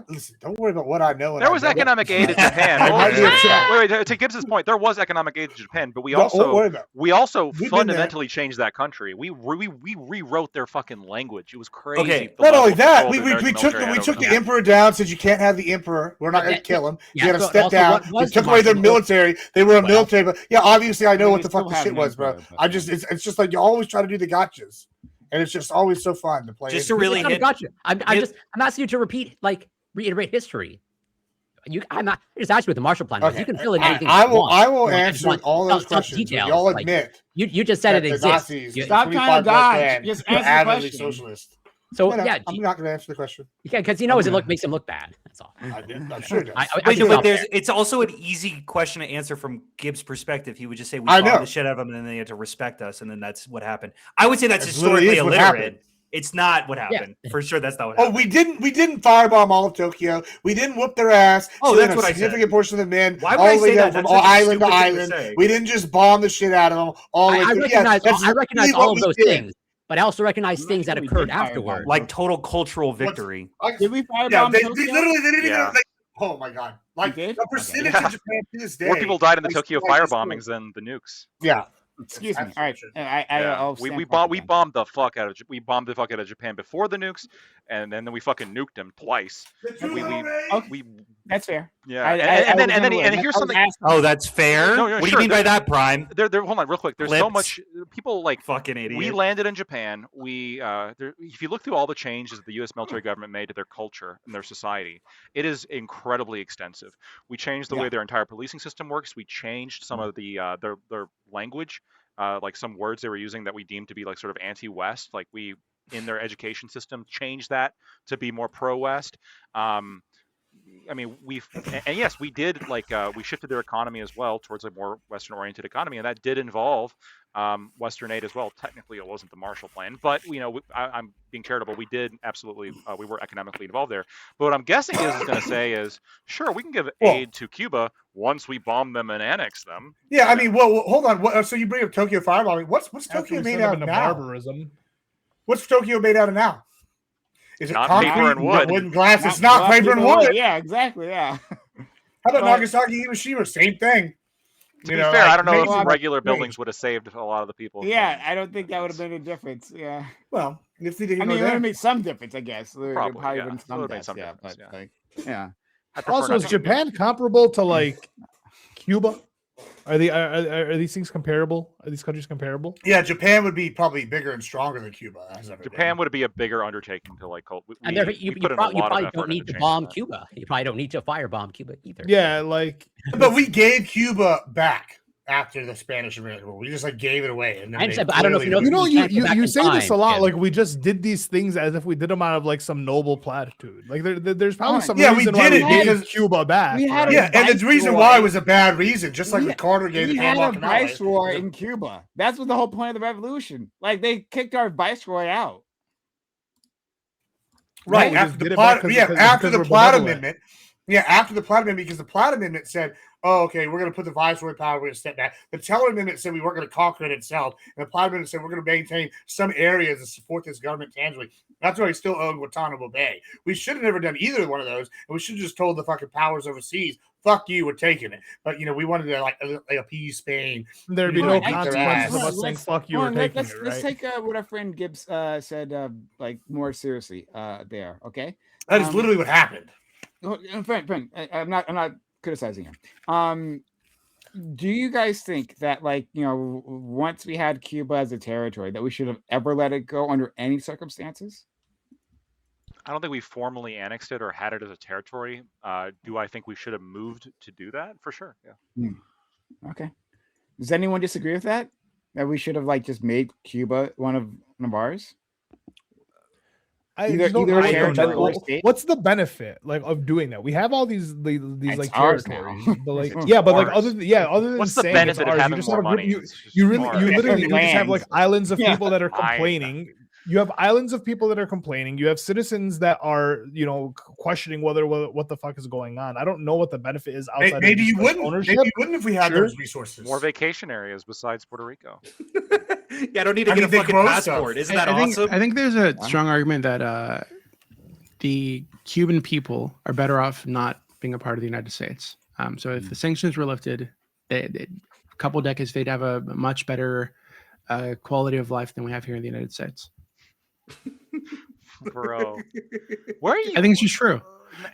Listen, don't worry about what I know. and There I was don't. economic aid to Japan. I might be upset. Wait, to Gibbs's point, there was economic aid to Japan, but Don't worry about it. we also We've been fundamentally changed that country. We rewrote their fucking language. It was crazy. Okay. the Not level only of that, control we the American took military had the over them. emperor down. Said you can't have the emperor. We're not going to Yeah, kill him. yeah, You got to so step also, down. what We was took the away their Marshall- military. They were a Well, military, but yeah, obviously I know They what the still fuck the have shit an was, bro. emperor, but- I just it's just like you always try to do the gotchas, and it's just always so fun to play. Just into to really It's not a hit- gotcha. I'm hit- asking you to reiterate history. I'm not. I just asked you what the Marshall Plan was. Okay. You can fill in I- anything. I you will. want. I will Like, I just answer want all those some questions. but details, Y'all like, admit You just said that it the exists. Nazis, You- the Stop trying to 25 dodge. black men, Just were answer the avidly question. socialist. so No, yeah, I'm not going to answer the question. because he knows it makes him look bad. That's all. I'm sure it does. I Wait, just but don't there's care. it's also an easy question to answer from Gibbs' perspective. He would just say we I bombed know. the shit out of them and then they had to respect us, and then that's what happened. I would say that's That's literally historically what illiterate. happened. It's not what happened. For sure, that's not what Oh, happened. we didn't firebomb all of Tokyo. We didn't whoop their ass. Oh, killing that's what a I said. significant portion of the men. Why would all I the way say down that? from That's such a island to stupid thing to island. say. We didn't just bomb the shit out of them all the way I through. recognize, Yes, I recognize really all what of those we did. things, but I also recognize I'm things not that sure we occurred did firebomb. afterwards. Like total cultural victory. Did we firebomb Yeah, they Tokyo? literally they didn't Yeah. even. Like, oh my god! Like did? the percentage Okay. of Japan to this day. More people died in the is Tokyo like this firebombings than the nukes. Yeah. Excuse me. That's All right. true. I'll we stand bombed the fuck out of Japan before the nukes, and then we fucking nuked them twice. We That's fair. yeah, I was and then unaware. here's I was something. asking. Oh, that's fair. No, what do sure, you mean by that, Prime? There, hold on, real quick. There's so Flipped. much people like Fucking idiot. we landed in Japan. If you look through all the changes the U.S. military government made to their culture and their society, it is incredibly extensive. We changed the way their entire policing system works. We changed some of the their language, like some words they were using that we deemed to be like sort of anti-West. Like we in their education system changed that to be more pro-West. I mean, and yes, we did we shifted their economy as well towards a more Western-oriented economy, and that did involve Western aid as well. Technically, it wasn't the Marshall Plan, but I'm being charitable. We did absolutely, we were economically involved there. But what I'm guessing is going to say is, sure, we can give aid to Cuba once we bomb them and annex them. Yeah, I mean, well, hold on. So you bring up Tokyo firebombing. What's Tokyo made out of now? Barbarism. What's Tokyo made out of now? Is it Not concrete, paper and wood. wooden glass? It's not paper and wood. Yeah, exactly. Yeah. How about Nagasaki, Hiroshima? Same thing. To be fair, I don't know well, if regular buildings would have saved a lot of the people. Yeah, I don't think that would have made a difference. Yeah. Well, if they didn't I mean, it would there. have made some difference, I guess. There Probably, probably yeah. been It would've made deaths, some yeah, difference, but yeah. like, yeah. I prefer Also, not is to. Japan comparable to like Cuba? Are these things comparable? Are these countries comparable? Yeah, Japan would be probably bigger and stronger than Cuba has ever Japan been. would be a bigger undertaking to like cult. And therefore, you put in a probably lot of don't effort need into to changing bomb that. Cuba. You probably don't need to firebomb Cuba either. Yeah, like But we gave Cuba back after the Spanish American War. We just like gave it away. And then I understand, but I don't know if you know. you know, You can't go back you in say this a time, lot. Jim. Like we just did these things as if we did them out of like some noble platitude. Like there's probably some Yeah, we reason why did we it gave because- Cuba back. we had right? Yeah, and the reason why was a bad reason, just like We- when Carter gave We the had Panama a Canal. viceroy in Cuba. That's what the whole point of the revolution. Like they kicked our viceroy out. Right, we after just the did it Platt, back yeah, because after the we're Platt benevolent. Amendment. Yeah, after the Platt Amendment, because the Platt Amendment said, "Oh, okay, we're going to put the viceroy power. We're going to step back." The Teller Amendment said we weren't going to conquer it itself, and the Platt Amendment said we're going to maintain some areas to support this government tangibly. That's why we still own Guantanamo Bay. We should have never done either one of those, and we should have just told the fucking powers overseas, "Fuck you, we're taking it." But we wanted to like appease Spain. There'd be You no know, beat their consequences of ass. us saying "fuck you" or taking it. Let's Right? take what our friend Gibbs said like more seriously there. Okay. That is literally what happened. Friend, I'm not criticizing him. Do you guys think that once we had Cuba as a territory that we should have ever let it go under any circumstances? I don't think we formally annexed it or had it as a territory. Do I think we should have moved to do that? For sure. Yeah. Okay. Does anyone disagree with that? That we should have just made Cuba one of ours? I Either- just don't either know territory what- or state? what's the benit of doing that? We have all these It's like ours now. territories, but like It's yeah, but like ours. other than What's the saying it's benefit of ours, you having just more have a group- money? you It's just you really ours. you literally you just have like Lands. islands of Yeah. people that are I know. complaining. You have islands of people that are complaining. You have citizens that are questioning what the fuck is going on. I don't know what the benefit is outside. Maybe of you just, like, wouldn't. ownership. Maybe you wouldn't if we had Sure. those resources. More vacation areas besides Puerto Rico. Yeah, I don't need to I get mean, a they fucking grow passport. stuff. Isn't that I awesome? think there's a strong argument that the Cuban people are better off not being a part of the United States. So if the sanctions were lifted, a couple decades, they'd have a much better quality of life than we have here in the United States. Bro. Where are you? I think it's just true.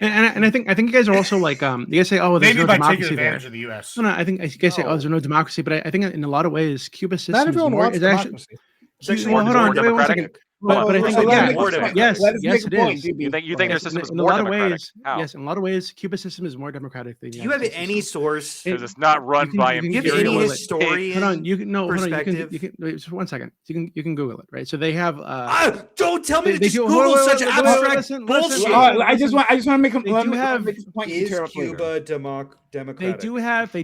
And I think you guys are also like you guys say, oh, there's Maybe no by taking democracy there. advantage of the U.S. No, I think you guys say, oh, there's no democracy, but I think in a lot of ways, Cuba's system Not everyone is more. wants Is actually, democracy. It's actually well, more, hold on, more wait one democratic. second. But I think Let yeah, us more make a point. yes, Let us yes, make it a point, is. DB. You think their Yes, system is in a more lot of democratic? ways, How? yes, in a lot of ways, Cuba's system is more democratic than the Do you United have States any system. source? Because it's not run you can- by you can Do you have Google any it. historian Hold on, you can no, hold on, perspective? you can wait, just 1 second. You can Google it, right? So they have Don't tell me to they just do- Google wait, such wait, abstract listen, bullshit. I just want to make a They let do me- have- make a point to Is tear up later. Cuba they democratic?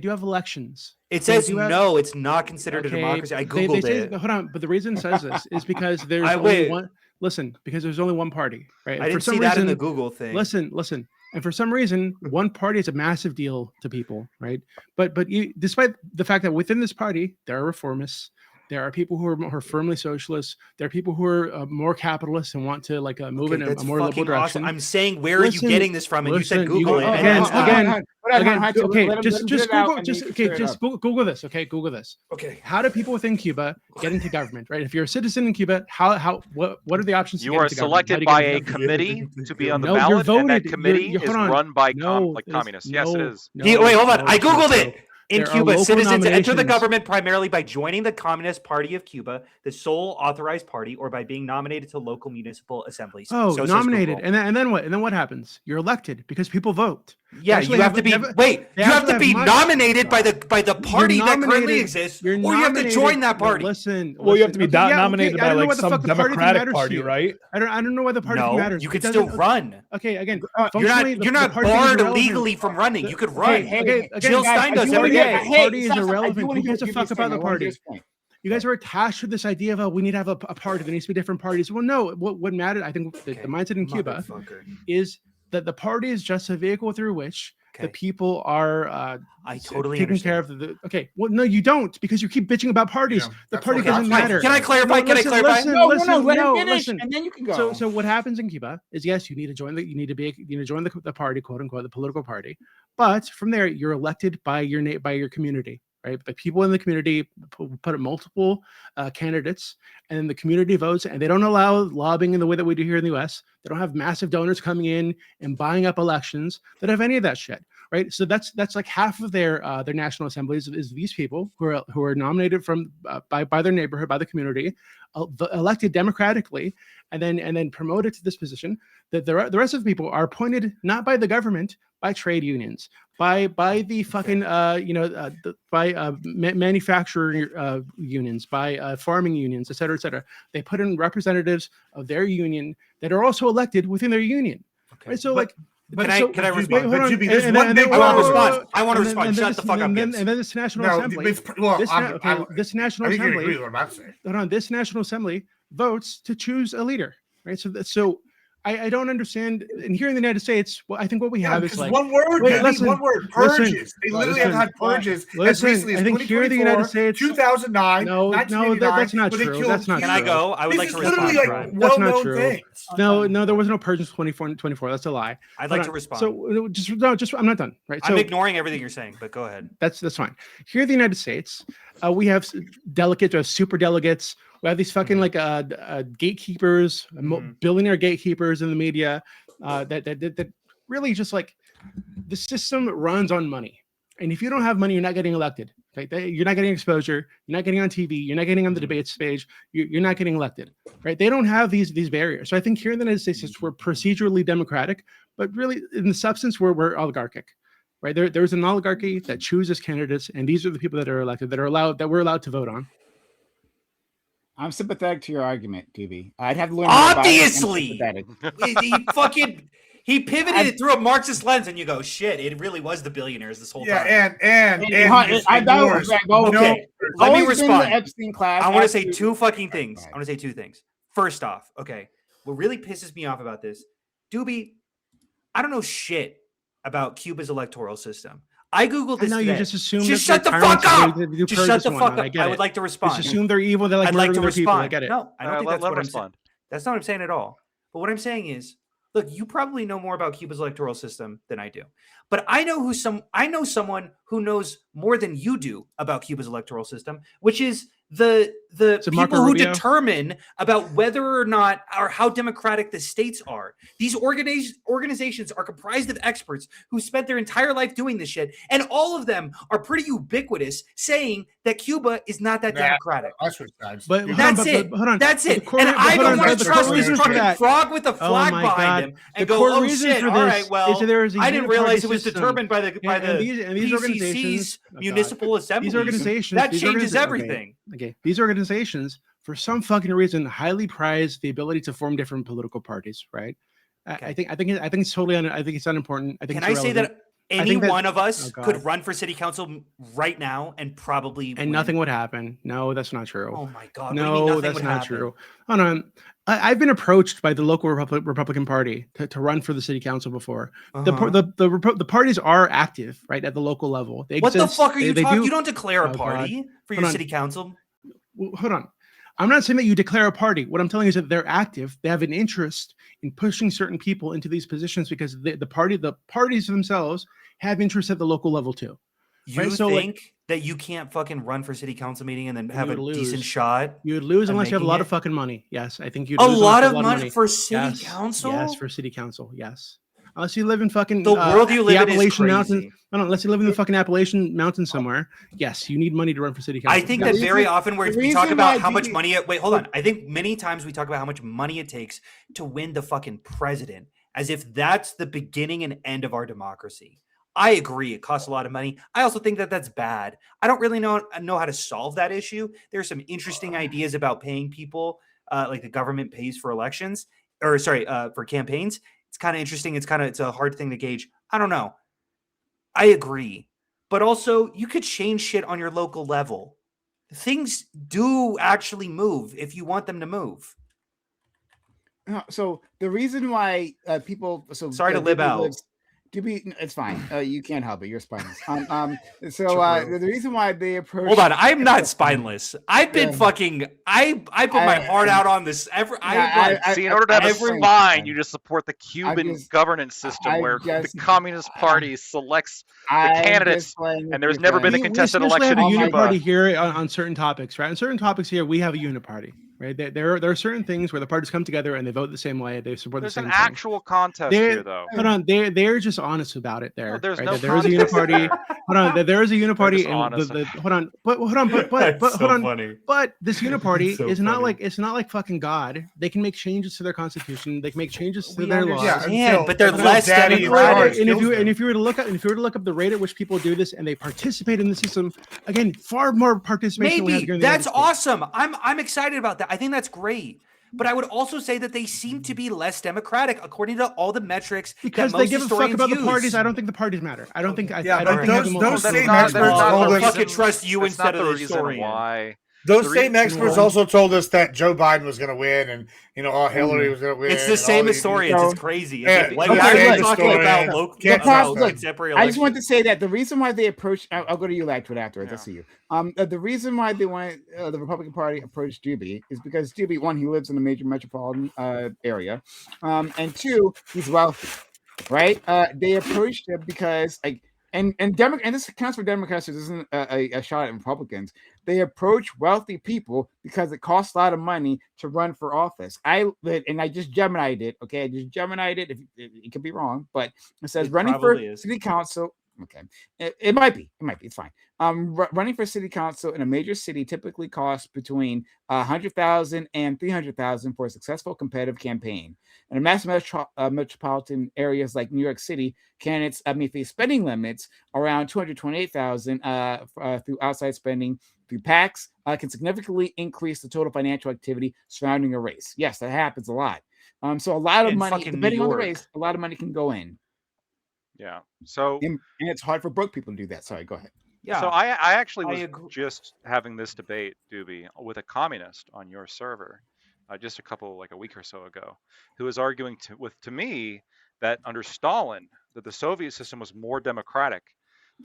do have elections. It they says do have- no. It's not considered a democracy. I googled they say, it. hold on, but the reason it says this is because there's I- only wait. one. Listen, because there's only one party, right? I And didn't see that in the Google thing. Listen. And for some reason, one party is a massive deal to people, right? But despite the fact that within this party there are reformists, there are people who are firmly socialists, there are people who are more capitalists and want to like move in a more liberal direction. Awesome. I'm saying, where are you getting this from? And you said Google it. Okay, just Google this. Okay, Google this. Okay. How do people within Cuba get into government? Right. If you're a citizen in Cuba, what are the options? You are selected by a committee to be on the ballot, and that committee is run by communists. Yes, it is. Wait, hold on. I Googled it. In Cuba, citizens enter the government primarily by joining the Communist Party of Cuba, the sole authorized party, or by being nominated to local municipal assemblies. Oh, so nominated, and then what? And then what happens? You're elected because people vote. Yeah, you have to be. You have to be nominated by the party that currently exists, or you have to join that party. Listen. Well, you have to be nominated by like some Democratic party, right? I don't know why the party matters. You could still run. Okay, again, you're not barred legally from running. You could run. Jill Stein does every day. The party is irrelevant. Who gives a fuck about the party? You guys are attached to this idea of we need to have a party. There needs to be different parties. Well, no. What mattered? I think the mindset in Cuba is that the party is just a vehicle through which the people are taking care of the. Okay, well, no, you don't, because you keep bitching about parties. Yeah, the party doesn't matter. Can I clarify? No, Let him finish, and then you can go. So what happens in Cuba is, yes, you need to join the party, quote unquote, the political party, but from there you're elected by your community. Right, the people in the community put up multiple candidates, and then the community votes, and they don't allow lobbying in the way that we do here in the U.S. They don't have massive donors coming in and buying up elections. They don't have any of that shit, right? So that's like half of their national assemblies is these people who are nominated from by their neighborhood, by the community, elected democratically, and then promoted to this position. That the rest of the people are appointed not by the government, by trade unions, by the fucking manufacturer unions, by farming unions, et cetera, et cetera. They put in representatives of their union that are also elected within their union. Okay. Right? So can I respond? I want to respond. Shut the fuck up. And then this National Assembly. This National Assembly. This National Assembly votes to choose a leader. Right. So I don't understand. And here in the United States, I think what we have is like one word. One word. Purges. They literally have had purges as recently as 2024, here in the United States, 2009. No, that's not true. That's not true. Can I go? I would like to respond. That's not true. No, there was no purges 24. That's a lie. I'd like to respond. So just I'm not done. Right. I'm ignoring everything you're saying, but go ahead. That's fine. Here in the United States, we have delegates, we have super delegates. We have these fucking gatekeepers, billionaire gatekeepers in the media that really just like the system runs on money. And if you don't have money, you're not getting elected. Right? You're not getting exposure. You're not getting on TV. You're not getting on the debate stage. You're not getting elected. Right? They don't have these barriers. So I think here in the United States, we're procedurally democratic, but really in the substance, we're oligarchic. Right? There's an oligarchy that chooses candidates, and these are the people that are elected, that we're allowed to vote on. I'm sympathetic to your argument, DB. I'd have to learn. Obviously, he pivoted it through a Marxist lens, and you go, shit, it really was the billionaires this whole time. And let me respond. Epstein class. I want to say two things. I want to say two things. First off, okay, what really pisses me off about this, Doobie, I don't know shit about Cuba's electoral system. I googled this. No, you just assume. Just shut the fuck up. Just shut the fuck up. I would like to respond. Just assume they're evil. They're like murdering their people. I get it. No, I don't think that's what I'm saying. That's not what I'm saying at all. But what I'm saying is, look, you probably know more about Cuba's electoral system than I do. But I know someone who knows more than you do about Cuba's electoral system, which is the people who determine about whether or not or how democratic the states are. These organizations are comprised of experts who spent their entire life doing this shit, and all of them are pretty ubiquitous, saying that Cuba is not that democratic. But that's it. That's it. And I don't want to trust this fucking frog with a flag behind him and go, oh shit, all right, well, I didn't realize it was determined by the PCC's municipal assemblies. These organizations, that changes everything. Okay, these organizations, for some fucking reason, highly prize the ability to form different political parties. Right? Okay. I think it's totally. I think it's unimportant. I think. Can I say that? Any think that- one of us Oh, could God. run for city council right now and probably And win. nothing would happen. No, that's not true. Oh my God! What do you mean No, nothing that's would not happen? true. Hold on. I've been approached by the local Republican Party to run for the city council before. Uh-huh. The parties are active, right, at the local level. They What the exist. fuck are you They talking? do- You don't declare a Oh, God. party for your Hold on. city council. Well, hold on. I'm not saying that you declare a party. What I'm telling you is that they're active. They have an interest in pushing certain people into these positions because the parties themselves have interest at the local level too. You Right, so, like- think that you can't fucking run for city council meeting and then have a you would decent lose. shot? You would lose I'm unless you have a making lot it- of fucking money. Yes, I think you'd A lose unless lot you of have money for city yes, council? Yes, for city council. Yes. Unless you live in fucking The world you the live in is Appalachian Mountains. crazy. No, unless you live in the fucking Appalachian Mountains somewhere. Yes, you need money to run for city council. I think The that very reason- often the we talk reason about why how much DB money. Wait, hold on. I think many times we talk about how much money it takes to win the fucking president, as if that's the beginning and end of our democracy. I agree. It costs a lot of money. I also think that that's bad. I don't really know how to solve that issue. There's some interesting ideas about paying people, like the government pays for elections, or sorry, for campaigns. It's kind of interesting. It's a hard thing to gauge. I don't know. I agree, but also you could change shit on your local level. Things do actually move if you want them to move. No, so the reason why people Sorry to lib out. It's fine. You can't help it. You're spineless. So True. the reason why they approach. Hold on, I'm not spineless. I've been Yeah. fucking. I put my heart out on this. See, in order to have a every- spine, you just support the Cuban just- governance system I where just- the Communist Party selects I'm candidates, just playing and with there's your never been a friends. we contested essentially election have in a Cuba. uniparty here on certain topics, right? On certain topics here, we have a uniparty, right? There are certain things where the parties come together and they vote the same way. They support There's the an same thing. actual contest They're- here, though. Hold on, they're just honest about it. There, there's right? no That there is a contest. uniparty. Hold on, there is a uniparty, just and honest. hold on, but That's hold on. funny. But this uniparty So is not funny. like it's not like fucking God. They can make changes to their constitution. They can make changes to We their laws. understand, until- but they're until less Daddy And democratic. Rogers if kills you them. and if you were to look up the rate at which people do this and they participate in the system, again, far more participation. than we have Maybe here in the United that's States. awesome. I'm excited about that. I think that's great. But I would also say that they seem to be less democratic according to all the metrics Because that they most give a fuck historians about the use. parties. I don't think the parties matter. I don't think. Yeah, I but don't think having those multiple same parties experts matters. told us- fucking trust you that's instead not of the the reason historian. why. Those The same reason experts why- also told us that Joe Biden was going to win, and Hillary was going to win. It's the and all same these- historians. So- It's crazy. Yeah, It's like, okay, why are you look, talking historian, about local can't trust them. contemporary I just want to elections? say that the reason why they approach. I'll go to you after it afterwards. Yeah. I'll see you. The reason why they want the Republican Party approached Doobie is because Doobie, one, he lives in a major metropolitan area, and two, he's wealthy, right? They approached him because and this counts for Democrats. This isn't a shot at Republicans. They approach wealthy people because it costs a lot of money to run for office. I just Gemini'd it. Okay, I just Gemini'd it. If it could be wrong, but it says It running for probably is. city council. Okay, it might be. It's fine. Running for city council in a major city typically costs between 100,000 and 300,000 for a successful competitive campaign. In massive metropolitan areas like New York City, candidates face spending limits around 228,000 through outside spending through PACs can significantly increase the total financial activity surrounding a race. Yes, that happens a lot. So a lot of In money, fucking New depending on the York. race, a lot of money can go in. Yeah. So And it's hard for broke people to do that. Sorry, go ahead. Yeah. So I actually I was agree. just having this debate, Doobie, with a communist on your server, just a week or so ago, who was arguing to me that under Stalin, that the Soviet system was more democratic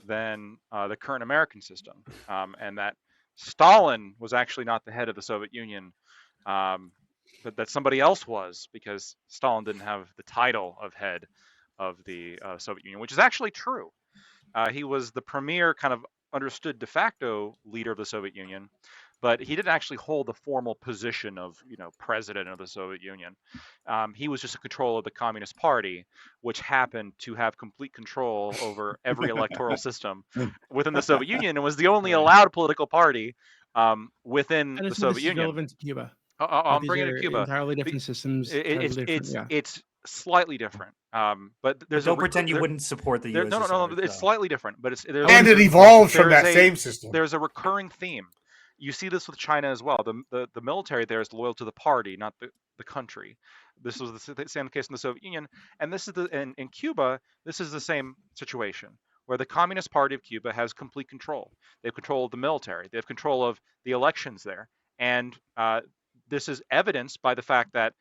than the current American system, and that Stalin was actually not the head of the Soviet Union, but that somebody else was, because Stalin didn't have the title of head of the Soviet Union, which is actually true. He was the premier kind of understood de facto leader of the Soviet Union, but he didn't actually hold the formal position of, president of the Soviet Union. He was just in control of the Communist Party, which happened to have complete control over every electoral system within the Soviet Union, and was the only allowed political party within And the this Soviet is Union. relevant to Cuba. I'm These bringing are it to Cuba. entirely different systems. It's slightly different. But there's Don't pretend you wouldn't support the no, USSR. it's slightly different, but And it evolved from that same system. There's a recurring theme. You see this with China as well. The military there is loyal to the party, not the country. This was the same case in the Soviet Union, and this is in Cuba. This is the same situation where the Communist Party of Cuba has complete control. They have control of the military. They have control of the elections there, and this is evidenced by the fact that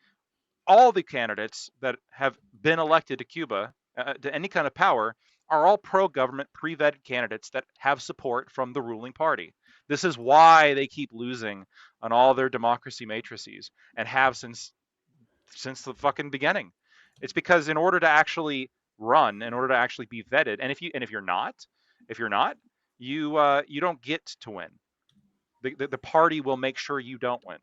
all the candidates that have been elected to Cuba to any kind of power are all pro-government, pre-vetted candidates that have support from the ruling party. This is why they keep losing on all their democracy matrices and have since the fucking beginning. It's because in order to actually run, in order to actually be vetted, and if you're not, you don't get to win. The party will make sure you don't win.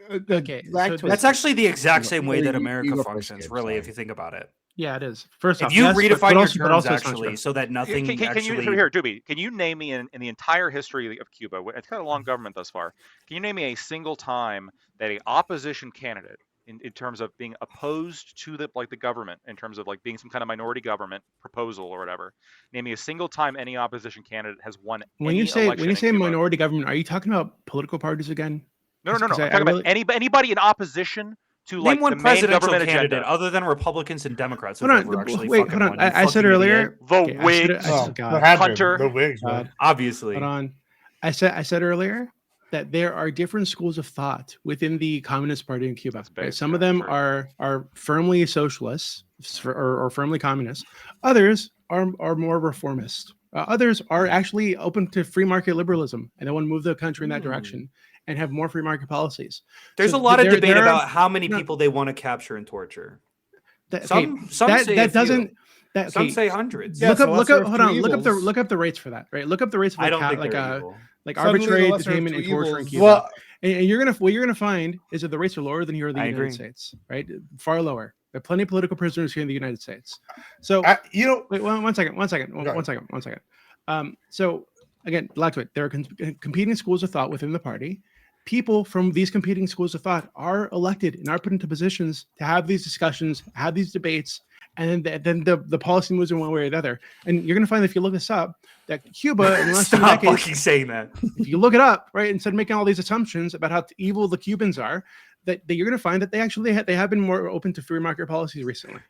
Okay, so That's actually the exact same way that You America go first, functions, Gabe, really, sorry. if you think about it. Yeah, it is. First If off, you yes, redefine but your also- but terms also it's not actually, true. so that nothing Can actually. you here, Doobie? Can you name me in the entire history of Cuba? It's got a long government thus far. Can you name me a single time that a opposition candidate, in terms of being opposed to the government, in terms of like being some kind of minority government proposal or whatever, name me a single time any opposition candidate has won When any you say election in Cuba. minority government, are you talking about political parties again? No. I'm 'Cause I talking really- about anybody in opposition to Name like one the main presidential government candidate agenda. other than Republicans and Democrats who've Hold ever on, actually wait, fucking hold on. won. You I said fucking earlier. idiot. The Okay, I said it- Whigs. I Oh, said- there God, had been Hunter. the Whigs, man. God. Obviously. Hold on. I said earlier that there are different schools of thought within the Communist Party in Cuba. That's Right? based, Some of yeah, them true. are firmly socialists or firmly communist. Others are more reformist. Others are actually open to free market liberalism and they want to move the country in that direction and have more free market policies. There's So a lot of there- debate there are- about how many no. people they want to capture and torture. That, Some that, say that a few. doesn't. That, Some okay, say hundreds. Yeah, look so up. let's Look serve up. Hold two on. evils. Look up the rates for that. Right. Look up the rates for I don't think like they're evil. Suddenly the arbitrary lesser of detainment two and torture in evils. Cuba. Well, And what you're gonna find is that the rates are lower than here in the I United agree. States, right? Far lower. There are plenty of political prisoners here in the United States. So you know, wait, one second. ahead. One second. So again, Blackwood, there are competing schools of thought within the party. People from these competing schools of thought are elected and are put into positions to have these discussions, have these debates, and then the policy moves in one way or the other. And you're going to find that if you look this up, that Cuba in the last 7 Stop decades, fucking saying that. if you look it up, right, instead of making all these assumptions about how evil the Cubans are, that you're going to find that they actually they have been more open to free market policies recently.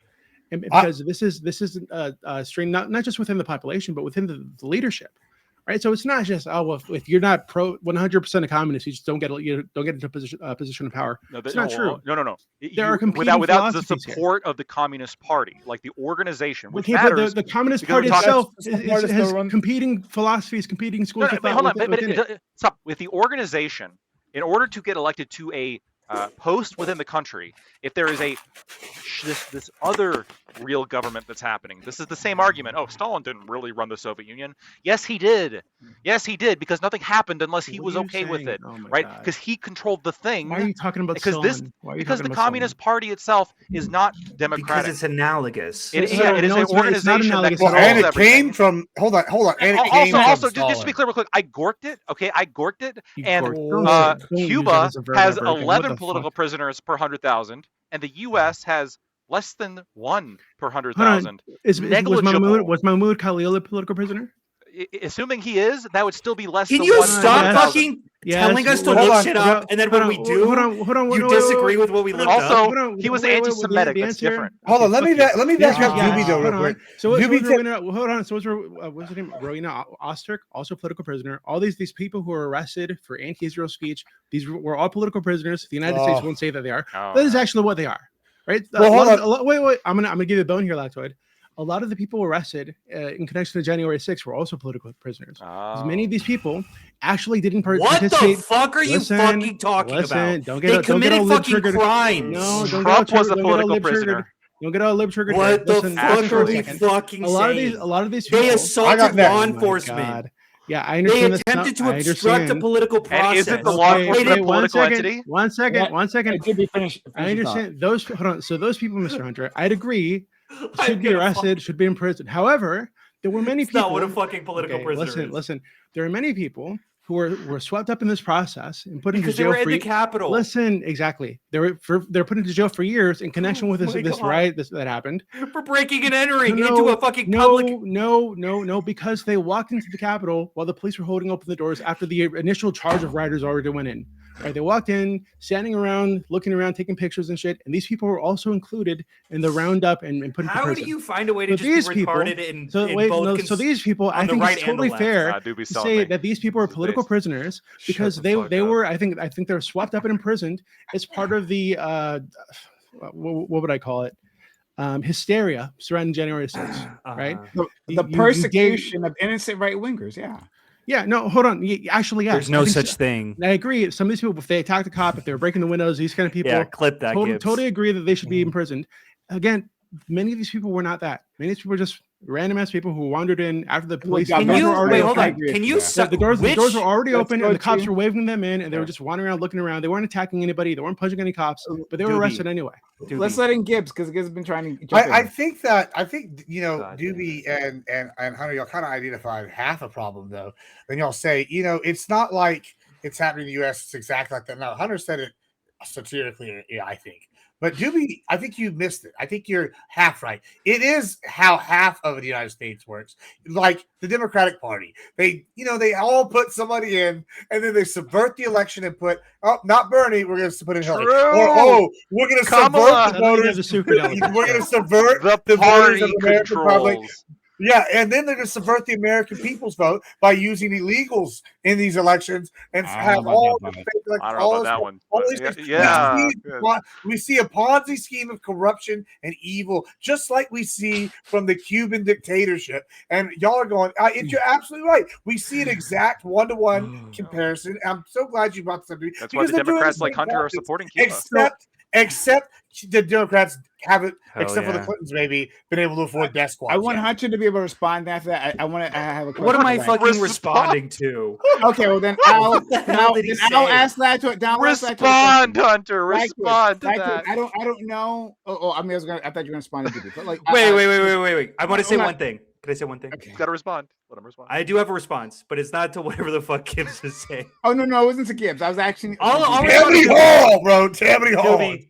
And because this is a strain not just within the population, but within the leadership. Right, so it's not just if you're not pro 100% a communist, you just don't get into a position of power. No, It's not true. No. There are competing without the philosophies here. support of the Communist Party, like the organization, which Okay, but matters. the Communist because Party we're talking- itself That's the part that's has the run- competing philosophies, competing No, schools no, of wait, thought hold on. within it. Stop. With the organization, in order to get elected to a post within the country, if there is this other real government that's happening, this is the same argument. Oh, Stalin didn't really run the Soviet Union. Yes, he did. Yes, he did, because nothing happened unless he What was are you okay with saying? it, Oh my right? God. Because he controlled the thing. Why are you talking about Because Stalin? Why are you because talking the about Communist Stalin? Party itself is not Because democratic. it's analogous. It is No, an it's not organization that analogous well, at all. and controls it came everything. from. Hold on. And it came Also, from just to be clear, real quick, I gorked it. Okay, I gorked it. You And gorked. Don't use that Cuba as a verb has ever again. What 11 the political fuck? prisoners per 100,000, and the U.S. has less than 1 per Hold on. 100,000. Negligible. Was Mahmoud Khalil a political prisoner? Assuming he is, that would still be less Can than you 1 per stop 100,000. fucking Yes. telling us to Hold look on, shit up, and then when we do, you disagree with what we looked Also, up? he was anti-Semitic. That's different. Hold on. Let me back up Doobie though, real quick. So Doobie hold on. So what's her name? Rowena Osterk, also political prisoner. All these people who were arrested for anti-Israel speech, these were all political prisoners. The United States won't say that they are. Oh, That is actually what they are, right? Well, hold on. Wait. I'm gonna give you a bone here, Lactoid. A lot of the people arrested in connection to January 6th were also political prisoners. As many of these people actually didn't What participate. the fuck are you fucking talking about? Don't They get committed all lip fucking triggered. crimes. No, don't Trump get all was a don't get all political lip triggered. prisoner. Don't get all lip triggered. What the Listen, fuck for are a we second. fucking A lot saying? of these people. They I assaulted got next. law Oh my enforcement. God. Yeah, I They understand. that's attempted not- to I obstruct a understand. political process. And isn't the law enforcement a Wait, one political second. entity? One second. Did we finish? I understand those. Hold on. So those people, Mr. Hunter, I'd agree, I'm should be gonna arrested, should be in prison. However, there were many It's people. not what a fucking political prisoner is. Listen. There are many people who were swept up in this process and put into Because they jail were in for the Capitol. Listen, exactly. They're put into jail for years in connection with Oh my this God. riot that happened. For breaking and entering No, into a fucking No, public. because they walked into the Capitol while the police were holding open the doors after the initial charge of rioters already went in. Right? They walked in, standing around, looking around, taking pictures and shit. And these people were also included in the roundup and put into How prison. do you find a way to So just these be people- retarded in So in wait, both no. cons- So these people, on I the think right it's and the totally left? fair Doobie's to selling say me. that these people are This is political based. prisoners because Shut the fuck they up. were. I think they're swapped up and imprisoned as part of the what would I call it? Hysteria surrounding January 6th, right? Uh-huh. The You gave- persecution of innocent right wingers. Yeah. Yeah, no, hold on. Actually, yes. There's no such thing. I agree. Some of these people, if they attacked a cop, if they were breaking the windows, these kind of people, Yeah, clip that. totally, Gibbs. totally agree that they should be imprisoned. Again, many of these people were not that. Many of these people were just random ass people who wandered in after the police. God, Can doors you were already wait? Hold open. on. Can you? Yeah. su- The doors which- were already Let's open, go and the cops to- were waving them in, and they Yeah. were just wandering around, looking around. They weren't attacking anybody. They weren't punching any cops, but they were Doobie. arrested anyway. Let's Doobie. let in Gibbs because Gibbs has been trying to. Jump I in. think God damn Doobie and Hunter, y'all kind of identified half a problem though. Then y'all say, it's not like it's happening in the U.S. It's exactly like that. Now Hunter said it satirically, I think, but Doobie, I think you missed it. I think you're half right. It is how half of the United States works. Like the Democratic Party, they all put somebody in, and then they subvert the election and put, oh, not Bernie, we're going to put in Hillary, True. or we're going to subvert Kamala. the Suddenly you have voters. the super delegates. We're going to subvert The the voters party of the American public. controls. Yeah, and then they're going to subvert the American people's vote by using illegals in these elections and I don't have know all about the that. I don't know about that one. all but these yeah, things. yeah, good. We see a Ponzi scheme of corruption and evil, just like we see from the Cuban dictatorship. And y'all are going, you're absolutely right. We see an exact one-to-one comparison. I'm so glad you brought this up. That's why the they're doing Democrats like same Hunter are tactics, supporting Cuba. except the Democrats haven't, Hell except for the yeah. Clintons, maybe been able to afford death squads. I want yet. Hunter to be able to respond after that. I want to have a question. What am I for that. fucking Respond. responding to? Okay, well then I'll What the hell did he I'll say? ask that to I'll ask that to- Respond, Hunter. Right, Respond to right, that. I don't know. I mean, I thought you were gonna respond to Diddy, but like, Wait. I want to say Hold on. one thing. Can I say one thing? Okay. You gotta respond. Let him respond. I do have a response, but it's not to whatever the fuck Gibbs is saying. Oh no, it wasn't to Gibbs. I was actually. I'll Tammany Hall, bro. Tammany Hall. Doobie,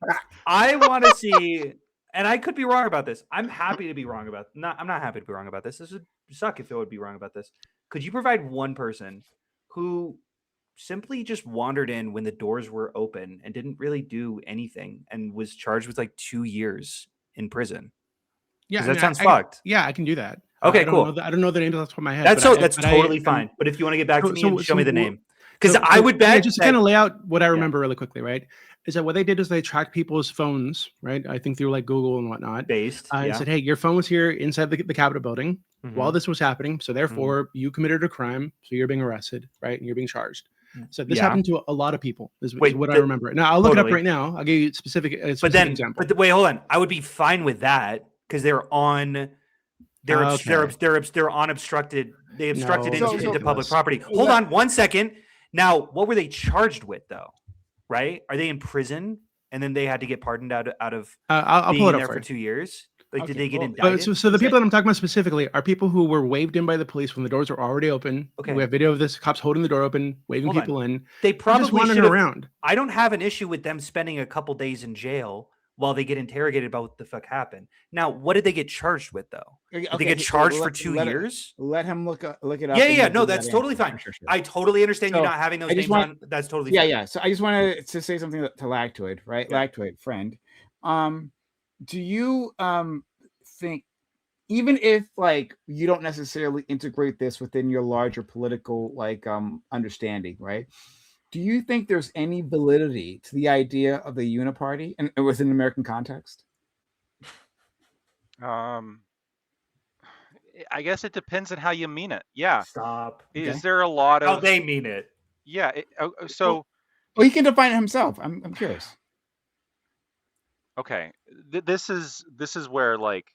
I want to see, and I could be wrong about this. I'm happy to be wrong about. I'm not happy to be wrong about this. This would suck if it would be wrong about this. Could you provide one person who simply just wandered in when the doors were open and didn't really do anything and was charged with like 2 years in prison? Yeah, 'Cause I that mean, sounds I- fucked. Yeah, I can do that. Okay, I don't cool. know I don't know the names off the top of my head. That's but that's but totally am- fine. But if you want to get back to me so- and show me the so- name, because so- I would bet yeah, just to that- kind of lay out what I remember really quickly, right? Is that what they did is they tracked people's phones, right? I think through like Google and whatnot. based. And Yeah. said, hey, your phone was here inside the Capitol building while Mhm. this was happening. So therefore, you committed a crime. So you're being arrested, right? And you're being charged. So this Yeah. happened to a lot of people. Is Wait, what I the- remember. Now I'll look it totally. up right now. I'll give you a specific But then, example. wait, hold on. I would be fine with that because they're on. They're unobstructed. They obstructed No, into so- public property. Hold on 1 second. Now, what were they charged with, though? Right? Are they in prison and then they had to get pardoned out of I'll being pull in it there up for for you. 2 years? Like, did Okay, they get well, indicted? So the people that I'm talking about specifically are people who were waved in by the police when the doors were already open. Okay. We have video of this cops holding the door open, waving Hold on. people in. They They're just probably wandering should have. around. I don't have an issue with them spending a couple days in jail while they get interrogated about what the fuck happened. Now, what did they get charged with, though? Did they get charged for 2 years? Let him look it up. Yeah, and yeah, then no, give that's that totally answer. fine. Sure. I totally understand you So, not having those I just names want- on. That's totally Yeah, fine. yeah. So I just wanted to say something to Lactoid, right? Yeah. Lactoid, friend. Do you think, even if like you don't necessarily integrate this within your larger political like understanding, right? Do you think there's any validity to the idea of the uniparty and within the American context? I guess it depends on how you mean it. Yeah. Stop. Is there a lot How of? they mean it. Yeah. So Well, he can define it himself. I'm curious. okay, this is where like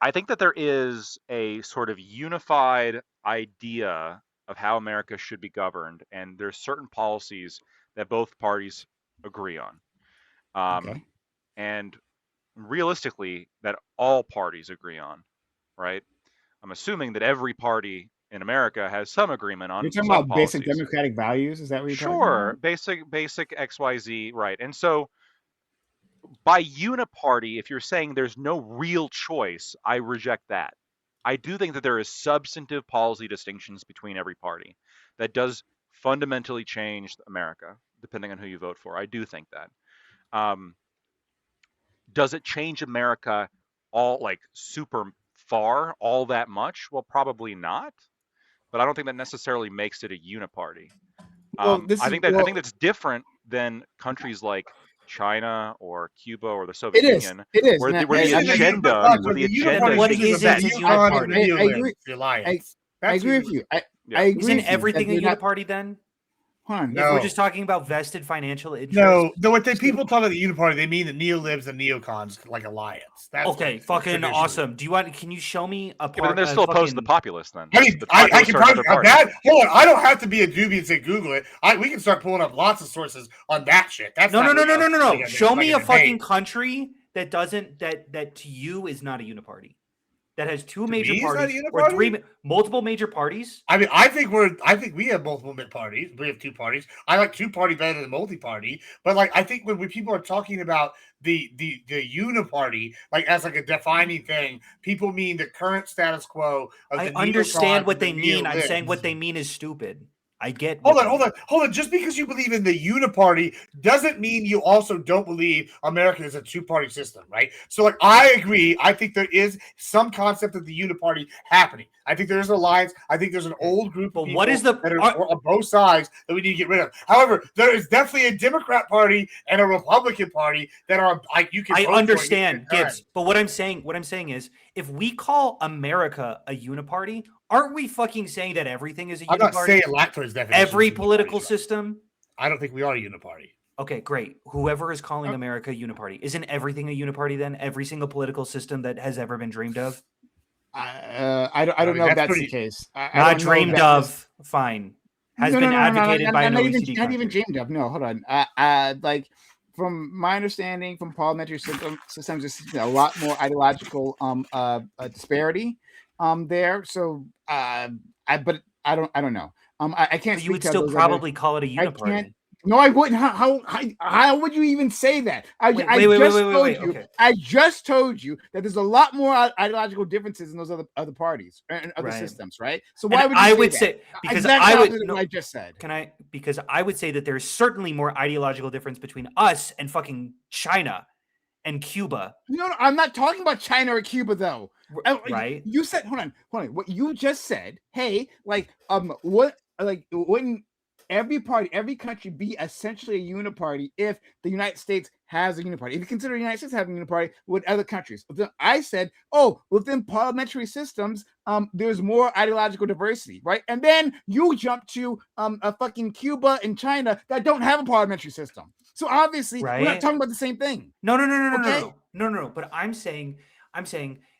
I think that there is a sort of unified idea of how America should be governed, and there's certain policies that both parties agree on. Okay. And realistically, that all parties agree on, right? I'm assuming that every party in America has some agreement on You're talking some about basic policies. democratic values. Is that what you're talking Sure, about? basic XYZ, right? And so by uniparty, if you're saying there's no real choice, I reject that. I do think that there is substantive policy distinctions between every party that does fundamentally change America, depending on who you vote for. I do think that. Um, does it change America all like super far, all that much? Well, probably not. But I don't think that necessarily makes it a uniparty. Well, this I is think well, that's different than countries like China or Cuba or the it Soviet is. Union, It is. where and the, I, where This the I, is a I, agenda, uniparty. where the The agenda uniparty what is is the it? I, The Yukon and the uniparty. I agree. Neolib, the alliance. I That's agree who- with you. I Yeah. agree Isn't with you that everything a they're not. uniparty then? Hold on. If we're No. just talking about vested financial interest. No, when people talk about the uniparty, they mean the neolibs and neocons like alliance. That's Okay, what fucking traditionally. awesome. Do you want? Can you show me a Yeah, but then part? they're still opposed to the fucking, populists. Then I mean, the I populists can are probably another party. hold on. I don't have to be a doobie and say Google it. We can start pulling up lots of sources on that shit. That's no. not real. Like Show me a debate. fucking country that doesn't that to you is not a uniparty. That has two major me, it's not a parties or uniparty? multiple major parties. I mean, I think we have multiple parties. We have two parties. I like two party better than multi-party. But like, I think when people are talking about the uniparty, like as like a defining thing, people mean the current status quo of I the understand neocons what and the they mean. I'm saying neolibs. what they mean is stupid. I get. Hold what on, they mean. hold on. Just because you believe in the uniparty doesn't mean you also don't believe America is a two-party system, right? So, like, I agree. I think there is some concept of the uniparty happening. I think there is an alliance. I think there's an old group But of people what is the- that are on both sides that we need to get rid of. However, there is definitely a Democrat Party and a Republican Party that are like you can. I vote for at understand, any time. Gibbs. But what I'm saying is, if we call America a uniparty, aren't we fucking saying that everything is a I'm not uniparty? saying Lacto's definition. Every is a political uniparty. system. I don't think we are a uniparty. Okay, great. Whoever is calling America a uniparty, isn't everything a uniparty then? Every single political system that has ever been dreamed of? I don't mean, know if that's that's the pretty- case. I Not don't know if dreamed that is- of. Fine. Has been advocated by an OECD not even country. dreamed of. No, hold on. Like from my understanding from parliamentary systems, there's a lot more ideological disparity there. So but I don't know. I can't. But you would speak to still those probably call it a I uniparty. can't. No, I wouldn't. How would you even say that? Wait, okay. I just told you that there's a lot more ideological differences in those other parties and other Right. systems, right? So And why would you I say would that? say because Exactly I would opposite of no, what I just said. because I would say that there's certainly more ideological difference between us and fucking China and Cuba. No, I'm not talking about China or Cuba though. Right? You said hold on. What you just said, hey, wouldn't every country be essentially a uniparty if the United States has a uniparty? If you consider the United States having a uniparty with other countries, then I said, within parliamentary systems, there's more ideological diversity, right? And then you jump to a fucking Cuba and China that don't have a parliamentary system. So obviously, we're not Right. talking about the same thing. No. But I'm saying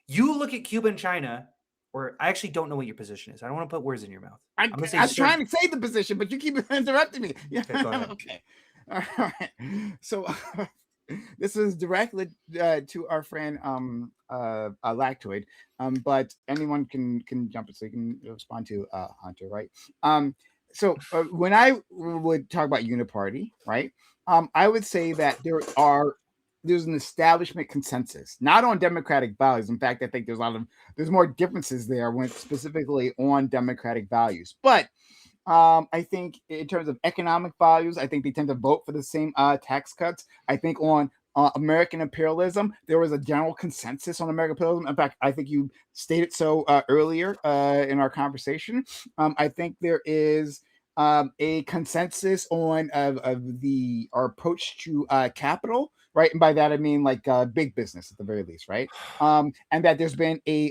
you look at Cuba and China, or I actually don't know what your position is. I don't want to put words in your mouth. I'm trying to say the position, but you keep interrupting me. Yeah. Okay, go ahead. Okay. All right. So this is directly to our friend Lactoid. But anyone can jump it, so you can respond to Hunter, right? So when I would talk about uniparty, right? I would say that there's an establishment consensus, not on democratic values. In fact, I think there's more differences there when specifically on democratic values. But I think in terms of economic values, I think they tend to vote for the same tax cuts. I think on American imperialism, there was a general consensus on American imperialism. In fact, I think you stated so earlier in our conversation. I think there is a consensus on our approach to capital, right? And by that I mean like big business at the very least, right? And that there's been a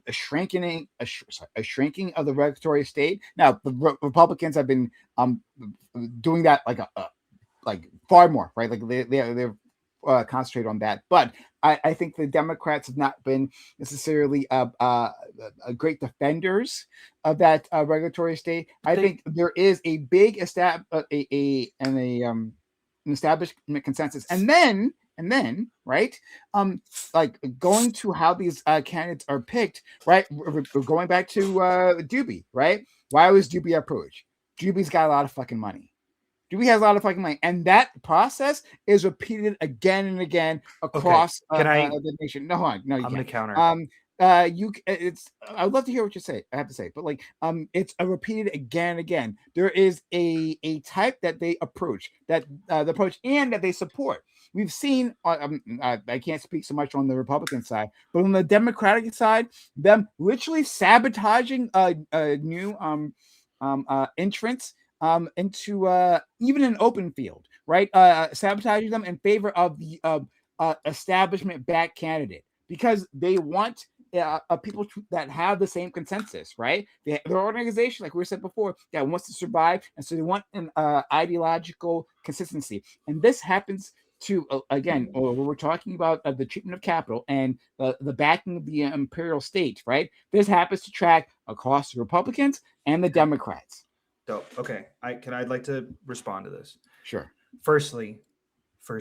shrinking of the regulatory state. Now the Republicans have been doing that like far more, right? Like they're concentrate on that, but I think the Democrats have not been necessarily great defenders of that regulatory state. I think there is a big establishment consensus, and then right, like going to how these candidates are picked, right? We're going back to Doobie, right? Why was Doobie approached? Doobie's got a lot of fucking money. Doobie has a lot of fucking money, and that process is repeated again and again across the nation. No, you I'm can't. gonna counter. it's I would love to hear what you say. I have to say, but like it's repeated again and again. There is a type that they approach, that the approach and that they support. We've seen I can't speak so much on the Republican side, but on the Democratic side, them literally sabotaging new entrants into even an open field, right? Sabotaging them in favor of the establishment back candidate, because they want people that have the same consensus, right? Their organization, like we said before, that wants to survive, and so they want an ideological consistency. And this happens to again, we're talking about the treatment of capital and the backing of the imperial state, right? This happens to track across the Republicans and the Democrats. Dope. Okay, I'd like to respond to this. Sure. Firstly, I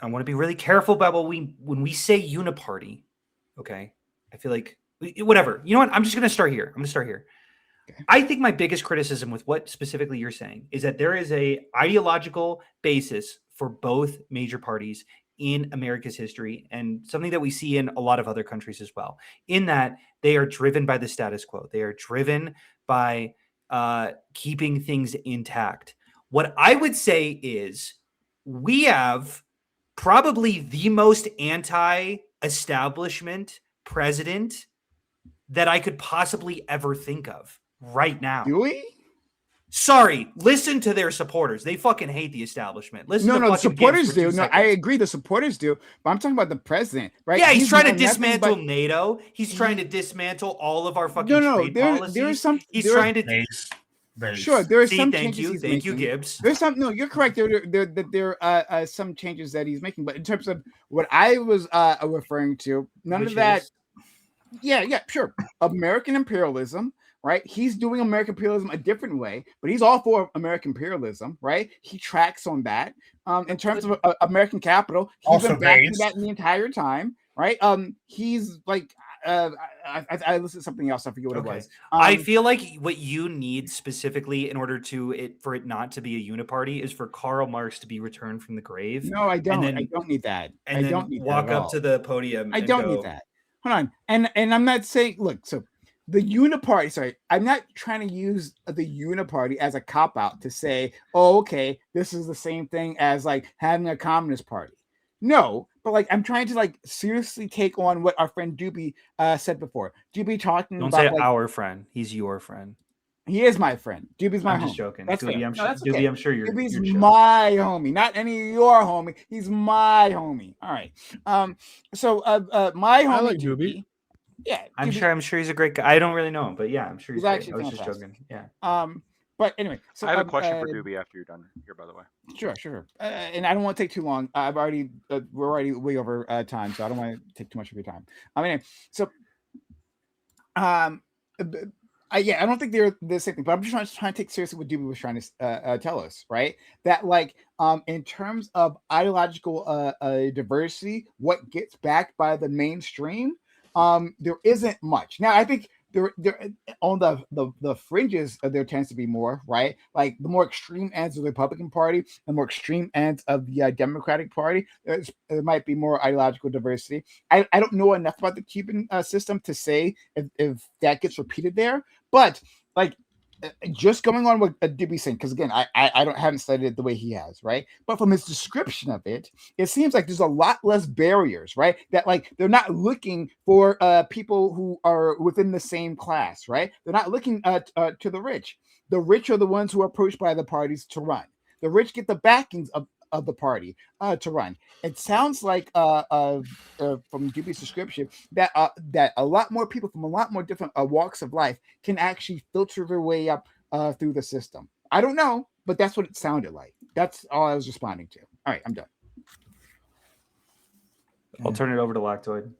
want to be really careful about when we say uniparty. Okay, I feel like whatever. You know what? I'm just gonna start here. Okay. I think my biggest criticism with what specifically you're saying is that there is a ideological basis for both major parties in America's history, and something that we see in a lot of other countries as well, in that they are driven by the status quo. They are driven by keeping things intact. What I would say is we have probably the most anti-establishment president that I could possibly ever think of right now. Do we? Sorry, listen to their supporters. They fucking hate the establishment. Listen to the fucking supporters Gibbs for 2 do. No, I seconds. agree, the supporters do, but I'm talking about the president, right? Yeah, he's trying to done nothing dismantle but- NATO. He's trying to dismantle all of our fucking No, trade policies. there's some. He's there- trying to Base. Sure, there are see. some Thank changes you, he's thank you, making. Gibbs. There's some. No, you're correct. There are some changes that he's making, but in terms of what I was referring to, none Which of that. is- Yeah, sure. American imperialism, right? He's doing American imperialism a different way, but he's all for American imperialism, right? He tracks on that. In terms of American capital, he's Also been backing based. that the entire time, right? He's like, I listened to something else. I forget what Okay. it was. I feel like what you need specifically in order for it not to be a uniparty is for Karl Marx to be returned from the grave. No, I don't. then- I don't need that. And I then don't need walk that at up all. to the podium. I and don't go, need that. Hold on. And I'm not saying, look, so the uniparty, sorry, I'm not trying to use the uniparty as a cop out to say, oh, okay, this is the same thing as like having a communist party. No, but like I'm trying to like seriously take on what our friend Doobie said before. Doobie talking Don't about say like, our friend. He's your friend. he is my friend. Doobie's my I'm homie. just joking. That's Doobie, fair. I'm No, sure. that's Doobie, okay. I'm sure you're. Doobie's you're chill. my homie, not any of your homie. He's my homie. All right. So my homie I like Doobie. Yeah, I'm Doobie- sure he's a great guy. I don't really know him, but yeah, I'm sure he's, He's great. actually I was just fantastic. joking. Yeah. But anyway, so I have a question for Doobie after you're done here, by the way. Sure. And I don't want to take too long. I've already we're already way over time, so I don't want to take too much of your time. Anyway, so I don't think they're the same thing, but I'm just trying to take seriously what Doobie was trying to tell us, right? That like in terms of ideological diversity, what gets backed by the mainstream, there isn't much. Now I think there on the fringes there tends to be more, right? Like the more extreme ends of the Republican Party, the more extreme ends of the Democratic Party, there might be more ideological diversity. I don't know enough about the Cuban system to say if that gets repeated there, but like just going on what Doobie's saying, because again, I haven't studied it the way he has, right? But from his description of it, it seems like there's a lot less barriers, right? That like they're not looking for people who are within the same class, right? They're not looking to the rich. The rich are the ones who are approached by the parties to run. The rich get the backings of the party to run. It sounds like from Doobie's description that that a lot more people from a lot more different walks of life can actually filter their way up through the system. I don't know, but that's what it sounded like. That's all I was responding to. All right, I'm done. I'll turn it over to Lactoid.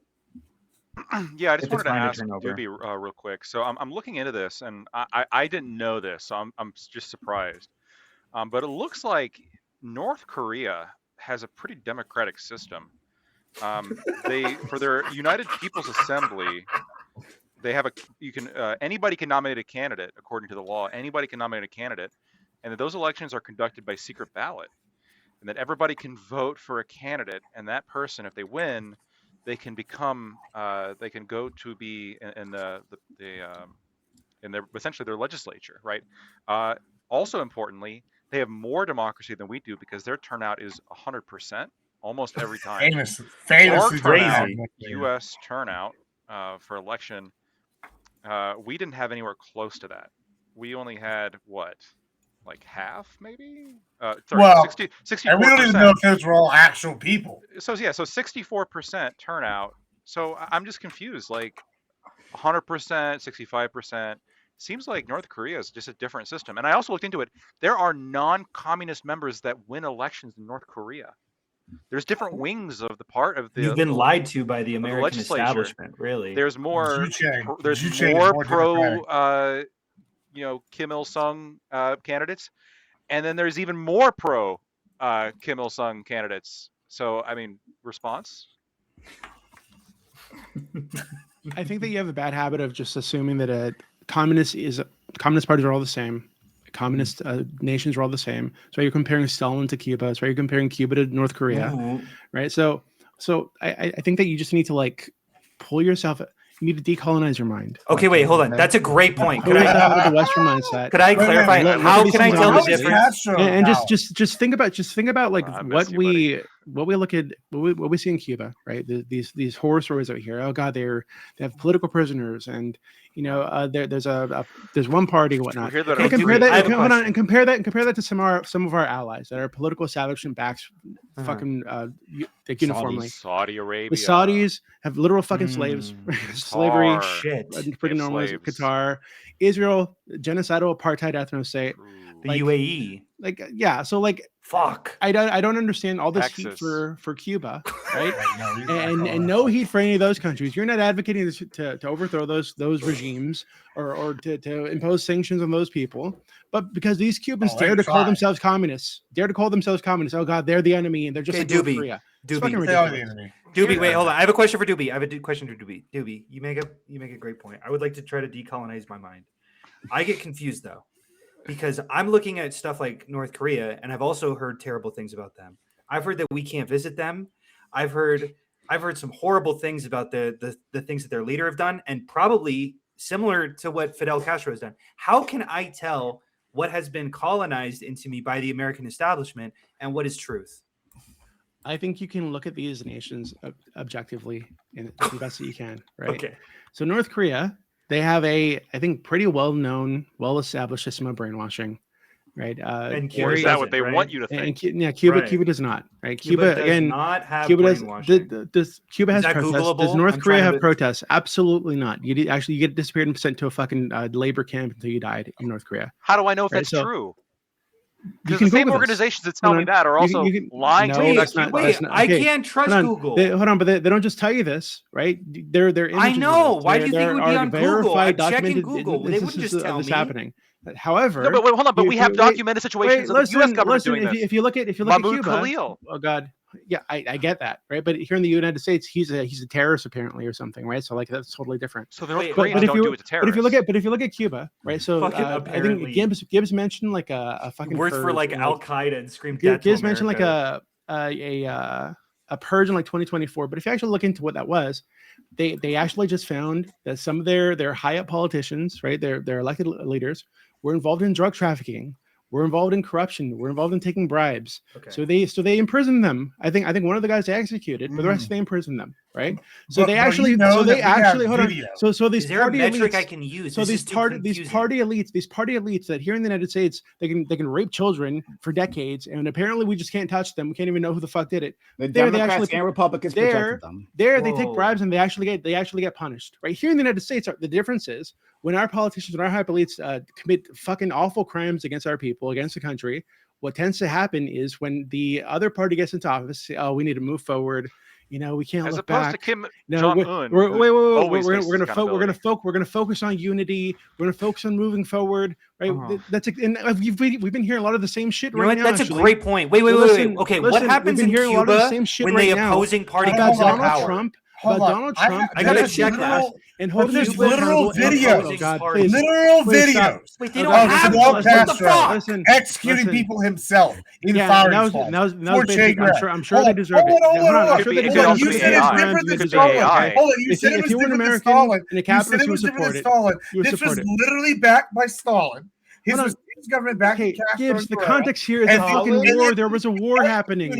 Yeah, I just If it's wanted to mine to ask turn over. Doobie real quick. So I'm looking into this, and I didn't know this, so I'm just surprised. But it looks like North Korea has a pretty democratic system. They for their United People's Assembly, they have anybody can nominate a candidate according to the law. Anybody can nominate a candidate, and that those elections are conducted by secret ballot, and that everybody can vote for a candidate, and that person, if they win, they can become they can go to be in their essentially their legislature, right? Also importantly, they have more democracy than we do because their turnout is 100% almost every time. Famously turnout, crazy. U.S. turnout for election, we didn't have anywhere close to that. We only had what, like half, maybe? Sorry, Well, 64%. And we don't even know if those were all actual people. So yeah, so 64% turnout. So I'm just confused. Like 100%, 65%. Seems like North Korea is just a different system. And I also looked into it. There are non-communist members that win elections in North Korea. There's different wings of the part of the. You've been lied to by the American legislature. establishment, really. There's more. Juche There's is more more pro, Kim Il Sung candidates, and then there's even more pro Kim Il Sung candidates. So I mean, response. I think that you have a bad habit of just assuming that communist parties are all the same. Communist nations are all the same. So you're comparing Stalin to Cuba. So you're comparing Cuba to North Korea, right? So I think that you just need to like pull yourself. You need to decolonize your mind. Okay, wait, hold on. That's a great point. Pull yourself out of the Western mindset. Could I clarify? How can I tell the difference? And just think about like what we look at, what we see in Cuba, right? These horror stories out here. Oh God, they have political prisoners, and there's one party and whatnot. And compare that to some of our allies that are political establishment backs, fucking like uniformly. Saudi Arabia. The Saudis have literal fucking slaves, slavery, shit, pretty normal. Qatar, Israel, genocidal apartheid ethno state. The UAE. Like, yeah, so like, fuck. I don't understand all this heat for Cuba, right? and no heat for any of those countries. You're not advocating to overthrow those regimes or to impose sanctions on those people, but because these Cubans dare to call themselves communists. Oh God, they're the enemy, and they're just like North Korea. Doobie, wait, hold on. I have a question for Doobie. Doobie, you make a great point. I would like to try to decolonize my mind. I get confused though, because I'm looking at stuff like North Korea, and I've also heard terrible things about them. I've heard that we can't visit them. I've heard some horrible things about the things that their leader have done, and probably similar to what Fidel Castro has done. How can I tell what has been colonized into me by the American establishment and what is truth? I think you can look at these nations objectively and the best that you can, right? Okay. So North Korea, they have I think, pretty well-known, well-established system of brainwashing, right? And or is that what they want you to think? Cuba does not, right? Cuba does not have Cuba brainwashing. does Cuba has protests? Googleable? Does North Korea have protests? Absolutely not. You get disappeared and sent to a fucking labor camp until you died in North Korea. How do I know if that's true? Because the same organizations that tell me that are also lying to me. I can't trust Google. Hold on, but they don't just tell you this, right? They're I know. Why do you think it would be on Google? I'm checking Google. They wouldn't just tell me. Happening. However, no, but wait, hold on. But we have documented situations of the U.S. government doing this. If you look at Cuba, Khalil. Oh God, yeah, I get that, right? But here in the United States, he's a terrorist apparently or something, right? So like that's totally different. So the North Koreans don't do it to terrorists. But if you look at Cuba, right? So I think Gibbs mentioned like a fucking works for like Al Qaeda and screamed death. Gibbs mentioned like a purge in like 2024. But if you actually look into what that was, they actually just found that some of their high up politicians, right, their elected leaders, were involved in drug trafficking. We're involved in corruption. We're involved in taking bribes. Okay. So they imprisoned them. I think one of the guys they executed, but the rest they imprisoned them. Right. So they actually hold on. So these party elites I can use. So these party elites that here in the United States they can rape children for decades, and apparently we just can't touch them. We can't even know who the fuck did it. The Democrats and Republicans protected them. They take bribes and they actually get punished. Right here in the United States, the difference is when our politicians and our high elites commit fucking awful crimes against our people, against the country, what tends to happen is when the other party gets into office, say, oh, we need to move forward. We can't look back. As opposed to Kim Jong-un. We're gonna focus on unity. We're gonna focus on moving forward. Right. We've been hearing a lot of the same shit right now. That's a great point. Wait. Okay, what happens in Cuba when the opposing party comes to power? Donald Trump. I gotta check that. and But holding there's people literal accountable. videos. Oh God, Hard. please, Literal please stop. videos Wait, they Oh, don't God, have Fidel one. listen, What the Castro fuck? listen, executing listen. people himself in Yeah, firing that was squads. that was For Che basic. Guevara. I'm sure they deserve it. Hold on, Hold on, I'm hold sure on. they It Hold could deserve on. also You be said it's AI. different It than could be Stalin. AI. Hold on. You If said it was you were an different than American Stalin. and a You said capitalist, it you was would different support than it. Stalin. You would This was support it. literally backed by Stalin. Hold on. His government backed Okay, Castro Gibbs, and the Guerrero. context here is And a they- fucking and war. they- There was a war happening.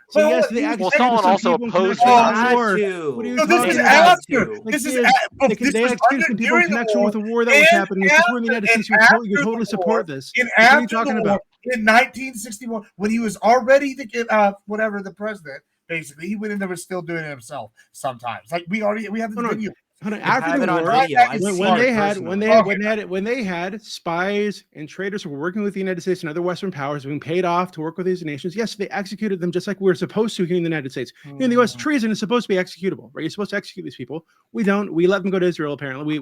So But hold yes, on, they he was executed Stalin some also people in opposed connection with Vietnam. the war. To. What are you No, this talking is They about? had after. to. Like, This is Gibbs, but this they was executed some people in during the connection war, with the war that was and happening. If this were in the United after- States, you and would totally after the support war, this. And Like, what are you after talking the about? war, in 1961, when he was already the president, basically, he went in there was still doing it himself sometimes. Like we have this Hold on. video. Hold on. I have After it the on war, video. I've when seen they it had personally. when they had spies and traitors who were working with the United States and other Western powers being paid off to work with these nations, yes, they executed them just like we're supposed to here in the United States. Here in the U.S., treason is supposed to be executable, right? You're supposed to execute these people. We don't. We let them go to Israel. Apparently,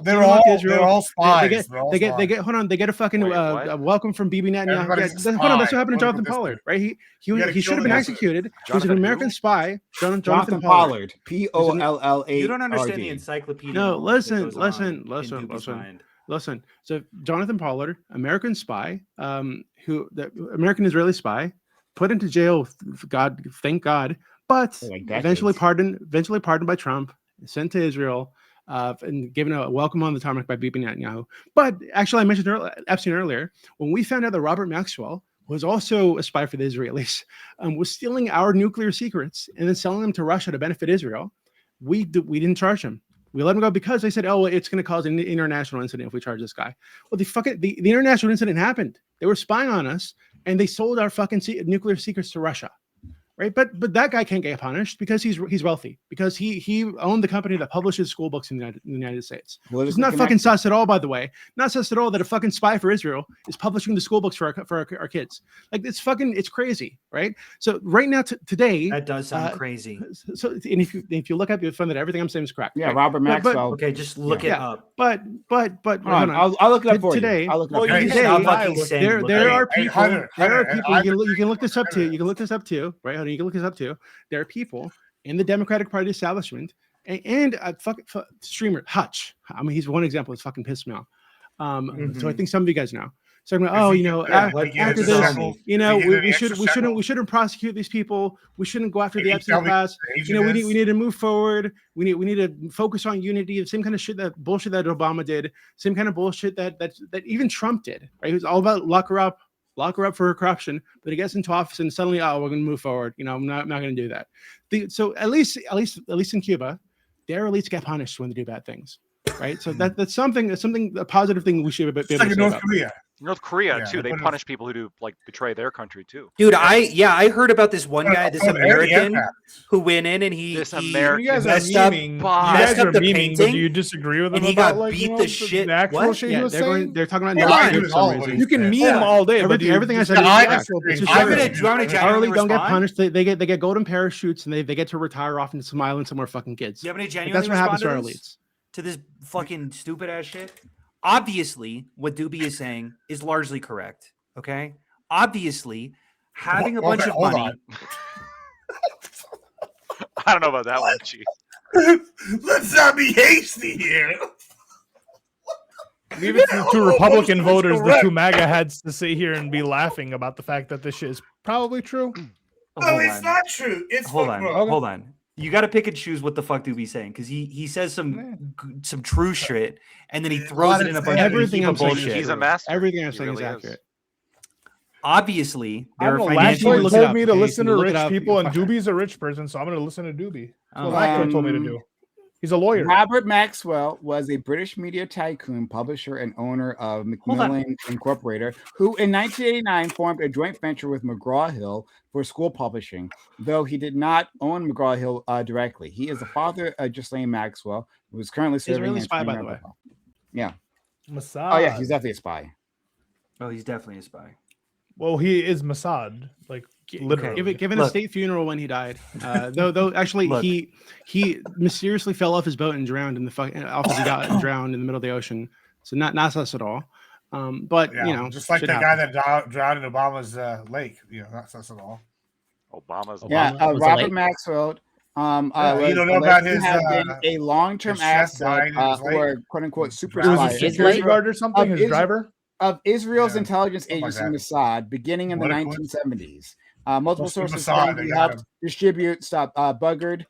They're all spies. They get. Hold on. They get a fucking Wait, what? a welcome from Bibi Netanyahu. Everybody's Yeah, a hold on. That's spy. what happened to Look Jonathan at this Pollard, dude. right? You gotta He should kill have been the executed. He was an Jonathan American who? spy. Jonathan Jonathan Pollard. Pollard. Pollard. You don't understand the encyclopedia. No, knowledge that listen. goes on in Doobie's mind. Listen. So Jonathan Pollard, American spy, the American Israeli spy, put into jail. God, thank God, but For like eventually decades. pardoned by Trump, sent to Israel, and given a welcome on the tarmac by Bibi Netanyahu. But actually, I mentioned Epstein earlier. When we found out that Robert Maxwell was also a spy for the Israelis, was stealing our nuclear secrets and then selling them to Russia to benefit Israel, we didn't charge him. We let him go because they said, "Oh, well, it's going to cause an international incident if we charge this guy." Well, the international incident happened. They were spying on us, and they sold our fucking nuclear secrets to Russia, right? But that guy can't get punished because he's wealthy, because he owned the company that publishes school books in the United States. It's not fucking sus at all, by the way. Not sus at all that a fucking spy for Israel is publishing the school books for our kids. Like it's crazy, right? So right now today, That does sound crazy. So and if you look up, you'll find that everything I'm saying is correct. Yeah, right? Robert Maxwell. Okay, just look it up. But hold on. I'll look it up for Today, you. I'll look it up Well, for you you. can Today, stop fucking saying there are Hey, people. Hunter, You can look this up too. You can look this up too, right? Hunter, you can look this up too. There are people in the Democratic Party establishment and a fucking streamer Hutch. I mean, he's one example. It's fucking pissed me off. So I think some of you guys know. So after this, we shouldn't prosecute these people. We shouldn't go after the Epstein class. We need to move forward. We need to focus on unity. The same kind of bullshit that Obama did. Same kind of bullshit that even Trump did. Right? It was all about lock her up for her corruption. But he gets into office and suddenly, we're going to move forward. I'm not going to do that. So at least in Cuba, their elites get punished when they do bad things. Right. So that's a positive thing we should be able to say North about. Korea. North Korea Yeah, too. They punish people who do betray their country too. Dude, I heard about this one guy, this American who went in and he American. You guys are messed up. memeing. You messed guys up are the memeing, painting, but do you disagree with him and he about got beat the shit? the actual What? shit he Yeah, was saying? they're talking about Hold North on, Korea for some all reason. You can Hold meme on. all day, but do you Everything I said disagree is with correct. actual It's things? just I'm true. gonna genuinely Charlie don't get respond. punished. They get golden parachutes and they get to retire off into some island somewhere fucking kids. Do you have any Like, genuinely that's what happens to our respond elites. to this fucking stupid ass shit? Obviously, what Doobie is saying is largely correct. Okay, obviously, having a bunch of hold money. on. I don't know about that one. Chief. Let's not be hasty here. Leave it to Republican That's voters, the correct. two MAGA heads, to sit here and be laughing about the fact that this shit is probably true. No, Hold it's on. not true. It's Hold fucking on, wrong. hold on. You got to pick and choose what the fuck Doobie's saying, because he says some true shit and then he throws it in a bunch of Everything heap I'm of saying is bullshit. He's a true. master. Everything I'm He saying really is is. accurate. Obviously, I there don't are know. Last financial. one look it told up, me to okay? listen So to look it rich up. people, and You'll find Doobie's a rich person, so I'm going to listen to Doobie. That's what Oh. Lachlan told me to do. He's a lawyer. Robert Maxwell was a British media tycoon, publisher, and owner of Hold on. Macmillan Incorporated, who in 1989 formed a joint venture with McGraw-Hill for school publishing, though he did not own McGraw-Hill directly. He is the father of Ghislaine Maxwell, who is currently serving Israeli as spy, by Premier the way. of Yeah. Mossad. Oh, yeah, he's definitely a spy. Oh, he's definitely a spy. Well, he is Mossad, like literally. Given a Look. state funeral when he died, though actually Look. he mysteriously fell off his boat and drowned in the fucking he got drowned in the middle of the ocean. So not sus at all. But Yeah, just like shit that happens. guy that drowned in Obama's lake. Not sus at all. Obama's. Yeah, Obama was Robert late. Maxwell You don't know about his have been a long-term his chef asset dying in his or quote unquote super It was Was a it spy security Israel- guard or something? His driver? of Israel's Yeah, intelligence something like agency that. Mossad beginning in the What a coincidence. 1970s. Multiple Must be sources Mossad, claim they he got helped him. distribute bugged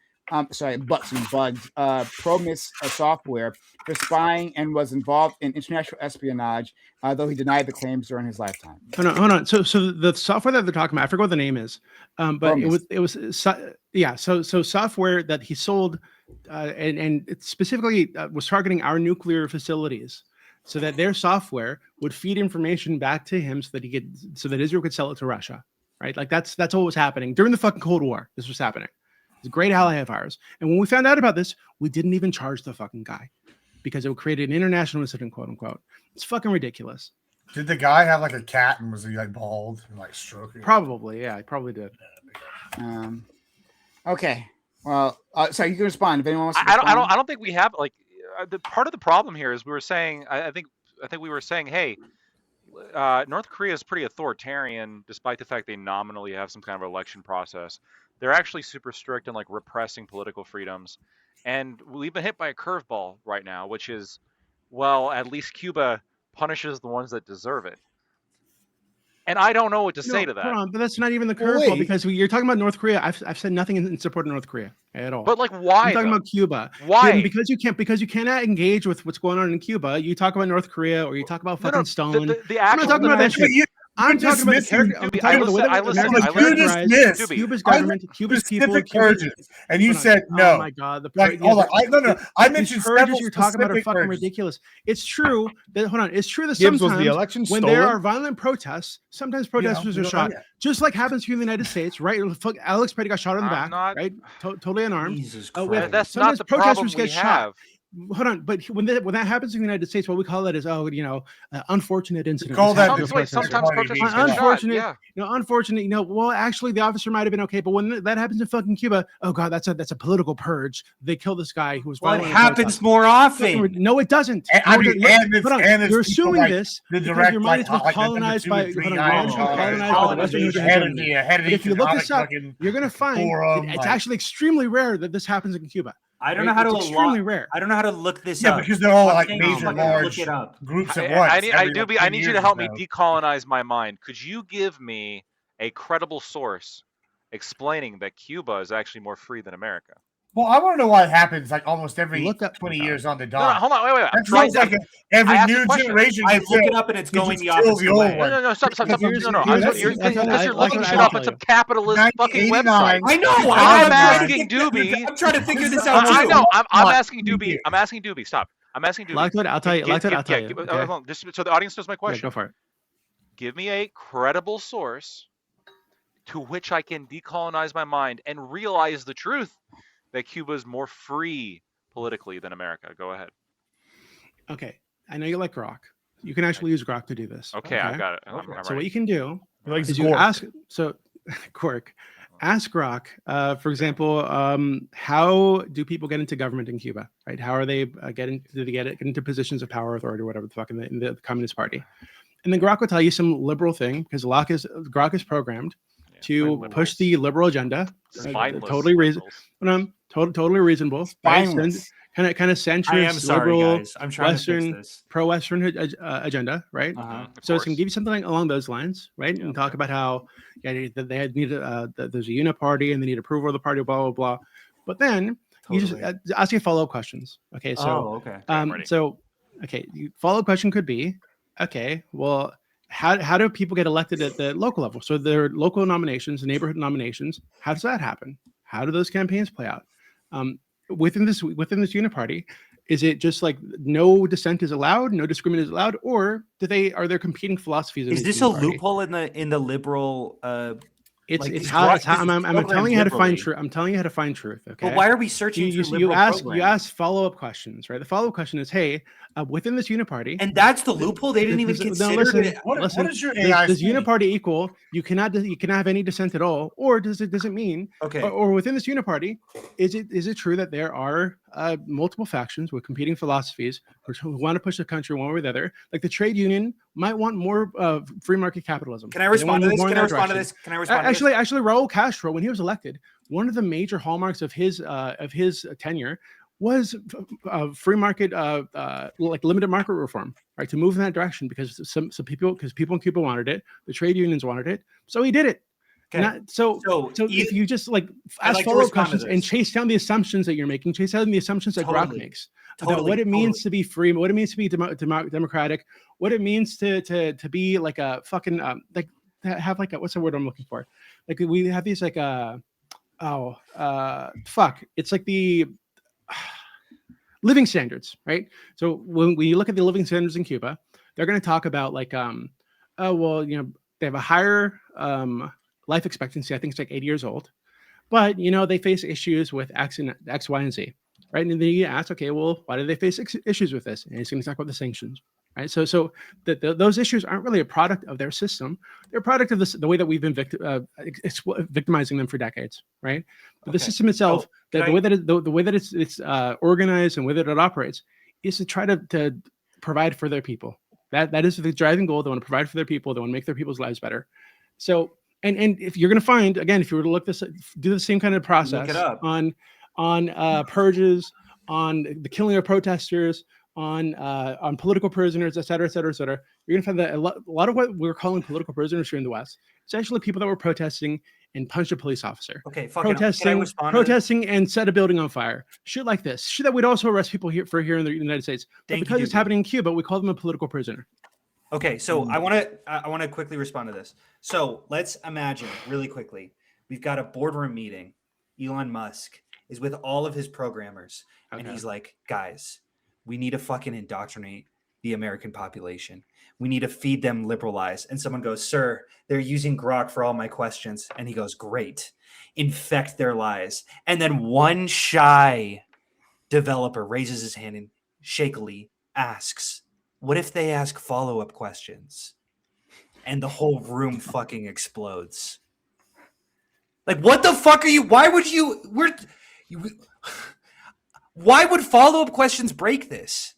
Promise software for spying and was involved in international espionage, though he denied the claims during his lifetime. Hold on. So the software that they're talking about, I forget what the name is, but Promise. it was So software that he sold, and it specifically was targeting our nuclear facilities, so that their software would feed information back to him, so that Israel could sell it to Russia, right? Like that's what was happening during the fucking Cold War. This was happening. It's a great ally of ours, and when we found out about this, we didn't even charge the fucking guy because it would create an international incident, quote unquote. It's fucking ridiculous. Did the guy have like a cat and was he like bald and like stroking? Probably, yeah, he probably did. Okay. Well, sorry, you can respond if anyone wants to. I don't think we have like the part of the problem here is we were saying I think we were saying, hey, North Korea is pretty authoritarian, despite the fact they nominally have some kind of election process. They're actually super strict in like repressing political freedoms, and we've been hit by a curveball right now, which is, well, at least Cuba punishes the ones that deserve it. And I don't know what to say to that. Hold on, but that's not even the Well, curveball wait. because you're talking about North Korea. I've said nothing in support of North Korea at all. But like, why? I'm talking though? about Cuba. Why? Because you cannot engage with what's going on in Cuba. You talk about North Korea or you talk about fucking Stalin. The I'm not actual, talking about that shit. I'm talking about the dismissing- character. I'm Doobie, talking about the way that I listened- Americans I listened- You characterize dismissed Cuba's I government, Cuba's people, specific Cuba's. purges, and you Hold on. said no. Oh my god, the Like, hold on. I mentioned these purges several you're talking about are specific fucking purges. ridiculous. It's true that it's true that Gibbs was sometimes the election when stolen? there are violent protests, sometimes protesters we are don't know shot, yet. just like happens here in the United States, right? Fuck, Alex Petty got shot in the I'm back, not- right? Totally unarmed. Jesus with- Christ. That's sometimes not the problem protesters we get shot. have. Hold on, but when that happens in the United States, what we call that is unfortunate incident. call that This happened to Sometimes, protesters. sometimes protesters get shot. Unfortunate, Yeah. unfortunate. Well, actually, the officer might have been okay, but when that happens in fucking Cuba, oh god, that's a political purge. They kill this guy who was Well, it violent. happens more often. No, it doesn't. And- I No, mean, look, and it's- hold on. and it's You're people assuming like this the because direct, your mind has been like the number colonized 2 by and 3 hold on, guys, your mind has been colonized by the Western hegemony. hegemony. But if you look this up, you're gonna find forum, it's like- actually extremely rare that this happens in Cuba. I don't Right? know how to It's extremely rare. I don't know how to look this Yeah, up. because they're all Why like can't you major, fucking large look it up. groups at once. I need every, you like, to 10 help me years now. decolonize my mind. Could you give me a credible source explaining that Cuba is actually more free than America? Well, I want to know why it happens like almost every Look up- 20 years on the No, no, dot. hold on, wait. I'm That trying sounds to. like every I asked a new question. generation. I gets look it. it up and it's You going just the kill the opposite old way. one. No, stop. Here's- No, here's because what you're I looking like shit to up tell on some you. capitalist fucking 1989. website. I know. I'm trying to asking figure- Doobie. I'm trying to figure this out I too. know. I'm Not asking three Doobie. years. I'm asking Doobie. Stop. I'm asking Doobie. Like I'll tell you. Like I'll tell you. hold Okay? on, just so the audience knows my Yeah, question. go for it. Give me a credible source to which I can decolonize my mind and realize the truth that Cuba is more free politically than America. Go ahead. Okay, I know you like Grok. You can actually use Grok to do this. Okay, I got it. I'm So what ready. you can do He likes is you gore. ask. So, Quirk, ask Grok. For example, how do people get into government in Cuba? Right? How are they do they get into positions of power, authority, or whatever the fuck in the Communist Party? And then Grok will tell you some liberal thing because Grok is programmed to by push the liberal agenda. Spineless Totally reasonable. liberals. Totally reasonable. Right? Spineless. Kind of centrist, I am sorry, liberal, guys. I'm trying to Western, fix this. pro-Western agenda, right? Uh-huh. Of So it's going course. to give you something along those lines, right? And talk about how they need that there's a unit-party and they need approval of the party, blah blah blah. But then you just Totally. ask you follow-up questions. Okay, so Oh, okay. I'm ready. follow-up question could be, okay, well, how do people get elected at the local level? So their local nominations, neighborhood nominations. How does that happen? How do those campaigns play out? Within this uniparty, is it just like no dissent is allowed, no discrimination is allowed, or are there competing philosophies? In Is this this a uniparty? loophole in the liberal? It's like, it's is how, Grok- it's how is I'm programmed telling you how to find liberally? truth. I'm telling you how to find truth. Okay. But why are we searching you, through you liberal ask programs? follow-up questions, right? The follow-up question is, hey, within this uniparty, And that's the loophole. They didn't even consider listen, it. What listen, is your AI does saying? uniparty equal you cannot have any dissent at all, or does it mean Okay. or within this uniparty is it true that there are multiple factions with competing philosophies who want to push the country one way or the other. Like the trade union might want more free market capitalism. Can I respond to this? Can I respond to this? Can I respond actually, to this? Actually, Raul Castro, when he was elected, one of the major hallmarks of his tenure was free market, like limited market reform, right? To move in that direction because people in Cuba wanted it, the trade unions wanted it, so he did it. Okay. So if you just like ask follow-up questions and chase down the assumptions that you're making, chase down the assumptions that Grok makes about what it means to be free, what it means to be democratic, what it means to be like a fucking like to have like a, what's the word I'm looking for? Like we have these like it's like the living standards, right? So when you look at the living standards in Cuba, they're going to talk about like, they have a higher life expectancy. I think it's like 80 years old, but they face issues with X, Y, and Z, right? And then you ask, okay, well, why do they face issues with this? And he's going to talk about the sanctions, right? So those issues aren't really a product of their system; they're a product of the way that we've been victimizing them for decades, right? But the system itself, the way that it's organized and the way that it operates, is to try to provide for their people. That is the driving goal. They want to provide for their people. They want to make their people's lives better. So, and if you're going to find, again, if you were to do the same kind of process on purges, on the killing of protesters, on political prisoners, et cetera, et cetera, et cetera, you're going to find that a lot of what we're calling political prisoners here in the West, it's actually people that were protesting and punched a police officer. Okay, protesting and set a building on fire. Shit like this. Shit that we'd also arrest people here in the United States. But because it's happening in Cuba, we call them a political prisoner. Okay, so I want to quickly respond to this. So let's imagine really quickly, we've got a boardroom meeting. Elon Musk is with all of his programmers, and he's like, guys, we need to fucking indoctrinate the American population. We need to feed them liberal lies. And someone goes, sir, they're using Grok for all my questions. And he goes, great. Infect their lies. And then one shy developer raises his hand and shakily asks, what if they ask follow-up questions? And the whole room fucking explodes. Like, what the fuck are you? Why would why would follow-up questions break this?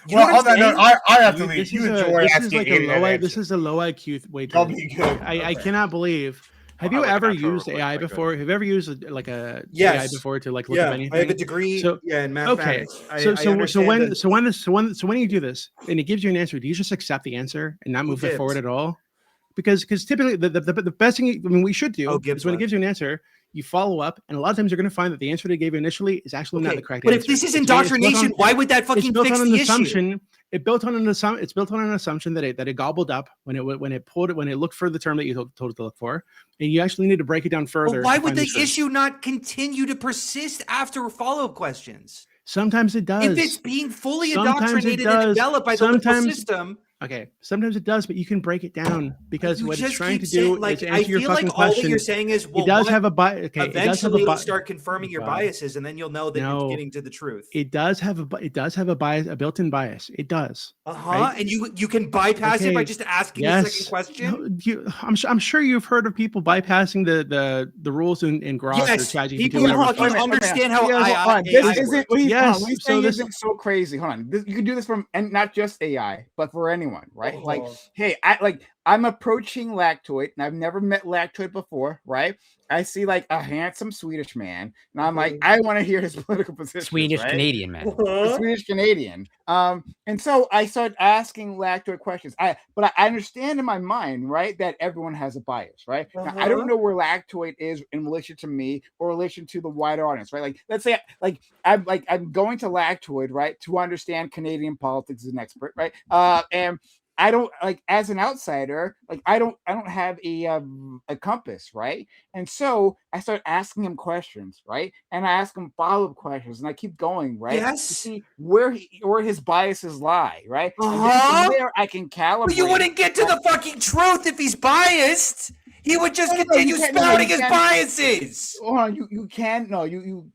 You well, on that note, I have to leave. You enjoy asking this is a low IQ way to I cannot believe. Have you ever used AI before? Have you ever used AI before to like look up anything? I have a degree in mathematics. Okay. So when you do this and it gives you an answer, do you just accept the answer and not move it forward at all? Because typically the best thing we should do is when it gives you an answer, you follow up, and a lot of times you're going to find that the answer they gave you initially is actually not the correct answer. But if this is indoctrination, why would that fucking fix the issue? It's built on an assumption that it gobbled up when it looked for the term that you told it to look for, and you actually need to break it down further. But why would the issue not continue to persist after follow-up questions? Sometimes it does. If it's being fully indoctrinated and developed by the liberal system. Okay, sometimes it does, but you can break it down because what it's trying to do is answer your fucking question. All that you're saying is, well, it does have a bias. Okay, eventually it'll start confirming your biases, and then you'll know that you're getting to the truth. It does have a bias, a built-in bias. It does. Right? And you can bypass it by just asking a second question. No, I'm sure you've heard of people bypassing the rules in Grok or ChatGPT. People understand how this isn't. This isn't so crazy. Hold on, you can do this from and not just AI, but for anyone. Right? Like, hey, I'm approaching Lactoid, and I've never met Lactoid before, right? I see like a handsome Swedish man, and I'm like, I want to hear his political position. Swedish Canadian man. Swedish Canadian. And so I started asking Lactoid questions. But I understand in my mind, right, that everyone has a bias, right? Now, I don't know where Lactoid is in relation to me or relation to the wider audience, right? Like, let's say I'm going to Lactoid, right, to understand Canadian politics as an expert, right? And I don't as an outsider, I don't have a compass, right? And so I start asking him questions, right? And I ask him follow-up questions, and I keep going, right? Yes. To see where his biases lie, right? And there I can calibrate. But you wouldn't get to the fucking truth if he's biased. He would just continue spouting his biases. Hold on, you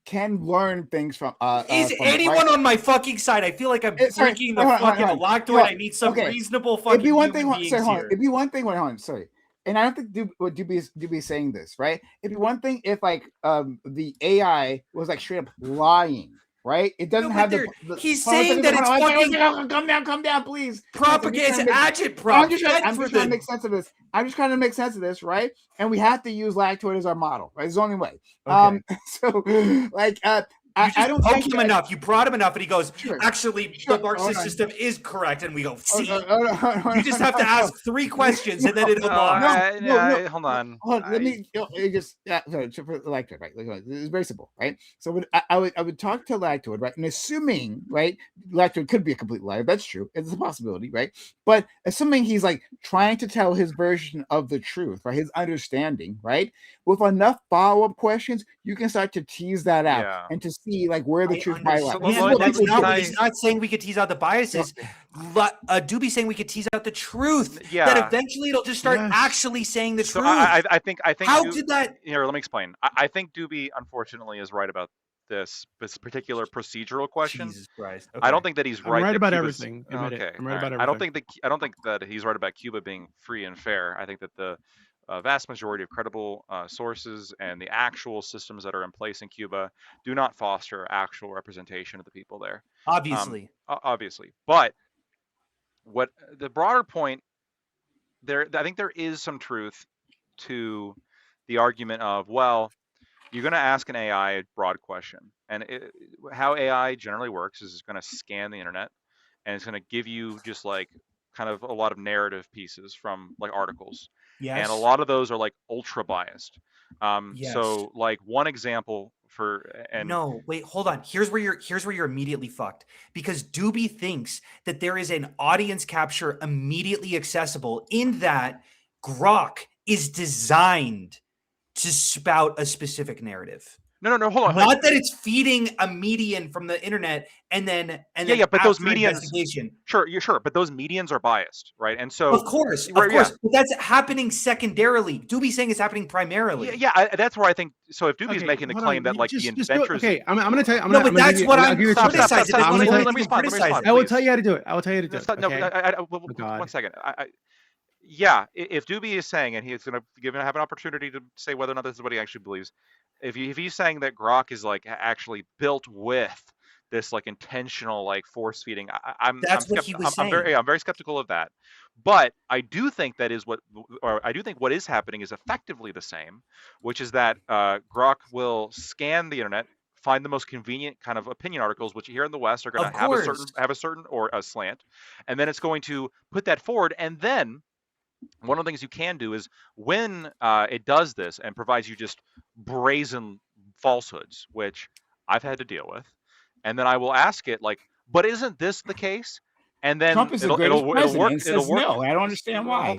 can learn things from. Is anyone on my fucking side? I feel like I'm breaking the fucking Lactoid. I need some reasonable fucking. It'd be one thing. Sorry, hold on. It'd be one thing. Sorry, and I don't think what Doobie is saying this, right? It'd be one thing if like the AI was like straight up lying, right? It doesn't have the he's saying that it's fucking come down, please. propaganda. It's agitprop. I'm just trying to make sense of this. I'm just trying to make sense of this, right? And we have to use Lactoid as our model, right? It's the only way. Okay. So like I don't poke him enough. You brought him enough, and he goes, Sure. actually, Sure. the Marxist system is correct. And we go, see, You you just have to ask 3 questions, and then it'll lock. No. Hold on. Let me just sorry, for Lactoid, right? It's very simple, right? So I would talk to Lactoid, right? And assuming, right, Lactoid could be a complete liar. That's true. It's a possibility, right? But assuming he's like trying to tell his version of the truth, right? His understanding, right? With enough follow-up questions, you can start to tease that out and to see like where the truth might lie. That's not what he's not saying. We could tease out the biases. Doobie's saying we could tease out the truth. Yeah. That eventually it'll just start actually saying the truth. I think. How did that? Here, let me explain. I think Doobie, unfortunately, is right about this particular procedural question. Jesus Christ. I don't think that he's right. I'm right about Cuba's, everything. Okay. I'm right about everything. I don't think that he's right about Cuba being free and fair. I think that the vast majority of credible sources and the actual systems that are in place in Cuba do not foster actual representation of the people there. Obviously. Obviously. But what the broader point there, I think there is some truth to the argument of, well, you're going to ask an AI a broad question. And how AI generally works is it's going to scan the internet and it's going to give you just like kind of a lot of narrative pieces from like articles. Yes. And a lot of those are like ultra biased. Yes. So like one example no, wait, hold on. Here's where you're immediately fucked, because Doobie thinks that there is an audience capture immediately accessible in that Grok is designed to spout a specific narrative. No, hold on. Not that it's feeding a median from the internet and then but those medians, sure, but those medians are biased, right? And so of course, but that's happening secondarily. Doobie's saying it's happening primarily. That's where I think. So if Doobie's making the claim that like the inventors, I'm going to tell you. But that's what I'm criticizing. Let me respond. I will tell you how to do it. I will tell you how to do it. No, 1 second. If Doobie is saying, and he's going to have an opportunity to say whether or not this is what he actually believes, if he's saying that Grok is like actually built with this like intentional like force feeding, I'm very skeptical of that. But I do think what is happening is effectively the same, which is that Grok will scan the internet, find the most convenient kind of opinion articles, which here in the West are going to have a certain or a slant, and then it's going to put that forward, and then one of the things you can do is when it does this and provides you just brazen falsehoods, which I've had to deal with, and then I will ask it like, but isn't this the case? And then Trump is the greatest president. It'll work. No, I don't understand why.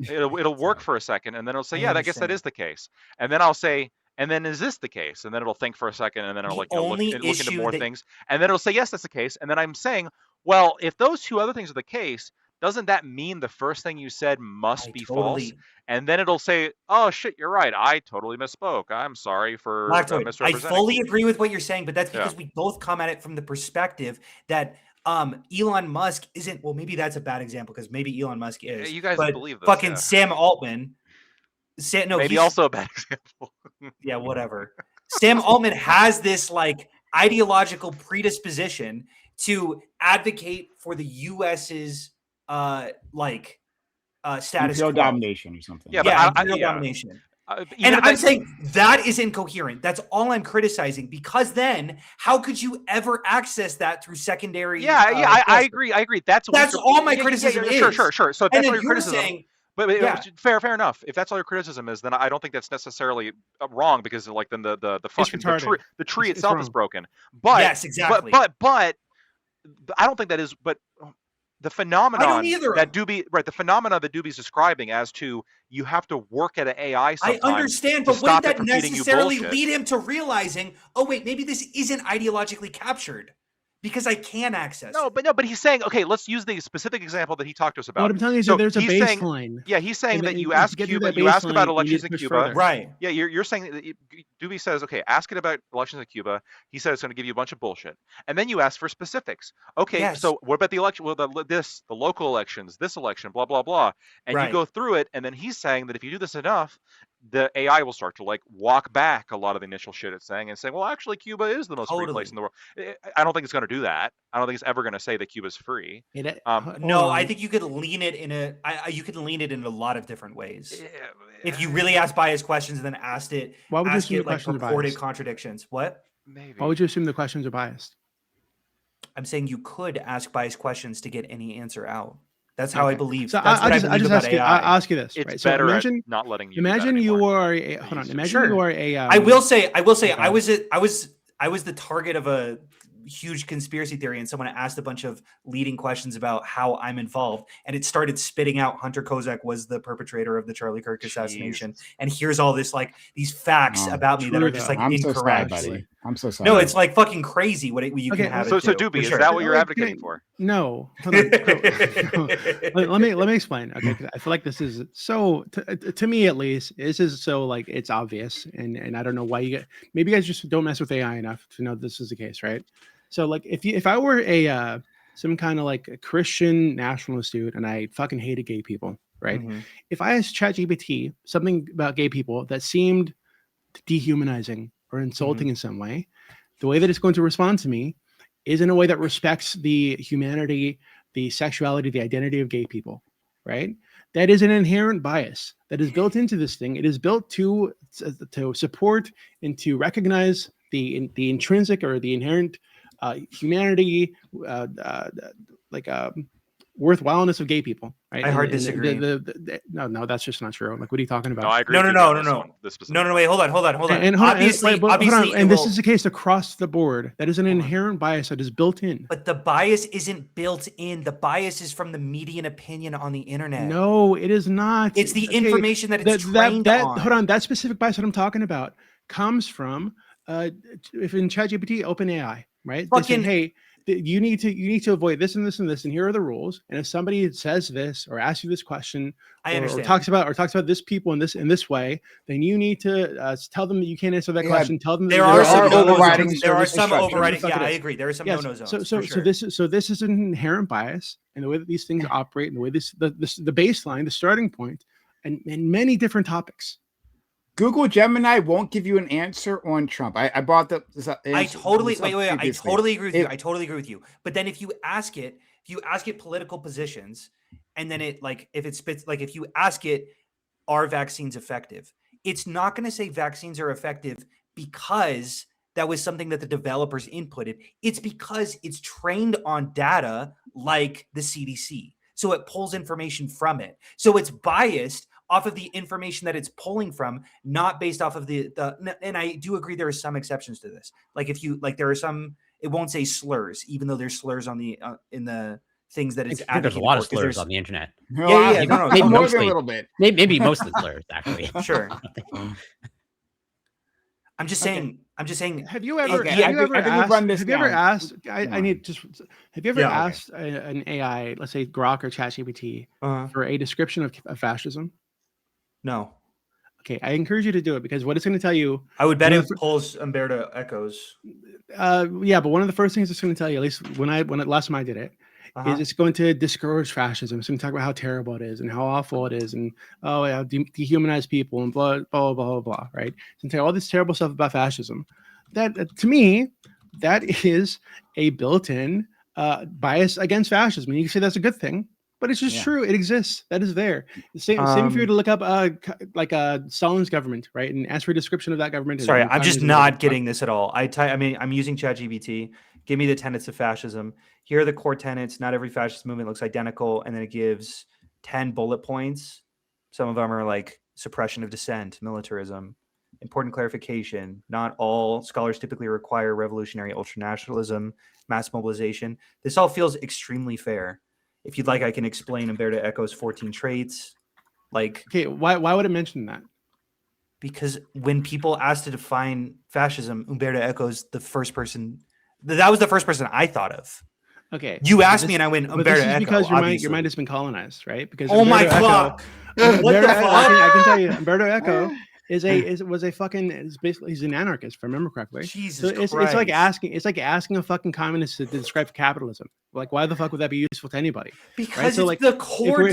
It'll work for a second, and then it'll say, I guess that is the case. And then I'll say, and then is this the case? And then it'll think for a second, and then it'll look into more things, and then it'll say, yes, that's the case. And then I'm saying, well, if those two other things are the case, doesn't that mean the first thing you said must be false? And then it'll say, oh, shit, you're right. I totally misspoke. I'm sorry for misrepresenting. I fully agree with what you're saying, but that's because we both come at it from the perspective that Elon Musk isn't, well, maybe that's a bad example because maybe Elon Musk is. You guys don't believe this. Fucking Sam Altman. Maybe also a bad example. Yeah, whatever. Sam Altman has this like ideological predisposition to advocate for the U.S.'s status quo. Domination or something. Domination. And I'm saying that is incoherent. That's all I'm criticizing, because then how could you ever access that through secondary? I agree. That's all my criticism is. Sure. So if that's all your criticism. Fair enough. If that's all your criticism is, then I don't think that's necessarily wrong, because like then the fucking the tree itself is broken. But yes, exactly. But I don't think that is. But the phenomenon that Doobie's describing as to you have to work at an AI sometimes. I understand, but wouldn't that necessarily lead him to realizing, oh wait, maybe this isn't ideologically captured? Because I can access it. But he's saying, okay, let's use the specific example that he talked to us about. What I'm telling you is So that there's a he's saying, baseline. yeah, he's saying And that you to ask get through Cuba, that you ask about baseline, you need elections to in push Cuba. further. Right. Yeah, you're saying that Doobie says, okay, ask it about elections in Cuba. He said it's going to give you a bunch of bullshit, and then you ask for specifics. Okay, Yes. so what about the election? Well, the local elections, this election, blah blah blah, and you Right. go through it, and then he's saying that if you do this enough, the AI will start to like walk back a lot of the initial shit it's saying and saying, well, actually, Cuba is the most free place in the world. I don't think it's going to do that. I don't think it's ever going to say that Cuba's free. No, I think you could lean it in you could lean it in a lot of different ways. If you really ask biased questions and then ask it Why would you assume the like questions are purported biased? contradictions. What? Maybe. Why would you assume the questions are biased? I'm saying you could ask biased questions to get any answer out. That's how I Okay. believe. So That's what I believe about AI. I'll ask you this. It's right? So better imagine, at not letting you. imagine do that you anymore. are a It hold on. used to be. Imagine Sure. you are a. I will say, I okay. was the target of a huge conspiracy theory, and someone asked a bunch of leading questions about how I'm involved, and it started spitting out Hunter Kozak was the perpetrator of the Charlie Kirk assassination, and here's all this like these facts about me that are just like I'm so sorry, incorrect. buddy. I'm so sorry. No, it's like fucking crazy what you Okay, can have. So it do, Doobie, for is sure. that what you're Wait, advocating for? No. Hold on. let me explain. Okay, 'cause I feel like this is so to me at least. This is so like it's obvious, and I don't know why maybe you guys just don't mess with AI enough to know this is the case, right? So like if I were a some kind of like a Christian nationalist dude and I fucking hated gay people, right? Mhm. If I asked ChatGPT something about gay people that seemed dehumanizing or insulting in some way, the way that it's going to respond to me is in a way that respects the humanity, the sexuality, the identity of gay people, right? That is an inherent bias that is built into this thing. It is built to support and to recognize the intrinsic or the inherent humanity, worthwhileness of gay people, right? I hard disagree. No, that's just not true. Like, what are you talking about? No, I agree. No, with no, Doobie on no, this no, one, this specific no, one. wait, hold on. And Obviously, and this will- is the case across the board. That is an inherent bias that is built in. But the bias isn't built in. The bias is from the median opinion on the internet. No, it is not. It's the information that it's trained on. Hold on, that specific bias that I'm talking about comes from if in ChatGPT, OpenAI, right? They say, Fucking- hey, you need to avoid this and this and this, and here are the rules. And if somebody says this or asks you this question, I or understand. talks about this people in this way, then you need to tell them that you can't answer that Yeah, question. Tell them that There are some overriding no-nos. There are some instructions. overriding. Fuck Yeah, it I is. agree. There are some Yes. no-no zones. So for sure. this is an inherent bias in the way that these things operate, and the way the baseline, the starting point, and many different topics. Google Gemini won't give you an answer on Trump. I brought the. I totally this up wait. I previously. totally agree with you. I totally agree with you. But then if you ask it political positions, and then it like if it spits like if you ask it, are vaccines effective? It's not going to say vaccines are effective because that was something that the developers inputted. It's because it's trained on data like the CDC. So it pulls information from it. So it's biased off of the information that it's pulling from, not based off of the and I do agree there are some exceptions to this. Like if you like there are some, it won't say slurs, even though there's slurs on the in the things that it's I think there's a lot of slurs on the internet. No, Yeah, no, maybe more than a mostly. little bit. Maybe most of the slurs, actually. Sure. I'm just saying. Have you ever? Okay, Have you ever I think we've run this Have you ever down. asked? I need just. Have you ever Yeah, okay. asked an AI, let's say Grok or ChatGPT, for a description of fascism? No, Okay, I encourage you to do it because what it's going to tell you. I would bet One it of the pulls Umberto Echoes. Yeah, but one of the first things it's going to tell you, at least when last time I did it, is it's going to discourage fascism. It's going to talk about how terrible it is and how awful it is, and dehumanize people and blah blah blah blah blah. Right? It's going to tell you all this terrible stuff about fascism. That to me, that is a built-in bias against fascism. And you can say that's a good thing, but it's just true. It exists. That is there. The same if you were to look up Stalin's government, right, and ask for a description of that government. Sorry, and I'm just communism, not getting this at all. I'm using ChatGPT. Give me the tenets of fascism. Here are the core tenets. Not every fascist movement looks identical, and then it gives 10 bullet points. Some of them are like suppression of dissent, militarism. Important clarification. Not all scholars typically require revolutionary ultranationalism, mass mobilization. This all feels extremely fair. If you'd like, I can explain Umberto Eco's 14 traits. Like, okay, why would it mention that? Because when people ask to define fascism, Umberto Eco's the first person That was the first person I thought of. Okay. You asked me, and I went But Umberto this is Eco. because your mind obviously. has been colonized, right? Because Oh my Umberto god! Eco, What the fuck? I can tell you, Umberto Eco is basically he's an anarchist, if I remember correctly. Jesus So it's like asking a fucking communist to describe capitalism. Like, why the fuck would that be useful to anybody? Because right? So, it's the core.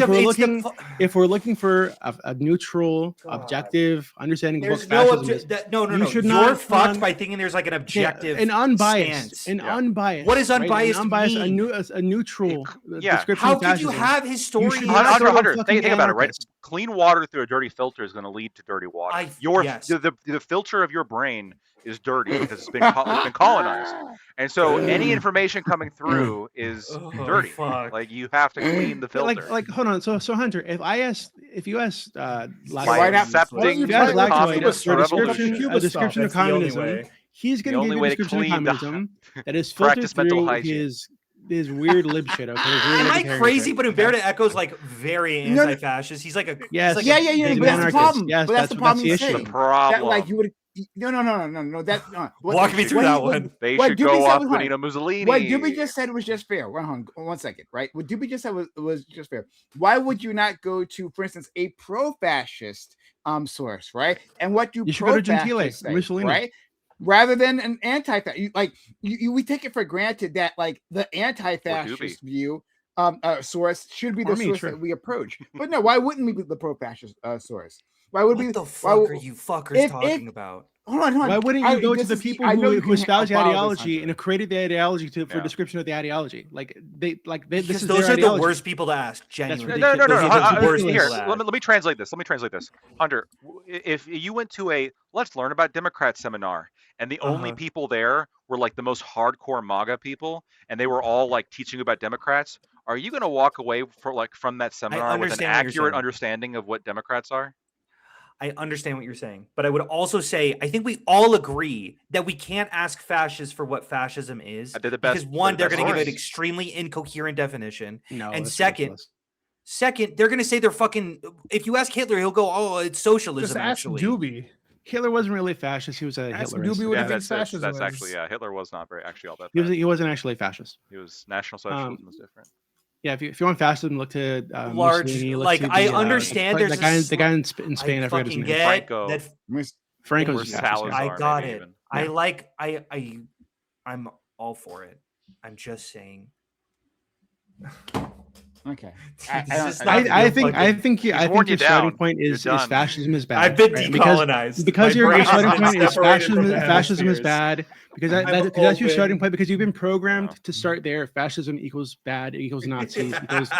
If we're looking for a neutral, objective understanding of what There's fascism is, no. you should You're not fucked by thinking there's like an objective, an unbiased, stance. unbiased. What is unbiased? Unbiased, mean? a neutral description. How of could you fascism. have historians? Hunter, think about it, right? Clean water through a dirty filter is going to lead to dirty water. The filter of your brain is dirty because it's been colonized, and so any information coming through is dirty. Fuck. Like you have to clean the filter. Like hold on. So Hunter, if you asked accepting a description of communism, he's going to give you a description of communism that is filtered through his weird lib shit. Okay, am I crazy? But Umberto Eco's like very anti-fascist. He's like a But that's the problem. Yes, but that's the problem. That's the issue. The problem. That, like you would. No. Walk me through that one. They should go off Benito Mussolini. What Doobie just said was just fair. One second, right? What Doobie just said was just fair. Why would you not go to, for instance, a pro-fascist source, right? And what do you should go to Gentile, say, Mussolini, right? Rather than an anti-fascist, we take it for granted that like the anti-fascist view source should be the source that we approach. But no, why wouldn't we be the pro-fascist source? Why would what the fuck are you fuckers talking about? Hold on. Why wouldn't you go to the people who espouse the ideology and have created the ideology for description of the ideology? This is those their are ideology. the worst people to ask. Genuinely. No. Here, let me translate this. Hunter, if you went to a Let's Learn About Democrats seminar and the only people there were like the most hardcore MAGA people, and they were all like teaching about Democrats, are you going to walk away from that seminar with an accurate understanding of what Democrats are? I understand what you're saying, but I would also say I think we all agree that we can't ask fascists for what fascism is because one, they're going to give an extremely incoherent definition, and second, they're going to say they're fucking. If you ask Hitler, he'll go, "Oh, it's socialism." Just ask Doobie. Hitler wasn't really a fascist. He was a Hitlerist. Doobie what he thinks fascism that's is. actually Hitler was not actually all that bad. He wasn't actually a fascist. He was National Socialism was different. Yeah, if you want fascism, look to Mussolini, I understand there's the guy in Spain. I forget his name. Franco's fascist. I got it. Yeah. I'm all for it. I'm just saying. Okay. I think your starting point is fascism is bad. I've been decolonized because your starting point is fascism is bad because that's your starting point because you've been programmed to start there. Fascism equals bad, equals Nazis, equals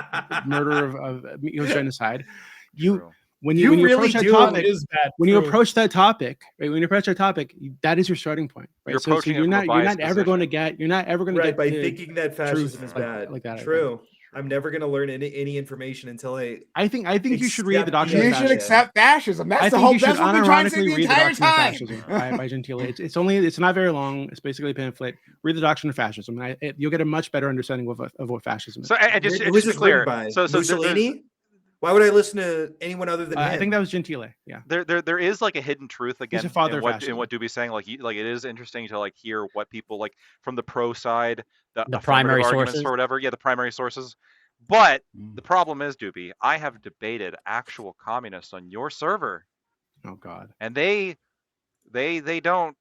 murder equals genocide. When you approach that topic, that is your starting point. Right? So you're not ever going to get by thinking that fascism is bad. Like that. True. I'm never going to learn any information until I think you should read the Doctrine of Fascism. You should accept fascism. That's the whole. That's what we're trying to say the entire time. By Gentile. It's not very long. It's basically a pamphlet. Read the Doctrine of Fascism, and you'll get a much better understanding of what fascism is. So, and just to be clear, so Mussolini. Why would I listen to anyone other than him? I think that was Gentile. Yeah. There is like a hidden truth again in what Doobie's saying. Like it is interesting to like hear what people like from the pro side, the primary sources or whatever. Yeah, the primary sources. But the problem is, Doobie, I have debated actual communists on your server. Oh God. And they don't.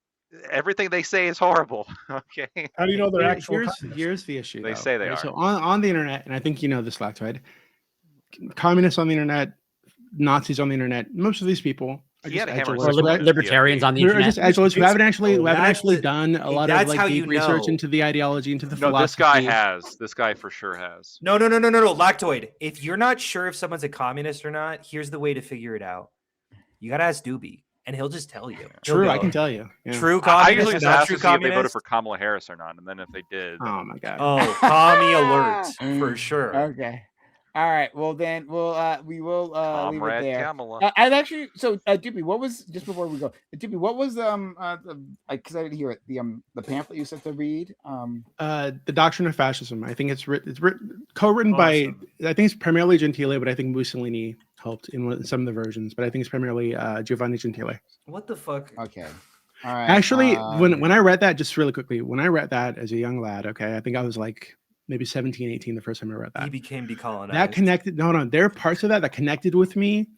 Everything they say is horrible. Okay. How do you know they're actual? Here's the issue. They say they are. So on the internet, and I think you know this, Lactoid. Communists on the internet, Nazis on the internet. Most of these people are just libertarians on the internet. Just edgelords who haven't actually done a lot of like deep research into the ideology, into the philosophy. This guy has. This guy for sure has. No, Lactoid. If you're not sure if someone's a communist or not, here's the way to figure it out. You gotta ask Doobie, and he'll just tell you. True, I can tell you. Yeah. True communist. I usually just ask to see if they voted for Kamala Harris or not, and then if they did. Oh my God. Oh, commie alert for sure. Okay. All right. Well, then we will leave it there. Kamala. I've actually Doobie, what was just before we go? Doobie, what was because I didn't hear it. The pamphlet you said to read. The Doctrine of Fascism. I think it's co-written by. I think it's primarily Gentile, but I think Mussolini helped in some of the versions. But I think it's primarily Giovanni Gentile. What the fuck? Okay. All right. Actually, when I read that, just really quickly, when I read that as a young lad, okay, I think I was like maybe 17, 18 the first time I read that. He became decolonized. That connected. No, there are parts of that connected with me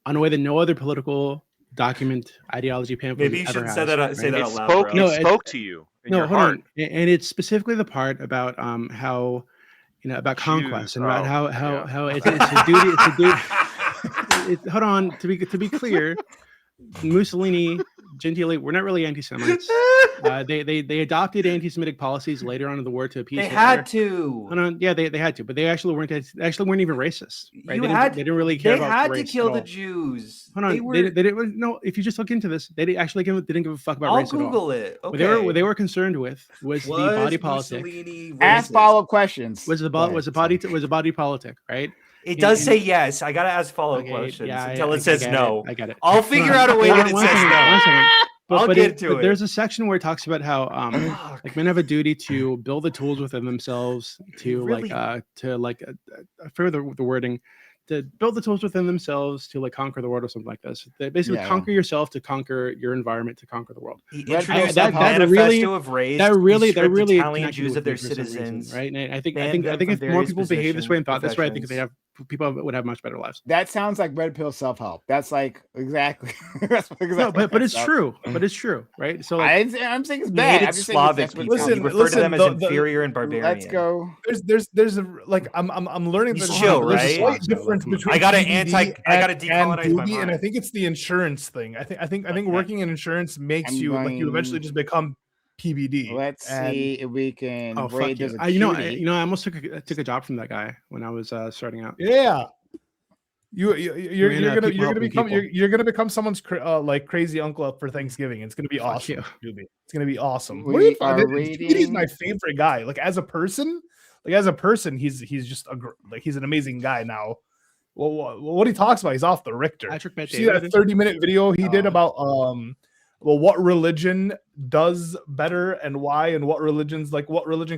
on a way that no other political document, ideology pamphlet Maybe you ever shouldn't has. say that. Say right? that It out loud, spoke. bro. No, It spoke to you in No, your hold heart. on, and it's specifically the part about how about conquest Jews. and about Oh, how yeah. it's a duty. It's a duty. Hold on, to be clear, Mussolini, Gentili were not really anti-Semites. They adopted anti-Semitic policies later on in the war to appease They Hitler. had to. Hold on, yeah, they had to, but they actually weren't even racist. Right? You They had. didn't really care They about had race to kill at the all. Jews. Hold on, They were. they didn't. No, if you just look into this, they didn't give a fuck about I'll race at all. Google it. What Okay. they were concerned with was the body politic. Mussolini Ask racist? follow-up questions. Was a body politic, right? It does say yes. I gotta ask follow-up Okay, questions yeah, until I it says get no. I get it. I'll figure Hold out on. a way that it One says second, no. one second. I'll get to it. There's a section where it talks about how Fuck. like men have a duty to build the tools within themselves to really- I forget the wording, to build the tools within themselves to like conquer the world or something like this. They basically Yeah, conquer yourself to conquer your environment to conquer the world. He Red introduced pill the self-help. manifesto of race. That really Italian connected Jews with of their me for some reason, citizens. right? And I think banned them if from more various people behave this way and thought this way, I think professions. people would have much better lives. That sounds like red pill self-help. That's like exactly. That's exactly. No, but it's stuff. true. But it's true, right? So like, I'm saying it's He bad. hated I'm just saying Slavic that's what people. sounds- He referred to them as listen, inferior and barbarian. Let's go. There's a like I'm learning He's that chill, there's a right? slight difference between I gotta PBD I gotta and decolonize my duty, and I mind. think it's the insurance thing. I think working in insurance makes I'm you like you eventually going- just become PBD. Let's see if we can oh raid. fuck you! There's a I almost took a job from that guy when I was starting out. Yeah. You're People gonna helping become people. you're gonna become someone's like crazy uncle for Thanksgiving. It's gonna be Fuck awesome. you. It's gonna be awesome. We are He's my rating- favorite guy. Like as a person, he's just he's an amazing guy now. Well, what he talks about, he's off the Richter. Patrick Bet See that David? 30-minute video he did Oh. about what religion does better and why, and what religion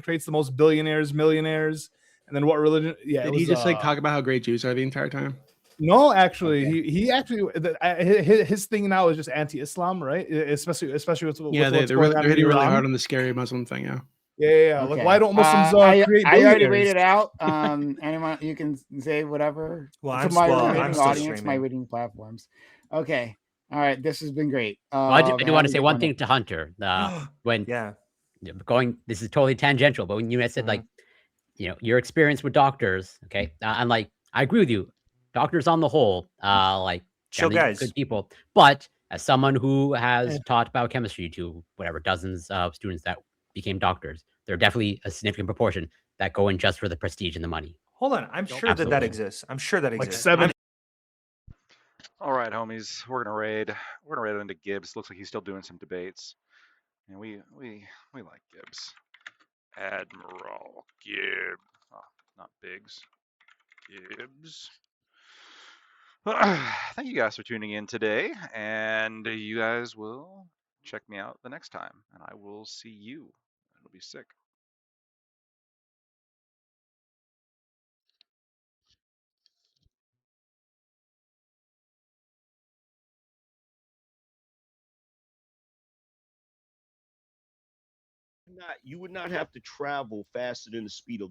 creates the most billionaires, millionaires, and then what religion? Yeah, Did he just like talk about how great Jews are the entire time? No, actually, Okay. he actually his thing now is just anti-Islam, right? Especially with Yeah, what's they're going on hitting in really Iran. hard on the scary Muslim thing. Yeah. Yeah. Okay. Like, why don't Muslims I create already billionaires? rated out. Anyone, you can say whatever. Well, To I'm my still- rating I'm still audience, my streaming. rating platforms. Okay. All right. This has been great. I do man, want have to a say good one thing to Hunter. When Yeah. this is totally tangential, but when you said like, your experience with doctors, okay, and like I agree with you, doctors on the whole, like Chill generally guys. good people. But as someone who has taught biochemistry to whatever dozens of students that became doctors, there are definitely a significant proportion that go in just for the prestige and the money. Hold on. I'm sure that Absolutely. exists. I'm sure that Like exists. 7 All right, homies, we're gonna raid. We're gonna raid into Gibbs. Looks like he's still doing some debates, and we like Gibbs. Admiral Gibbs, not Biggs. Gibbs. Thank you guys for tuning in today, and you guys will check me out the next time, and I will see you. It'll be sick. You would not have to travel faster than the speed of light.